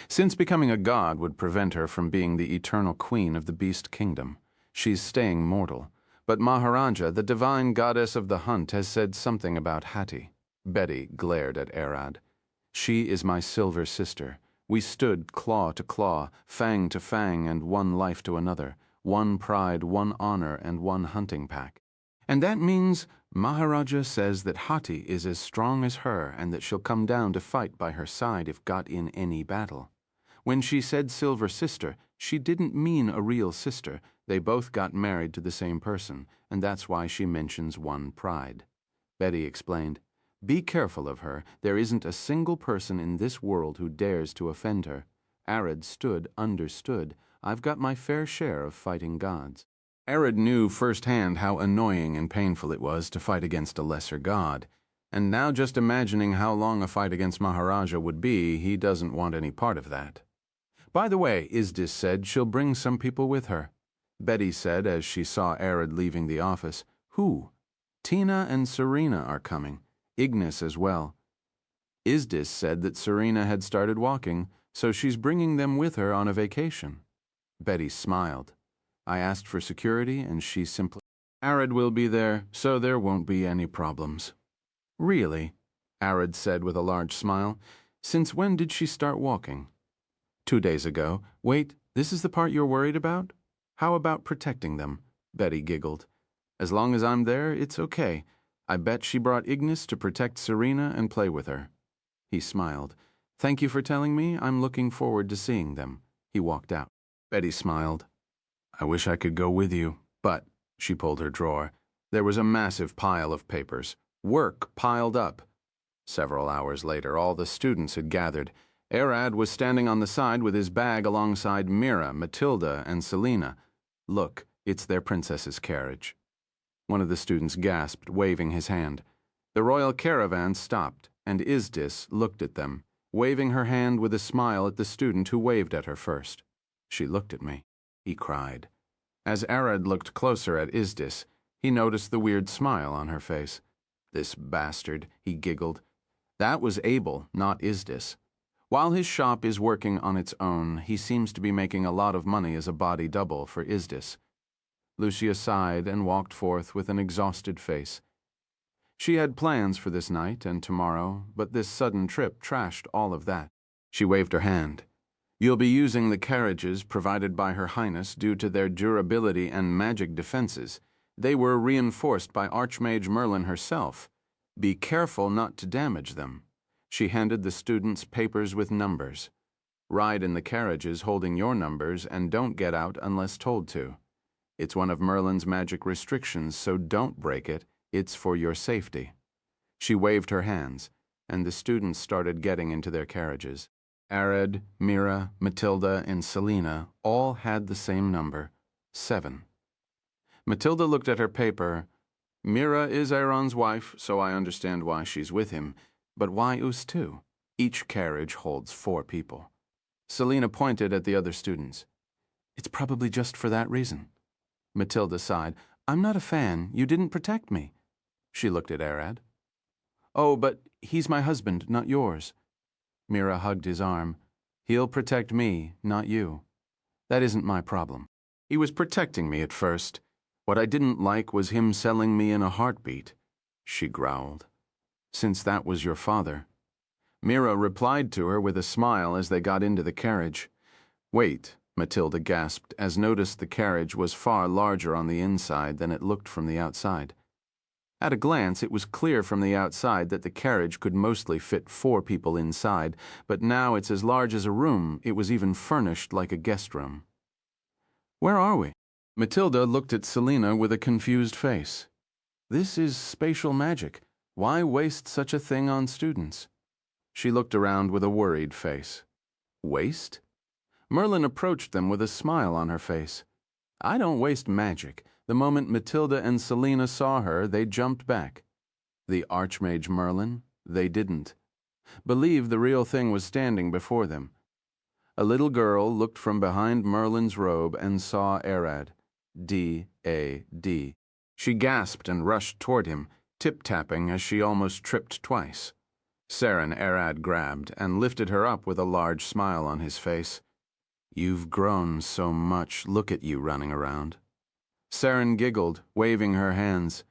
Since becoming a god would prevent her from being the eternal queen of the beast kingdom, she's staying mortal. But Maharaja, the divine goddess of the hunt, has said something about Hattie. Betty glared at Arad. She is my silver sister. We stood claw to claw, fang to fang, and one life to another, one pride, one honor, and one hunting pack. And that means Maharaja says that Hati is as strong as her and that she'll come down to fight by her side if got in any battle. When she said silver sister, she didn't mean a real sister. They both got married to the same person, and that's why she mentions one pride. Betty explained, Be careful of her. There isn't a single person in this world who dares to offend her. Arad understood. I've got my fair share of fighting gods. Arad knew firsthand how annoying and painful it was to fight against a lesser god, and now just imagining how long a fight against Maharaja would be, he doesn't want any part of that. By the way, Izdis said she'll bring some people with her. Betty said as she saw Arad leaving the office. Who? Tina and Serena are coming. Ignis as well. Izdis said that Serena had started walking, so she's bringing them with her on a vacation. Betty smiled. I asked for security, and she simply, Arad will be there, so there won't be any problems. Really? Arad said with a large smile. Since when did she start walking? 2 days ago. Wait, this is the part you're worried about? How about protecting them? Betty giggled. As long as I'm there, it's okay. I bet she brought Ignis to protect Serena and play with her. He smiled. Thank you for telling me. I'm looking forward to seeing them. He walked out. Betty smiled. I wish I could go with you, but, she pulled her drawer, there was a massive pile of papers. Work piled up. Several hours later, all the students had gathered. Arad was standing on the side with his bag alongside Mira, Matilda, and Selina. Look, it's their princess's carriage. One of the students gasped, waving his hand. The royal caravan stopped, and Izdis looked at them, waving her hand with a smile at the student who waved at her first. She looked at me. He cried. As Arad looked closer at Izdis, he noticed the weird smile on her face. This bastard, he giggled. That was Abel, not Izdis. While his shop is working on its own, he seems to be making a lot of money as a body double for Izdis. Lucia sighed and walked forth with an exhausted face. She had plans for this night and tomorrow, but this sudden trip trashed all of that. She waved her hand. You'll be using the carriages provided by Her Highness due to their durability and magic defenses. They were reinforced by Archmage Merlin herself. Be careful not to damage them. She handed the students papers with numbers. Ride in the carriages holding your numbers and don't get out unless told to. It's one of Merlin's magic restrictions, so don't break it. It's for your safety. She waved her hands, and the students started getting into their carriages. Arad, Mira, Matilda, and Selina all had the same number, 7. Matilda looked at her paper. Mira is Aaron's wife, so I understand why she's with him. But why us two? Each carriage holds 4 people. Selina pointed at the other students. It's probably just for that reason. Matilda sighed. I'm not a fan. You didn't protect me. She looked at Arad. Oh, but he's my husband, not yours. Mira hugged his arm. He'll protect me, not you. That isn't my problem. He was protecting me at first. What I didn't like was him selling me in a heartbeat. She growled. Since that was your father. Mira replied to her with a smile as they got into the carriage. Wait, Matilda gasped as noticed the carriage was far larger on the inside than it looked from the outside. At a glance, it was clear from the outside that the carriage could mostly fit 4 people inside, but now it's as large as a room. It was even furnished like a guest room. Where are we? Matilda looked at Selina with a confused face. This is spatial magic. Why waste such a thing on students? She looked around with a worried face. Waste? Merlin approached them with a smile on her face. I don't waste magic. The moment Matilda and Selina saw her, they jumped back. The Archmage Merlin? They didn't. Believed the real thing was standing before them. A little girl looked from behind Merlin's robe and saw Arad. D-A-D. She gasped and rushed toward him, tip-tapping as she almost tripped twice. Saren Arad grabbed and lifted her up with a large smile on his face. You've grown so much. Look at you running around. Saren giggled, waving her hands.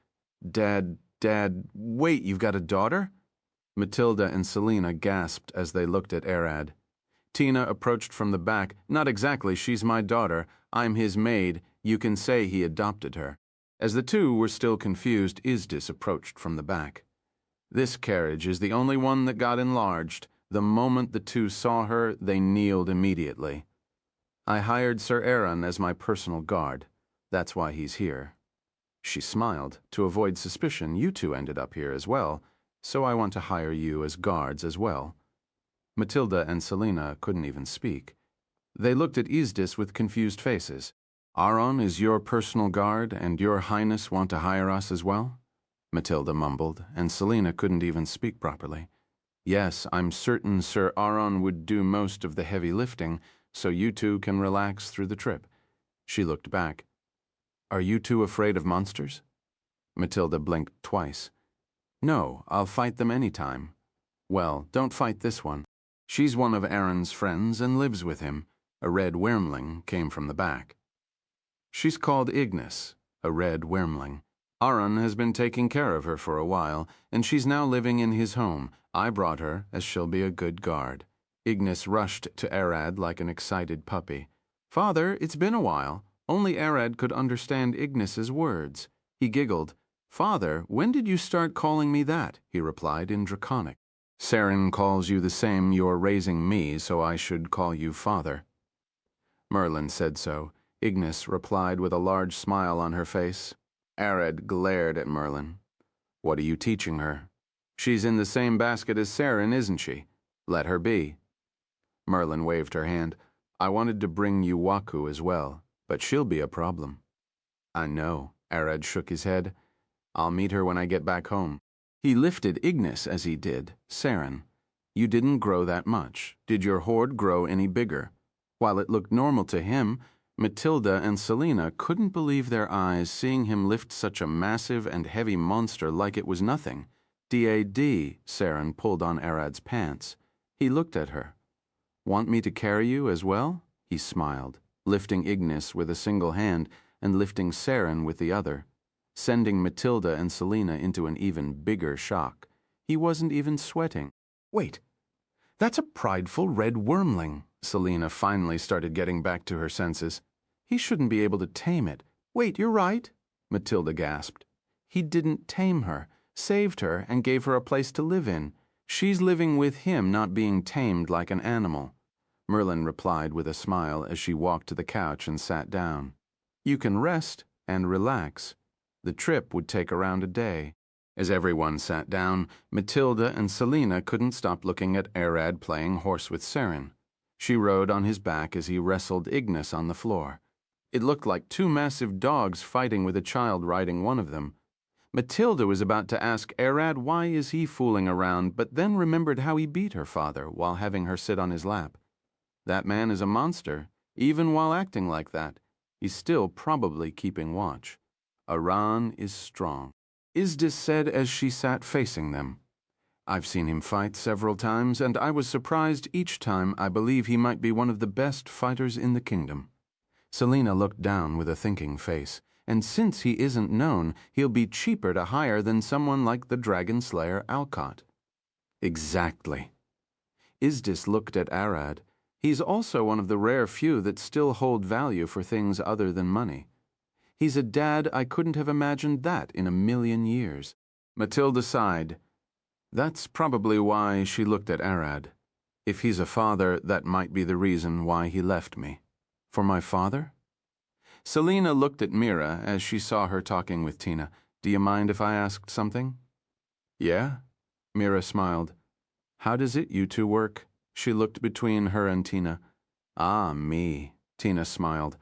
Dad, wait, you've got a daughter? Matilda and Selina gasped as they looked at Arad. Tina approached from the back. Not exactly, she's my daughter. I'm his maid. You can say he adopted her. As the two were still confused, Izdis approached from the back. This carriage is the only one that got enlarged. The moment the two saw her, they kneeled immediately. I hired Sir Aaron as my personal guard. That's why he's here. She smiled. To avoid suspicion, you two ended up here as well, so I want to hire you as guards as well. Matilda and Selina couldn't even speak. They looked at Izdis with confused faces. Aaron is your personal guard, and your highness want to hire us as well? Matilda mumbled, and Selina couldn't even speak properly. Yes, I'm certain Sir Aaron would do most of the heavy lifting, so you two can relax through the trip. She looked back. Are you two afraid of monsters? Matilda blinked twice. No, I'll fight them anytime. Well, don't fight this one. She's one of Aaron's friends and lives with him. A red wormling came from the back. She's called Ignis, a red wormling. Aaron has been taking care of her for a while, and she's now living in his home. I brought her, as she'll be a good guard. Ignis rushed to Arad like an excited puppy. Father, it's been a while. Only Arad could understand Ignis's words. He giggled. Father, when did you start calling me that? He replied in Draconic. Saren calls you the same. You're raising me, so I should call you father. Merlin said so. Ignis replied with a large smile on her face. Arad glared at Merlin. What are you teaching her? She's in the same basket as Saren, isn't she? Let her be. Merlin waved her hand. I wanted to bring you Waku as well, but she'll be a problem. I know. Arad shook his head. I'll meet her when I get back home. He lifted Ignis as he did Saren. You didn't grow that much. Did your hoard grow any bigger? While it looked normal to him, Matilda and Selina couldn't believe their eyes seeing him lift such a massive and heavy monster like it was nothing. D.A.D. Saren pulled on Arad's pants. He looked at her. Want me to carry you as well? He smiled, lifting Ignis with a single hand and lifting Saren with the other, sending Matilda and Selina into an even bigger shock. He wasn't even sweating. Wait, that's a prideful red wormling. Selina finally started getting back to her senses. He shouldn't be able to tame it. Wait, you're right, Matilda gasped. He didn't tame her, saved her, and gave her a place to live in. She's living with him, not being tamed like an animal. Merlin replied with a smile as she walked to the couch and sat down. You can rest and relax. The trip would take around a day. As everyone sat down, Matilda and Selina couldn't stop looking at Arad playing horse with Saren. She rode on his back as he wrestled Ignis on the floor. It looked like 2 massive dogs fighting with a child riding one of them. Matilda was about to ask Arad why is he fooling around, but then remembered how he beat her father while having her sit on his lap. That man is a monster, even while acting like that. He's still probably keeping watch. Aran is strong. Izdis said as she sat facing them. I've seen him fight several times, and I was surprised each time. I believe he might be one of the best fighters in the kingdom. Selina looked down with a thinking face. And since he isn't known, he'll be cheaper to hire than someone like the dragon slayer Alcott. Exactly. Izdis looked at Arad. He's also one of the rare few that still hold value for things other than money. He's a dad I couldn't have imagined that in a million years. Matilda sighed. That's probably why she looked at Arad. If he's a father, that might be the reason why he left me. For my father? Selina looked at Mira as she saw her talking with Tina. Do you mind if I asked something? Yeah? Mira smiled. How does it you two work? She looked between her and Tina. Ah, me. Tina smiled.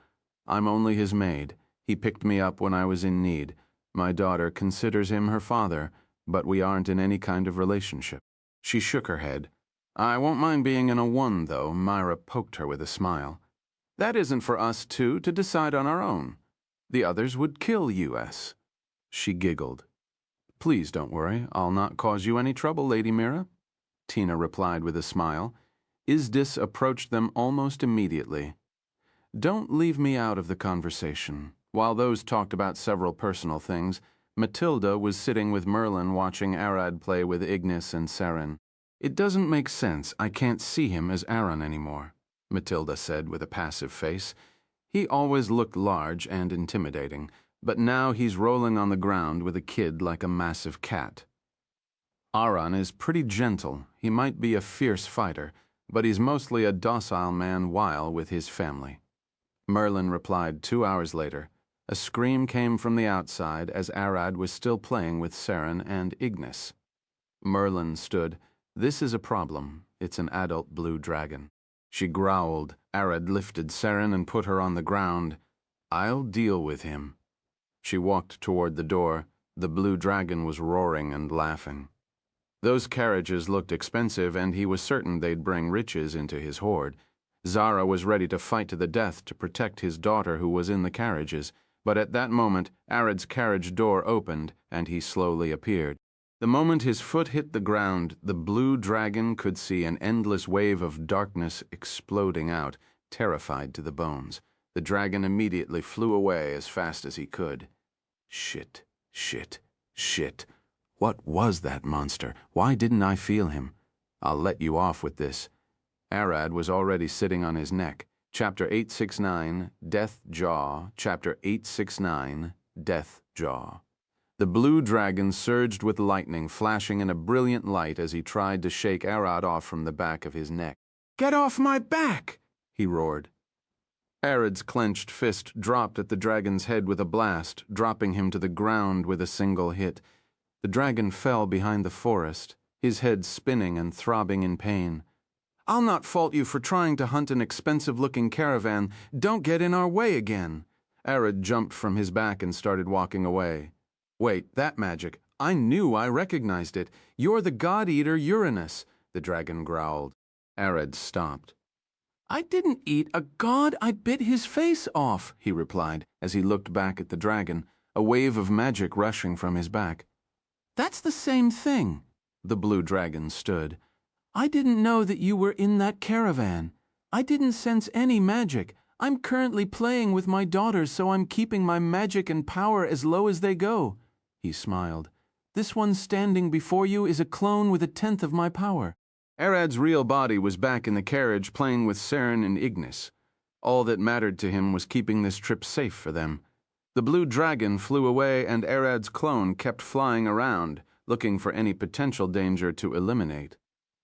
I'm only his maid. He picked me up when I was in need. My daughter considers him her father, but we aren't in any kind of relationship. She shook her head. I won't mind being in a one, though. Myra poked her with a smile. That isn't for us two to decide on our own. The others would kill US. She giggled. Please don't worry. I'll not cause you any trouble, Lady Mira. Tina replied with a smile. Isdis approached them almost immediately. Don't leave me out of the conversation. While those talked about several personal things, Matilda was sitting with Merlin watching Arad play with Ignis and Seren. It doesn't make sense. I can't see him as Aaron anymore, Matilda said with a passive face. He always looked large and intimidating, but now he's rolling on the ground with a kid like a massive cat. Aaron is pretty gentle. He might be a fierce fighter, but he's mostly a docile man while with his family. Merlin replied 2 hours later. A scream came from the outside as Arad was still playing with Seren and Ignis. Merlin stood. This is a problem. It's an adult blue dragon. She growled. Arad lifted Seren and put her on the ground. I'll deal with him. She walked toward the door. The blue dragon was roaring and laughing. Those carriages looked expensive, and he was certain they'd bring riches into his hoard. Zara was ready to fight to the death to protect his daughter who was in the carriages, but at that moment, Arad's carriage door opened, and he slowly appeared. The moment his foot hit the ground, the blue dragon could see an endless wave of darkness exploding out, terrified to the bones. The dragon immediately flew away as fast as he could. Shit, shit, shit. What was that monster? Why didn't I feel him? I'll let you off with this. Arad was already sitting on his neck. Chapter 869, Death Jaw. Chapter 869, Death Jaw. The blue dragon surged with lightning, flashing in a brilliant light as he tried to shake Arad off from the back of his neck. Get off my back! He roared. Arad's clenched fist dropped at the dragon's head with a blast, dropping him to the ground with a single hit. The dragon fell behind the forest, his head spinning and throbbing in pain. I'll not fault you for trying to hunt an expensive-looking caravan. Don't get in our way again. Arad jumped from his back and started walking away. Wait, that magic. I knew I recognized it. You're the god-eater Uranus, the dragon growled. Arad stopped. I didn't eat a god. I bit his face off, he replied as he looked back at the dragon, a wave of magic rushing from his back. That's the same thing. The blue dragon stood. I didn't know that you were in that caravan. I didn't sense any magic. I'm currently playing with my daughters, so I'm keeping my magic and power as low as they go. He smiled. This one standing before you is a clone with 1/10 of my power. Arad's real body was back in the carriage playing with Seren and Ignis. All that mattered to him was keeping this trip safe for them. The blue dragon flew away and Arad's clone kept flying around, looking for any potential danger to eliminate.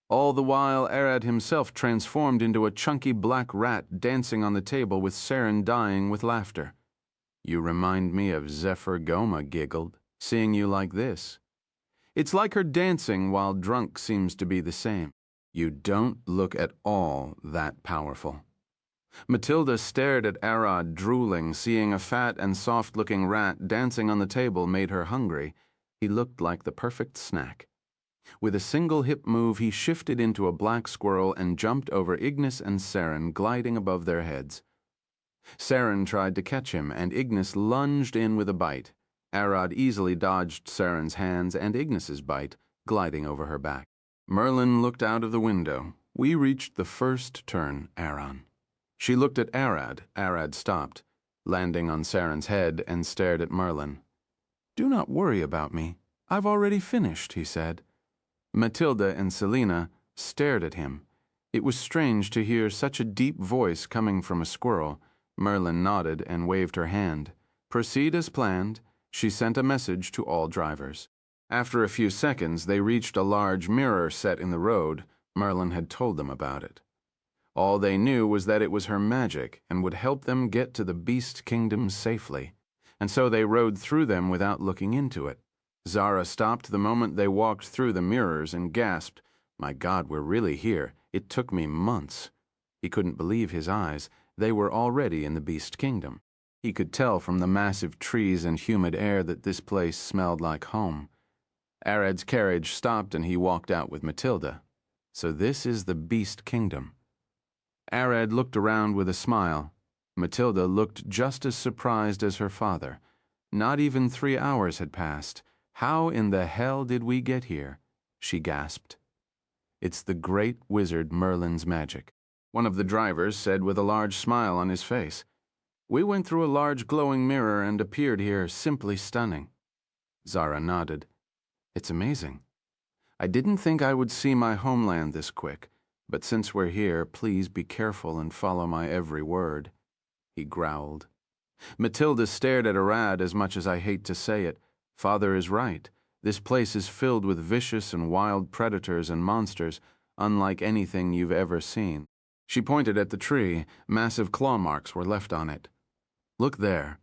All the while, Arad himself transformed into a chunky black rat dancing on the table with Seren dying with laughter. You remind me of Zephyr Goma giggled, seeing you like this. It's like her dancing while drunk seems to be the same. You don't look at all that powerful. Matilda stared at Arad drooling, seeing a fat and soft-looking rat dancing on the table made her hungry. He looked like the perfect snack. With a single hip move, he shifted into a black squirrel and jumped over Ignis and Seren, gliding above their heads. Seren tried to catch him, and Ignis lunged in with a bite. Arad easily dodged Seren's hands and Ignis's bite, gliding over her back. Merlin looked out of the window. We reached the first turn, Aran. She looked at Arad. Arad stopped, landing on Seren's head, and stared at Merlin. Do not worry about me. I've already finished, he said. Matilda and Selina stared at him. It was strange to hear such a deep voice coming from a squirrel. Merlin nodded and waved her hand. Proceed as planned. She sent a message to all drivers. After a few seconds, they reached a large mirror set in the road. Merlin had told them about it. All they knew was that it was her magic and would help them get to the Beast Kingdom safely, and so they rode through them without looking into it. Zara stopped the moment they walked through the mirrors and gasped, "My God, we're really here. It took me months." He couldn't believe his eyes. They were already in the Beast Kingdom. He could tell from the massive trees and humid air that this place smelled like home. Arad's carriage stopped and he walked out with Matilda. So this is the Beast Kingdom. Arad looked around with a smile. Matilda looked just as surprised as her father. Not even 3 hours had passed. "How in the hell did we get here?" she gasped. "It's the great wizard Merlin's magic," one of the drivers said with a large smile on his face. "We went through a large glowing mirror and appeared here, simply stunning." Zara nodded. "It's amazing. I didn't think I would see my homeland this quick, but since we're here, please be careful and follow my every word," he growled. Matilda stared at Arad as much as I hate to say it. Father is right. This place is filled with vicious and wild predators and monsters, unlike anything you've ever seen. She pointed at the tree. Massive claw marks were left on it. "Look there."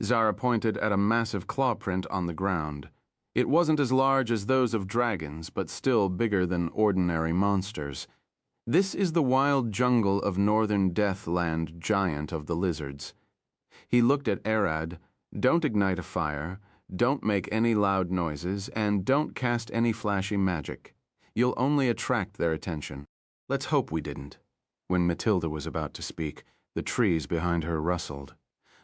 Zara pointed at a massive claw print on the ground. It wasn't as large as those of dragons, but still bigger than ordinary monsters. This is the wild jungle of northern Deathland, giant of the lizards. He looked at Arad. "Don't ignite a fire, don't make any loud noises, and don't cast any flashy magic. You'll only attract their attention." Let's hope we didn't. When Matilda was about to speak, the trees behind her rustled.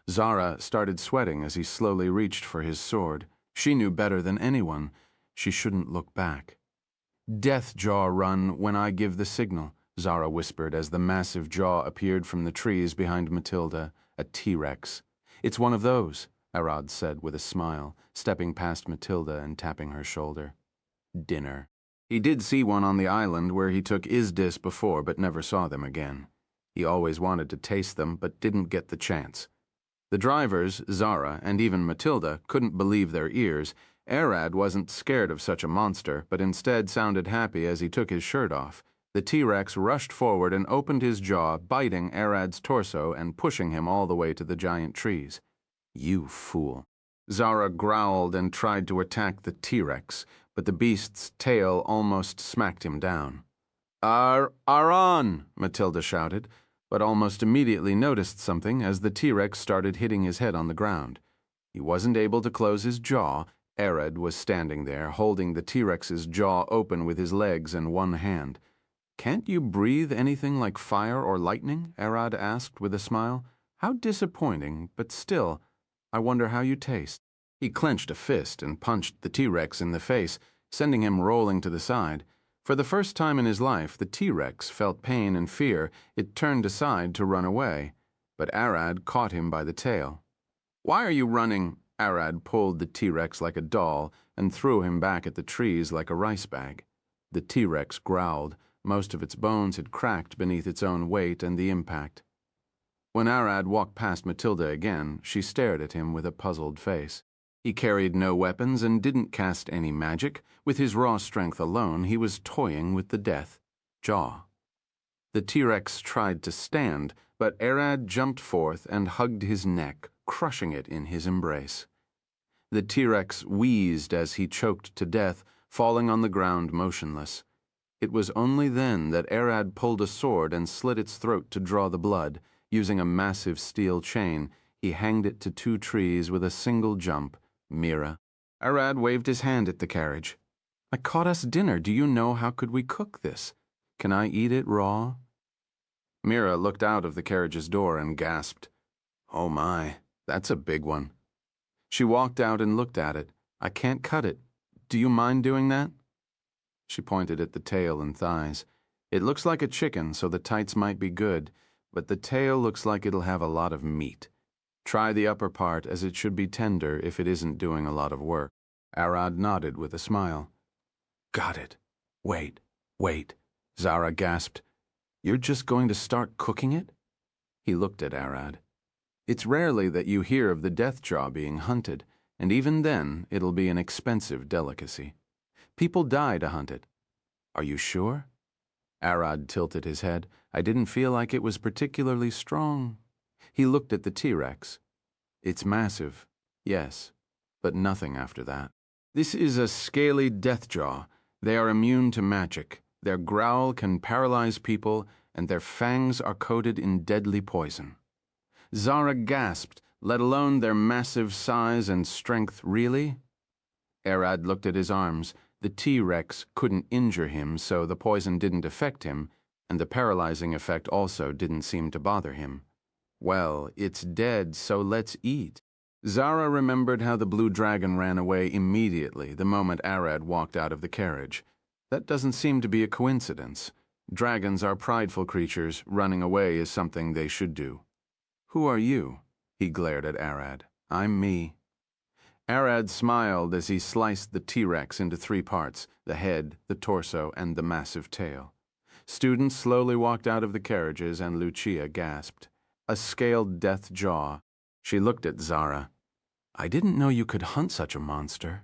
Zara started sweating as he slowly reached for his sword. She knew better than anyone. She shouldn't look back. "Death jaw run when I give the signal," Zara whispered as the massive jaw appeared from the trees behind Matilda, a T-Rex. "It's one of those," Arad said with a smile, stepping past Matilda and tapping her shoulder. Dinner. He did see one on the island where he took Isdis before but never saw them again. He always wanted to taste them but didn't get the chance. The drivers, Zara, and even Matilda couldn't believe their ears. Arad wasn't scared of such a monster, but instead sounded happy as he took his shirt off. The T-Rex rushed forward and opened his jaw, biting Arad's torso and pushing him all the way to the giant trees. "You fool." Zara growled and tried to attack the T-Rex, but the beast's tail almost smacked him down. Aran, Matilda shouted, but almost immediately noticed something as the T-Rex started hitting his head on the ground. He wasn't able to close his jaw. Arad was standing there, holding the T-Rex's jaw open with his legs and one hand. "Can't you breathe anything like fire or lightning?" Arad asked with a smile. "How disappointing, but still, I wonder how you taste." He clenched a fist and punched the T-Rex in the face, sending him rolling to the side. For the first time in his life, the T-Rex felt pain and fear. It turned aside to run away, but Arad caught him by the tail. "Why are you running?" Arad pulled the T-Rex like a doll and threw him back at the trees like a rice bag. The T-Rex growled. Most of its bones had cracked beneath its own weight and the impact. When Arad walked past Matilda again, she stared at him with a puzzled face. He carried no weapons and didn't cast any magic. With his raw strength alone, he was toying with the death jaw. The T-Rex tried to stand, but Arad jumped forth and hugged his neck, crushing it in his embrace. The T-Rex wheezed as he choked to death, falling on the ground motionless. It was only then that Arad pulled a sword and slit its throat to draw the blood. Using a massive steel chain, he hanged it to 2 trees with a single jump. Mira. Arad waved his hand at the carriage. "I caught us dinner. Do you know how could we cook this? Can I eat it raw?" Mira looked out of the carriage's door and gasped. "Oh my, that's a big one." She walked out and looked at it. "I can't cut it. Do you mind doing that?" She pointed at the tail and thighs. "It looks like a chicken, so the tights might be good, but the tail looks like it'll have a lot of meat. Try the upper part, as it should be tender if it isn't doing a lot of work." Arad nodded with a smile. "Got it. Wait. Zara gasped. You're just going to start cooking it? He looked at Arad. It's rarely that you hear of the deathjaw being hunted, and even then it'll be an expensive delicacy. People die to hunt it. Are you sure? Arad tilted his head. I didn't feel like it was particularly strong. He looked at the T-Rex. It's massive, yes, but nothing after that. This is a scaly deathjaw. They are immune to magic. Their growl can paralyze people, and their fangs are coated in deadly poison. Zara gasped, let alone their massive size and strength, really? Arad looked at his arms. The T-Rex couldn't injure him, so the poison didn't affect him, and the paralyzing effect also didn't seem to bother him. Well, it's dead, so let's eat. Zara remembered how the blue dragon ran away immediately the moment Arad walked out of the carriage. That doesn't seem to be a coincidence. Dragons are prideful creatures. Running away is something they should do. Who are you? He glared at Arad. I'm me. Arad smiled as he sliced the T-Rex into 3 parts, the head, the torso, and the massive tail. Students slowly walked out of the carriages, and Lucia gasped. A scaled death jaw. She looked at Zara. I didn't know you could hunt such a monster.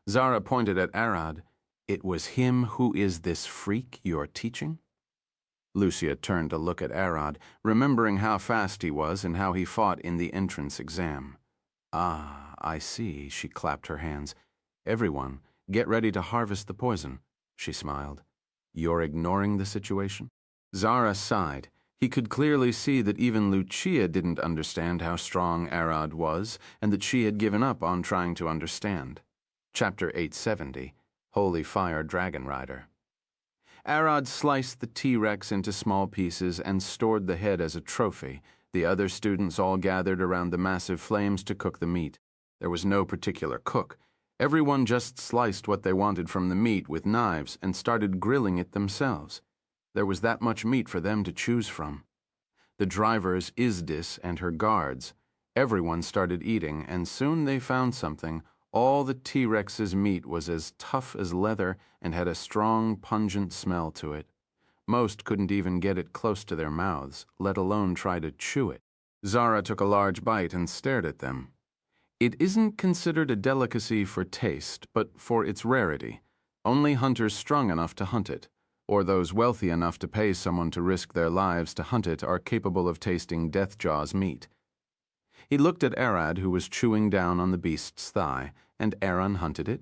Zara pointed at Arad. It was him who is this freak you're teaching? Lucia turned to look at Arad, remembering how fast he was and how he fought in the entrance exam. Ah, I see, she clapped her hands. Everyone, get ready to harvest the poison, she smiled. You're ignoring the situation? Zara sighed. He could clearly see that even Lucia didn't understand how strong Arad was, and that she had given up on trying to understand. Chapter 870, Holy Fire Dragon Rider. Arad sliced the T-Rex into small pieces and stored the head as a trophy. The other students all gathered around the massive flames to cook the meat. There was no particular cook. Everyone just sliced what they wanted from the meat with knives and started grilling it themselves. There was that much meat for them to choose from. The drivers, Isdis, and her guards. Everyone started eating, and soon they found something. All the T-Rex's meat was as tough as leather and had a strong, pungent smell to it. Most couldn't even get it close to their mouths, let alone try to chew it. Zara took a large bite and stared at them. It isn't considered a delicacy for taste, but for its rarity. Only hunters strong enough to hunt it, or those wealthy enough to pay someone to risk their lives to hunt it, are capable of tasting Deathjaw's meat. He looked at Arad, who was chewing down on the beast's thigh, and Aaron hunted it.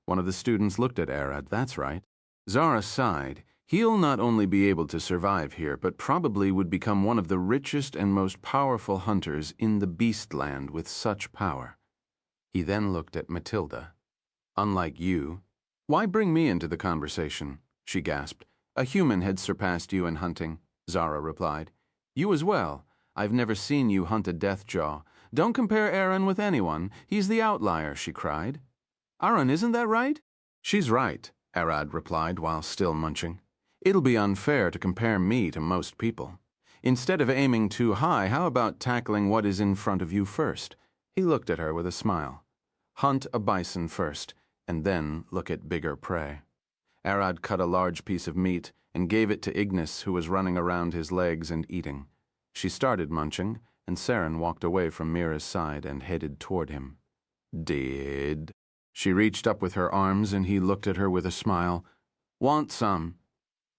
One of the students looked at Arad. That's right. Zara sighed. He'll not only be able to survive here, but probably would become one of the richest and most powerful hunters in the Beastland with such power. He then looked at Matilda. Unlike you. Why bring me into the conversation? She gasped. A human had surpassed you in hunting, Zara replied. You as well. I've never seen you hunt a Deathjaw. Don't compare Aaron with anyone. He's the outlier, she cried. Aaron, isn't that right? She's right, Arad replied while still munching. It'll be unfair to compare me to most people. Instead of aiming too high, how about tackling what is in front of you first? He looked at her with a smile. Hunt a bison first, and then look at bigger prey. Arad cut a large piece of meat and gave it to Ignis, who was running around his legs and eating. She started munching, and Saren walked away from Mira's side and headed toward him. Did? She reached up with her arms, and he looked at her with a smile. Want some?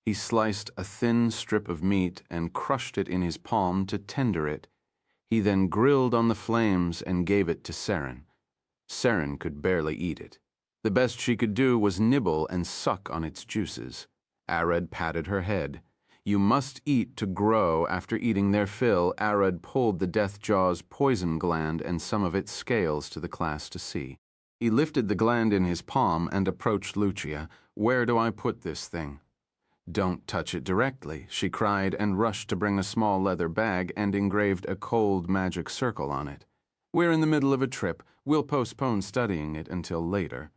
He sliced a thin strip of meat and crushed it in his palm to tender it. He then grilled on the flames and gave it to Saren. Saren could barely eat it. The best she could do was nibble and suck on its juices. Arad patted her head. You must eat to grow. After eating their fill, Arad pulled the Deathjaw's poison gland and some of its scales to the class to see. He lifted the gland in his palm and approached Lucia. Where do I put this thing? Don't touch it directly, she cried and rushed to bring a small leather bag and engraved a cold magic circle on it. We're in the middle of a trip. We'll postpone studying it until later.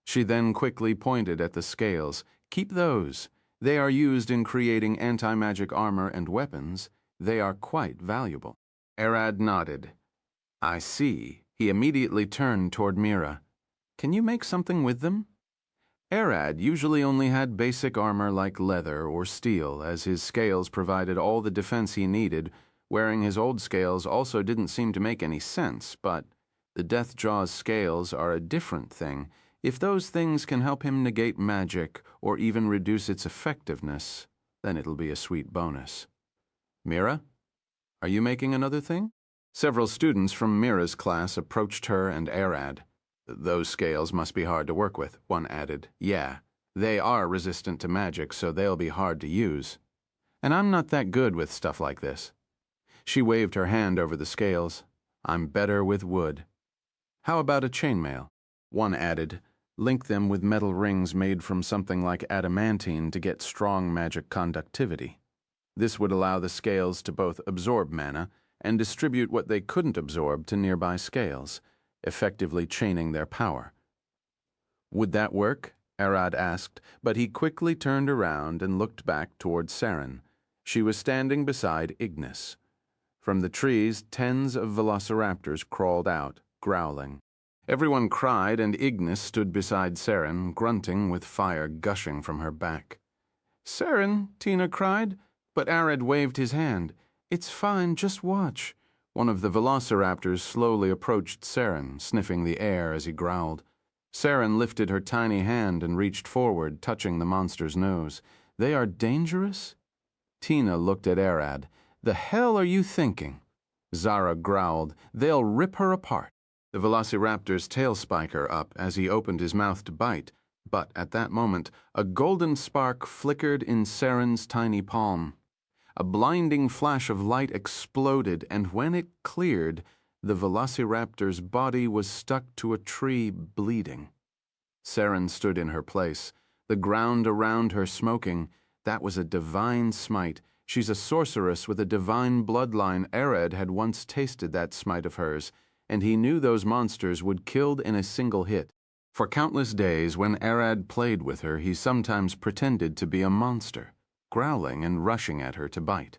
She then quickly pointed at the scales. Keep those. They are used in creating anti-magic armor and weapons. They are quite valuable. Arad nodded. I see. He immediately turned toward Mira. Can you make something with them? Arad usually only had basic armor like leather or steel, as his scales provided all the defense he needed. Wearing his old scales also didn't seem to make any sense, but the Deathjaw's scales are a different thing. If those things can help him negate magic or even reduce its effectiveness, then it'll be a sweet bonus. Mira, are you making another thing? Several students from Mira's class approached her and Arad. Those scales must be hard to work with, one added. Yeah, they are resistant to magic, so they'll be hard to use. And I'm not that good with stuff like this. She waved her hand over the scales. I'm better with wood. How about a chainmail? One added. Link them with metal rings made from something like adamantine to get strong magic conductivity. This would allow the scales to both absorb mana and distribute what they couldn't absorb to nearby scales, effectively chaining their power. Would that work? Arad asked, but he quickly turned around and looked back toward Saren. She was standing beside Ignis. From the trees, tens of velociraptors crawled out, growling. Everyone cried, and Ignis stood beside Saren, grunting with fire gushing from her back. Saren, Tina cried, but Arad waved his hand. It's fine, just watch. One of the velociraptors slowly approached Saren, sniffing the air as he growled. Saren lifted her tiny hand and reached forward, touching the monster's nose. They are dangerous? Tina looked at Arad. The hell are you thinking? Zara growled. They'll rip her apart. The velociraptor's tail spiked her up as he opened his mouth to bite, but at that moment, a golden spark flickered in Saren's tiny palm. A blinding flash of light exploded, and when it cleared, the velociraptor's body was stuck to a tree, bleeding. Saren stood in her place, the ground around her smoking. That was a divine smite. She's a sorceress with a divine bloodline. Arad had once tasted that smite of hers, and he knew those monsters would kill in a single hit. For countless days, when Arad played with her, he sometimes pretended to be a monster, growling and rushing at her to bite.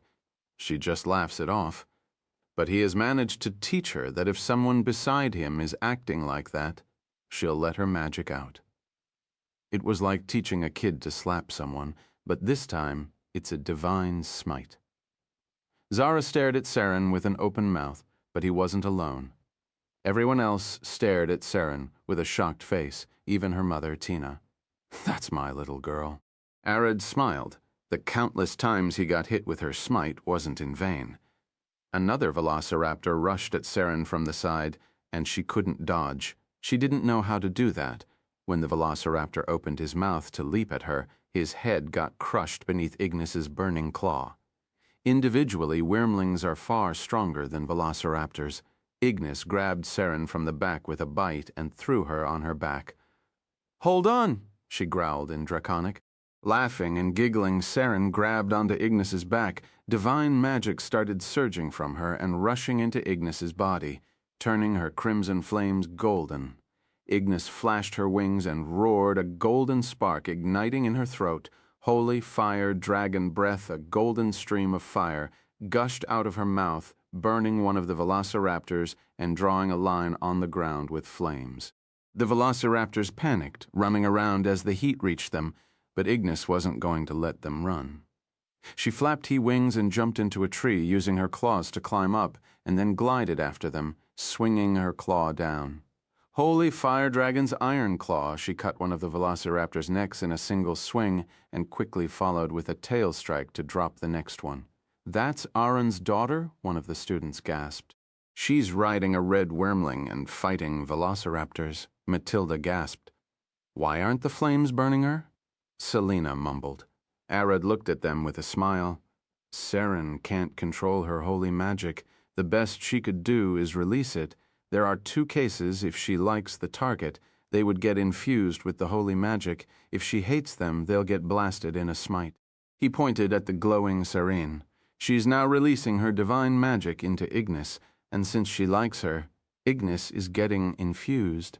She just laughs it off. But he has managed to teach her that if someone beside him is acting like that, she'll let her magic out. It was like teaching a kid to slap someone, but this time it's a divine smite. Zara stared at Saren with an open mouth, but he wasn't alone. Everyone else stared at Saren with a shocked face, even her mother, Tina. That's my little girl. Arad smiled. The countless times he got hit with her smite wasn't in vain. Another velociraptor rushed at Saren from the side, and she couldn't dodge. She didn't know how to do that. When the velociraptor opened his mouth to leap at her, his head got crushed beneath Ignis's burning claw. Individually, wyrmlings are far stronger than velociraptors. Ignis grabbed Saren from the back with a bite and threw her on her back. Hold on, she growled in Draconic. Laughing and giggling, Saren grabbed onto Ignis's back. Divine magic started surging from her and rushing into Ignis's body, turning her crimson flames golden. Ignis flashed her wings and roared, a golden spark igniting in her throat. Holy fire, dragon breath, a golden stream of fire, gushed out of her mouth, burning one of the velociraptors and drawing a line on the ground with flames. The velociraptors panicked, running around as the heat reached them, but Ignis wasn't going to let them run. She flapped wings and jumped into a tree, using her claws to climb up, and then glided after them, swinging her claw down. Holy Fire Dragon's iron claw, she cut one of the velociraptor's necks in a single swing and quickly followed with a tail strike to drop the next one. That's Aron's daughter? One of the students gasped. She's riding a red wyrmling and fighting velociraptors, Matilda gasped. Why aren't the flames burning her? Selena mumbled. Arad looked at them with a smile. Saren can't control her holy magic. The best she could do is release it. There are 2 cases. If she likes the target, they would get infused with the holy magic. If she hates them, they'll get blasted in a smite. He pointed at the glowing Serene. She's now releasing her divine magic into Ignis, and since she likes her, Ignis is getting infused.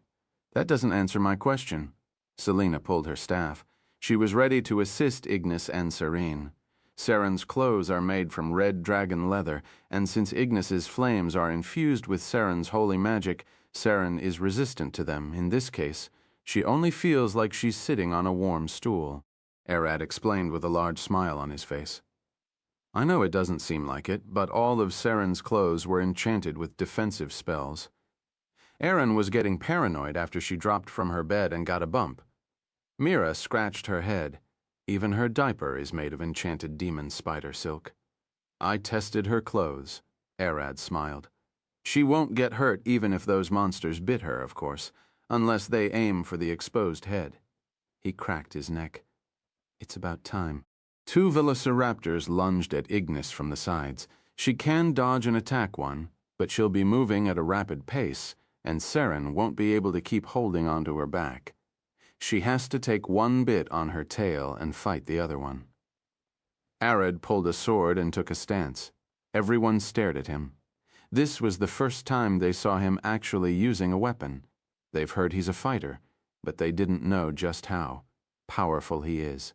That doesn't answer my question. Selena pulled her staff. She was ready to assist Ignis and Serene. Saren's clothes are made from red dragon leather, and since Ignis's flames are infused with Saren's holy magic, Saren is resistant to them. In this case, She only feels like she's sitting on a warm stool. Arad explained with a large smile on his face. I know it doesn't seem like it, but all of Saren's clothes were enchanted with defensive spells. Erin was getting paranoid after she dropped from her bed and got a bump. Mira scratched her head. Even her diaper is made of enchanted demon spider silk. I tested her clothes. Arad smiled. She won't get hurt even if those monsters bit her, of course, unless they aim for the exposed head. He cracked his neck. It's about time. 2 velociraptors lunged at Ignis from the sides. She can dodge and attack one, but she'll be moving at a rapid pace, and Saren won't be able to keep holding onto her back. She has to take one bit on her tail and fight the other one. Arad pulled a sword and took a stance. Everyone stared at him. This was the first time they saw him actually using a weapon. They've heard he's a fighter, but they didn't know just how powerful he is.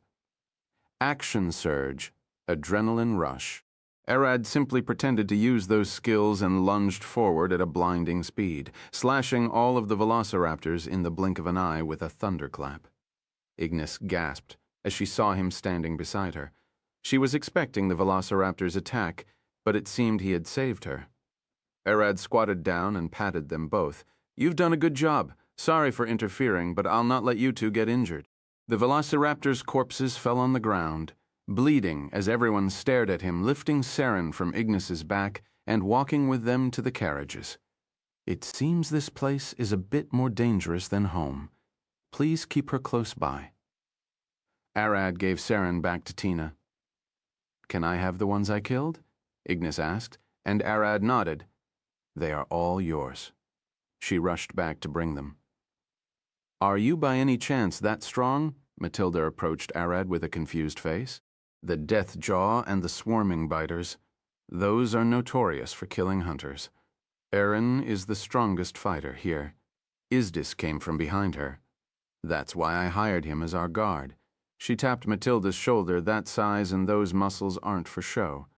Action surge, adrenaline rush. Arad simply pretended to use those skills and lunged forward at a blinding speed, slashing all of the velociraptors in the blink of an eye with a thunderclap. Ignis gasped as she saw him standing beside her. She was expecting the velociraptor's attack, but it seemed he had saved her. Arad squatted down and patted them both. You've done a good job. Sorry for interfering, but I'll not let you two get injured. The velociraptors' corpses fell on the ground, bleeding as everyone stared at him, lifting Saren from Ignis's back and walking with them to the carriages. It seems this place is a bit more dangerous than home. Please keep her close by. Arad gave Saren back to Tina. Can I have the ones I killed? Ignis asked, and Arad nodded. They are all yours. She rushed back to bring them. Are you by any chance that strong? Matilda approached Arad with a confused face. The death jaw and the swarming biters. Those are notorious for killing hunters. Erin is the strongest fighter here. Izdis came from behind her. That's why I hired him as our guard. She tapped Matilda's shoulder. That size and those muscles aren't for show.